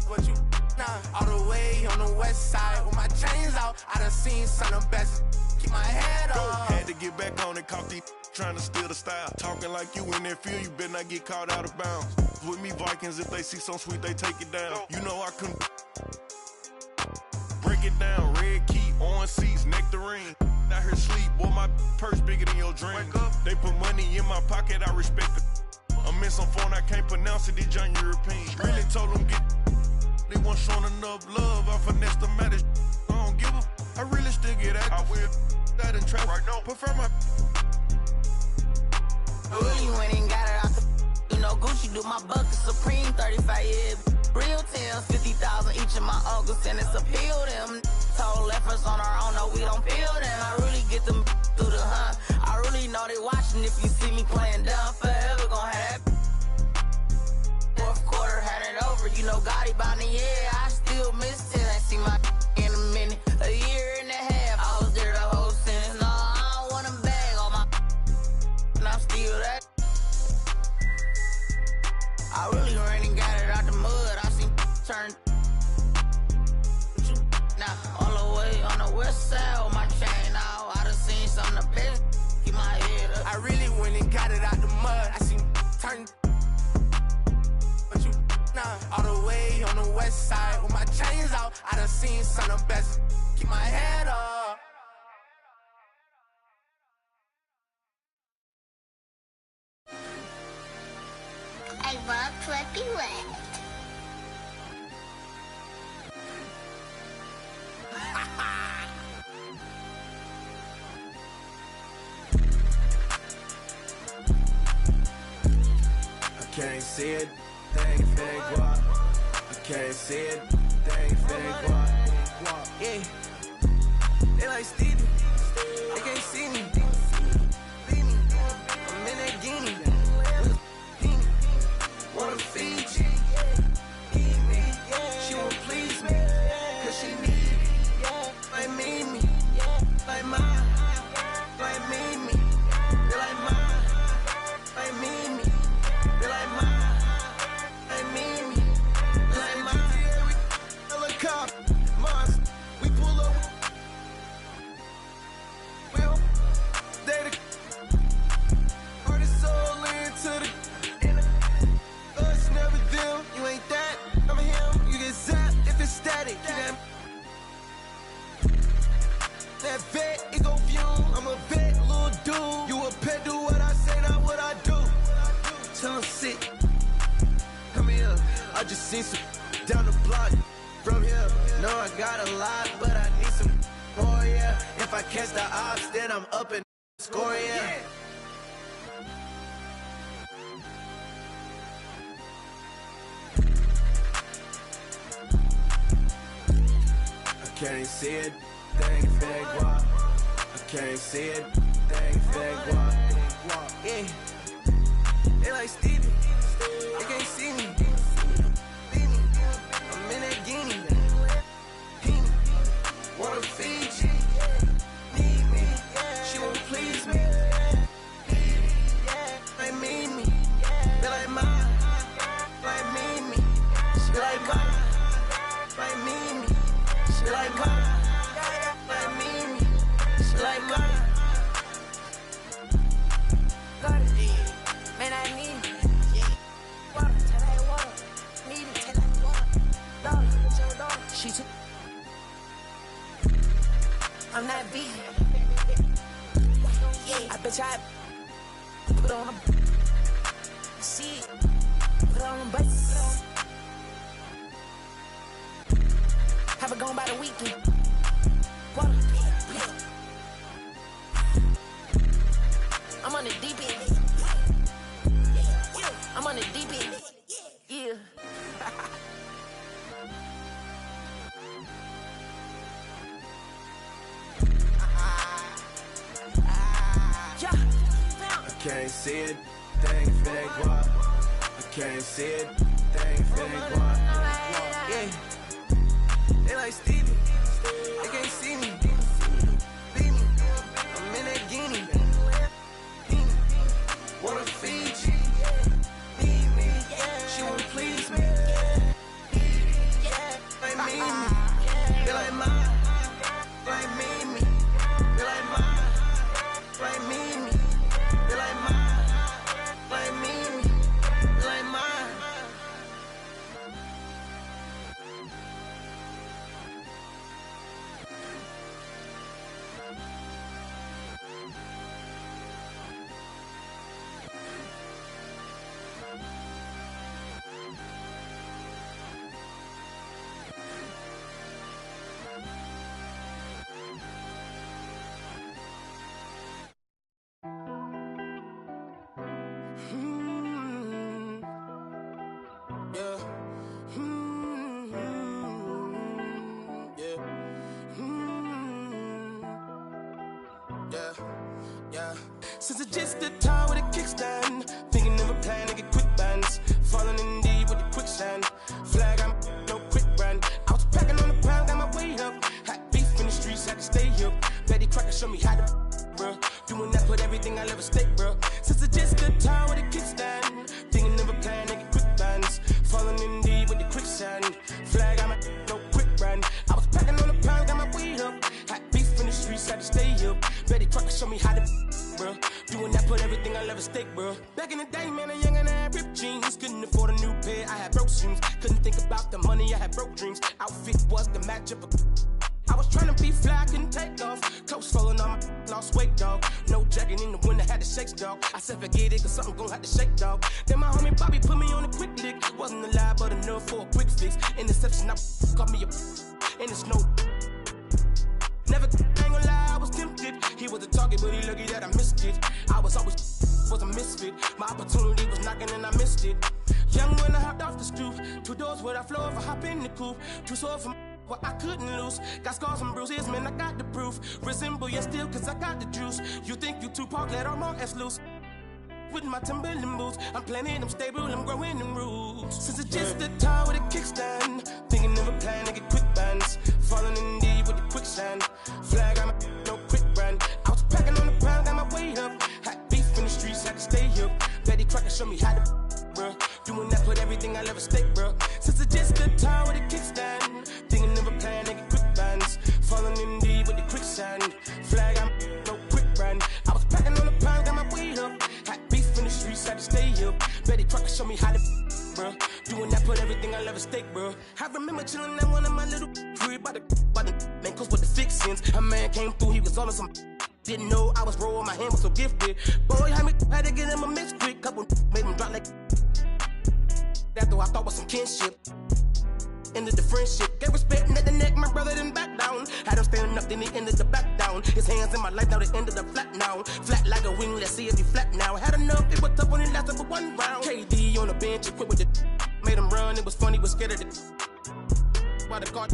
S6: What you now? All the way on the west side with my chains out. I done seen some of the best. Keep my head up.
S21: Had to get back on and caught these trying to steal the style. Talking like you in that field, you better not get caught out of bounds. With me Vikings, if they see some sweet, they take it down. You know I couldn't break it down. Red key, orange seats, nectarine. Out here sleep, boy, my purse bigger than your dream. They put money in my pocket, I respect it. I'm in some phone, I can't pronounce it, it's John European. Really told them get, they weren't showing enough love. I finessed the matters. I don't give a, I really still get active. I will that in traffic. Right now. Prefer my.
S18: Really went and got it out the. You know, Gucci do my bucket Supreme 35 years. Real tails, 50,000 each of my uncles, and it's appeal them. Told efforts on our own, no, we don't feel them. I really get them through the hunt. I really know they watching if you see me playing down forever, gon' have that. Fourth quarter, had it over, you know, Gotti by the year. I still miss it, I see my in a minute, a year and a half. I was there the whole sentence, no, I don't want them bag on my, and I'm still that. I really ran and got it out the mud, I seen turn. Now, all the way on the west side with my chain out. I done seen some of the best. Keep my head up.
S6: I really went and got it out the mud. I seen turn. But you, nah, all the way on the west side with my
S16: flippy wet.
S12: I can't see it, they ain't finna guap. I can't see it, they ain't finna guap. Yeah, they like Stevie, they can't see me. I'm in that guinea, wanna feed you. She won't please me, cause she need me. Like me, like mine, like me, they like mine, like me. They like mine, like me, they like mine. Helicopter, Mars, we pull up. Well, they the artist soul into the us, never them. You ain't that, I'm him. You get zapped if it's static. That vet, it go fume. I'm a vet, little dude. You a pet, do what I say, not what I do. Tell him sit. Come here. I just seen some down the block from here. No, I got a lot, but I need some more, yeah. If I catch the ops, then I'm up and score, yeah. I can't see it, they ain't finna guap. I can't see it, they ain't finna guap. Yeah. They like Stevie, they can't see me. I'm in that guinea, wanna feed you. Need me, she won't please me. Like me, they like mine, like me. She like mine, like me. She like mine, like me. She like mine.
S19: Man, I need it. Water, tell her water. Need it, tell her water. Daughter, it's your daughter. She took. I'm not vegan. Yeah, I bet I put on a. See it. Put on a bus. Have it gone by the weekend. Water. I'm on the deep end. I'm on the deep end. Yeah.
S12: I can't see it, they ain't finna guap. I can't see it, they ain't finna guap. Yeah. They like Stevie, they can't see me. I'm in that guinea, wanna feed you. She won't please me. Like me, they like mine, like me. They like mine, like me. They like mine, like me. They like mine.
S8: Since it's just the time with a kickstand, thinking of a plan to get quick bands, falling in deep with the quicksand. Flag, I'm no quick brand. I was packing on the pound, got my weight up. Had beef in the streets, had to stay here. Betty Crocker showed me how to, bro. Doing that, put everything I ever stake, bro. Since it's just the time with a kickstand, thinking of a plan to get quick bands, falling in deep with the quicksand. Flag, I'm no quick brand. I was packing on the pound, got my weight up. Had beef in the streets, had to stay here. Betty Crocker showed me how to, bro. Doing that, put everything I ever stake, bro. Back in the day, man, a young and I had ripped jeans. Couldn't afford a new pair, I had broke shoes. Couldn't think about the money, I had broke dreams. Outfit was the match of a. I was
S12: was trying to be fly, couldn't take off. Clothes falling on my lost weight, dog. No jacket in the winter, had to shake, dog. I said forget it, cause something gon' have to shake, dog. Then my homie Bobby put me on a quick lick. Wasn't alive, but enough for a quick fix. Interception, I got me a and it's no. Never, I ain't gonna lie, I was tempted. He was a target, but he lucky that I missed it. I was always was a misfit. My opportunity was knocking and I missed it. Young when I hopped off the stoop. 2 doors where I floor if I hop in the coupe. 2 swords from what I couldn't lose. Got scars and bruises, man, I got the proof. Resemble you still, cause I got the juice. You think you Tupac, let all my ass loose. With my Timberland boots, I'm planning, I'm stable, I'm growing in roots. Since it's just a tie with a kickstand, thinking of a plan to get quick bands. Falling in deep with the quicksand. Flag, I'm no quick brand. I was packing on the ground, got my weight up. Had beef in the streets, had to stay up. Betty Crocker showed me how to, bruh. Doing that, put everything I love at stake, bruh. Since it's just a tie with a kickstand, thinking of a plan to get quick bands. Falling in deep with the quicksand. Flag, I'm no quick brand. I was packing on the ground, got my weight up. Had beef in the streets, had to stay up. Betty Crocker showed me how to, bruh. Doing that, put everything I love at stake, bruh. I remember chilling at one of my little crib by the man, cause with the fixins. A man came through, he was all on some. Didn't know I was rolling, my hand was so gifted. Boy, had to get him a mix quick. Couple made him drop like that, though I thought was some kinship. Ended the friendship, gave respect at the neck, my brother didn't back down. Had him standing up, then he ended the back down. His hands in my life, now they ended up flat now. Flat like a wing, let's see if he flat now. Had enough, it was tough when it lasted for 1 round. KD on the bench, equipped with the made him run, it was funny, was scared of the by the guard.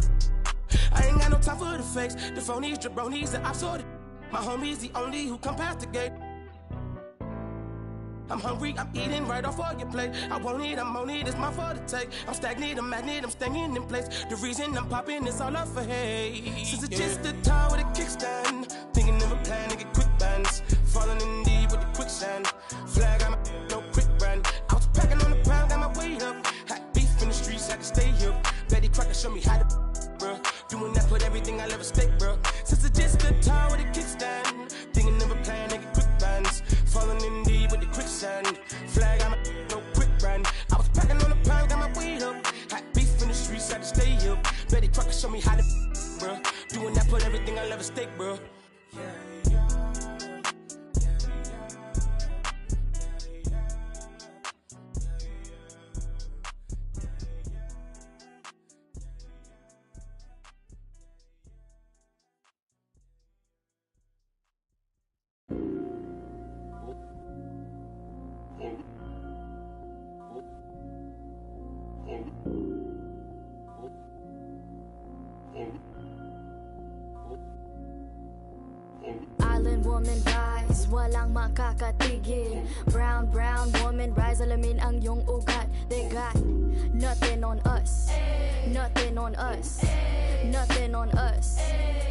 S12: I ain't got no time for the fakes, the phonies, jabronis, the ops sorted. My homie's the only who come past the gate. I'm hungry, I'm eating right off all your plate. I won't eat, I'm on it, it's my fault to take. I'm stagnant, I'm magnet, I'm staying in place. The reason I'm popping is all up for hate. Since it's just a tie with a kickstand, thinking of a plan to get quick bands. Falling in deep with the quicksand. Flag, I'm no quick brand. I was packing on the ground, got my weight up. Had beef in the streets, had to stay up. Betty Crocker showed me how to, bruh. Doing that, put everything I love at stake, bruh. Since it's just a tie with a kickstand, thinking of a plan to get quick bands. Falling in deep with the quicksand. Flag, I'm no quick brand. I was packing on the ground, got my weight up. Had beef in the streets, had to stay up. Betty Crocker showed me how to, bruh. Doing that, put everything I love at stake, bruh.
S5: Island woman rise, walang makakatigil. Brown, brown woman rise, alamin ang iyong ugat. They got nothing on us, nothing on us, nothing on us,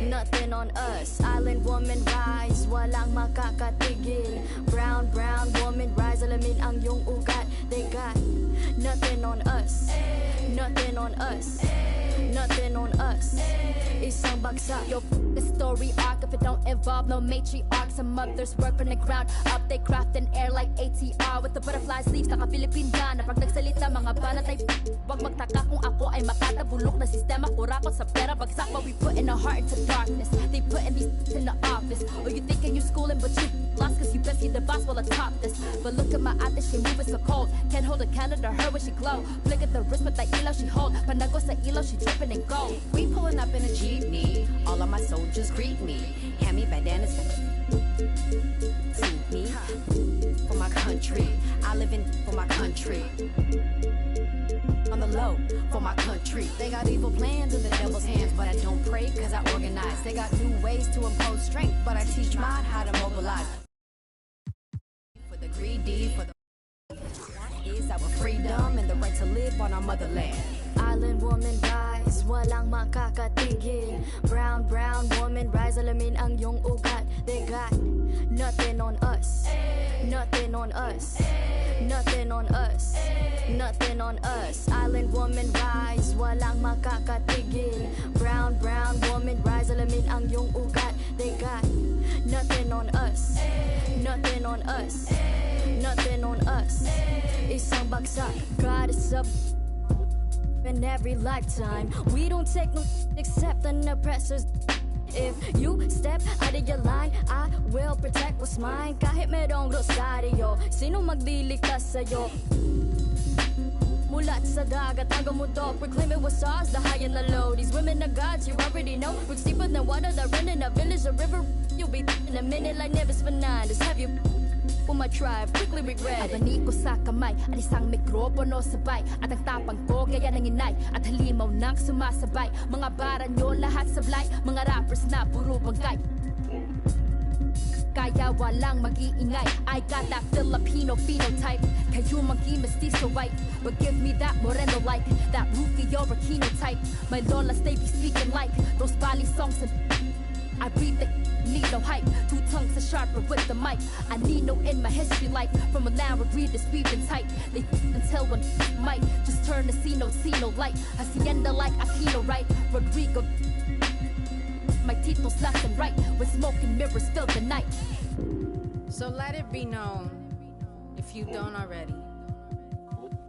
S5: nothing on us. Island woman rise, walang makakatigil. Brown, brown woman rise, alamin ang iyong ugat. They got nothing on us, nothing on us, nothing on us. Isang bagsak. Yo, the story arc if it don't involve no matriarch. Some mothers work from the ground up, they craft an air like ATR with the butterfly sleeves. Naka-Philippine na pag nagsalita mga banat ay wag magtaka kung ako ay makatabulok na sistema. Kurakot sa pera bagsak, but we put in our heart into darkness. They put in these in the office. Or you thinking you schooling but you lost cause you busy the boss while I top this. But look at my ate, she moving so cold. Can't hold a candle to her when she glow. Flick at the wrist with that ilaw she hold. Panago sa ilaw, she dripping in gold.
S16: We pulling up in a jeepney. All of my soldiers greet me. Hand me bandanas to me. For my country. I live in for my country. On the low for my country. They got evil plans in the devil's hands, but I don't pray cause I organize. They got new ways to impose strength, but I teach mine how to mobilize. For the greedy, for the is our freedom and the right to live on our motherland.
S5: Island woman rise, walang makakatigil. Brown, brown woman rise, alamin ang iyong ugat. They got nothing on us, nothing on us, nothing on us, nothing on us. Island woman rise, walang makakatigil. Brown, brown woman rise, alamin ang iyong ugat. They got nothing on us, nothing on us, nothing on us. Isang bagsak, God is up in every lifetime. We don't take no except an oppressor's If you step out of your line, I will protect what's mine. Kahit merong rosaryo, sino magliligtas sa'yo? Mulat sa dagat hanggang mundo, proclaim it was ours, the high and the low. These women are gods, you already know. Roots deeper than water that run in a village, a river. You'll be in a minute like Nevis Fernandez. Have you for my tribe, quickly regret it. Abani ko sa kamay, at isang mikropono sabay. At ang tapang ko gaya ng inay, at halimaw nang sumasabay. Mga bara nyo lahat sablay, mga rappers na puro bangkay. Kaya walang mag-iingay, I got that Filipino phenotype. Kayo monkey mestizo white, but give me that moreno like that Rufio Aquino type. My lolas they be speaking like those Bali songs and I breathe the need no hype. Two tongues are sharper with the mic. I need no in my history like from a land where greed is weaving tight. They until one might just turn to see no light. Hacienda like Aquino right, Rodrigo. My tito's left and right when smoke and mirrors fill the night.
S9: So let it be known, if you don't already,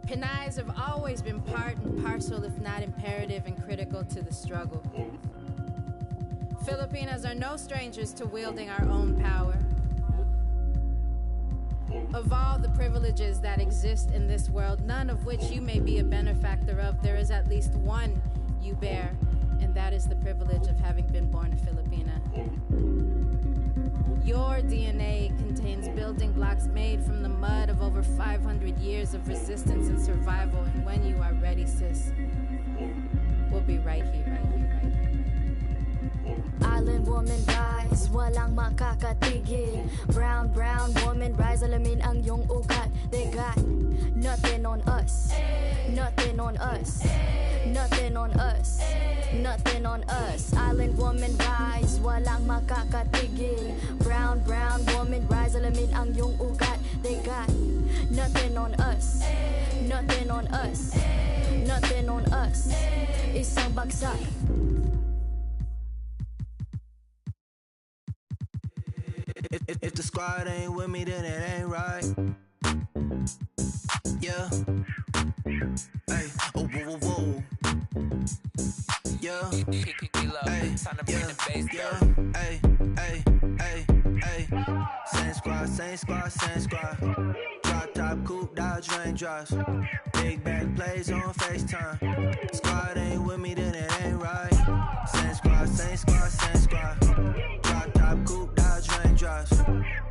S9: Pinayas have always been part and parcel, if not imperative and critical to the struggle. Filipinas are no strangers to wielding our own power. Of all the privileges that exist in this world, none of which you may be a benefactor of, there is at least one you bear, and that is the privilege of having been born a Filipina. Your DNA contains building blocks made from the mud of over 500 years of resistance and survival, and when you are ready, sis, we'll be right here.
S5: Island woman rise, walang makakatigil. Brown woman rise, alamin ang iyong ugat. They got nothing on us, nothing on us, nothing on us, nothing on us. Island woman rise, walang makakatigil. Brown woman rise, alamin ang iyong ugat. They got nothing on us, nothing on us, nothing on us. Isang bagsak.
S6: If the squad ain't with me, then it ain't right. Yeah. Hey. Oh, whoa, whoa, whoa. Yeah. Hey. Yeah. Hey. Hey. Hey. Hey. Same squad, same squad, same squad. Drop top, coupe, Dodge raindrops. Big back plays on FaceTime. Squad ain't with me, then it ain't right. Same squad, same squad, same squad. Drop top, coupe, Dodge raindrops.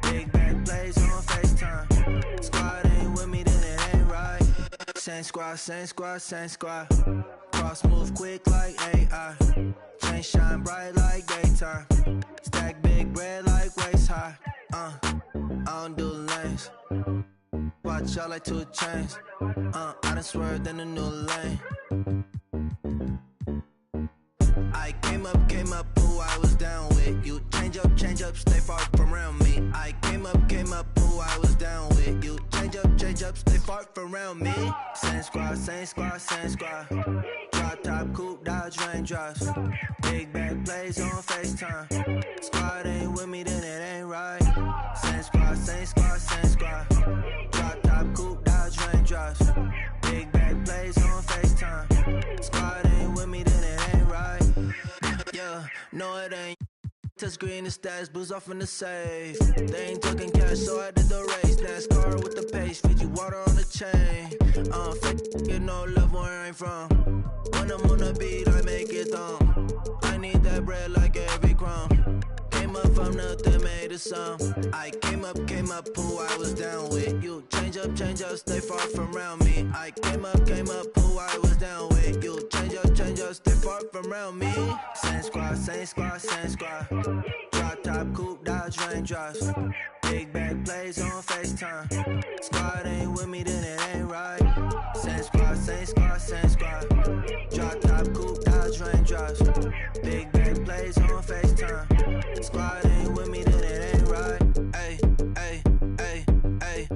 S6: Big back plays on FaceTime. Squad ain't with me, then it ain't right. Same squad, same squad, same squad. Cross move quick like AI. Chain shine bright like daytime. Stack big bread like waist high. I don't do lanes. Watch out like 2 chains. I done swerved in a new lane. I came up, who I was down with. You change up, stay far from around me. I came up, who I was down with. You change up, stay far from around me. Same squad, same squad, same squad. Drop top, coupe, Dodge raindrops. Big back plays on FaceTime. Squad ain't with me, then it ain't right. Same squad, same squad, same squad. Drop top, coupe, Dodge raindrops. Big back plays on FaceTime. Squad ain't with me, then it ain't right. Yeah, no it ain't. Touchscreen and stats, booze off in the safe. They ain't talking cash, so I did the race. NASCAR with the pace, feed you water on the chain. Fake, you know love where I ain't from. When I'm on the beat, I make it thumb. I need that bread like every crumb. Came up from nothing, made a sum. I came up, who I was down with. You change up, stay far from around me. I came up, who I was down with. You change up, stay far from around me. Same squad, same squad, same squad. Drop top, coupe, Dodge raindrops. Big back plays on FaceTime. Squad ain't with me, then it ain't right. Same squad, same squad, same squad. Drop top, coupe, Dodge raindrops. Big back plays on FaceTime. Squad ain't with me, then it ain't right. Ay, ay, ay, ay.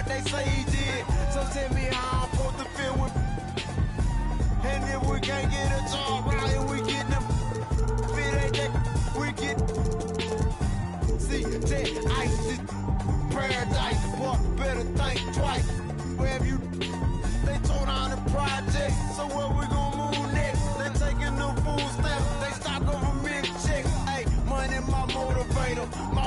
S6: They say he did, so tell me how I'm supposed to feel with. And if we can't get a job right and we get them, fit ain't that we get. See, that ice is paradise, boy, better think twice. Wherever you, they tore down the project, so where we gon' move next? They taking the food stamp, they stock government checks. Hey, money my motivator, my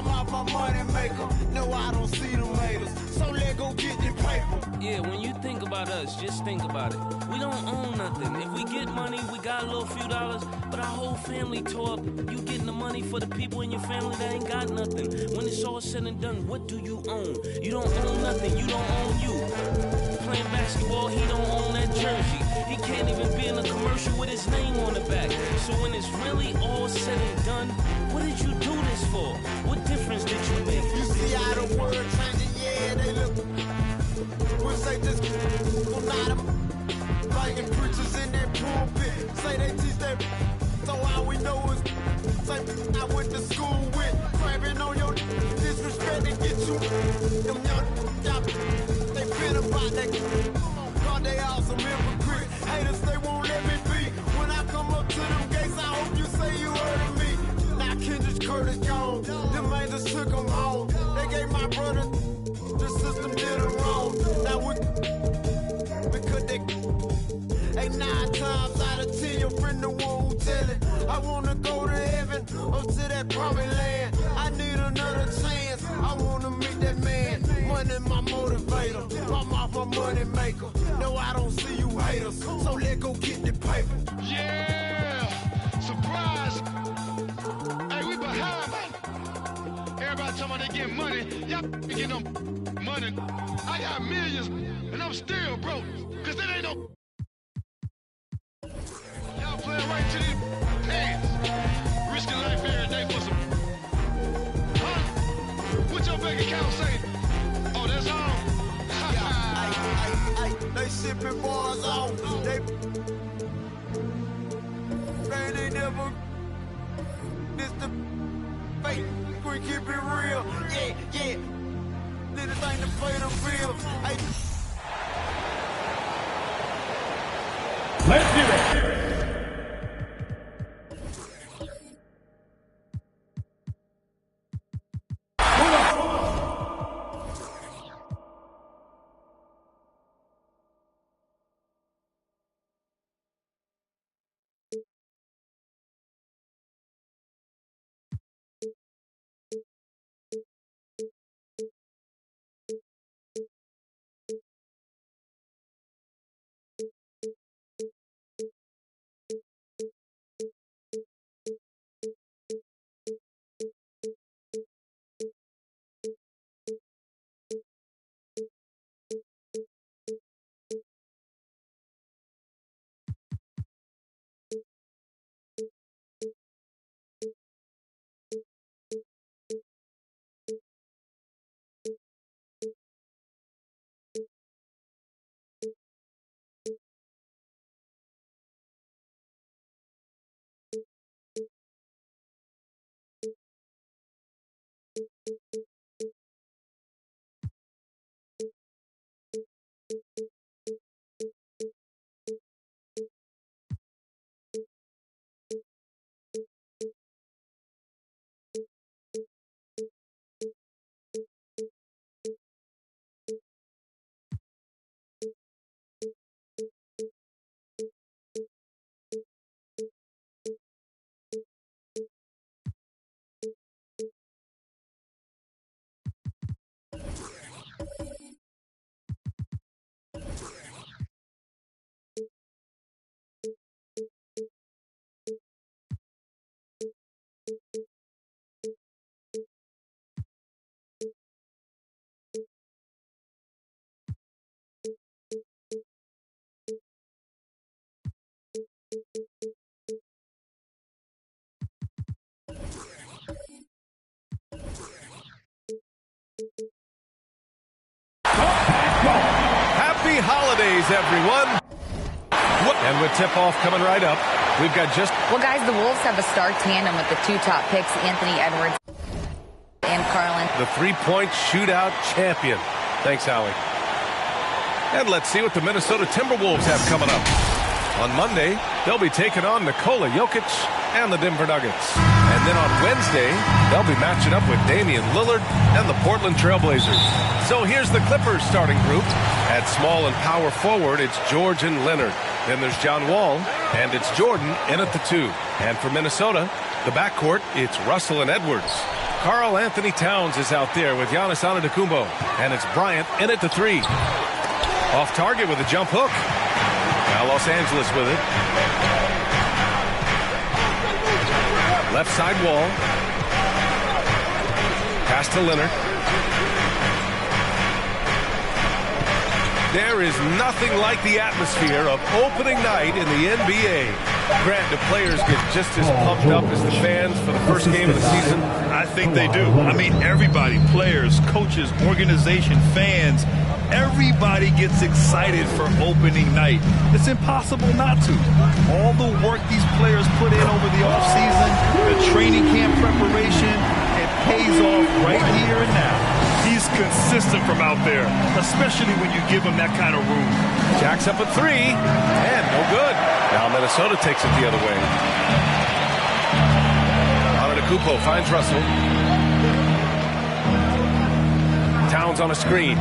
S6: money maker. No, I don't see the haters, so let go get the paper.
S13: Yeah, when you think about us, just think about it. We don't own nothing. If we get money, we got a little few dollars, but our whole family tore up. You getting the money for the people in your family that ain't got nothing. When it's all said and done, what do you own? You don't own nothing. You don't own you. Playing basketball, he don't own that jersey. He can't even be in a commercial with his name on the back. So when it's really all said and done, what did you do this for? What difference did you make?
S6: You see how the world changing, yeah, they look. We'll say this, not a banging preachers in that pulpit. Say they teach that, so all we know is say I went to school with. Crabbing on your disrespect and get you. Them young, they been about that. God, they all some hypocrites. Haters, they won't let me be. When I come up to them gates, I hope you say you heard of me. Now Kendrick Curtis gone. Them angels took them home. They gave my brother. The system did it wrong. Now because they ain't 9 times out of 10 your friend the one who tell it. I wanna go to heaven or to that promised land. I need another chance. I wanna meet that man. Money my motivator, my money maker. No, I don't see you haters, so let go get the paper.
S20: Yeah, surprise. Hey, we behind, man. Everybody talking about they get money. Y'all get no money. I got millions, and I'm still broke, cause it ain't no. Y'all playing right to these pants. Risking life every day for some. Huh? What your bank account say? Oh, that's all?
S6: They sipping bars off. They never. This the fake. We keep it real. Yeah. Anything to pay the bill.
S17: Let's do it.
S4: holidays, everyone. And with tip-off coming right up, we've got just...
S10: Well, guys, the Wolves have a star tandem with the two top picks, Anthony Edwards and Carlin.
S4: The three-point shootout champion. Thanks, Howie. And let's see what the Minnesota Timberwolves have coming up. On Monday, they'll be taking on Nikola Jokic and the Denver Nuggets. And then on Wednesday, they'll be matching up with Damian Lillard and the Portland Trailblazers. So here's the Clippers starting group. At small and power forward, it's George and Leonard. Then there's John Wall, and it's Jordan in at the 2. And for Minnesota, the backcourt, it's Russell and Edwards. Karl Anthony Towns is out there with Giannis Antetokounmpo, and it's Bryant in at the 3. Off target with a jump hook. Now Los Angeles with it. Left side Wall. Pass to Leonard. There is nothing like the atmosphere of opening night in the NBA. Grant, the players get just as pumped up as the fans for the first game of the season?
S23: I think they do. I mean, everybody, players, coaches, organization, fans, everybody gets excited for opening night. It's impossible not to. All the work these players put in over the offseason, the training camp preparation, it pays off right here and now. He's consistent from out there, especially when you give him that kind of room.
S4: Jacks up a 3, and no good. Now Minnesota takes it the other way. Antetokounmpo finds Russell. Towns on a screen.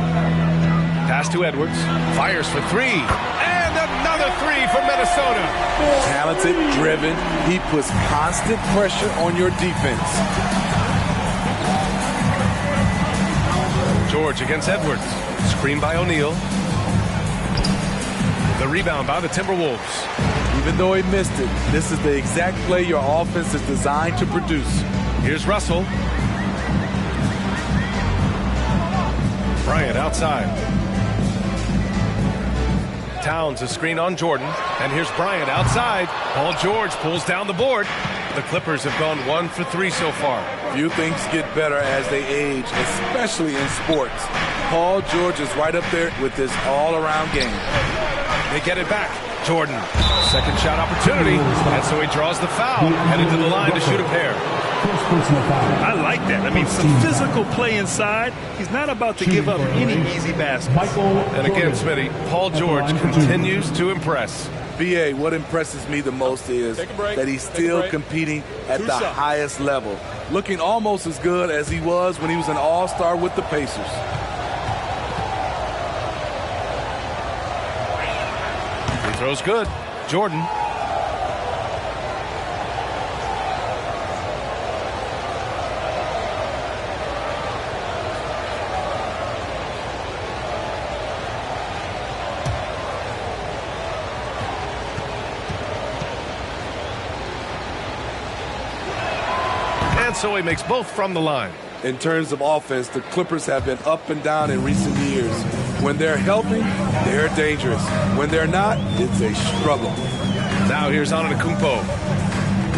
S4: Pass to Edwards. Fires for 3. And another 3 for Minnesota.
S24: Talented, driven. He puts constant pressure on your defense.
S4: George against Edwards. Screen by O'Neal. The rebound by the Timberwolves.
S24: Even though he missed it, this is the exact play your offense is designed to produce.
S4: Here's Russell. Bryant outside. Towns a screen on Jordan. And here's Bryant outside. Paul George pulls down the board. The Clippers have gone 1 for 3 so far.
S24: Few things get better as they age, especially in sports. Paul George is right up there with this all-around game.
S4: They get it back. Jordan, second shot opportunity, and so he draws the foul, headed to the line to shoot a pair.
S23: I like that. I mean, some physical play inside. He's not about to give up any easy baskets.
S4: And again, Smitty, Paul George continues to impress.
S24: BA, what impresses me the most is that he's still competing at the highest level, looking almost as good as he was when he was an all-star with the Pacers.
S4: He throws good. Jordan. So he makes both from the line.
S24: In terms of offense, the Clippers have been up and down in recent years. When they're healthy, they're dangerous. When they're not, it's a struggle.
S4: Now here's Antetokounmpo.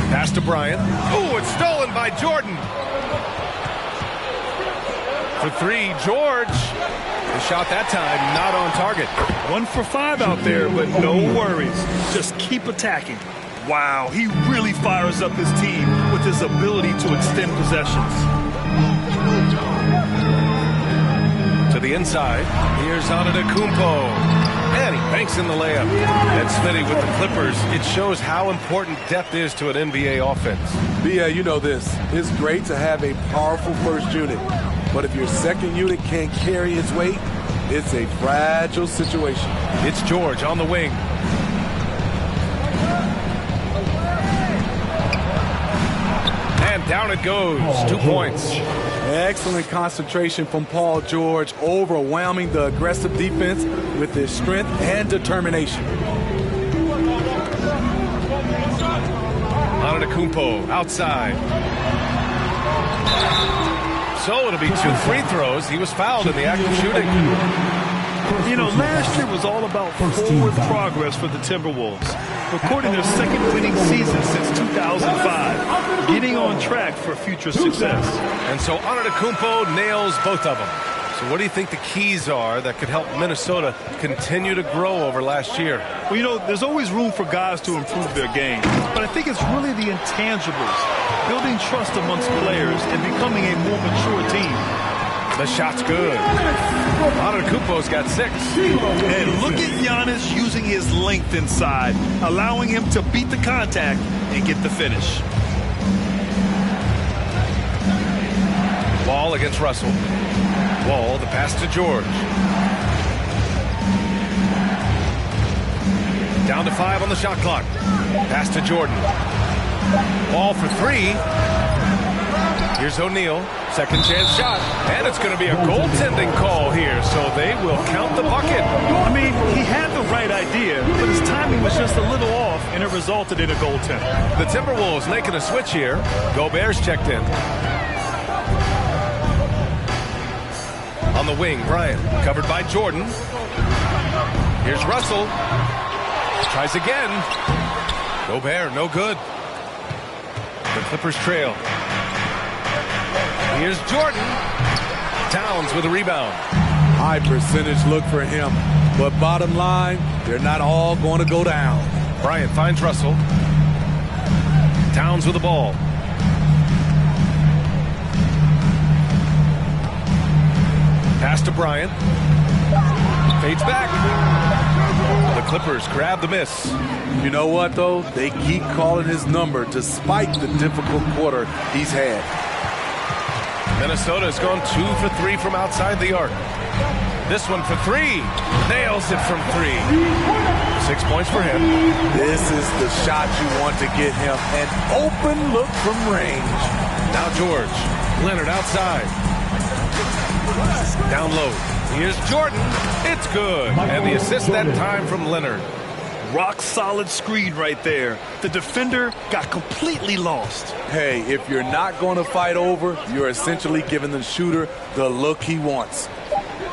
S4: Pass to Bryant. Oh, it's stolen by Jordan. For 3, George. The shot that time not on target.
S23: 1 for 5 out there, but no worries. Just keep attacking. Wow, he really fires up his team with his ability to extend possessions.
S4: To the inside, here's Antetokounmpo. And he banks in the layup. And Smitty with the Clippers, it shows how important depth is to an NBA offense.
S24: Yeah, you know this. It's great to have a powerful first unit. But if your second unit can't carry its weight, it's a fragile situation.
S4: It's George on the wing. And down it goes. 2 points.
S24: Excellent concentration from Paul George, overwhelming the aggressive defense with his strength and determination.
S4: Antetokounmpo outside. So it'll be 2 free throws. He was fouled in the act of shooting.
S23: You know, last year was all about forward progress for the Timberwolves, recording their second winning season since 2005, getting on track for future success.
S4: And so Antetokounmpo nails both of them. So what do you think the keys are that could help Minnesota continue to grow over last year?
S23: Well, you know, there's always room for guys to improve their game. But I think it's really the intangibles, building trust amongst players and becoming a more mature team.
S4: The shot's good. Antetokounmpo's got 6.
S23: And look at Giannis using his length inside, allowing him to beat the contact and get the finish.
S4: Wall against Russell. Wall, the pass to George. Down to 5 on the shot clock. Pass to Jordan. Wall for 3. Here's O'Neal. Second chance shot. And it's going to be a goaltending call here, so they will count the bucket.
S23: I mean, he had the right idea, but his timing was just a little off, and it resulted in a goaltend.
S4: The Timberwolves making a switch here. Gobert's checked in. On the wing, Bryant, covered by Jordan. Here's Russell. Tries again. Gobert, no good. The Clippers trail. Here's Jordan. Towns with a rebound.
S24: High percentage look for him. But bottom line, they're not all going to go down.
S4: Bryant finds Russell. Towns with the ball. Pass to Bryant. Fades back. The Clippers grab the miss.
S24: You know what, though? They keep calling his number despite the difficult quarter he's had.
S4: Minnesota has gone 2 for 3 from outside the arc. This one for 3. Nails it from 3. 6 points for him.
S24: This is the shot you want to get him. An open look from range.
S4: Now George. Leonard outside. Down low. Here's Jordan. It's good. And the assist that time from Leonard.
S23: Rock solid screen right there. The defender got completely lost.
S24: Hey, if you're not going to fight over, you're essentially giving the shooter the look he wants.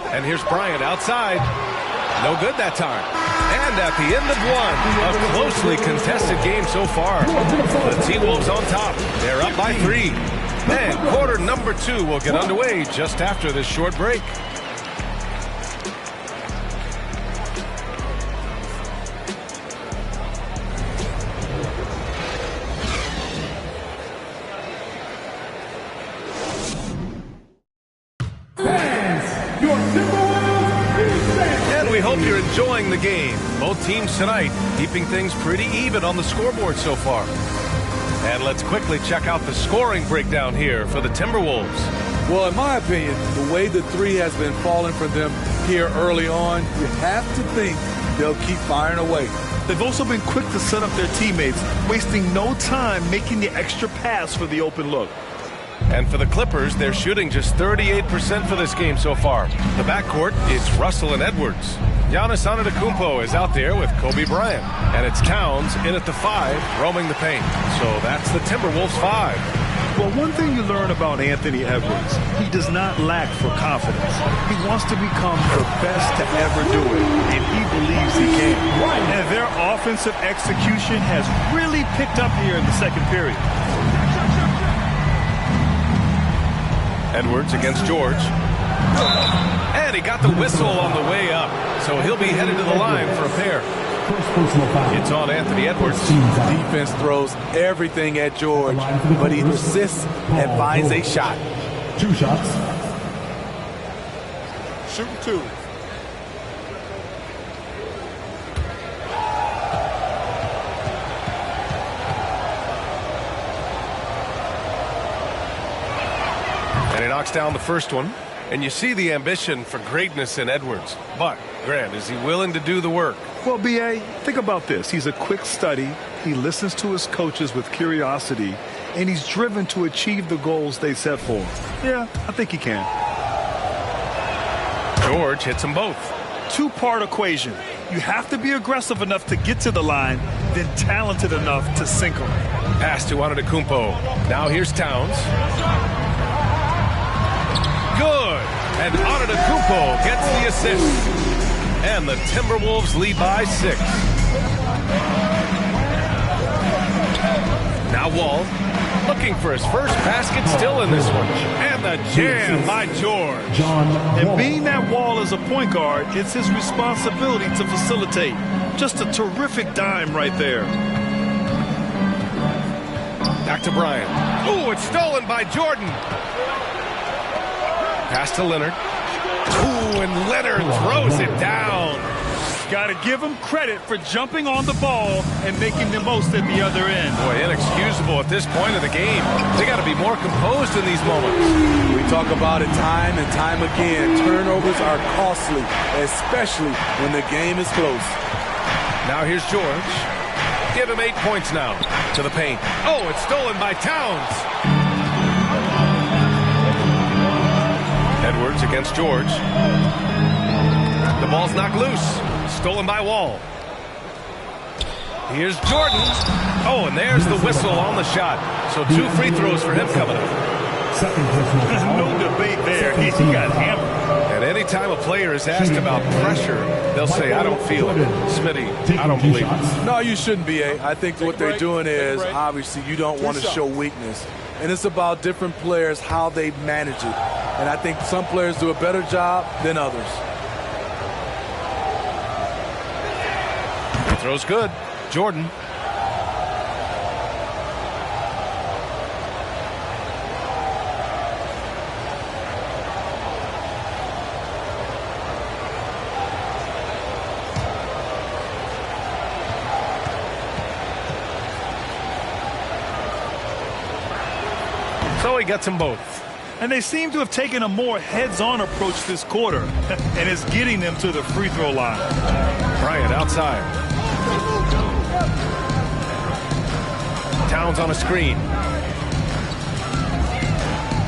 S4: And here's Bryant outside. No good that time. And at the end of one, a closely contested game so far. The T-Wolves on top. They're up by 3. And quarter number 2 will get underway just after this short break. And we hope you're enjoying the game. Both teams tonight keeping things pretty even on the scoreboard so far. And let's quickly check out the scoring breakdown here for the Timberwolves.
S24: Well, in my opinion, the way the 3 has been falling for them here early on, you have to think they'll keep firing away.
S23: They've also been quick to set up their teammates, wasting no time making the extra pass for the open look.
S4: And for the Clippers, they're shooting just 38% for this game so far. The backcourt, it's Russell and Edwards. Giannis Antetokounmpo is out there with Kobe Bryant. And it's Towns in at the 5, roaming the paint. So that's the Timberwolves 5.
S23: Well, one thing you learn about Anthony Edwards, he does not lack for confidence. He wants to become the best to ever do it, and he believes he can. And their offensive execution has really picked up here in the second period.
S4: Edwards against George. And he got the whistle on the way up, so he'll be headed to the line for a pair. It's on Anthony Edwards.
S24: Defense throws everything at George, but he persists and finds a shot.
S17: 2 shots.
S23: Shoot 2.
S4: And he knocks down the first one. And you see the ambition for greatness in Edwards. But, Grant, is he willing to do the work?
S23: Well, B.A., think about this. He's a quick study. He listens to his coaches with curiosity. And he's driven to achieve the goals they set for him. Yeah, I think he can.
S4: George hits them both.
S23: 2-part equation. You have to be aggressive enough to get to the line, then talented enough to sink them.
S4: Pass to Antetokounmpo. Now here's Towns. Good. And Antetokounmpo gets the assist. And the Timberwolves lead by 6. Now Wall. Looking for his first basket still in this one. And the jam by George.
S23: And being that wall as a point guard, it's his responsibility to facilitate. Just a terrific dime right there.
S4: Back to Bryant. Ooh, it's stolen by Jordan. Pass to Leonard. Ooh, and Leonard throws it down.
S23: Got to give him credit for jumping on the ball and making the most at the other end.
S4: Boy, inexcusable at this point of the game. They got to be more composed in these moments.
S24: We talk about it time and time again. Turnovers are costly, especially when the game is close.
S4: Now here's George. Give him 8 points now to the paint. Oh, it's stolen by Towns. Edwards against George. The ball's knocked loose. Stolen by Wall. Here's Jordan. Oh, and there's the whistle on the shot. So 2 free throws for him coming up.
S23: No debate there. He got hammered.
S4: And any time a player is asked about pressure, they'll say, I don't feel it. Smitty, I don't believe it.
S24: No, you shouldn't be, I think what they're doing is, obviously, you don't want to show weakness. And it's about different players, how they manage it. And I think some players do a better job than others.
S4: Throws good. Jordan. So he gets them both.
S23: And they seem to have taken a more heads-on approach this quarter. And it's getting them to the free throw line.
S4: Bryant outside. Towns on a screen.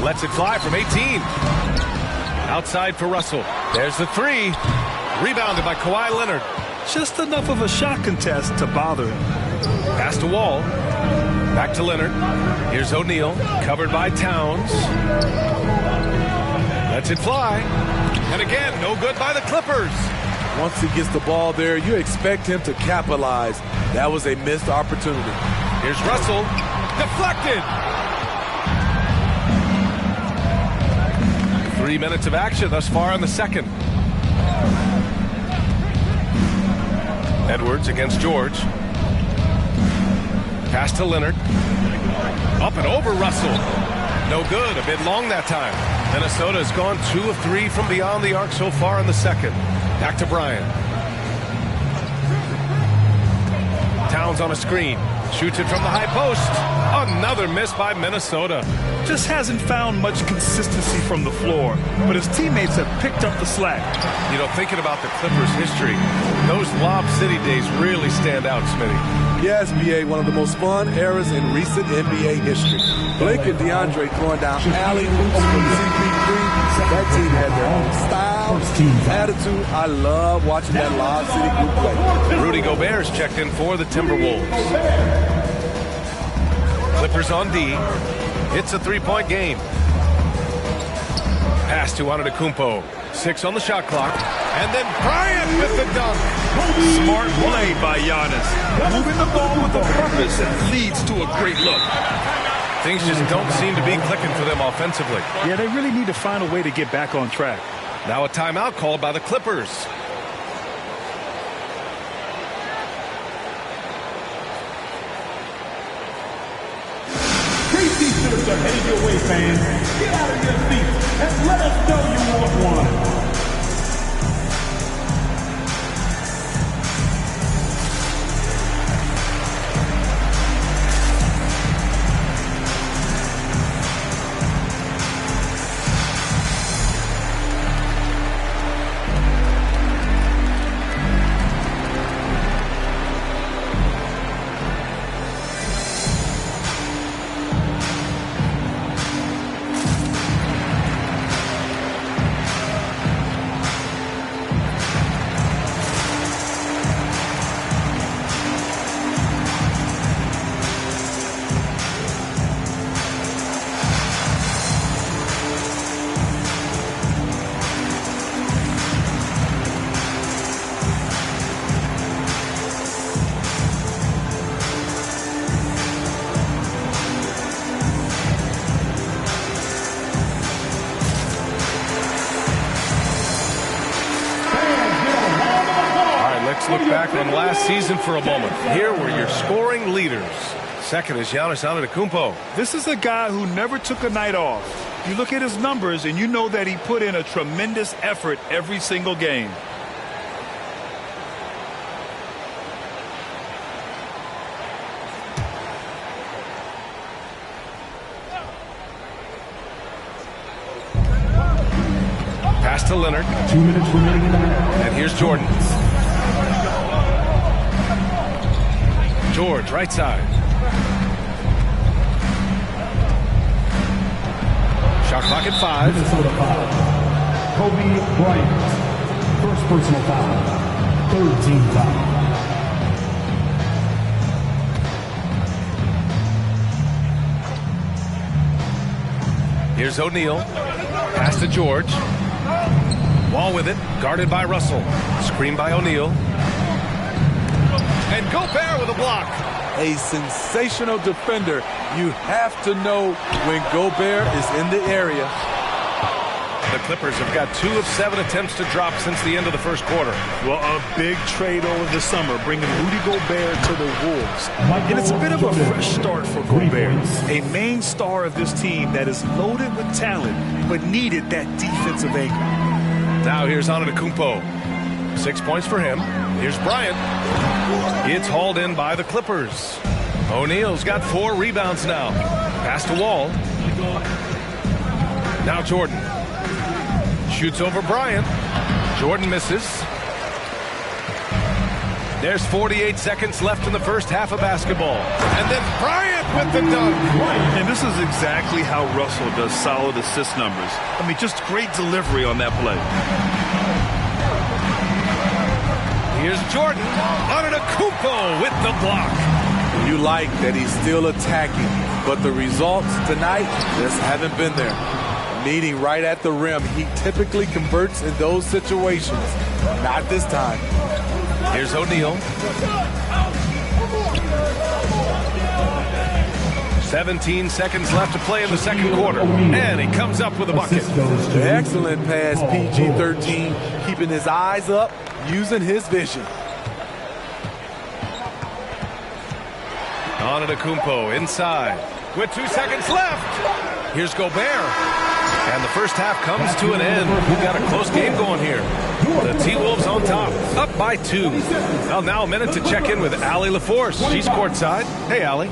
S4: Lets it fly from 18. Outside for Russell. There's the 3. Rebounded by Kawhi Leonard.
S23: Just enough of a shot contest to bother him.
S4: Pass to Wall. Back to Leonard. Here's O'Neal. Covered by Towns. Lets it fly. And again, no good by the Clippers.
S24: Once he gets the ball there, you expect him to capitalize. That was a missed opportunity.
S4: Here's Russell. Deflected. 3 minutes of action thus far in the second. Edwards against George. Pass to Leonard. Up and over Russell. No good. A bit long that time. Minnesota has gone 2 of 3 from beyond the arc so far in the second. Back to Bryant. Towns on a screen. Shoots it from the high post. Another miss by Minnesota.
S23: Just hasn't found much consistency from the floor, but his teammates have picked up the slack.
S4: You know, thinking about the Clippers' history, those Lob City days really stand out, Smitty.
S24: Yes, BA, one of the most fun eras in recent NBA history. Blake and DeAndre throwing down alley-oops from CP3. That team had their own style, attitude. I love watching that Lob City group play.
S4: Rudy Gobert's checked in for the Timberwolves. Clippers on D. It's a 3-point game. Pass to Antetokounmpo. 6 on the shot clock. And then Bryant with the dunk.
S23: Smart play by Giannis. Moving the ball with a purpose that leads to a great look.
S4: Things just don't seem to be clicking for them offensively.
S23: Yeah, they really need to find a way to get back on track.
S4: Now a timeout called by the Clippers.
S17: T-shirts are headed your way, fans. Get out of your seats and let us know you want one.
S4: Let's look back on last season for a moment. Here were your scoring leaders. Second is Giannis Antetokounmpo.
S23: This is a guy who never took a night off. You look at his numbers and you know that he put in a tremendous effort every single game.
S4: Pass to Leonard.
S17: 2 minutes remaining in the half.
S4: And here's Jordan. George, right side. Shot clock at 5.
S17: Minnesota foul. Kobe Bryant. First personal foul. Third team foul.
S4: Here's O'Neal. Pass to George. Wall with it. Guarded by Russell. Screen by O'Neal. And Gobert with a block.
S24: A sensational defender. You have to know when Gobert is in the area.
S4: The Clippers have got 2 of 7 attempts to drop since the end of the first quarter.
S23: Well, a big trade over the summer, bringing Rudy Gobert to the Wolves. And it's a bit of a fresh start for Gobert, a main star of this team that is loaded with talent, but needed that defensive anchor.
S4: Now here's Antetokounmpo. 6 points for him. Here's Bryant. It's hauled in by the Clippers. O'Neal's got 4 rebounds now. Pass to Wall. Now Jordan. Shoots over Bryant. Jordan misses. There's 48 seconds left in the first half of basketball. And then Bryant with the dunk.
S23: And this is exactly how Russell does solid assist numbers. I mean, just great delivery on that play.
S4: Here's Jordan. Antetokounmpo with the block.
S24: You like that he's still attacking, but the results tonight just haven't been there. Meeting right at the rim, he typically converts in those situations. Not this time.
S4: Here's O'Neal. 17 seconds left to play in the second quarter. And he comes up with a bucket.
S24: Excellent pass, PG-13, keeping his eyes up, using his vision.
S4: Antetokounmpo inside with 2 seconds left. Here's Gobert. And the first half comes to an end. We've got a close game going here. The T-Wolves on top, up by 2. Well, now a minute to check in with Allie LaForce. She's courtside. Hey, Allie.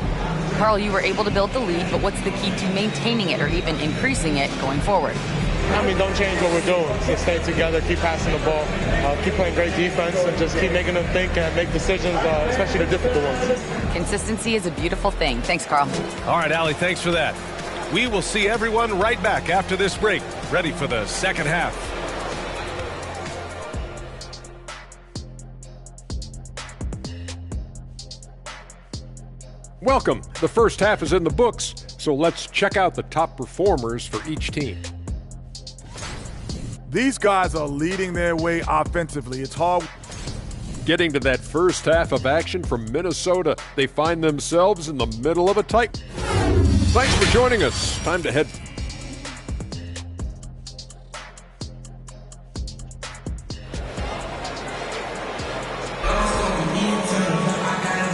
S10: Carl, you were able to build the lead, but what's the key to maintaining it or even increasing it going forward?
S1: I mean, don't change what we're doing. So stay together, keep passing the ball, keep playing great defense, and just keep making them think and make decisions, especially the difficult ones.
S10: Consistency is a beautiful thing. Thanks, Carl.
S4: All right, Allie, thanks for that. We will see everyone right back after this break, ready for the second half.
S3: Welcome. The first half is in the books, so let's check out the top performers for each team.
S7: These guys are leading their way offensively. It's hard.
S3: Getting to that first half of action from Minnesota, they find themselves in the middle of a tight. Thanks for joining us. Time to head.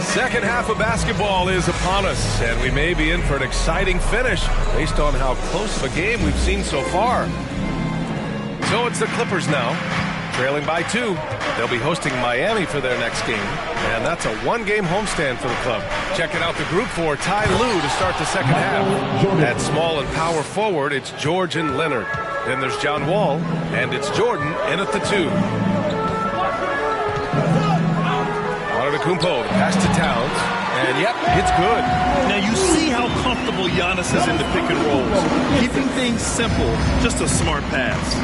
S4: Second half of basketball is upon us, and we may be in for an exciting finish based on how close of a game we've seen so far. So it's the Clippers now, trailing by 2. They'll be hosting Miami for their next game, and that's a 1-game homestand for the club. Checking out the group for Ty Lue to start the second half. At small and power forward, it's George and Leonard. Then there's John Wall, and it's Jordan in at the 2. Antetokounmpo, the pass to Towns, and yep, it's good.
S23: Now you see how comfortable Giannis is in the pick and rolls. Keeping things simple, just a smart pass.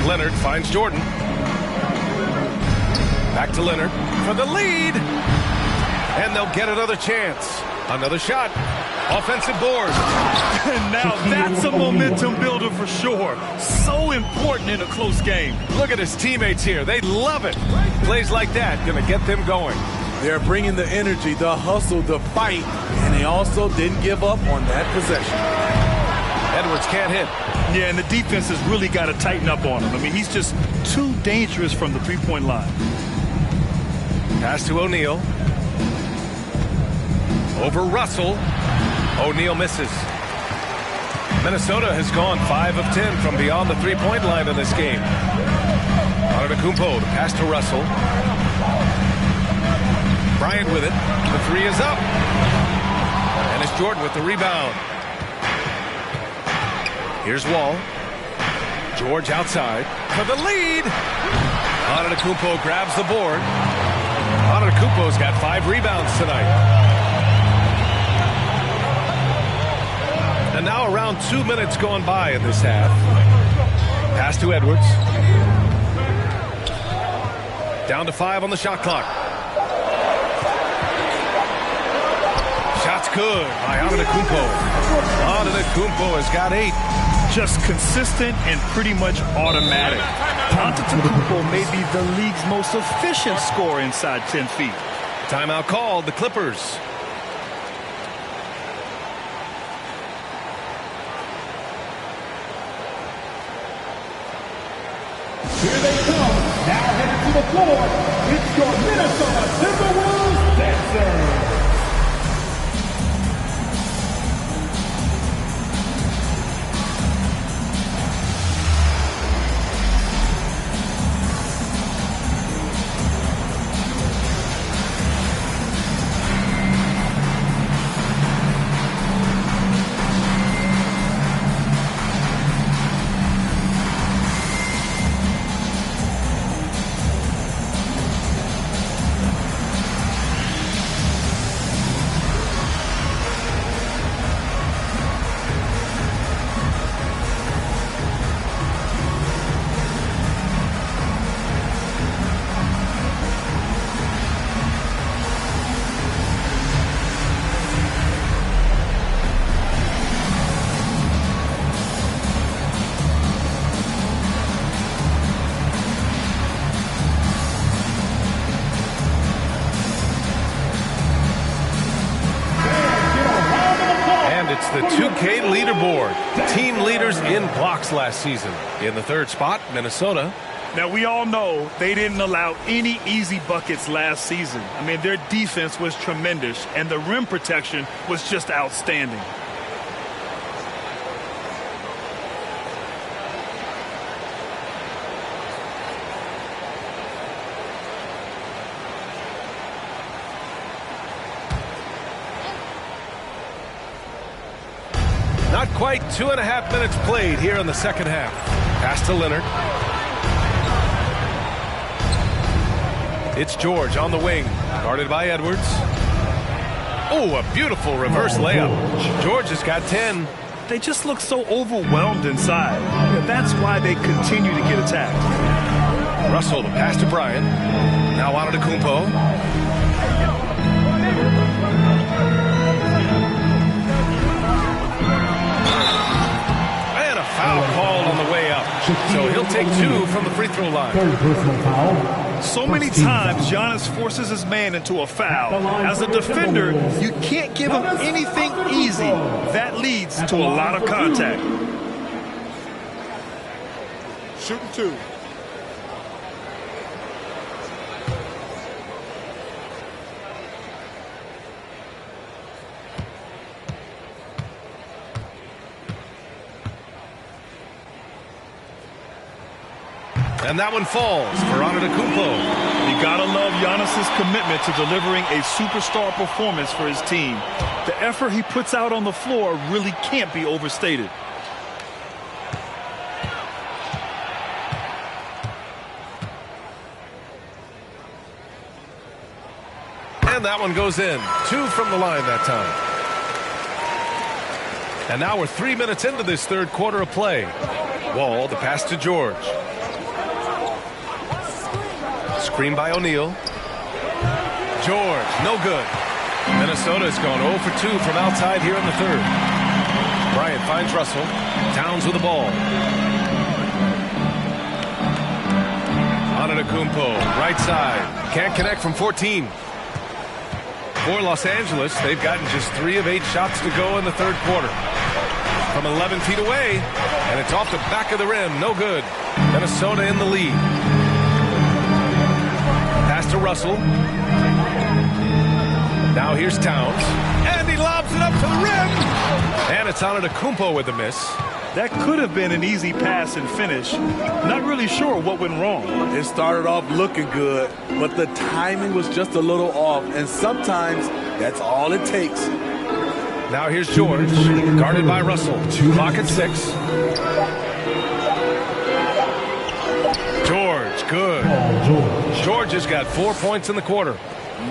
S4: Leonard finds Jordan. Back to Leonard for the lead. And they'll get another chance. Another shot. Offensive board.
S23: And now that's a momentum builder for sure. So important in a close game.
S4: Look at his teammates here. They love it. Plays like that going to get them going.
S24: They're bringing the energy, the hustle, the fight, and they also didn't give up on that possession.
S4: Edwards can't hit.
S23: Yeah, and the defense has really got to tighten up on him. I mean, he's just too dangerous from the three-point line.
S4: Pass to O'Neal. Over Russell. O'Neal misses. Minnesota has gone 5 of 10 from beyond the three-point line in this game. Antetokounmpo, the pass to Russell. Bryant with it. The three is up. And it's Jordan with the rebound. Here's Wall. George outside for the lead. Antetokounmpo grabs the board. Antetokounmpo's got 5 rebounds tonight. And now around 2 minutes going by in this half. Pass to Edwards. Down to 5 on the shot clock. Shot's good by Antetokounmpo. Antetokounmpo has got 8.
S23: Just consistent and pretty much automatic. Antetokounmpo may be the league's most efficient scorer inside 10 feet.
S4: Timeout called, the Clippers.
S17: Here they come. Now headed to the floor. It's your Minnesota Timberwolves dancers.
S4: The 2K leaderboard. Team leaders in blocks last season. In the 3rd spot, Minnesota.
S23: Now, we all know they didn't allow any easy buckets last season. I mean, their defense was tremendous, and the rim protection was just outstanding.
S4: Not quite 2.5 minutes played here in the second half. Pass to Leonard. It's George on the wing, guarded by Edwards. Oh, a beautiful reverse layup. George has got 10.
S23: They just look so overwhelmed inside. That's why they continue to get attacked.
S4: Russell, the pass to Bryant. Now Antetokounmpo. Foul called on the way up. So he'll take 2 from the free throw line.
S23: So many times Giannis forces his man into a foul. As a defender, you can't give him anything easy. That leads to a lot of contact.
S7: Shooting 2.
S4: And that one falls for Antetokounmpo.
S23: You gotta love Giannis's commitment to delivering a superstar performance for his team. The effort he puts out on the floor really can't be overstated.
S4: And that one goes in. 2 from the line that time. And now we're 3 minutes into this 3rd quarter of play. Wall, the pass to George. Screen by O'Neal. George, no good. Minnesota's gone 0 for 2 from outside here in the 3rd. Bryant finds Russell. Towns with the ball. Antetokounmpo, right side. Can't connect from 14. For Los Angeles, they've gotten just 3 of 8 shots to go in the 3rd quarter. from 11 feet away, and it's off the back of the rim. No good. Minnesota in the lead. Pass to Russell. Now here's Towns. And he lobs it up to the rim. And it's on Antetokounmpo with the miss.
S23: That could have been an easy pass and finish. Not really sure what went wrong.
S24: It started off looking good, but the timing was just a little off, and sometimes that's all it takes.
S4: Now here's George, guarded by Russell. Clock at 6. George, good. George has got 4 points in the quarter.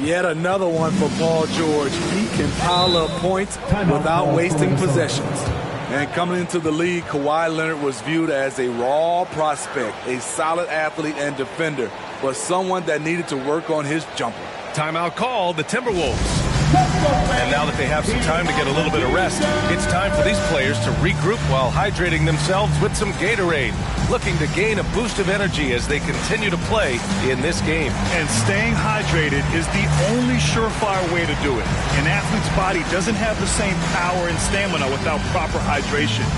S24: Yet another one for Paul George. He can pile up points without wasting possessions. And coming into the league, Kawhi Leonard was viewed as a raw prospect, a solid athlete and defender, but someone that needed to work on his jumper.
S4: Timeout called, the Timberwolves. And now that they have some time to get a little bit of rest, it's time for these players to regroup while hydrating themselves with some Gatorade, looking to gain a boost of energy as they continue to play in this game.
S23: And staying hydrated is the only surefire way to do it. An athlete's body doesn't have the same power and stamina without proper hydration.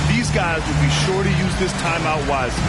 S23: These guys will be sure to use this timeout wisely.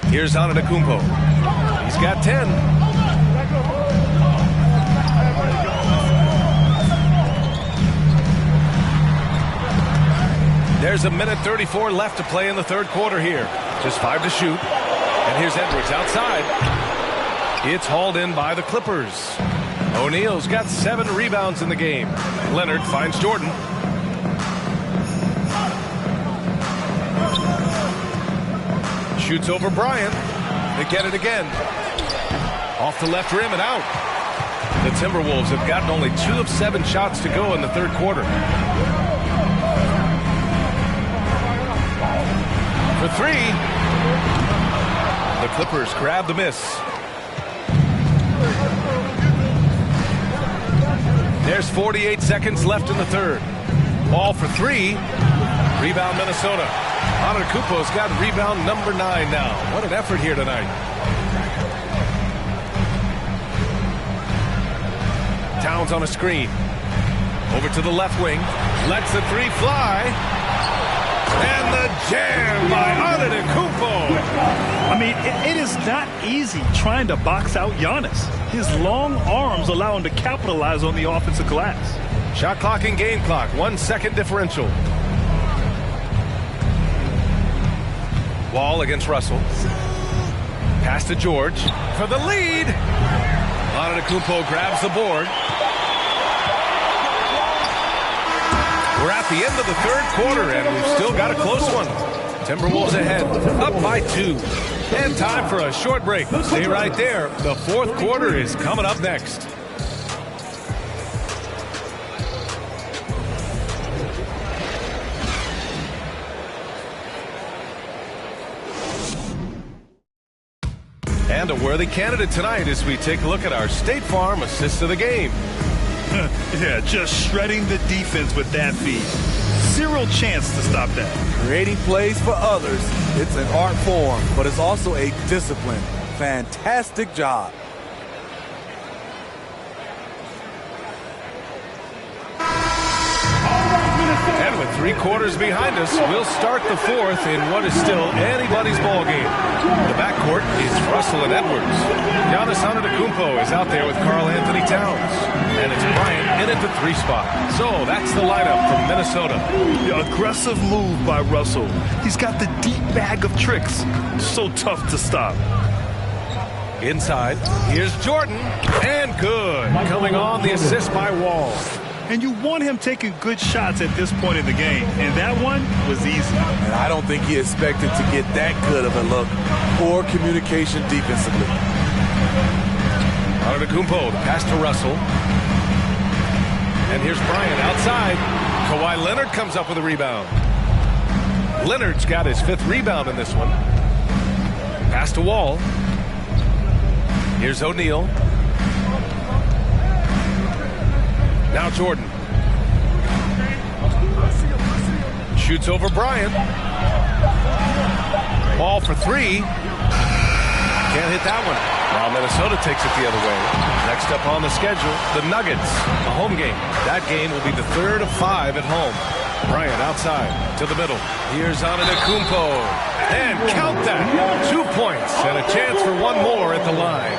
S4: Here's Antetokounmpo. He's got 10. There's a minute 34 left to play in the third quarter here. Just 5 to shoot. And here's Edwards outside. It's hauled in by the Clippers. O'Neal's got 7 rebounds in the game. Leonard finds Jordan. Shoots over Bryant. They get it again. Off the left rim and out. The Timberwolves have gotten only 2 of 7 shots to go in the third quarter. For 3. The Clippers grab the miss. There's 48 seconds left in the third. Ball for 3. Rebound Minnesota. Antetokounmpo's got rebound number 9 now. What an effort here tonight. Towns on a screen. Over to the left wing. Lets the 3 fly. And the jam by Antetokounmpo.
S23: I mean, it is not easy trying to box out Giannis. His long arms allow him to capitalize on the offensive glass.
S4: Shot clock and game clock. 1 second differential. Wall against Russell. Pass to George for the lead. Antetokounmpo grabs the board. We're at the end of the third quarter, and we've still got a close one. Timberwolves ahead, up by 2. And time for a short break. Stay right there. The fourth quarter is coming up next. And a worthy candidate tonight as we take a look at our State Farm assist of the game.
S23: Yeah, just shredding the defense with that feed. Zero chance to stop that.
S24: Creating plays for others, it's an art form, but it's also a discipline. Fantastic job.
S4: And with with 3 quarters behind us, we'll start the fourth in what is still anybody's ball game. The backcourt is Russell and Edwards. Giannis Antetokounmpo is out there with Karl Anthony Towns. And it's Bryant in at the 3 spot. So that's the lineup from Minnesota.
S23: The aggressive move by Russell. He's got the deep bag of tricks. So tough to stop.
S4: Inside, here's Jordan. And good. Coming on the assist by Wall.
S23: And you want him taking good shots at this point in the game. And that one was easy.
S24: And I don't think he expected to get that good of a look. Poor communication defensively.
S4: Antetokounmpo, the pass to Russell. And here's Bryant outside. Kawhi Leonard comes up with a rebound. Leonard's got his 5th rebound in this one. Pass to Wall. Here's O'Neal. Now Jordan. Shoots over Bryant. Ball for 3. Can't hit that one. While Minnesota takes it the other way. Next up on the schedule, the Nuggets. A home game. That game will be the 3rd of 5 at home. Bryant outside to the middle. Here's Antetokounmpo. And count that. 2 points and a chance for one more at the line.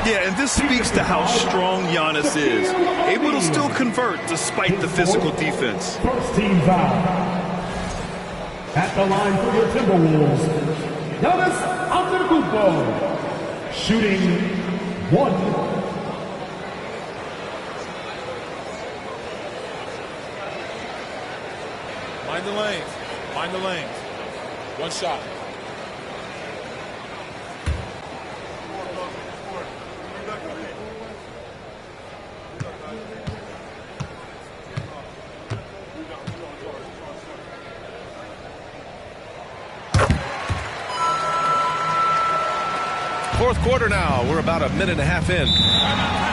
S23: Yeah, and this speaks to how strong Giannis is. Able to still convert despite the physical defense.
S17: First team foul. At the line for your Timberwolves, Giannis Antetokounmpo. Shooting 1.
S7: Mind the lanes. Mind the lanes. 1 shot.
S4: Fourth quarter now. We're about a minute and a half in.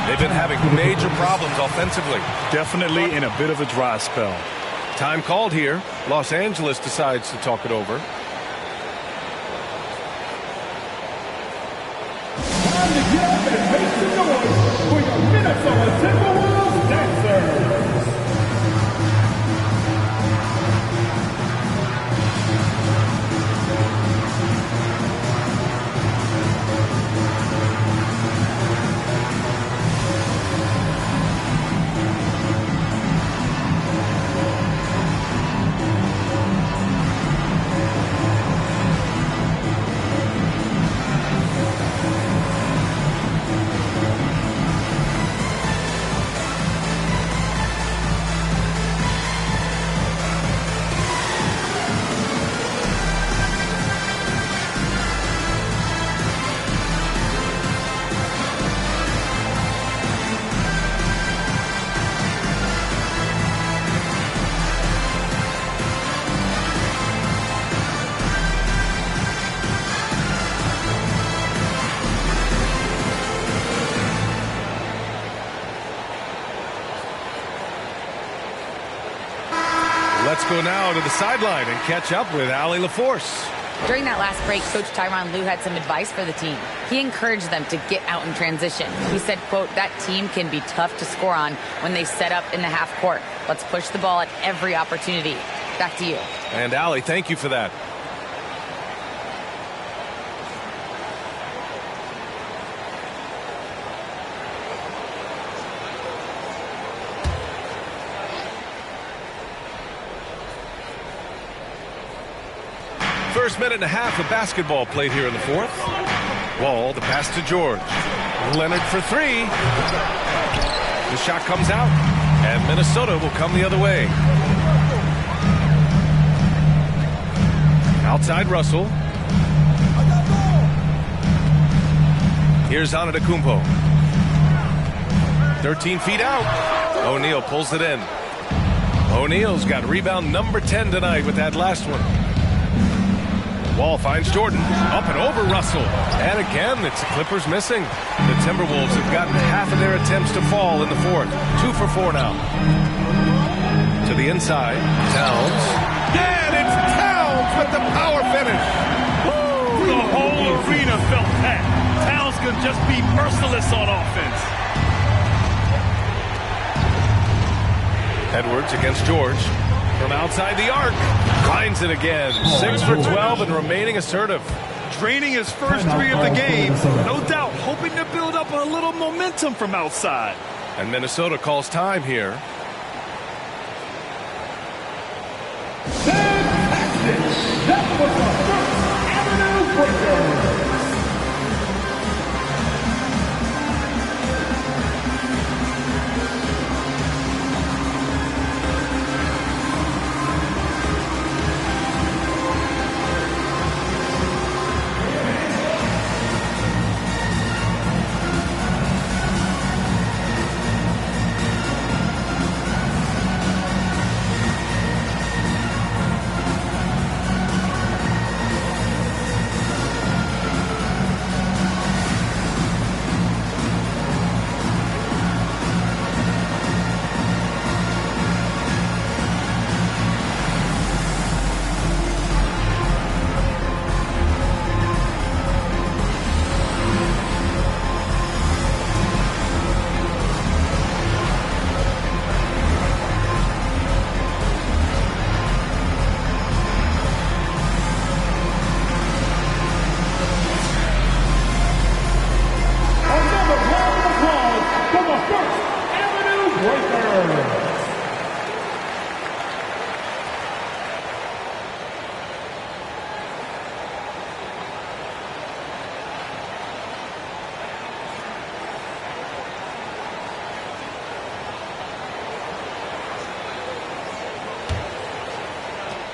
S4: They've been having major problems offensively.
S23: Definitely in a bit of a dry spell.
S4: Time called here. Los Angeles decides to talk it over.
S17: Time to get up and make some noise for your Minnesota Timberwolves dancers.
S4: Let's go now to the sideline and catch up with Allie LaForce.
S10: During that last break, Coach Tyronn Lue had some advice for the team. He encouraged them to get out in transition. He said, quote, that team can be tough to score on when they set up in the half court. Let's push the ball at every opportunity. Back to you.
S4: And Allie, thank you for that. First minute and a half of basketball played here in the fourth. Wall, the pass to George. Leonard for 3. The shot comes out, and Minnesota will come the other way. Outside Russell. Here's Antetokounmpo. 13 feet out. O'Neal pulls it in. O'Neal's got rebound number 10 tonight with that last one. Wall finds Jordan, up and over Russell. And again, it's the Clippers missing. The Timberwolves have gotten half of their attempts to fall in the fourth. 2 for 4 now. To the inside, Towns. And it's Towns with the power finish.
S23: Woo! The whole arena felt that. Towns can just be merciless on offense.
S4: Edwards against George. From outside the arc. Finds it again. 6 for 12 and remaining assertive.
S23: Draining his first 3 of the game. No doubt, hoping to build up a little momentum from outside.
S4: And Minnesota calls time here.
S17: That was the First Avenue breaker.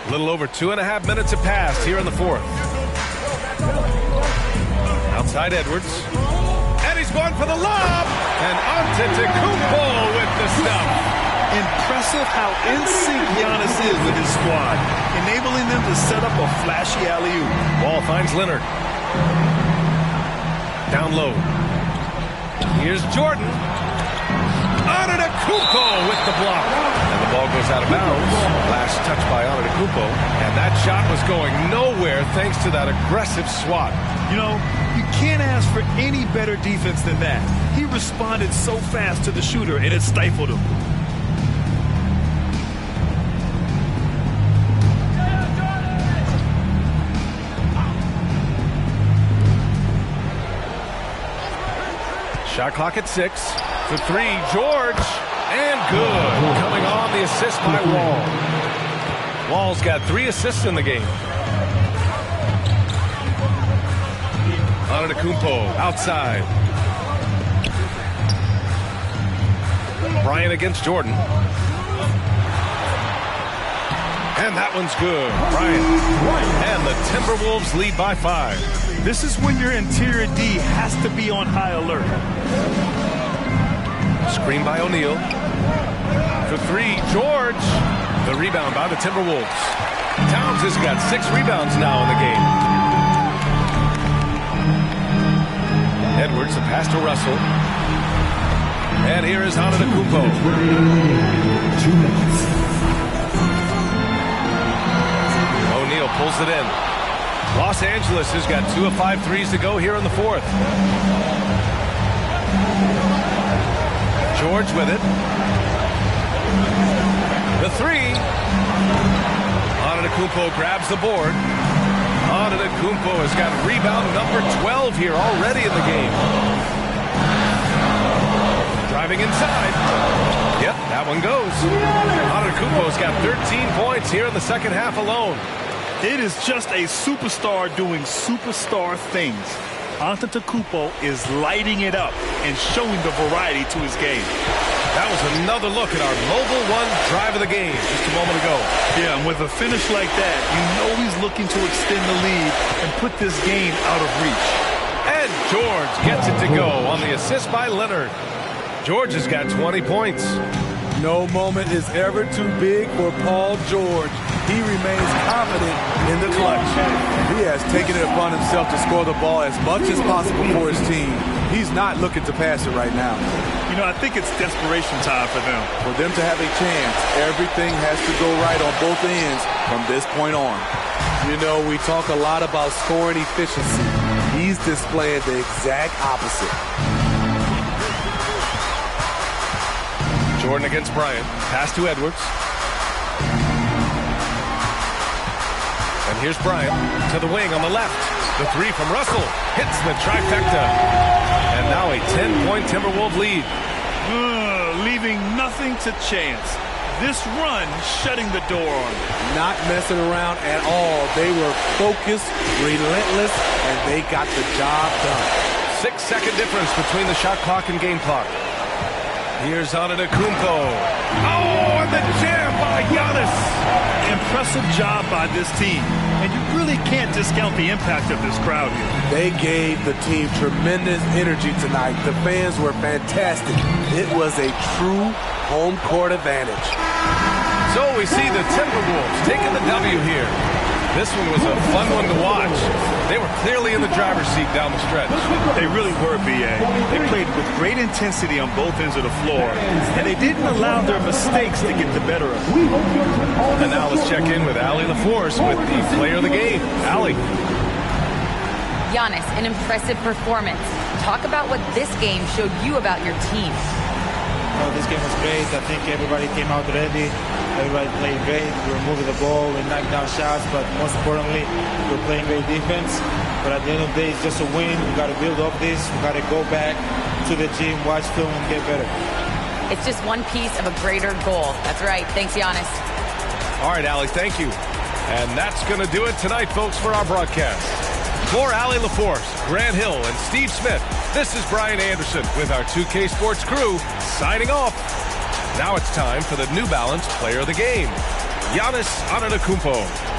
S4: A little over 2.5 minutes have passed here in the fourth. Outside Edwards. And he's going for the lob. And Antetokounmpo with the stuff.
S23: Impressive how in sync Giannis is with his squad, enabling them to set up a flashy alley-oop.
S4: Ball finds Leonard. Down low. Here's Jordan. Antetokounmpo with the block. And the ball goes out of bounds. Last touch by Antetokounmpo. And that shot was going nowhere thanks to that aggressive swat.
S23: You know, you can't ask for any better defense than that. He responded so fast to the shooter, and it stifled him.
S4: Shot clock at 6. For 3, George. And good. Coming on the assist by Wall. Wall's got 3 assists in the game. Antetokounmpo outside. Bryant against Jordan. And that one's good. Bryant. And the Timberwolves lead by 5.
S23: This is when your interior D has to be on high alert.
S4: Screen by O'Neal. For 3, George. The rebound by the Timberwolves. Towns has got 6 rebounds now in the game. Edwards, the pass to Russell. And here is Antetokounmpo.
S17: 2 minutes.
S4: O'Neal pulls it in. Los Angeles has got 2 of 5 threes to go here in the fourth. George with it. The 3. Antetokounmpo grabs the board. Antetokounmpo has got rebound number 12 here already in the game. Driving inside. Yep, that one goes. Antetokounmpo's got 13 points here in the second half alone.
S23: It is just a superstar doing superstar things. Antetokounmpo is lighting it up and showing the variety to his game.
S4: That was another look at our Mobile One drive of the game just a moment ago.
S23: Yeah, and with a finish like that, you know he's looking to extend the lead and put this game out of reach.
S4: And George gets it to go on the assist by Leonard. George has got 20 points.
S24: No moment is ever too big for Paul George. He remains confident in the clutch. He has taken it upon himself to score the ball as much as possible for his team. He's not looking to pass it right now.
S23: You know, I think it's desperation time for them.
S24: For them to have a chance, everything has to go right on both ends from this point on. You know, we talk a lot about scoring efficiency. He's displaying the exact opposite.
S4: Jordan against Bryant. Pass to Edwards. Here's Bryant to the wing on the left. The three from Russell hits the trifecta. And now a 10-point Timberwolves lead.
S23: Leaving nothing to chance. This run shutting the door on them.
S24: Not messing around at all. They were focused, relentless, and they got the job done.
S4: 6-second difference between the shot clock and game clock. Here's Antetokounmpo. Oh, and the jam by Giannis.
S23: Impressive job by this team. And you really can't discount the impact of this crowd here.
S24: They gave the team tremendous energy tonight. The fans were fantastic. It was a true home court advantage.
S4: So we see the Timberwolves taking the W here. This one was a fun one to watch. They were clearly in the driver's seat down the stretch.
S23: They really were, B.A. They played with great intensity on both ends of the floor, and they didn't allow their mistakes to get the better of them.
S4: And now let's check in with Allie LaForce with the player of the game. Allie.
S10: Giannis, an impressive performance. Talk about what this game showed you about your team.
S2: Oh, this game was great. I think everybody came out ready. Everybody played great. We were moving the ball. We knocked down shots. But most importantly, we were playing great defense. But at the end of the day, it's just a win. We got to build up this. We got to go back to the gym, watch film, and get better.
S10: It's just one piece of a greater goal. That's right. Thanks, Giannis.
S4: All right, Allie, thank you. And that's going to do it tonight, folks, for our broadcast. For Allie LaForce, Grant Hill, and Steve Smith, this is Brian Anderson with our 2K Sports crew signing off. Now it's time for the New Balance Player of the Game, Giannis Antetokounmpo.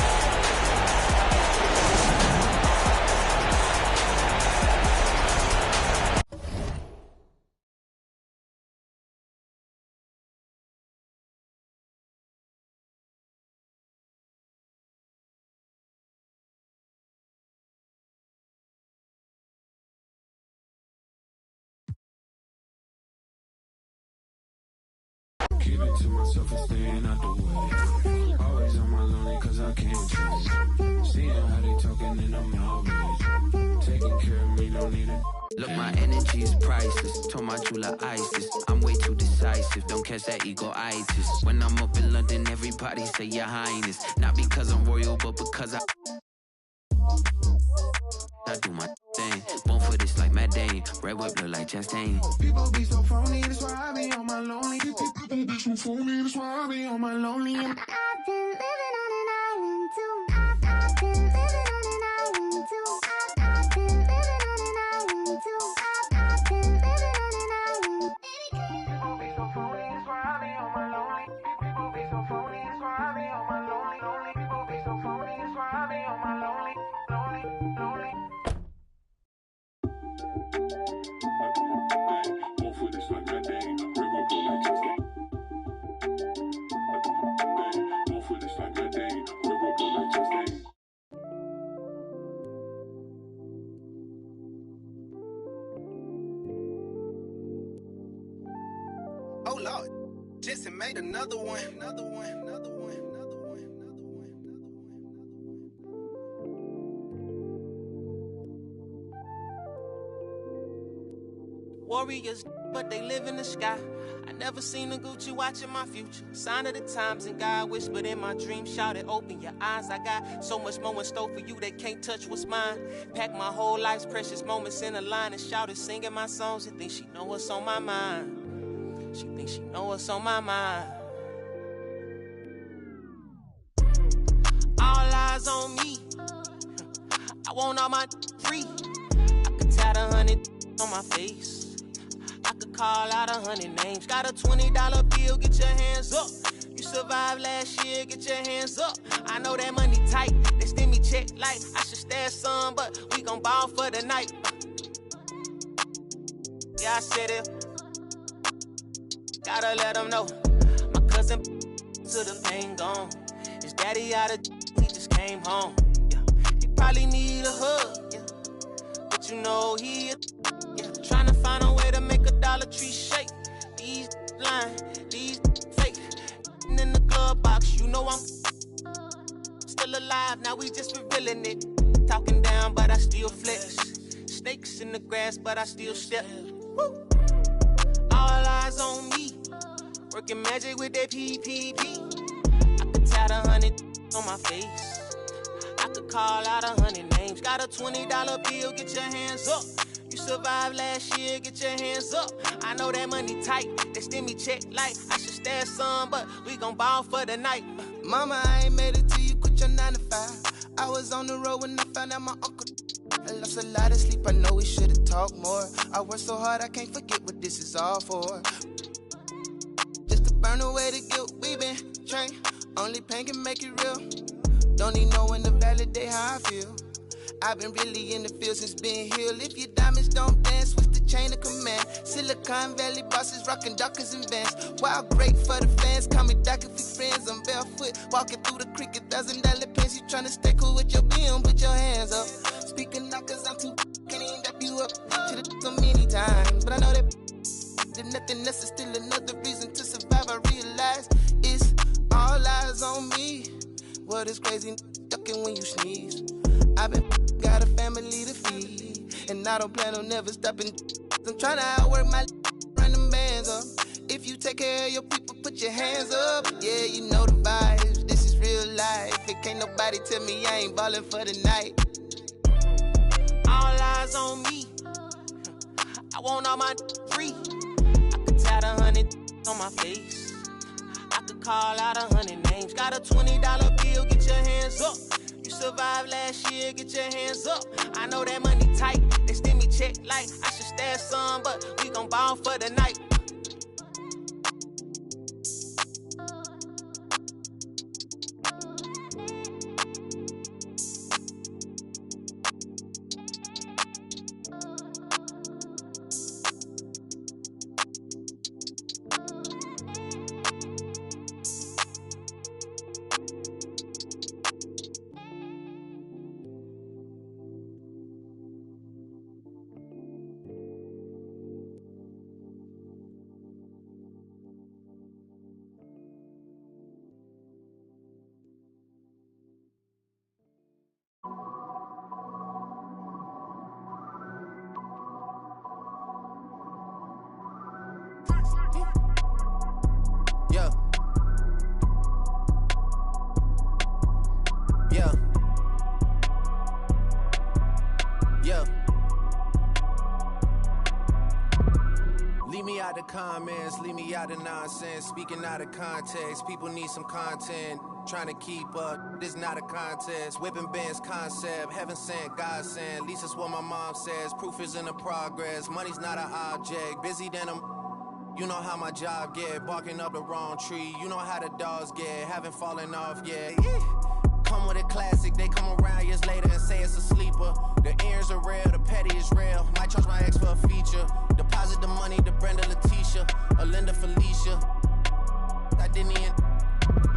S14: Keep it to myself and staying out the way. Always on my lonely cause I can't change. Seeing how they talking and I'm outraged. Taking care of me, don't need it.
S15: Look, my energy is priceless. Told my true like ISIS. I'm way too decisive. Don't catch that ego-itis. When I'm up in London, everybody say your highness. Not because I'm royal, but because I do my thing. Born for this like Matt Dane. Red whip look like Chastain.
S6: People be so phony, that's why I be on my lonely. People be so phony, that's why I be on my lonely. I've been living on an island too. I've been living on an island too. I've been living on an island too. I've been living on an island. People be so phony, that's why I be on my lonely. People be so phony, that's why I be on my lonely. Lonely people be so phony, that's why I be on my lonely. Lonely, lonely. Oh Lord, Jensen made another one, another one, another one, another one, another one, another one.
S8: Warriors, but they live in the sky. I never seen a Gucci watching my future. Sign of the times, and God whispered in my dream, shouted, open your eyes. I got so much more in store for you that can't touch what's mine. Pack my whole life's precious moments in a line and shouted, singing my songs and think she know what's on my mind. She thinks she know what's on my mind. All eyes on me. I want all my free. I could tat 100 on my face. I could call out 100 names. Got a $20 bill, get your hands up. You survived last year, get your hands up. I know that money tight, they send me check like I should stash some, but we gon' ball for the night. Yeah, I said it. Gotta let him know. My cousin to the pain gone. His daddy out of he just came home. Yeah. He probably need a hug. Yeah. But you know he trying to find a way to make a Dollar Tree shake. These lying, these fake. In the glove box, you know I'm still alive. Now we just revealing it. Talking down, but I still flex. Snakes in the grass, but I still step. Woo. All eyes on me. Working magic with that PPP. I could tat 100 on my face. I
S11: could call out 100 names. Got a $20 bill, get your hands up. You survived last year, get your hands up. I know that money tight, they send me check like I should stash some, but we gon' ball for the night.
S6: Mama, I ain't made it till you quit your 9 to 5. I was on the road when I found out my uncle. I lost a lot of sleep, I know we should've talked more. I worked so hard, I can't forget what this is all for. Just to burn away the guilt, we been trained. Only pain can make it real. Don't need no one to validate how I feel. I've been really in the field since being healed. If your diamonds don't dance, switch the chain of command. Silicon Valley bosses rocking Dockers and Vans. Wild great for the fans, call me Doc if we friends. I'm barefoot, walking through the creek, $1,000 pants. You tryna stay cool with your BM, put your hands up. Speaking out cause I'm too can't even dap you up. Should've so many times, but I know that if nothing else is still another reason to survive. I realize it's all eyes on me. What is crazy, ducking when you sneeze. I've been got a family to feed, and I don't plan on never stopping. I'm trying to outwork my run them bands up. If you take care of your people, put your hands up. Yeah, you know the vibes. This is real life. It can't nobody tell me I ain't ballin' for the night.
S11: All eyes on me. I want all my free. I could tat 100 on my face. I could call out 100 names. Got a $20 bill, get your hands up. You survived last year, get your hands up. I know that money tight, they send me check like I should stash some, but we gon' ball for the night.
S6: Yeah. Yeah. Yeah. Leave me out the comments, leave me out the nonsense. Speaking out of context, people need some content. Trying to keep up, this not a contest. Whipping bands concept, heaven sent, God sent. At least that's what my mom says. Proof is in the progress, money's not an object. Busy than I'm. You know how my job get, barking up the wrong tree. You know how the dogs get, haven't fallen off yet. Come with a classic, they come around years later and say it's a sleeper. The ears are real, the petty is real. Might charge my ex for a feature. Deposit the money to Brenda Letitia, or Linda Felicia. I didn't even,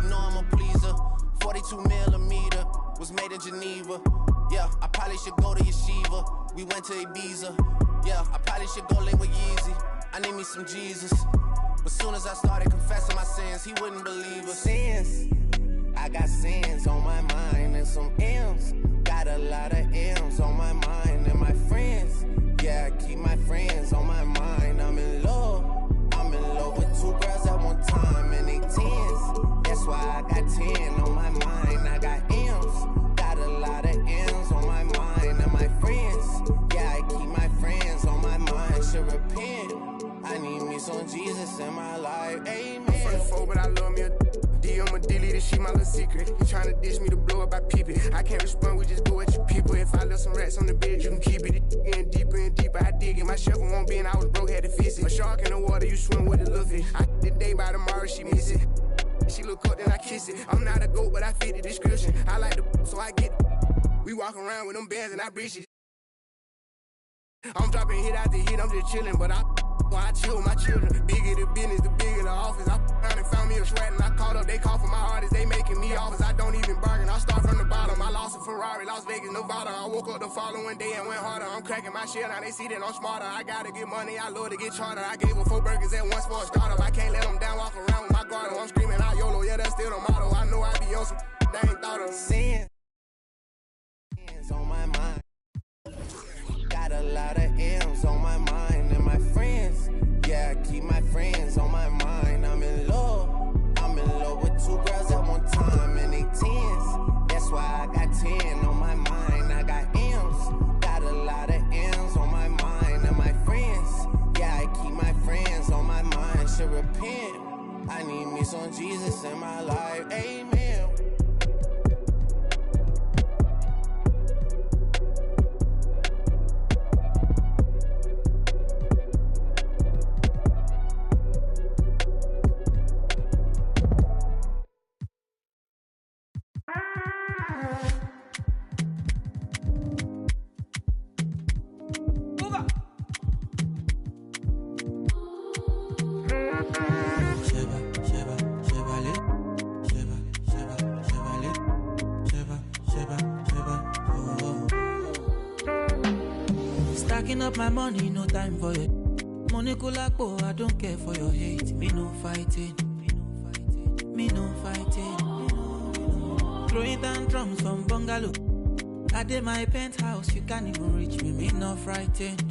S6: you know I'm a pleaser. 42 millimeter, was made in Geneva. Yeah, I probably should go to Yeshiva. We went to Ibiza. Yeah, I probably should go link with Yeezy. I need me some Jesus. But soon as I started confessing my sins, he wouldn't believe us. Sins, I got sins on my mind and some M's. Got a lot of M's on my mind and my friends. Yeah, I keep my friends on my mind. I'm in love with 2 girls at one time and they 10s. That's why I got 10 on my mind. I got M's. Got a lot of M's on my mind and my friends. Yeah, I keep my friends on my mind. Should repent. I need me some Jesus in my life, amen. I'm from the 4, but I love me a D. I'ma delete this shit, my little secret. You tryna dish me to blow up, I peep it. I can't respond, we just go at your people. If I left some rats on the bed, you can keep it. It getting deeper and deeper, I dig it. My shovel won't be and I was broke, had to fix it. A shark in the water, you swim with the little fish. I did the day by tomorrow, she miss it. She look up, then I kiss it. I'm not a goat, but I fit the description. I like the so I get it. We walk around with them bands and I breach it. I'm dropping hit after hit, I'm just chilling, but I chill with my children. Bigger the business, the bigger the office. I found and found me a shred and I called up. They call for my artists, they making me offers. I don't even bargain, I start from the bottom. I lost a Ferrari, Las Vegas, Nevada. I woke up the following day and went harder. I'm cracking my shell, now they see that I'm smarter. I gotta get money, I love to get charter. I gave her 4 burgers at once for a startup. I can't let them down, walk around with my guard. I'm screaming out YOLO, yeah, that's still the motto. I know I be on some they ain't thought of. Sins on my mind. Got a lot of M's on my mind and my friends. Yeah, I keep my friends on my mind. I'm in love with 2 girls at one time and they 10s. That's why I got 10 on I need me some Jesus in my life, amen.
S18: Stacking up my money, no time for it. Money kulakbo, I don't care for your hate. Me no fighting. Me no fighting. Throwing tantrums from bungalow. I did my penthouse, you can't even reach me. Me no frightened.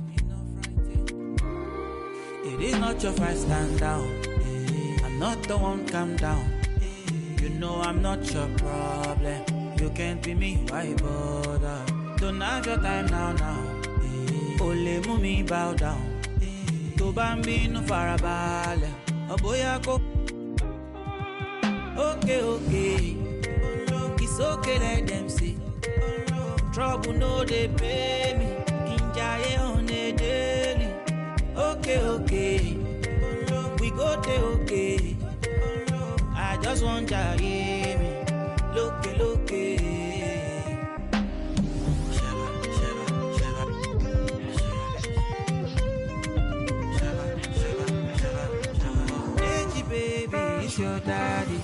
S18: It is not your fight, stand down. I'm not the one, calm down. You know I'm not your problem. You can't be me, why bother? Don't have your time now. Ole mumi bow down. To bambi no farabale. Oboya ko. Okay. It's okay, let them see. Trouble no they pay me. Kinjaye on a daily. Okay. We go there, okay. I just want to hear me. Look. Hey, baby, it's your daddy.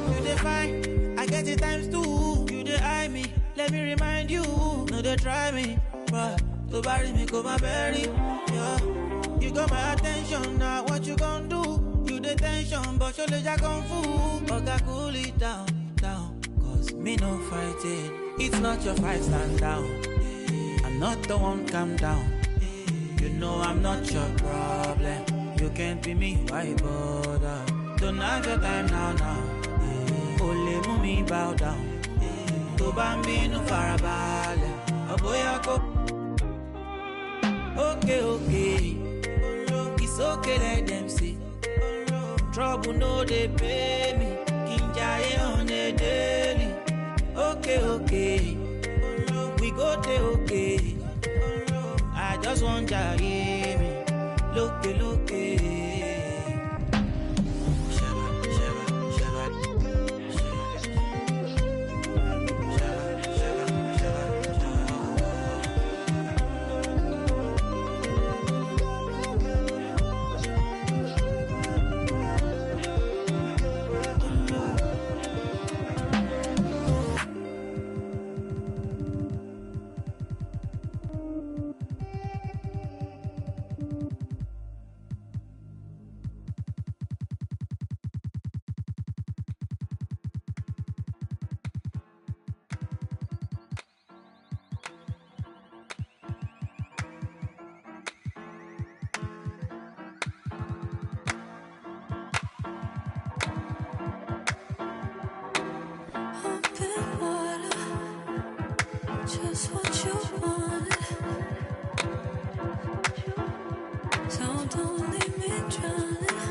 S18: You define, I get it times two. You dey eye me, let me remind you. No, they try me, but to bury me, come and bury. Yeah. You got my attention, now what you gonna do? You the tension, but your legs are kung fu. Okay, cool it down, cause me no fighting. It's not your fight, stand down. I'm not the one, calm down. You know I'm not your problem. You can't be me, why bother? Don't have your time now. Ole mumi bow down. To bambi no farabale. Oboya ko. Okay. It's okay, let them see. Trouble no they pay me. Kinjaye on a daily. Okay. We go there, okay. I just want to hear me. Look.
S19: Just what you want. So don't leave me drowning.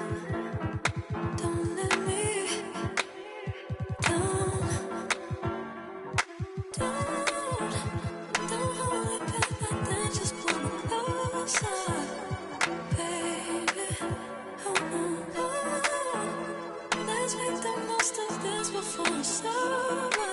S19: Don't let me down. Don't hold it back like that. Just pull me closer, baby. Oh. Let's make the most of this before it's over.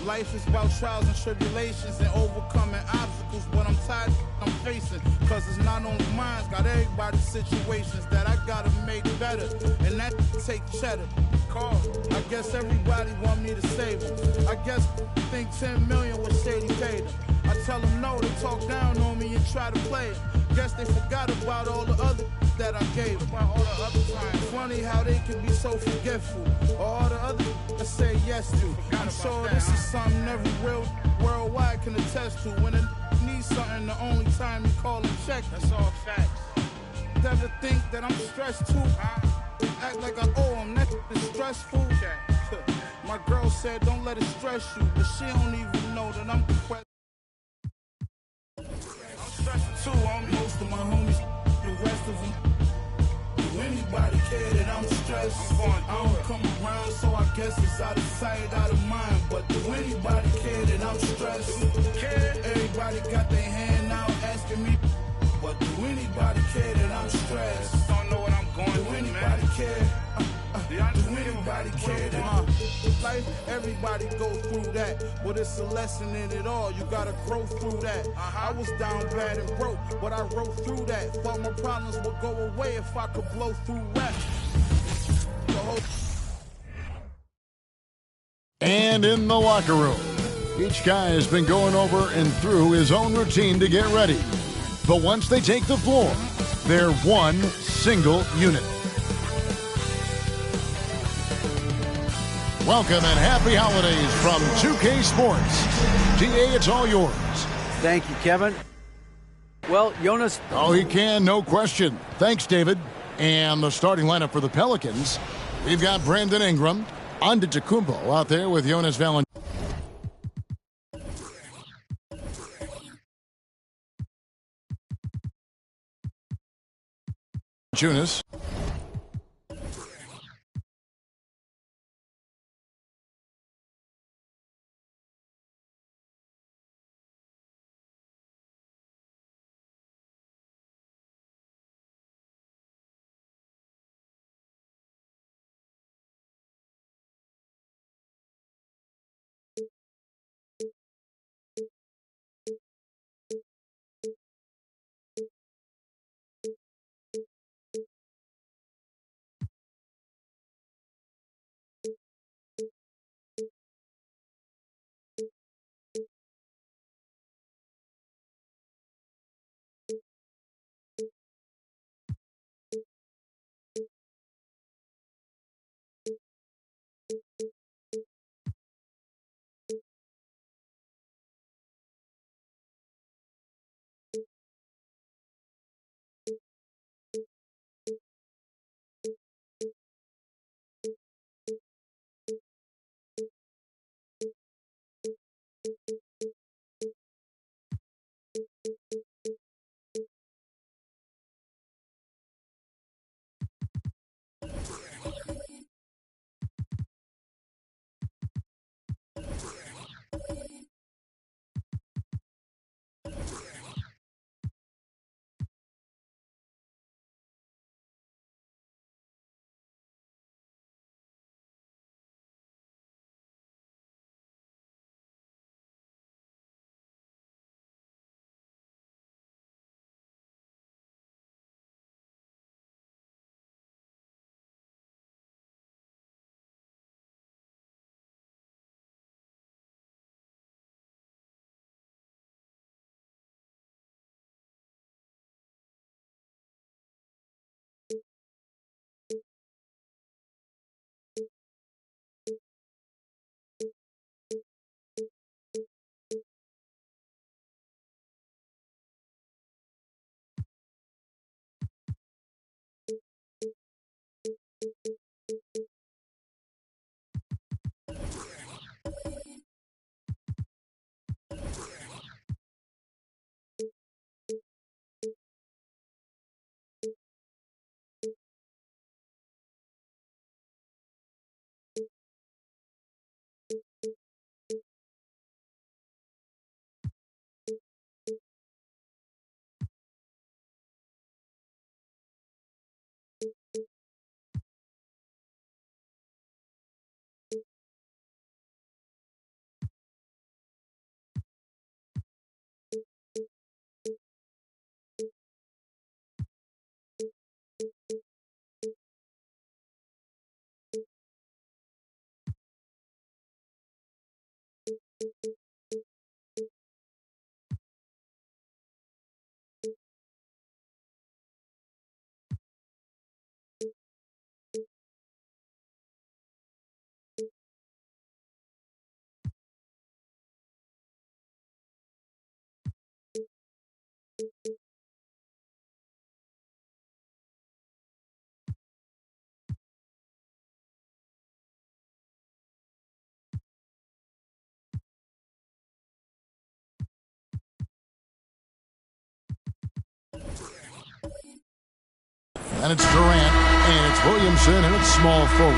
S12: Life is about trials and tribulations and overcoming obstacles, but I'm tired I'm facing. Cause it's not only mine, got everybody's situations that I gotta make better. And that take cheddar. I guess everybody want me to save them. I guess think 10 million was Shady paid them. I tell them no, they talk down on me and try to play it. Guess they forgot about all the other that I gave them. All the other times. Funny how they can be so forgetful. All the other I say yes to. I'm sure this is something every real worldwide can attest to. When a needs something, the only time you call and check. That's all facts. Never think that I'm stressed too. Act like I owe them, that is stressful. My girl said don't let it stress you, but she don't even know that I'm depressed. I'm stressed too, most of my homies, the rest of them. Do anybody care that I'm stressed? I don't come around, so I guess it's out of sight, out of mind. But do anybody care that I'm stressed? Everybody got their hand out asking me, but do anybody care that I'm stressed? Don't know what I'm going through. Do anybody care? Do anybody care that life, everybody go through that, but it's a lesson in it all. You gotta grow through that. I was down bad and broke, but I wrote through that. Thought my problems would go away if I could blow through rap.
S16: And in the locker room, each guy has been going over and through his own routine to get ready. But once they take the floor, they're one single unit. Welcome and happy holidays from 2K Sports. GA, it's all yours.
S21: Thank you, Kevin. Well, Jonas.
S16: Oh, he can, no question. Thanks, David. And the starting lineup for the Pelicans, we've got Brandon Ingram, Antetokounmpo out there with Jonas Valanciunas. And it's Durant, and it's Williamson, and it's small forward.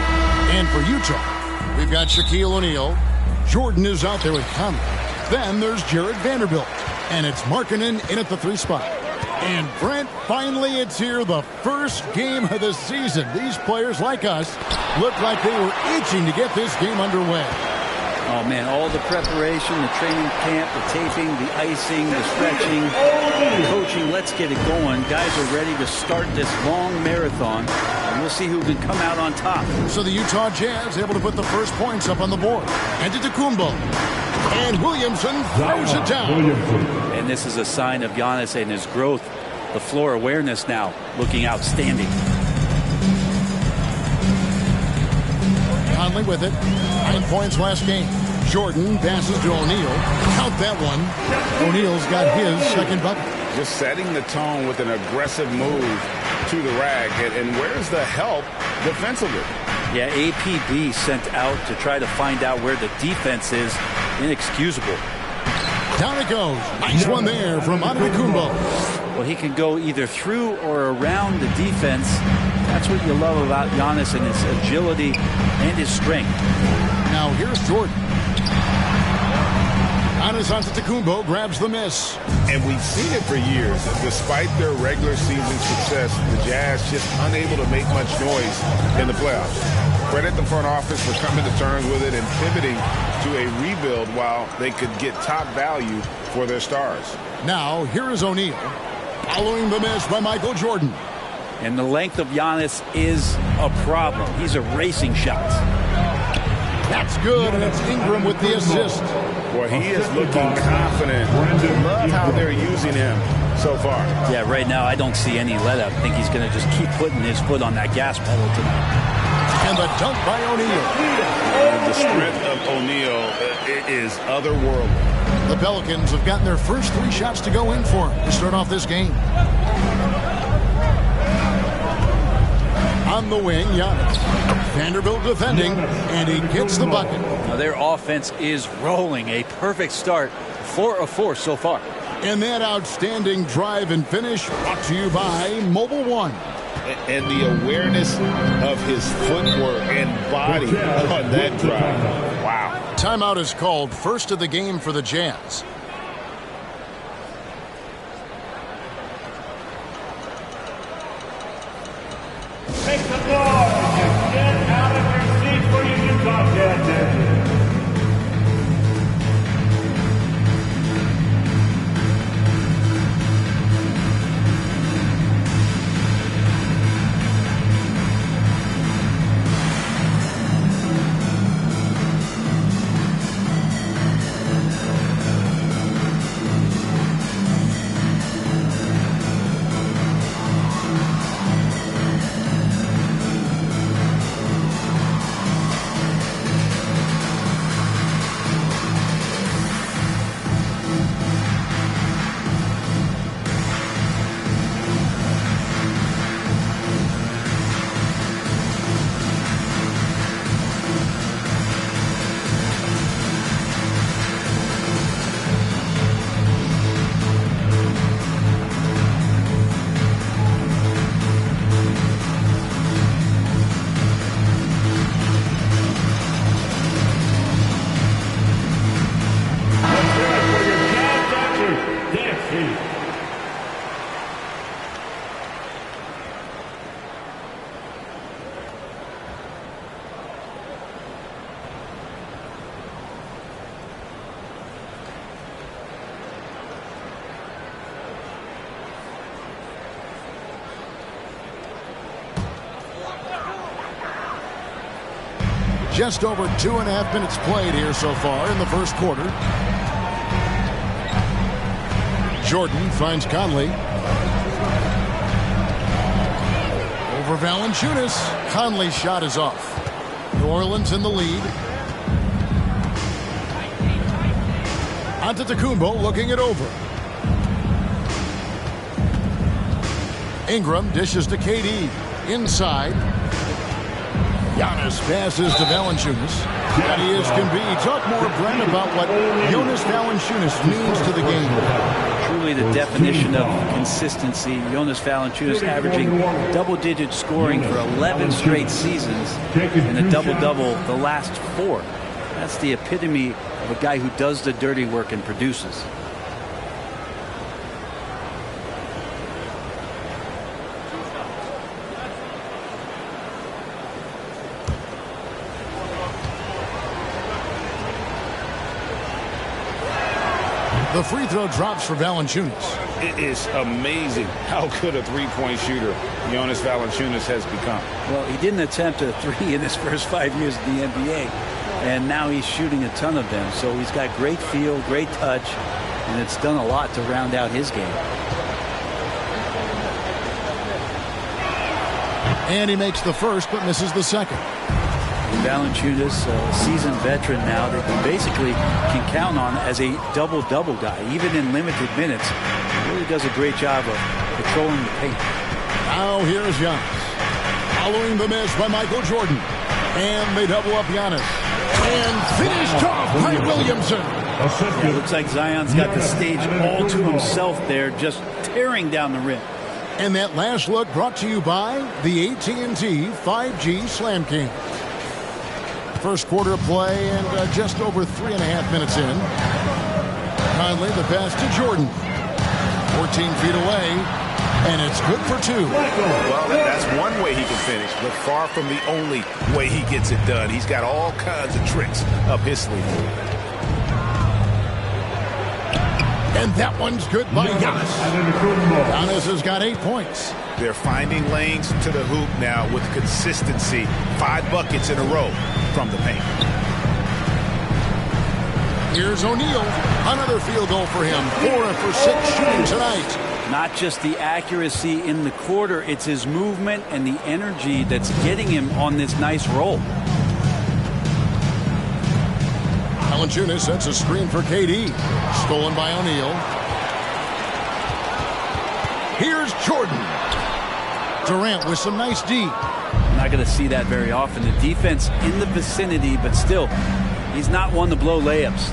S16: And for Utah, we've got Shaquille O'Neal. Jordan is out there with Conley. Then there's Jared Vanderbilt. And it's Markkanen in at the 3 spot. And Brent, finally it's here, the first game of the season. These players, like us, looked like they were itching to get this game underway.
S21: Oh, man, all the preparation, the training camp, the taping, the icing, the stretching, the coaching, let's get it going. Guys are ready to start this long marathon, and we'll see who can come out on top.
S16: So the Utah Jazz able to put the first points up on the board. Antetokounmpo. And Williamson throws it down.
S21: And this is a sign of Giannis and his growth. The floor awareness now looking outstanding.
S16: Conley with it. 9 points last game. Jordan passes to O'Neal. Count that one. O'Neal's got his second bucket.
S5: Just setting the tone with an aggressive move to the rack. And where's the help defensively?
S21: Yeah, APB sent out to try to find out where the defense is. Inexcusable.
S16: Down it goes. Nice one there from Antetokounmpo.
S21: Well, he can go either through or around the defense. That's what you love about Giannis and his agility and his strength.
S16: Now here's Jordan. Giannis Antetokounmpo grabs the miss.
S5: And we've seen it for years. Despite their regular season success, the Jazz just unable to make much noise in the playoffs. Credit the front office for coming to terms with it and pivoting to a rebuild while they could get top value for their stars.
S16: Now here is O'Neal. Following the miss by Michael Jordan.
S21: And the length of Giannis is a problem. He's erasing shots.
S16: That's good, and it's Ingram with the assist.
S5: Boy, he is looking confident. Love how they're using him so far.
S21: Yeah, right now I don't see any let-up. I think he's going to just keep putting his foot on that gas pedal tonight.
S16: And the dunk by O'Neal.
S5: The strength of O'Neal is otherworldly.
S16: The Pelicans have gotten their first 3 shots to go in for to start off this game. On the wing, Giannis. Vanderbilt defending, and he gets the bucket.
S21: Now their offense is rolling. A perfect start. 4 of 4 so far.
S16: And that outstanding drive and finish brought to you by Mobile One.
S5: And the awareness of his footwork and body on that drive. Wow.
S16: Timeout is called, first of the game for the Jazz.
S17: Take the floor and get out of your seats for your Utah Jazz.
S16: Just over 2.5 minutes played here so far in the first quarter. Jordan finds Conley. Over Valanciunas. Conley's shot is off. New Orleans in the lead. Antetokounmpo looking it over. Ingram dishes to KD. Inside. Giannis passes to Valanciunas. And he is can be. Talk more, Brent, about what Jonas Valanciunas means to the game.
S21: Truly the definition of consistency. Jonas Valanciunas averaging double-digit scoring for 11 straight seasons and a double-double the last 4. That's the epitome of a guy who does the dirty work and produces.
S16: The free throw drops for Valanciunas.
S5: It is amazing how good a three-point shooter Jonas Valanciunas has become.
S21: Well, he didn't attempt a 3 in his first 5 years in the NBA, and now he's shooting a ton of them. So he's got great feel, great touch, and it's done a lot to round out his game.
S16: And he makes the first, but misses the second.
S21: Valanciunas, a seasoned veteran now that you basically can count on as a double-double guy, even in limited minutes. He really does a great job of controlling the paint.
S16: Now here's Giannis. Following the miss by Michael Jordan. And they double up Giannis. And finished off by Williamson.
S21: Yeah, looks like Zion's got the stage all to himself there, just tearing down the rim.
S16: And that last look brought to you by the AT&T 5G Slam King. First quarter of play and just over 3.5 minutes in. Conley the pass to Jordan. 14 feet away, and it's good for 2.
S5: Well, that's one way he can finish, but far from the only way he gets it done. He's got all kinds of tricks up his sleeve.
S16: And that one's good by Giannis. Giannis has got 8 points.
S5: They're finding lanes to the hoop now with consistency. 5 buckets in a row from the paint.
S16: Here's O'Neal. Another field goal for him. 4 for 6 shooting tonight.
S21: Not just the accuracy in the quarter, it's his movement and the energy that's getting him on this nice roll.
S16: Valanciunas sets a screen for KD. Stolen by O'Neal. Here's Jordan. Durant with some nice D.
S21: Not going to see that very often. The defense in the vicinity, but still, he's not one to blow layups.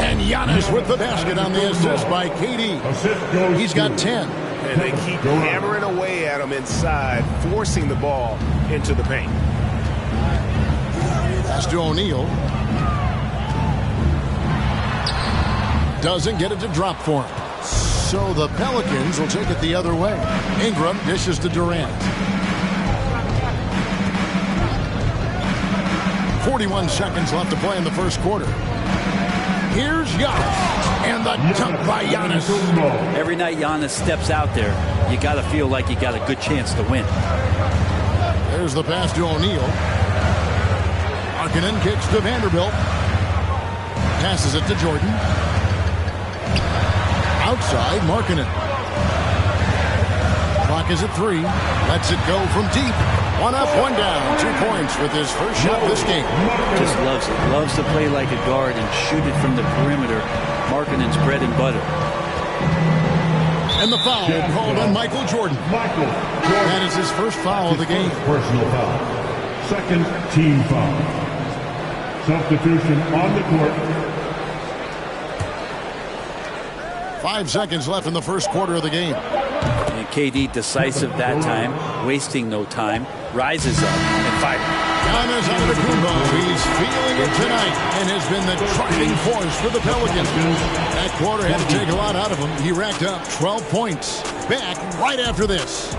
S16: And Giannis with the basket on the assist by KD. He's got 10.
S5: And they keep hammering away at him inside, forcing the ball into the paint.
S16: Pass to O'Neal. Doesn't get it to drop for him. So the Pelicans will take it the other way. Ingram dishes to Durant. 41 seconds left to play in the first quarter. Here's Giannis. And the dunk by Giannis.
S21: Every night Giannis steps out there, you got to feel like you got a good chance to win.
S16: There's the pass to O'Neal. Markkanen kicks to Vanderbilt. Passes it to Jordan. Outside, Markkanen. Clock is at 3. Lets it go from deep. 1 up, 1 down. 2 points with his first shot this game.
S21: Just loves it. Loves to play like a guard and shoot it from the perimeter. Markkanen's bread and butter.
S16: And the foul called on Michael Jordan. That is his first foul of the game.
S17: Personal foul. Second team foul. Substitution on the court.
S16: 5 seconds left in the first quarter of the game.
S21: And KD decisive that time, wasting no time, rises up and fires.
S16: Giannis Antetokounmpo, he's feeling it tonight and has been the driving force for the Pelicans. That quarter had to take a lot out of him. He racked up 12 points. Back right after this.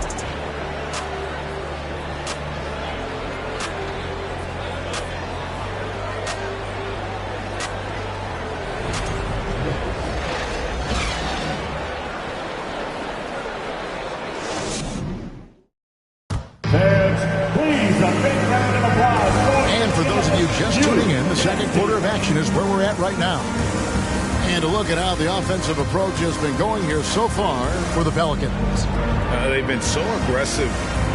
S16: Just tuning in, the second quarter of action is where we're at right now. And to look at how the offensive approach has been going here so far for the Pelicans.
S5: They've been so aggressive,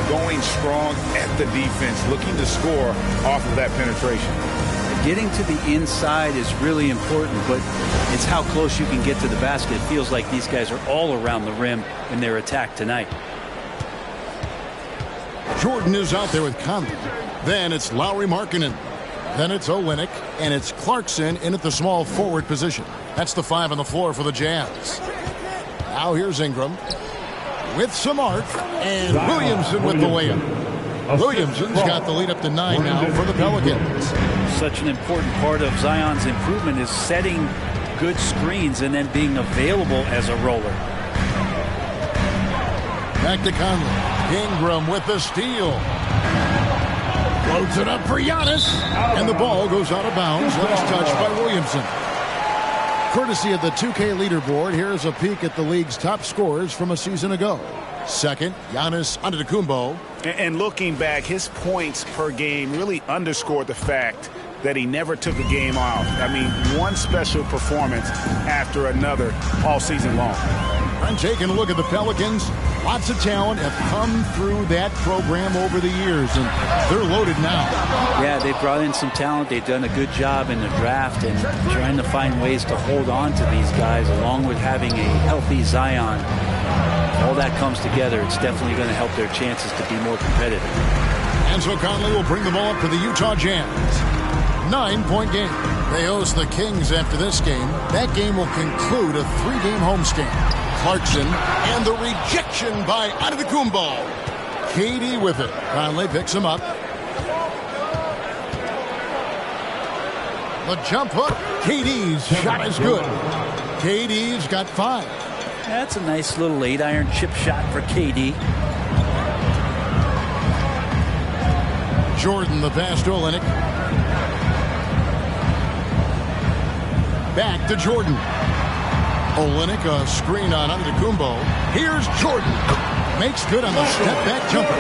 S5: going strong at the defense, looking to score off of that penetration.
S21: Getting to the inside is really important, but it's how close you can get to the basket. It feels like these guys are all around the rim in their attack tonight.
S16: Jordan is out there with Conley. Then it's Lauri Markkanen. Then it's Olynyk, and it's Clarkson in at the small forward position. That's the 5 on the floor for the Jazz. Now here's Ingram with some art, and Williamson with the layup. Williamson's got the lead up to 9 now for the Pelicans.
S21: Such an important part of Zion's improvement is setting good screens and then being available as a roller.
S16: Back to Conley. Ingram with the steal. Loads it up for Giannis. And the ball goes out of bounds. Last touch by Williamson. Courtesy of the 2K leaderboard, here's a peek at the league's top scorers from a season ago. Second, Giannis Antetokounmpo.
S9: And looking back, his points per game really underscored the fact that he never took a game off. I mean, one special performance after another all season long.
S16: I'm taking a look at the Pelicans. Lots of talent have come through that program over the years, and they're loaded now.
S21: Yeah, they brought in some talent. They've done a good job in the draft and trying to find ways to hold on to these guys, along with having a healthy Zion. All that comes together, it's definitely going to help their chances to be more competitive.
S16: And so Conley will bring the ball up for the Utah Jazz. 9-point game. They host the Kings after this game. That game will conclude a 3-game homestand. Clarkson and the rejection by Antetokounmpo. KD with it. Conley picks him up. The jump hook. KD's shot is good. KD's got 5.
S21: That's a nice little 8-iron chip shot for KD.
S16: Jordan, the pass to Olynyk. Back to Jordan. Olynyk, a screen on Antetokounmpo. Here's Jordan. Makes good on the step-back jumper.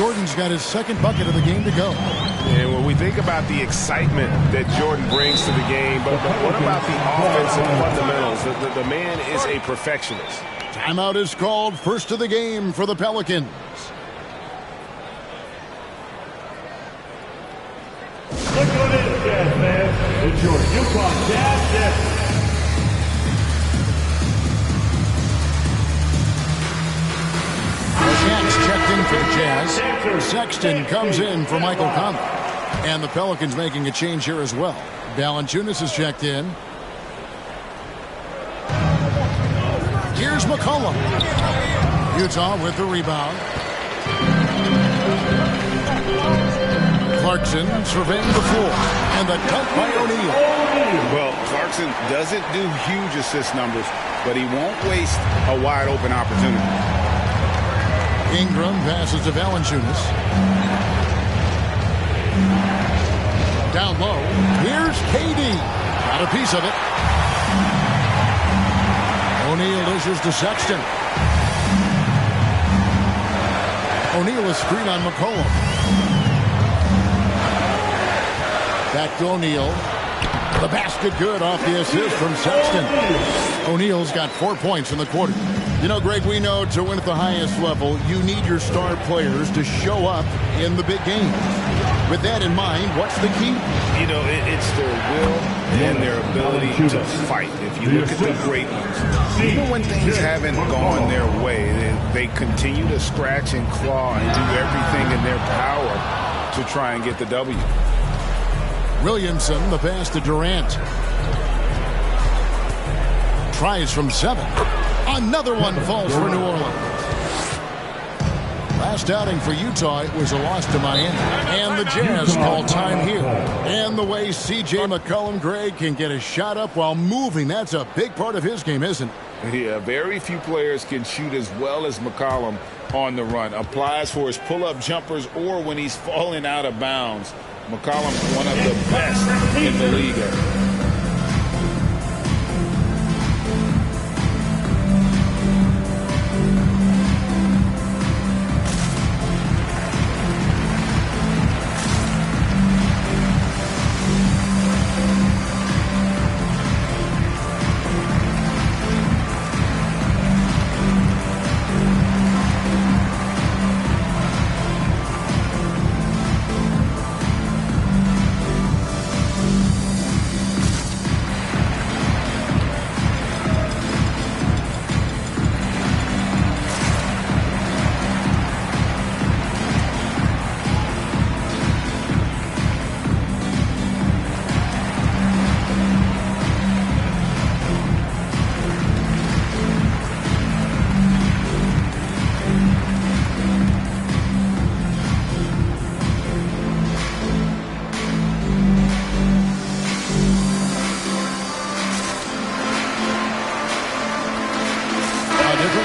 S16: Jordan's got his second bucket of the game to go.
S5: And when we think about the excitement that Jordan brings to the game, but what about the offensive fundamentals? The man is a perfectionist.
S16: Timeout is called. First of the game for the Pelicans.
S17: Look what it is, Jazz fans. It's your Utah Jazz.
S16: Shaq's checked in for the Jazz. Sexton comes in for Michael Conley. And the Pelicans making a change here as well. Valanciunas is checked in. Here's McCollum. Utah with the rebound. Clarkson surveying the floor. And the dunk by O'Neal.
S5: Well, Clarkson doesn't do huge assist numbers, but he won't waste a wide open opportunity.
S16: Ingram passes to Valanciunas. Down low. Here's KD. Got a piece of it. O'Neal dishes to Sexton. O'Neal is screen on McCollum. Back to O'Neal. The basket good off the assist from Sexton. O'Neal's got 4 points in the quarter. You know, Greg, we know to win at the highest level, you need your star players to show up in the big games. With that in mind, what's the key?
S5: You know, it's their will and their ability to fight. If you look at the great ones, even when things haven't gone their way, they continue to scratch and claw and do everything in their power to try and get the W.
S16: Williamson, the pass to Durant. Tries from 7. Another one falls for New Orleans. Last outing for Utah, it was a loss to Miami. And the Jazz call time here. And the way C.J. McCollum, Greg, can get a shot up while moving, that's a big part of his game, isn't it?
S5: Yeah, very few players can shoot as well as McCollum on the run. Applies for his pull-up jumpers or when he's falling out of bounds. McCollum's one of the best in the league.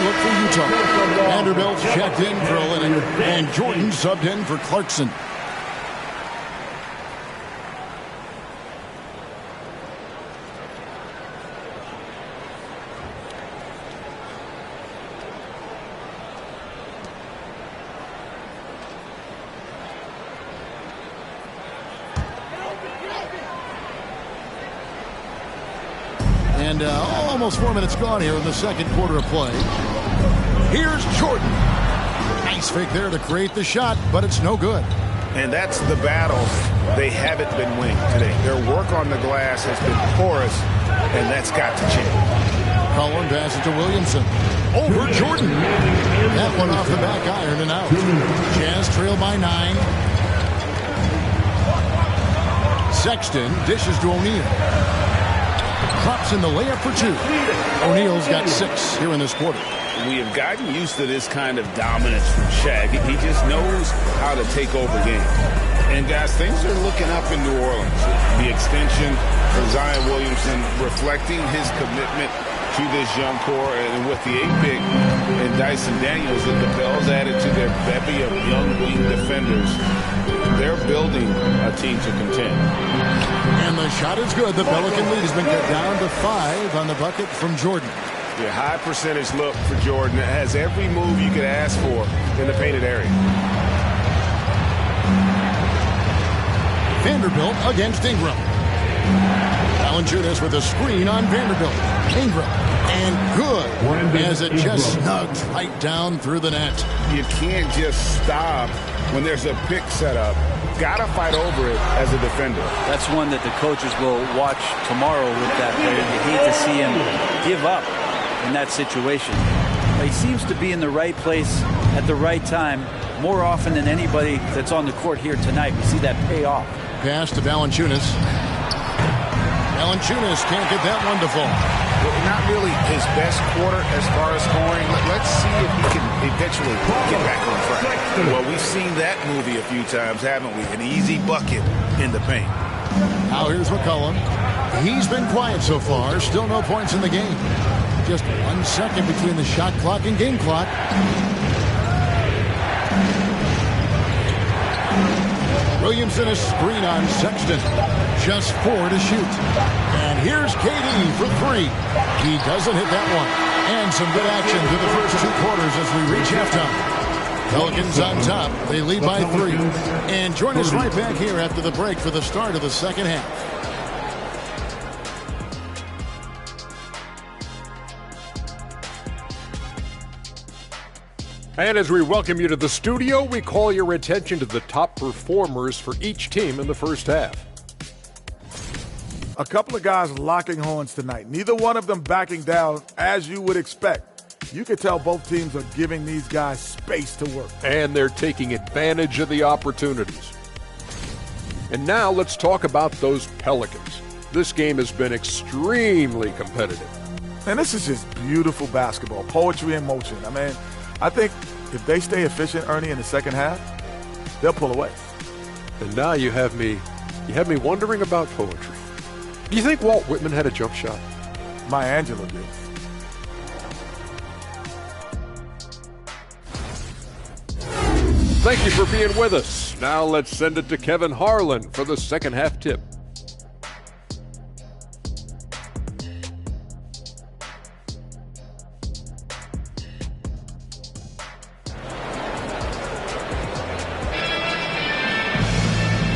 S16: look for Utah. Vanderbilt's checked in for Olynyk, and Jordan subbed in for Clarkson. And almost 4 minutes gone here in the second quarter of play. Here's Jordan. Nice fake there to create the shot, but it's no good.
S5: And that's the battle they haven't been winning today. Their work on the glass has been porous, and that's got to change.
S16: Cullen passes to Williamson. Over Jordan. That one off the back iron and out. Jazz trail by 9. Sexton dishes to O'Neal. Drops in the layup for 2. O'Neal's got 6 here in this quarter.
S9: We have gotten used to this kind of dominance from Shaq. He just knows how to take over games. And, guys, things are looking up in New Orleans. The extension of Zion Williamson reflecting his commitment to this young core. And with the 8-pick and Dyson Daniels, the Bells added to their bevy of young wing defenders. They're building a team to contend.
S16: And the shot is good. The Pelican lead has been cut down to 5 on the bucket from Jordan.
S5: Yeah, high percentage look for Jordan. It has every move you could ask for in the painted area.
S16: Vanderbilt against Ingram. Valanciunas with a screen on Vanderbilt. Ingram. And good as it just snugged right down through the net.
S5: You can't just stop when there's a pick set up. Got to fight over it as a defender.
S21: That's one that the coaches will watch tomorrow with that player. You hate to see him give up in that situation. But he seems to be in the right place at the right time more often than anybody that's on the court here tonight. We see that pay off.
S16: Pass to Valanciunas. Valanciunas can't get that one to fall.
S5: Not really his best quarter as far as scoring. Let's see if he can eventually get back on track. Well, we've seen that movie a few times, haven't we? An easy bucket in the paint.
S16: Now here's McCollum. He's been quiet so far. Still no points in the game. Just 1 second between the shot clock and game clock. Williamson a screen on Sexton. Just 4 to shoot. And here's KD for 3. He doesn't hit that one. And some good action through the first 2 quarters as we reach halftime. Pelicans on top. They lead by 3. And join us right back here after the break for the start of the second half.
S3: And as we welcome you to the studio, we call your attention to the top performers for each team in the first half.
S7: A couple of guys locking horns tonight. Neither one of them backing down as you would expect. You could tell both teams are giving these guys space to work.
S3: And they're taking advantage of the opportunities. And now let's talk about those Pelicans. This game has been extremely competitive.
S7: And this is just beautiful basketball, poetry in motion. I mean, I think if they stay efficient, Ernie, in the second half, they'll pull away.
S3: And now you have me wondering about poetry. Do you think Walt Whitman had a jump shot?
S7: Maya Angelou did.
S3: Thank you for being with us. Now let's send it to Kevin Harlan for the second half tip.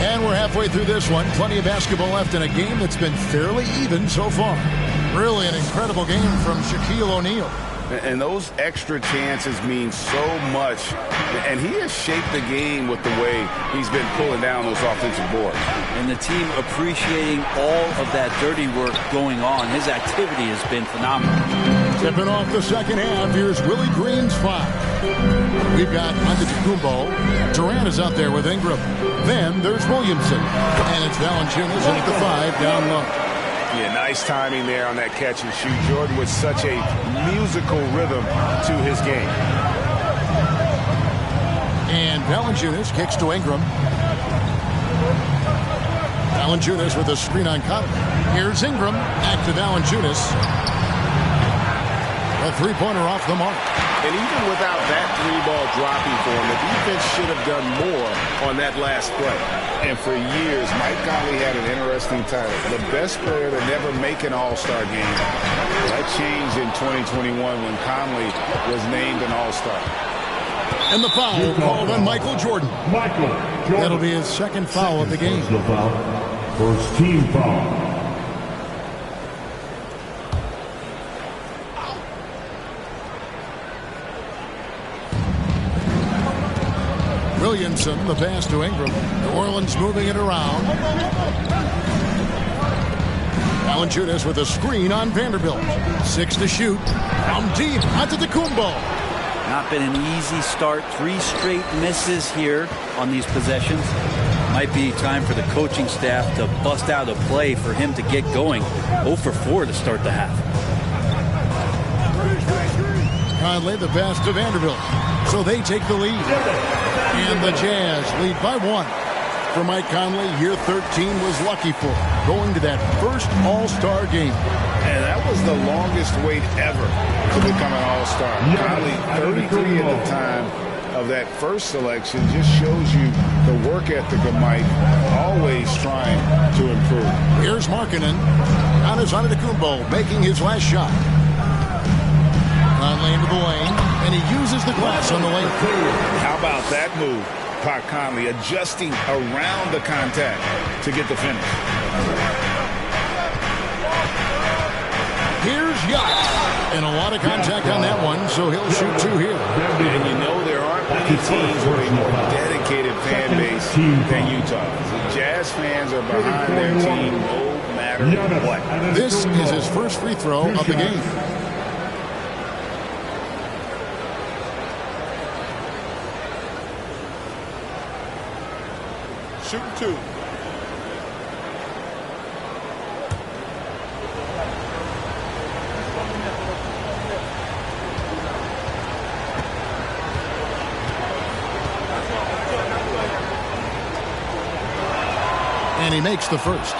S16: And we're halfway through this one. Plenty of basketball left in a game that's been fairly even so far. Really an incredible game from Shaquille O'Neal.
S5: And those extra chances mean so much. And he has shaped the game with the way he's been pulling down those offensive boards.
S21: And the team appreciating all of that dirty work going on. His activity has been phenomenal.
S16: Tipping off the second half, here's Willie Green's 5. We've got Antetokounmpo. Durant is out there with Ingram. Then there's Williamson. And it's Valanciunas at the 5 down low.
S5: Yeah, nice timing there on that catch and shoot. Jordan with such a musical rhythm to his game.
S16: And Valanciunas kicks to Ingram. Valanciunas with a screen on Cup. Here's Ingram. Back to Valanciunas. A three-pointer off the mark.
S5: And even without that three-ball dropping for him, the defense should have done more on that last play. And for years, Mike Conley had an interesting title, the best player to never make an All-Star game. That changed in 2021 when Conley was named an All-Star.
S16: And the foul called on Michael Jordan. That'll be his second foul of the game.
S17: First team foul.
S16: Williamson, the pass to Ingram. New Orleans moving it around. Valanciunas with a screen on Vanderbilt. 6 to shoot. From deep onto the Kumbo.
S21: Not been an easy start. 3 straight misses here on these possessions. Might be time for the coaching staff to bust out a play for him to get going. 0 for 4 to start the half.
S16: Conley, the pass to Vanderbilt. So they take the lead. And the Jazz lead by 1. For Mike Conley, year 13 was lucky for him, going to that first All-Star game.
S5: And that was the longest wait ever to become an All-Star. Conley, 33 at the time of that first selection, just shows you the work ethic of Mike, always trying to improve.
S16: Here's Markkanen. On his Antetokounmpo, making his last shot. Conley into the lane, and he uses the glass on the lane.
S5: How about that move? Pat Conley adjusting around the contact to get the finish.
S16: Here's Yacht. And a lot of contact on that one, so he'll shoot 2 here.
S5: And you know there aren't many teams with a more dedicated fan base than Utah. The Jazz fans are behind their team no matter what.
S16: This is his first free throw of the game.
S5: Shooting 2.
S16: And he makes the first.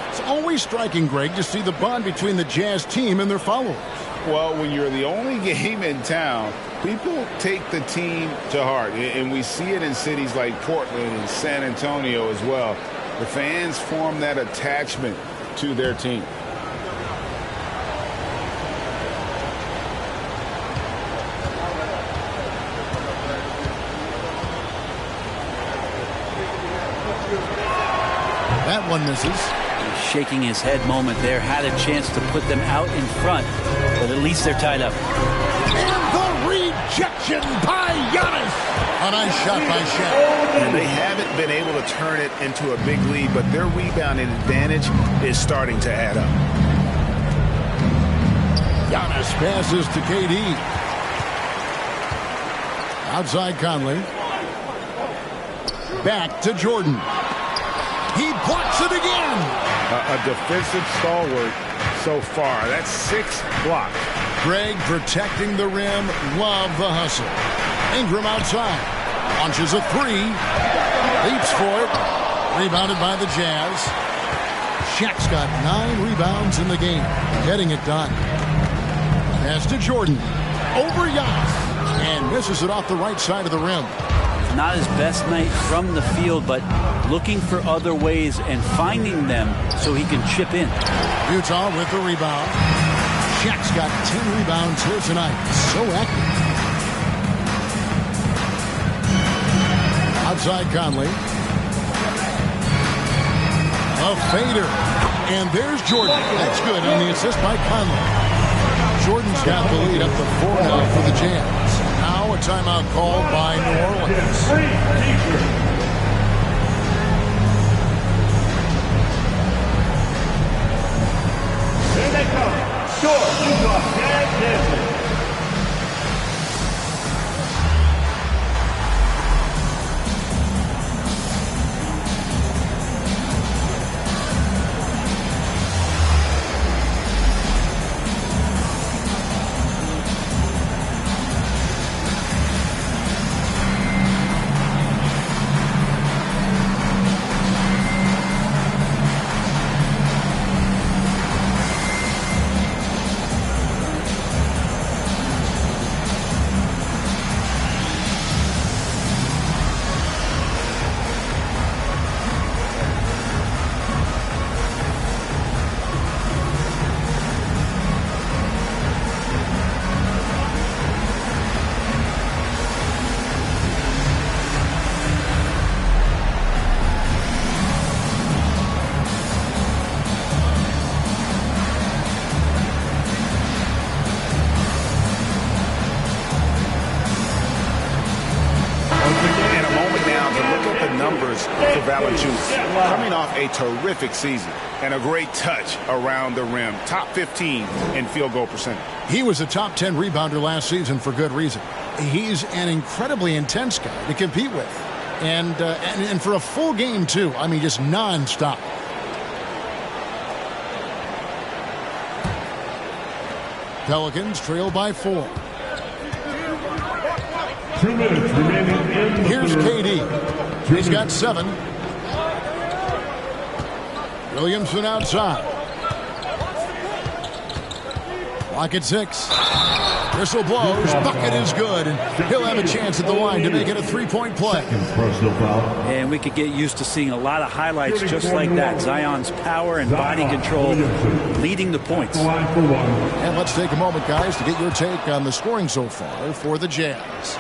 S16: It's always striking, Greg, to see the bond between the Jazz team and their followers.
S5: Well, when you're the only game in town, people take the team to heart. And we see it in cities like Portland and San Antonio as well. The fans form that attachment to their team.
S16: That one misses.
S21: Shaking his head moment there. Had a chance to put them out in front, but at least they're tied up.
S16: And the rejection by Giannis. A nice shot by Shaq.
S5: And they haven't been able to turn it into a big lead, but their rebounding advantage is starting to add up.
S16: Giannis passes to KD. Outside Conley. Back to Jordan. He blocks it again.
S5: A defensive stalwart so far. That's 6 blocks.
S16: Greg protecting the rim. Love the hustle. Ingram outside. Launches a 3. Leaps for it. Rebounded by the Jazz. Shaq's got 9 rebounds in the game. Getting it done. Pass to Jordan. Over Giannis. And misses it off the right side of the rim.
S21: Not his best night from the field, but looking for other ways and finding them so he can chip in.
S16: Utah with the rebound. Shaq's got 10 rebounds here tonight. So active. Outside Conley. A fader. And there's Jordan. That's good on the assist by Conley. Jordan's got the lead up to 4 now for the Jazz. Now a timeout called by New Orleans.
S17: Here they come. Score. Utah Jazz dancing.
S5: years for Valanciunas, coming off a terrific season and a great touch around the rim. Top 15 in field goal percentage.
S16: He was a top 10 rebounder last season for good reason. He's an incredibly intense guy to compete with. And for a full game, too. I mean, just nonstop. Pelicans trail by 4.
S17: 2 minutes remaining in the
S16: Here's
S17: third.
S16: KD. He's got 7. Williamson outside. Clock at 6. Whistle blows. Bucket is good. And he'll have a chance at the line to make it a 3-point play.
S21: And we could get used to seeing a lot of highlights just like that. Zion's power and body control leading the points.
S16: And let's take a moment, guys, to get your take on the scoring so far for the Jazz.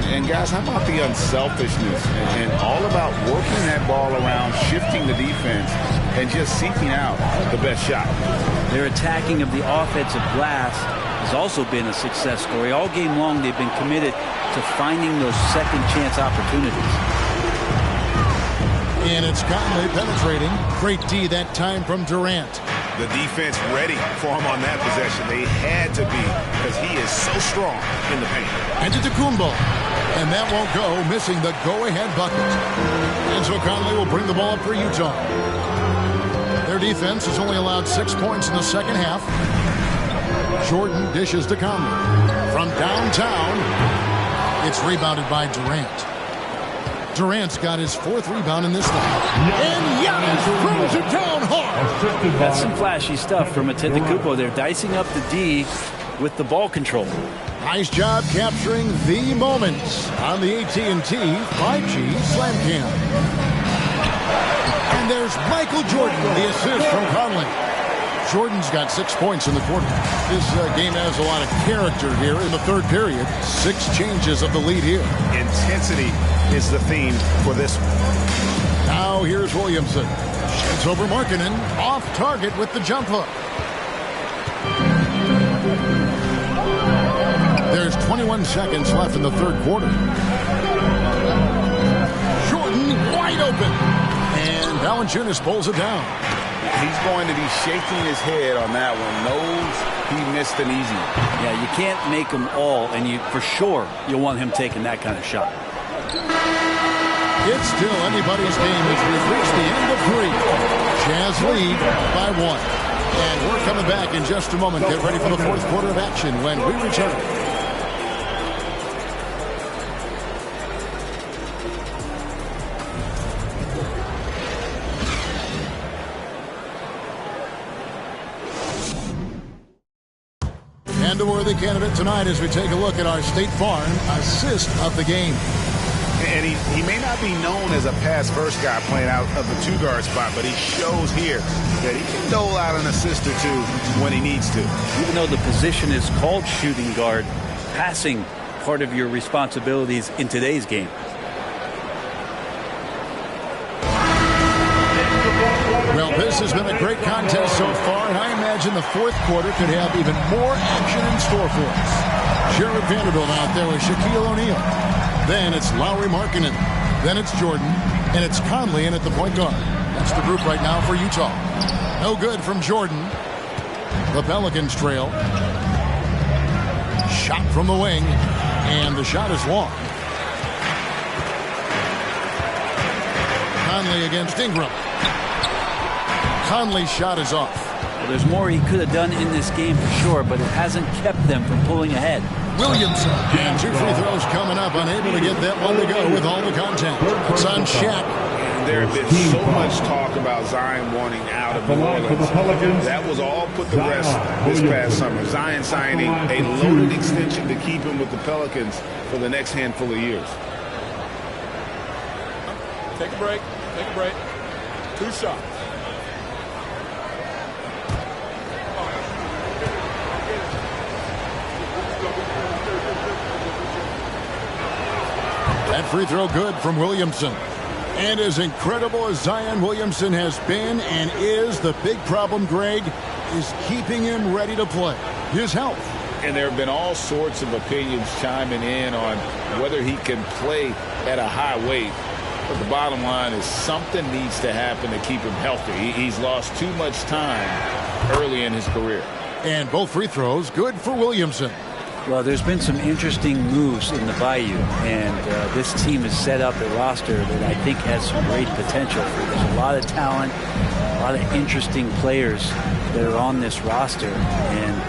S5: And guys, how about the unselfishness and all about working that ball around, shifting the defense, and just seeking out the best shot.
S21: Their attacking of the offensive glass has also been a success story. All game long, they've been committed to finding those second chance opportunities.
S16: And it's Conley penetrating. Great D that time from Durant.
S5: The defense ready for him on that possession. They had to be, because he is so strong in the paint.
S16: And to Tacumbo. And that won't go, missing the go-ahead bucket. And so Conley will bring the ball up for Utah. Their defense has only allowed 6 points in the second half. Jordan dishes to Conley. From downtown, it's rebounded by Durant. Durant's got his 4th rebound in this one. And Giannis throws it down hard.
S21: That's some flashy stuff from Antetokounmpo. They're dicing up the D with the ball control.
S16: Nice job capturing the moments on the AT&T 5G Slam Cam. And there's Michael Jordan, the assist from Conley. Jordan's got 6 points in the quarter. This game has a lot of character here in the third period. 6 changes of the lead here.
S5: Intensity is the theme for this one.
S16: Now here's Williamson. Shoots over Markkanen. Off target with the jump hook. There's 21 seconds left in the third quarter. Jordan wide open. And Valanciunas pulls it down.
S5: He's going to be shaking his head on that one. Knows he missed an easy one.
S21: Yeah, you can't make them all, and for sure you'll want him taking that kind of shot.
S16: It's still anybody's game as we've reached the end of 3. Jazz lead by 1. And we're coming back in just a moment. Get ready for the fourth quarter of action when we return. And a worthy candidate tonight as we take a look at our State Farm assist of the game.
S5: And he may not be known as a pass-first guy playing out of the 2-guard spot, but he shows here that he can dole out an assist or 2 when he needs to.
S21: Even though the position is called shooting guard, passing part of your responsibilities in today's game.
S16: Well, this has been a great contest so far, and I imagine the fourth quarter could have even more action in store for us. Jared Vanderbilt out there with Shaquille O'Neal. Then it's Lauri Markkanen. Then it's Jordan. And it's Conley in at the point guard. That's the group right now for Utah. No good from Jordan. The Pelicans trail. Shot from the wing. And the shot is long. Conley against Ingram. Conley's shot is off.
S21: Well, there's more he could have done in this game for sure, but it hasn't kept them from pulling ahead.
S16: Williamson. And 2 free throws coming up. Unable to get that one to go with all the contact. It's on Shaq.
S5: And there had been so much talk about Zion wanting out of New Orleans. That was all put to rest this past summer. Zion signing a loaded extension to keep him with the Pelicans for the next handful of years.
S24: Take a break. Take a break. 2 shots.
S16: That free throw good from Williamson. And as incredible as Zion Williamson has been and is, the big problem, Greg, is keeping him ready to play. His health.
S5: And there have been all sorts of opinions chiming in on whether he can play at a high weight. But the bottom line is something needs to happen to keep him healthy. He's lost too much time early in his career.
S16: And both free throws good for Williamson.
S21: Well, there's been some interesting moves in the Bayou, and this team has set up a roster that I think has some great potential. There's a lot of talent, a lot of interesting players that are on this roster, and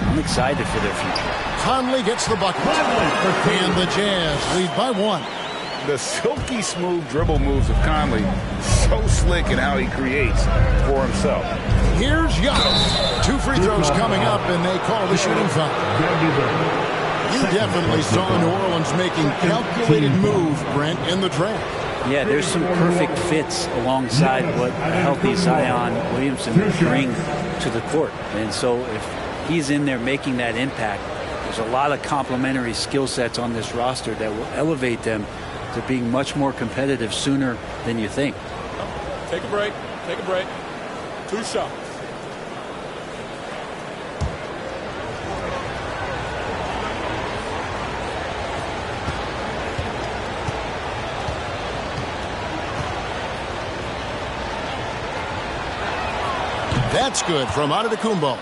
S21: I'm excited for their future.
S16: Conley gets the bucket, and the Jazz lead by 1.
S5: The silky smooth dribble moves of Conley, so slick in how he creates for himself.
S16: Here's Giannis. 2 free throws coming up, and they call the shooting foul. You definitely saw New Orleans making calculated move, Brent, in the draft.
S21: Yeah, there's some perfect fits alongside what a healthy Zion Williamson will bring to the court. And so if he's in there making that impact, there's a lot of complementary skill sets on this roster that will elevate them to being much more competitive sooner than you think.
S24: Take a break. Take a break. 2 shots.
S16: That's good from Antetokounmpo.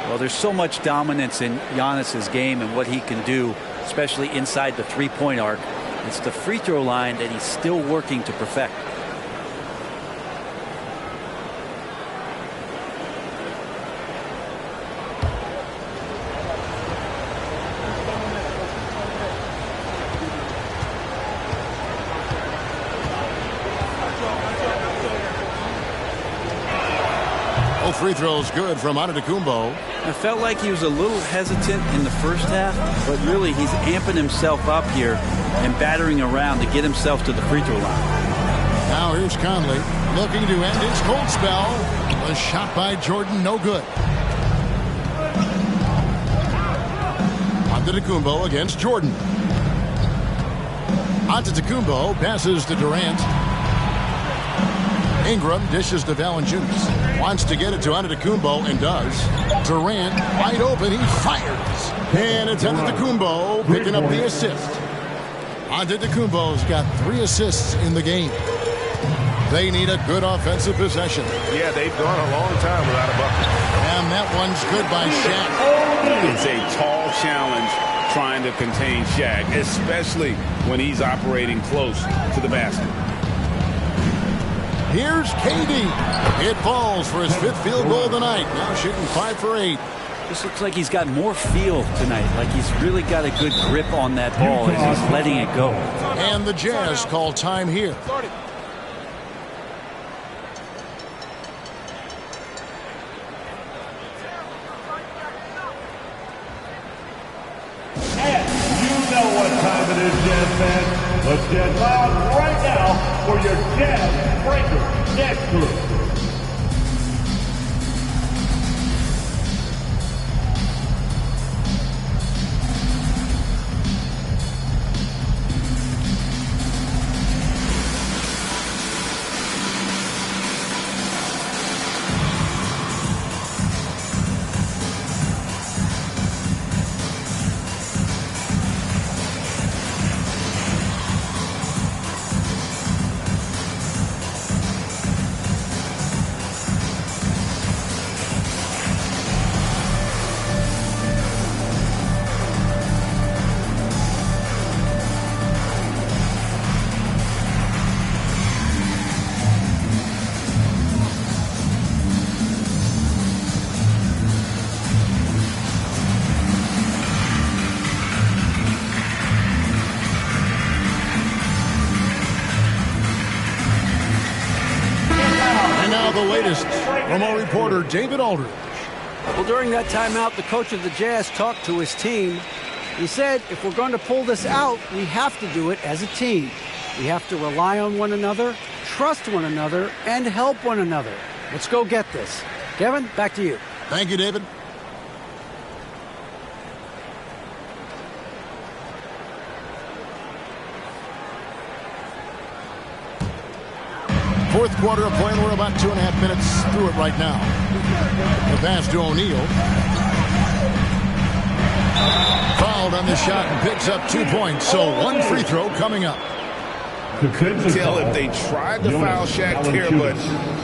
S21: Well, there's so much dominance in Giannis's game and what he can do, especially inside the three-point arc. It's the free throw line that he's still working to perfect.
S16: Free throws good from Antetokounmpo.
S21: I felt like he was a little hesitant in the first half, but really he's amping himself up here and battering around to get himself to the free throw line.
S16: Now here's Conley looking to end his cold spell. A shot by Jordan, no good. Antetokounmpo against Jordan. Antetokounmpo passes to Durant. Ingram dishes to Valanciunas. Wants to get it to Antetokounmpo and does. Durant wide open. He fires. And it's Antetokounmpo picking up the assist. Antetokounmpo's got 3 assists in the game. They need a good offensive possession.
S5: Yeah, they've gone a long time without a bucket.
S16: And that one's good by Shaq.
S5: It's a tall challenge trying to contain Shaq, especially when he's operating close to the basket.
S16: Here's KD. It falls for his 5th field goal of the night. Now shooting 5 for 8.
S21: This looks like he's got more feel tonight. Like he's really got a good grip on that ball as he's letting it go.
S16: And the Jazz call time here.
S17: And you know what time it is, Jazz fans. Let's get loud right now for your Jazz Breaker next group.
S16: From our reporter, David Aldridge.
S1: Well, during that timeout, the coach of the Jazz talked to his team. He said, if we're going to pull this out, we have to do it as a team. We have to rely on one another, trust one another, and help one another. Let's go get this. Kevin, back to you.
S16: Thank you, David. Fourth quarter of play, and we're about 2.5 minutes through it right now. The pass to O'Neal. Fouled on the shot and picks up 2 points, so 1 free throw coming up.
S5: Couldn't tell if they tried to foul Shaq there, but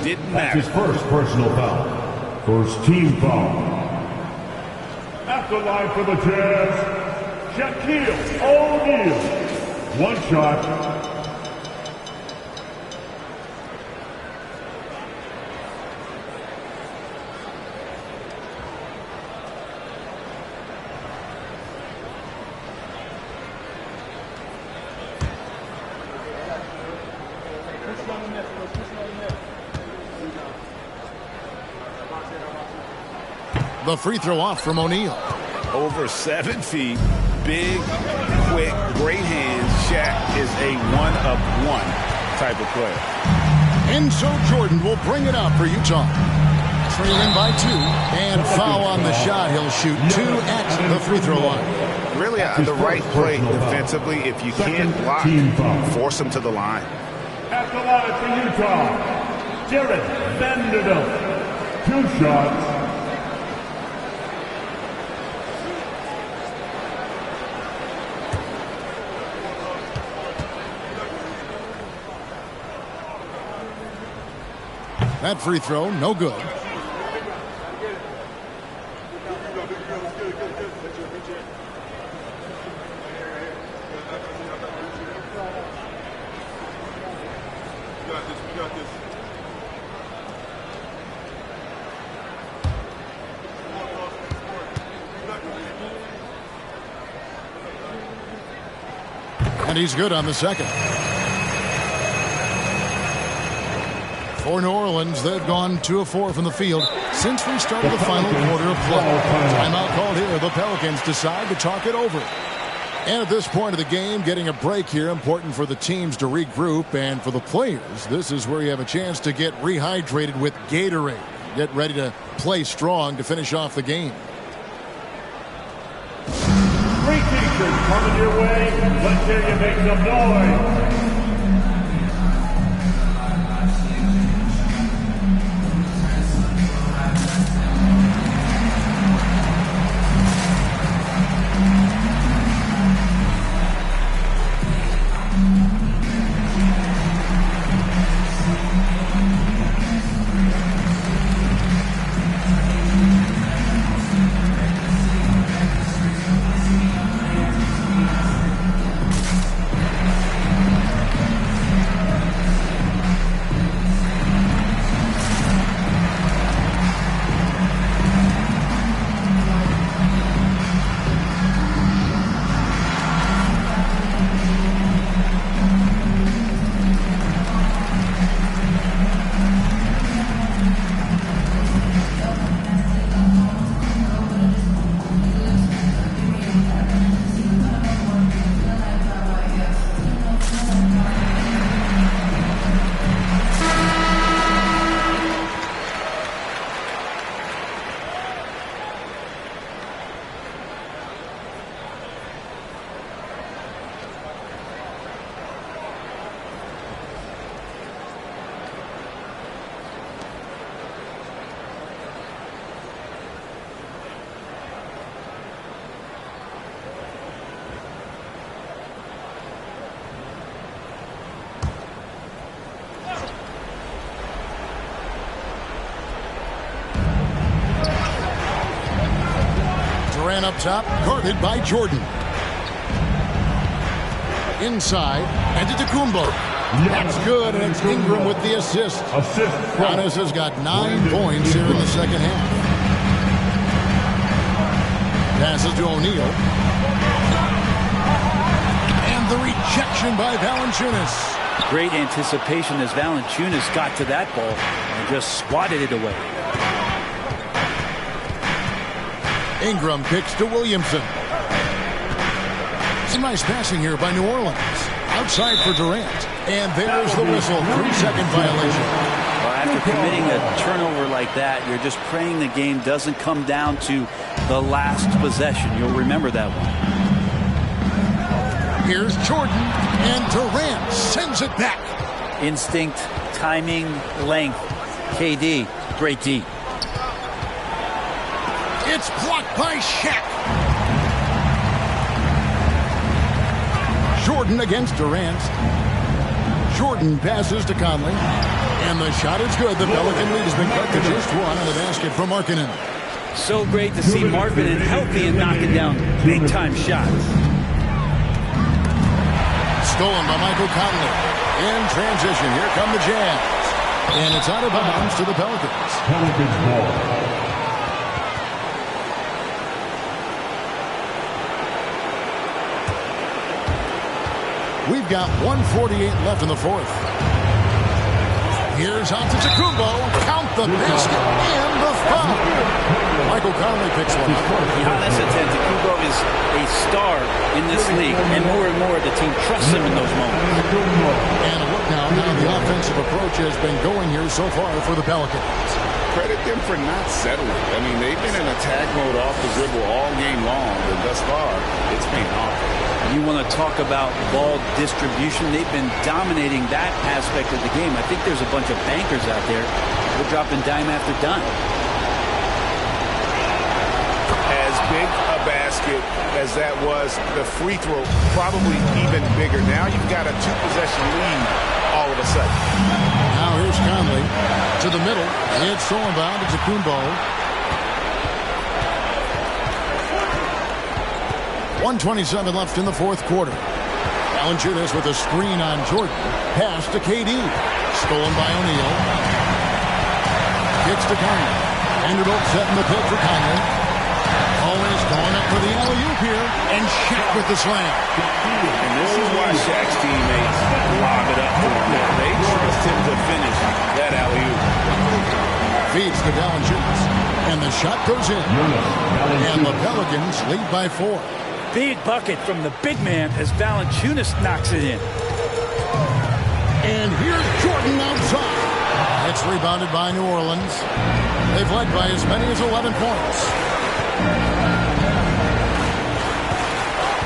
S5: didn't
S17: That's
S5: matter.
S17: his first personal foul. First team foul. At the line for the Jazz, Shaquille O'Neal. One shot.
S16: The free throw off from O'Neal.
S5: Over 7 feet, big, quick, great hands. Shaq is a one-of-one type of player.
S16: And so Jordan will bring it up for Utah. Trailing by 2, and foul on the shot. He'll shoot 2 at the free throw line.
S5: Really the right play defensively. If you can't block, force them to the line.
S17: At the line for Utah, Jared Vanderbilt. 2 shots.
S16: That free throw, no good. And he's good on the second. For New Orleans, they've gone 2 of 4 from the field since we started the final quarter of play. Timeout called here. The Pelicans decide to talk it over. And at this point of the game, getting a break here, important for the teams to regroup. And for the players, this is where you have a chance to get rehydrated with Gatorade. Get ready to play strong to finish off the game.
S17: Free t-shirts coming your way. Let's hear you make some noise.
S16: Up top, guarded by Jordan. Inside, and to Tacumbo. That's good, and it's Ingram with the assist. Giannis has got 9 points here in the second half. Passes to O'Neal. And the rejection by Valanciunas.
S21: Great anticipation as Valanciunas got to that ball and just swatted it away.
S16: Ingram kicks to Williamson. Some nice passing here by New Orleans. Outside for Durant. And there's the whistle. 3-second violation.
S21: Well, after committing a turnover like that, you're just praying the game doesn't come down to the last possession. You'll remember that one.
S16: Here's Jordan. And Durant sends it back.
S21: Instinct, timing, length. KD, great D.
S16: It's blocked by Shaq. Jordan against Durant. Jordan passes to Conley. And the shot is good. The Pelican lead has been cut to just one on the basket from Markkanen.
S21: So great to see Markkanen healthy and knocking down big-time shots.
S16: Stolen by Michael Conley. In transition, here come the Jazz. And it's out of bounds to the Pelicans.
S17: Pelicans ball.
S16: We've got 1:48 left in the fourth. Here's Antetokounmpo. Count the basket and the foul. Michael Conley picks one up.
S21: Giannis Antetokounmpo is a star in this league, and more the team trusts him in those moments.
S16: And look now how the offensive approach has been going here so far for the Pelicans.
S9: Credit them for not settling. I mean, they've been in attack mode off the dribble all game long, but thus far, it's paying off.
S21: You want to talk about ball distribution. They've been dominating that aspect of the game. I think there's a bunch of bankers out there. They're dropping dime after dime.
S9: As big a basket as that was, the free throw probably even bigger. Now you've got a two-possession lead all of a sudden.
S16: Now here's Conley to the middle. It's stolen by Antetokounmpo. 1:27 left in the fourth quarter. Valanciunas with a screen on Jordan. Pass to KD. Stolen by O'Neal. Kicks to Conley. Vanderbilt setting the pick for Conley. Always going up for the alley-oop here. And Shaq with the slam.
S9: And this is why Shaq's teammates lob it up to him. They trust him to finish that alley-oop.
S16: Feeds to Valanciunas. And the shot goes in. And the Pelicans lead by 4.
S21: Big bucket from the big man as Valanciunas knocks it in.
S16: And here's Jordan outside. It's rebounded by New Orleans. They've led by as many as 11 points.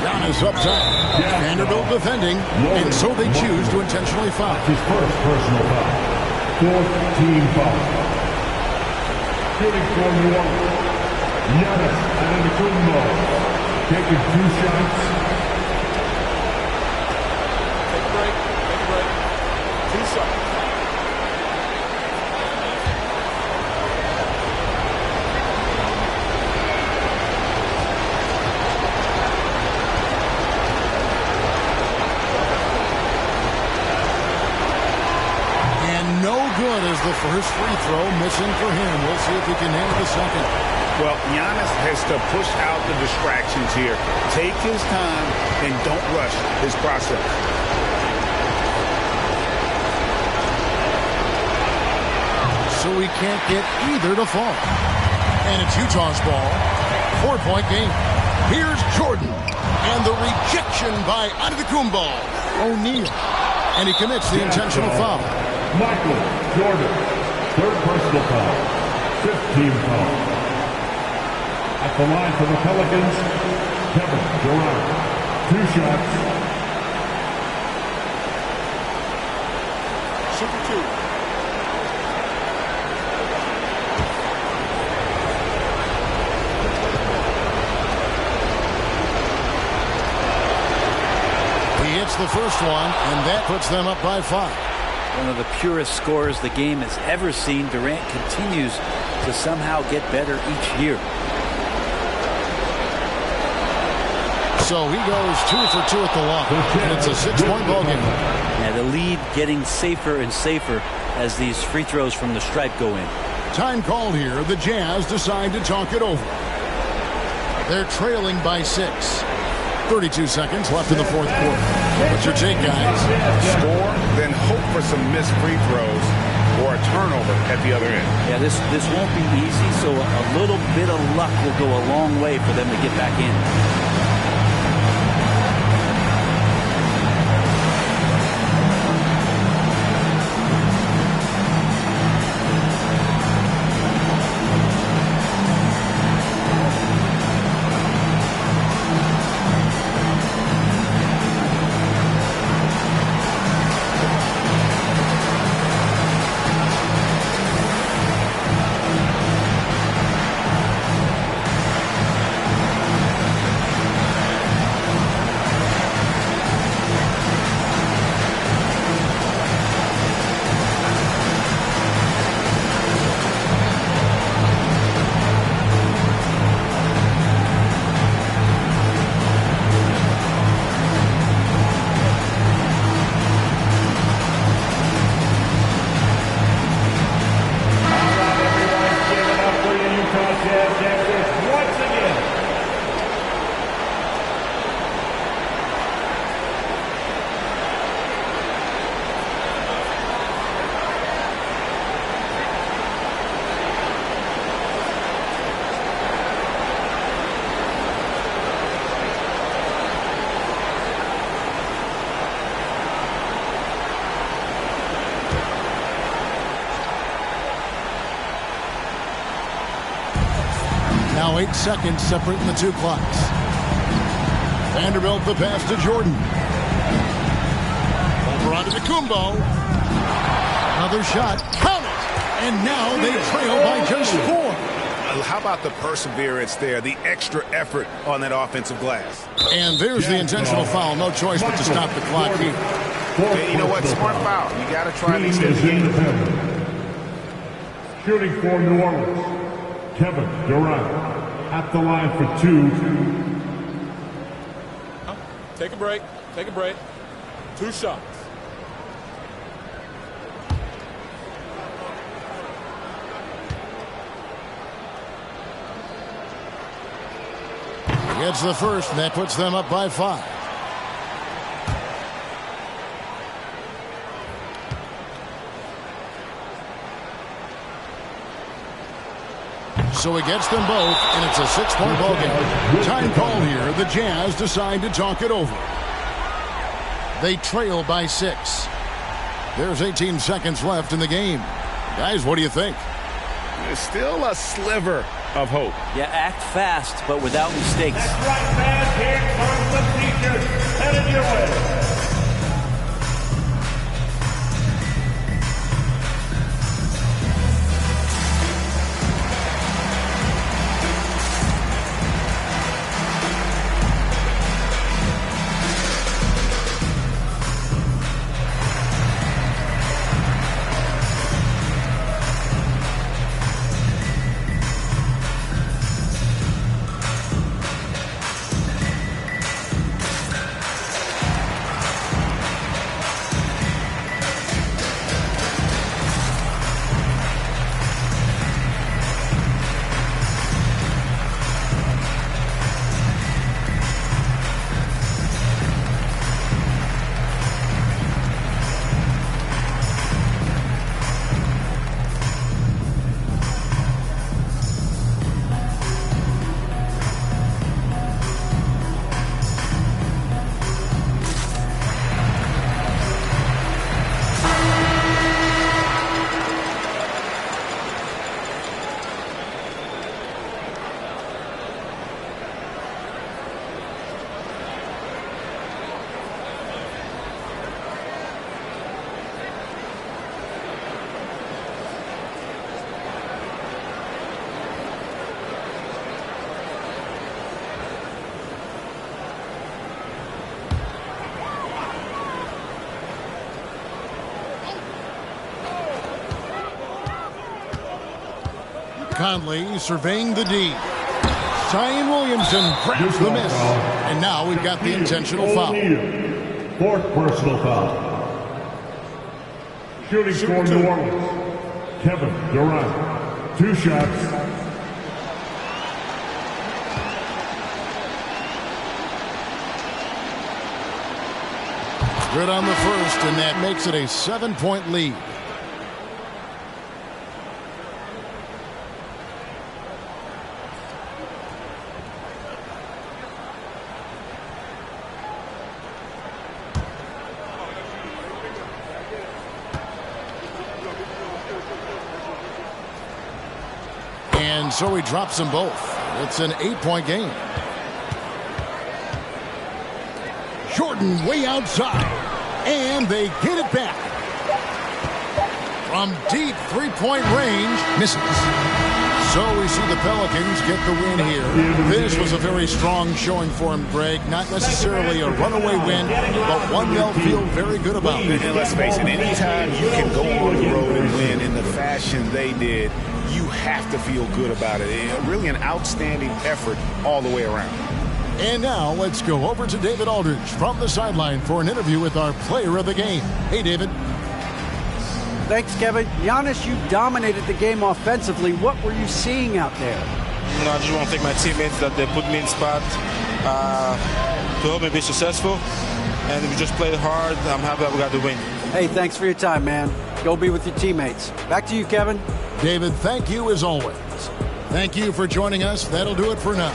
S16: Giannis up top. Vanderbilt defending, and so they choose to intentionally foul.
S17: His first personal foul. Fourth team foul. Shooting for New Orleans. Giannis Antetokounmpo. Taking 2 shots.
S9: Take a break. 2 shots.
S16: And no good as the first free throw missing for him. We'll see if he can handle the second.
S9: Well, Giannis has to push out the distractions here. Take his time and don't rush his process.
S16: So he can't get either to fall. And it's Utah's ball. 4-point game. Here's Jordan. And the rejection by Antetokounmpo. O'Neal. And he commits the intentional foul.
S17: Michael Jordan. Third personal foul. 5th team foul. At the line for the Pelicans, Kevin Durant. 2 shots.
S9: Super 2.
S16: He hits the first one, and that puts them up by 5.
S21: One of the purest scorers the game has ever seen. Durant continues to somehow get better each year.
S16: So he goes 2 for 2 at the line, and it's a 6-point ball game.
S21: Yeah, the lead getting safer and safer as these free throws from the stripe go in.
S16: Time called here. The Jazz decide to talk it over. They're trailing by 6. 32 seconds left in the fourth quarter. What's your take, guys?
S9: Score, then hope for some missed free throws or a turnover at the other end.
S21: Yeah, this won't be easy, so a little bit of luck will go a long way for them to get back in.
S16: Now 8 seconds separating the two clocks. Vanderbilt the pass to Jordan. Over onto the Kumbo. Another shot. Count it! And now they trail by just 4.
S9: How about the perseverance there, the extra effort on that offensive glass?
S16: And there's the intentional foul. No choice but to stop the clock here.
S9: Hey, you know what? Smart foul. You got to try to extend the game.
S17: Shooting for New Orleans, Kevin Durant at the line for 2.
S13: Take a break. Take a break. 2 shots.
S16: Gets the first, and that puts them up by 5. So he gets them both, and it's a 6-point ball game. Time call here. The Jazz decide to talk it over. They trail by 6. There's 18 seconds left in the game. Guys, what do you think?
S9: There's still a sliver of hope.
S21: Yeah, act fast, but without mistakes.
S17: That's right, man. Here comes the feature. Headed your way.
S16: Conley surveying the D. Zion Williamson grabs the miss. And now we've got the intentional foul.
S17: 4th personal foul. Shooting for New Orleans, Kevin Durant. 2 shots.
S16: Good on the first, and that makes it a 7-point lead. And so he drops them both. It's an 8-point game. Jordan way outside. And they get it back. From deep 3-point range, misses. So we see the Pelicans get the win here. This was a very strong showing for him, Greg. Not necessarily a runaway win, but one they'll feel very good about.
S9: And let's face it, anytime you can go on the road and win in the fashion they did, you have to feel good about it. Really an outstanding effort all the way around.
S16: And now let's go over to David Aldridge from the sideline for an interview with our player of the game. Hey, David.
S1: Thanks, Kevin. Giannis, you dominated the game offensively. What were you seeing out there?
S2: I just want to thank my teammates that they put me in spot to help me be successful. And we just played hard. I'm happy that we got the win.
S1: Hey, thanks for your time, man. Go be with your teammates. Back to you, Kevin.
S16: David, thank you as always. Thank you for joining us. That'll do it for now.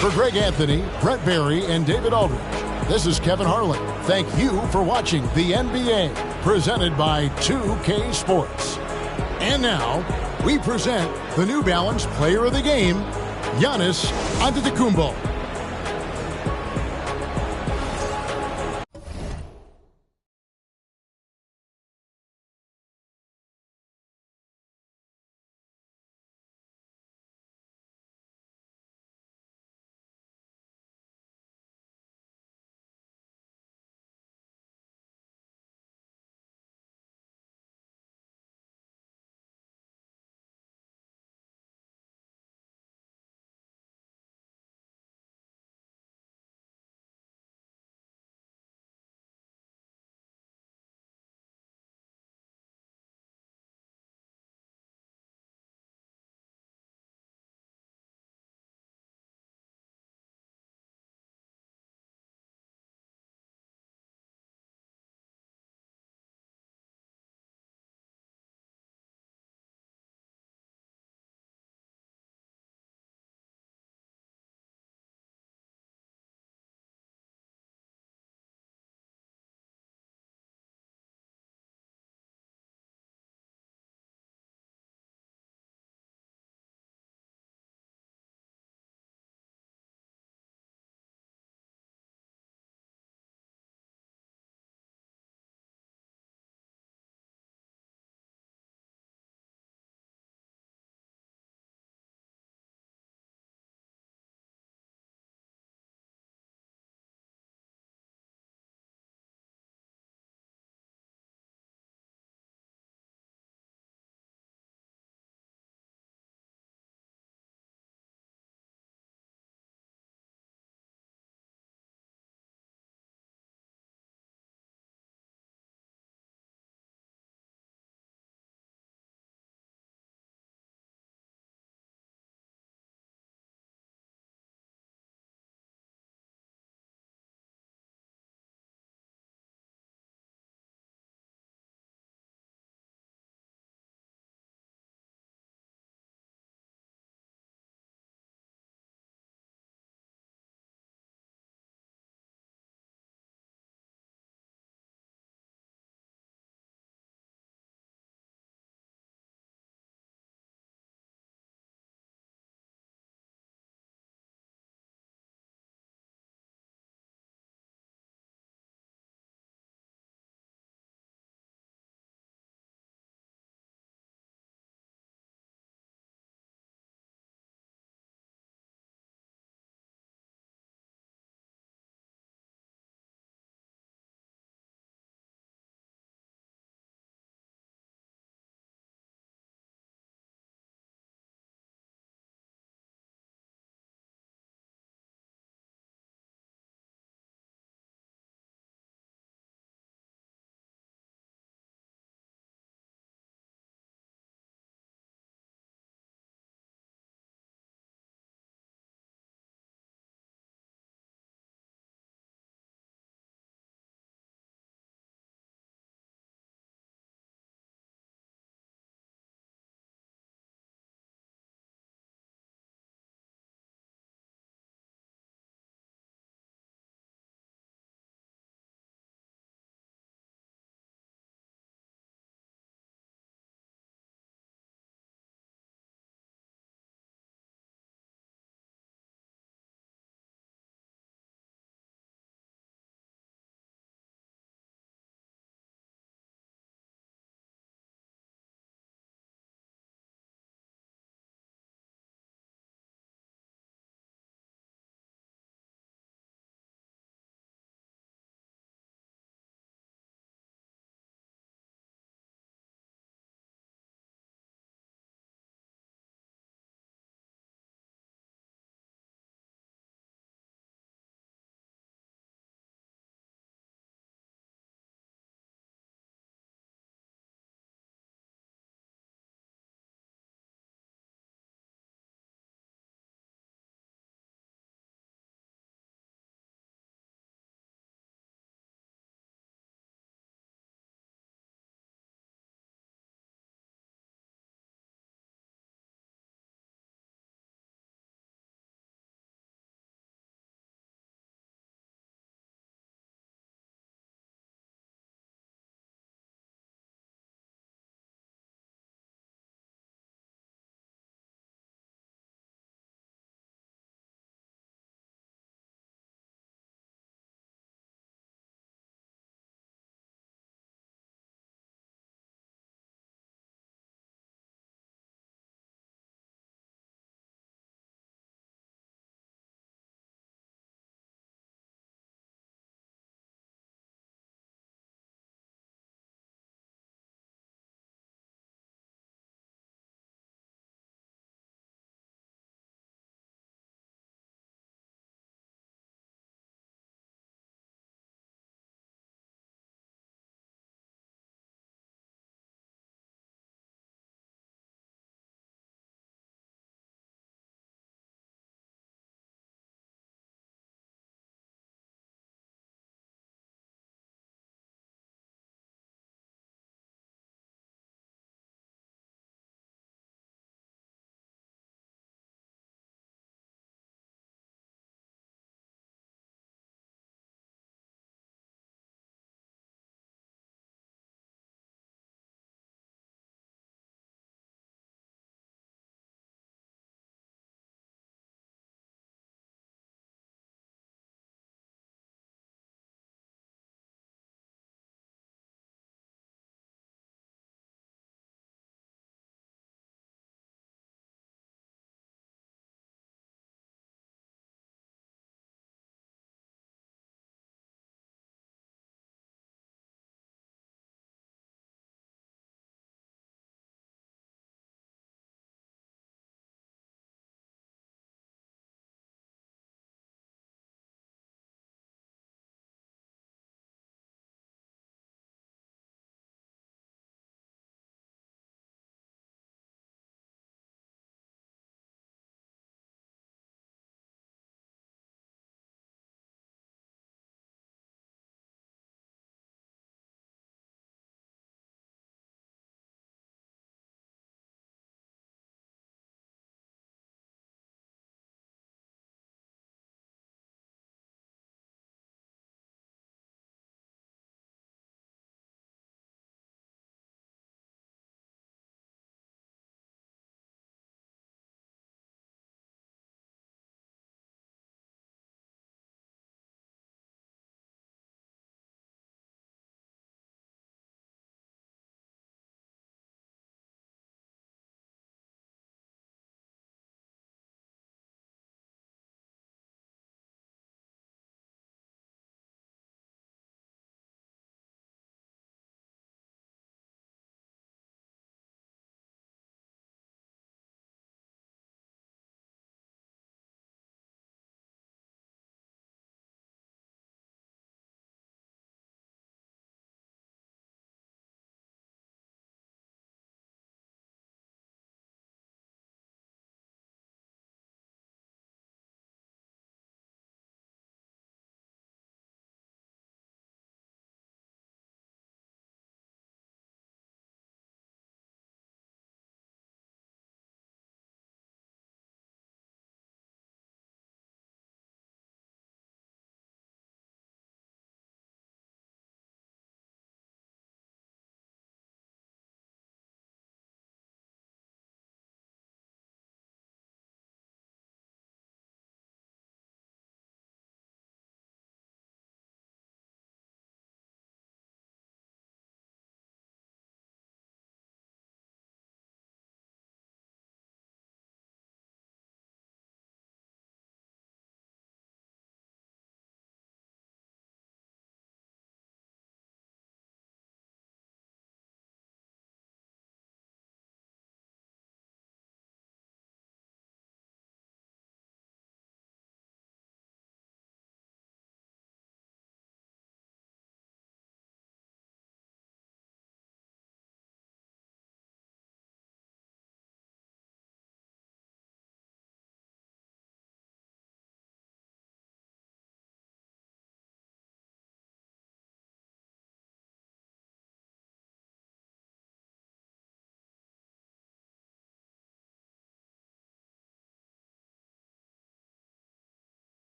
S16: For Greg Anthony, Brett Barry, and David Aldridge, this is Kevin Harlan. Thank you for watching the NBA, presented by 2K Sports. And now, we present the New Balance Player of the Game, Giannis Antetokounmpo.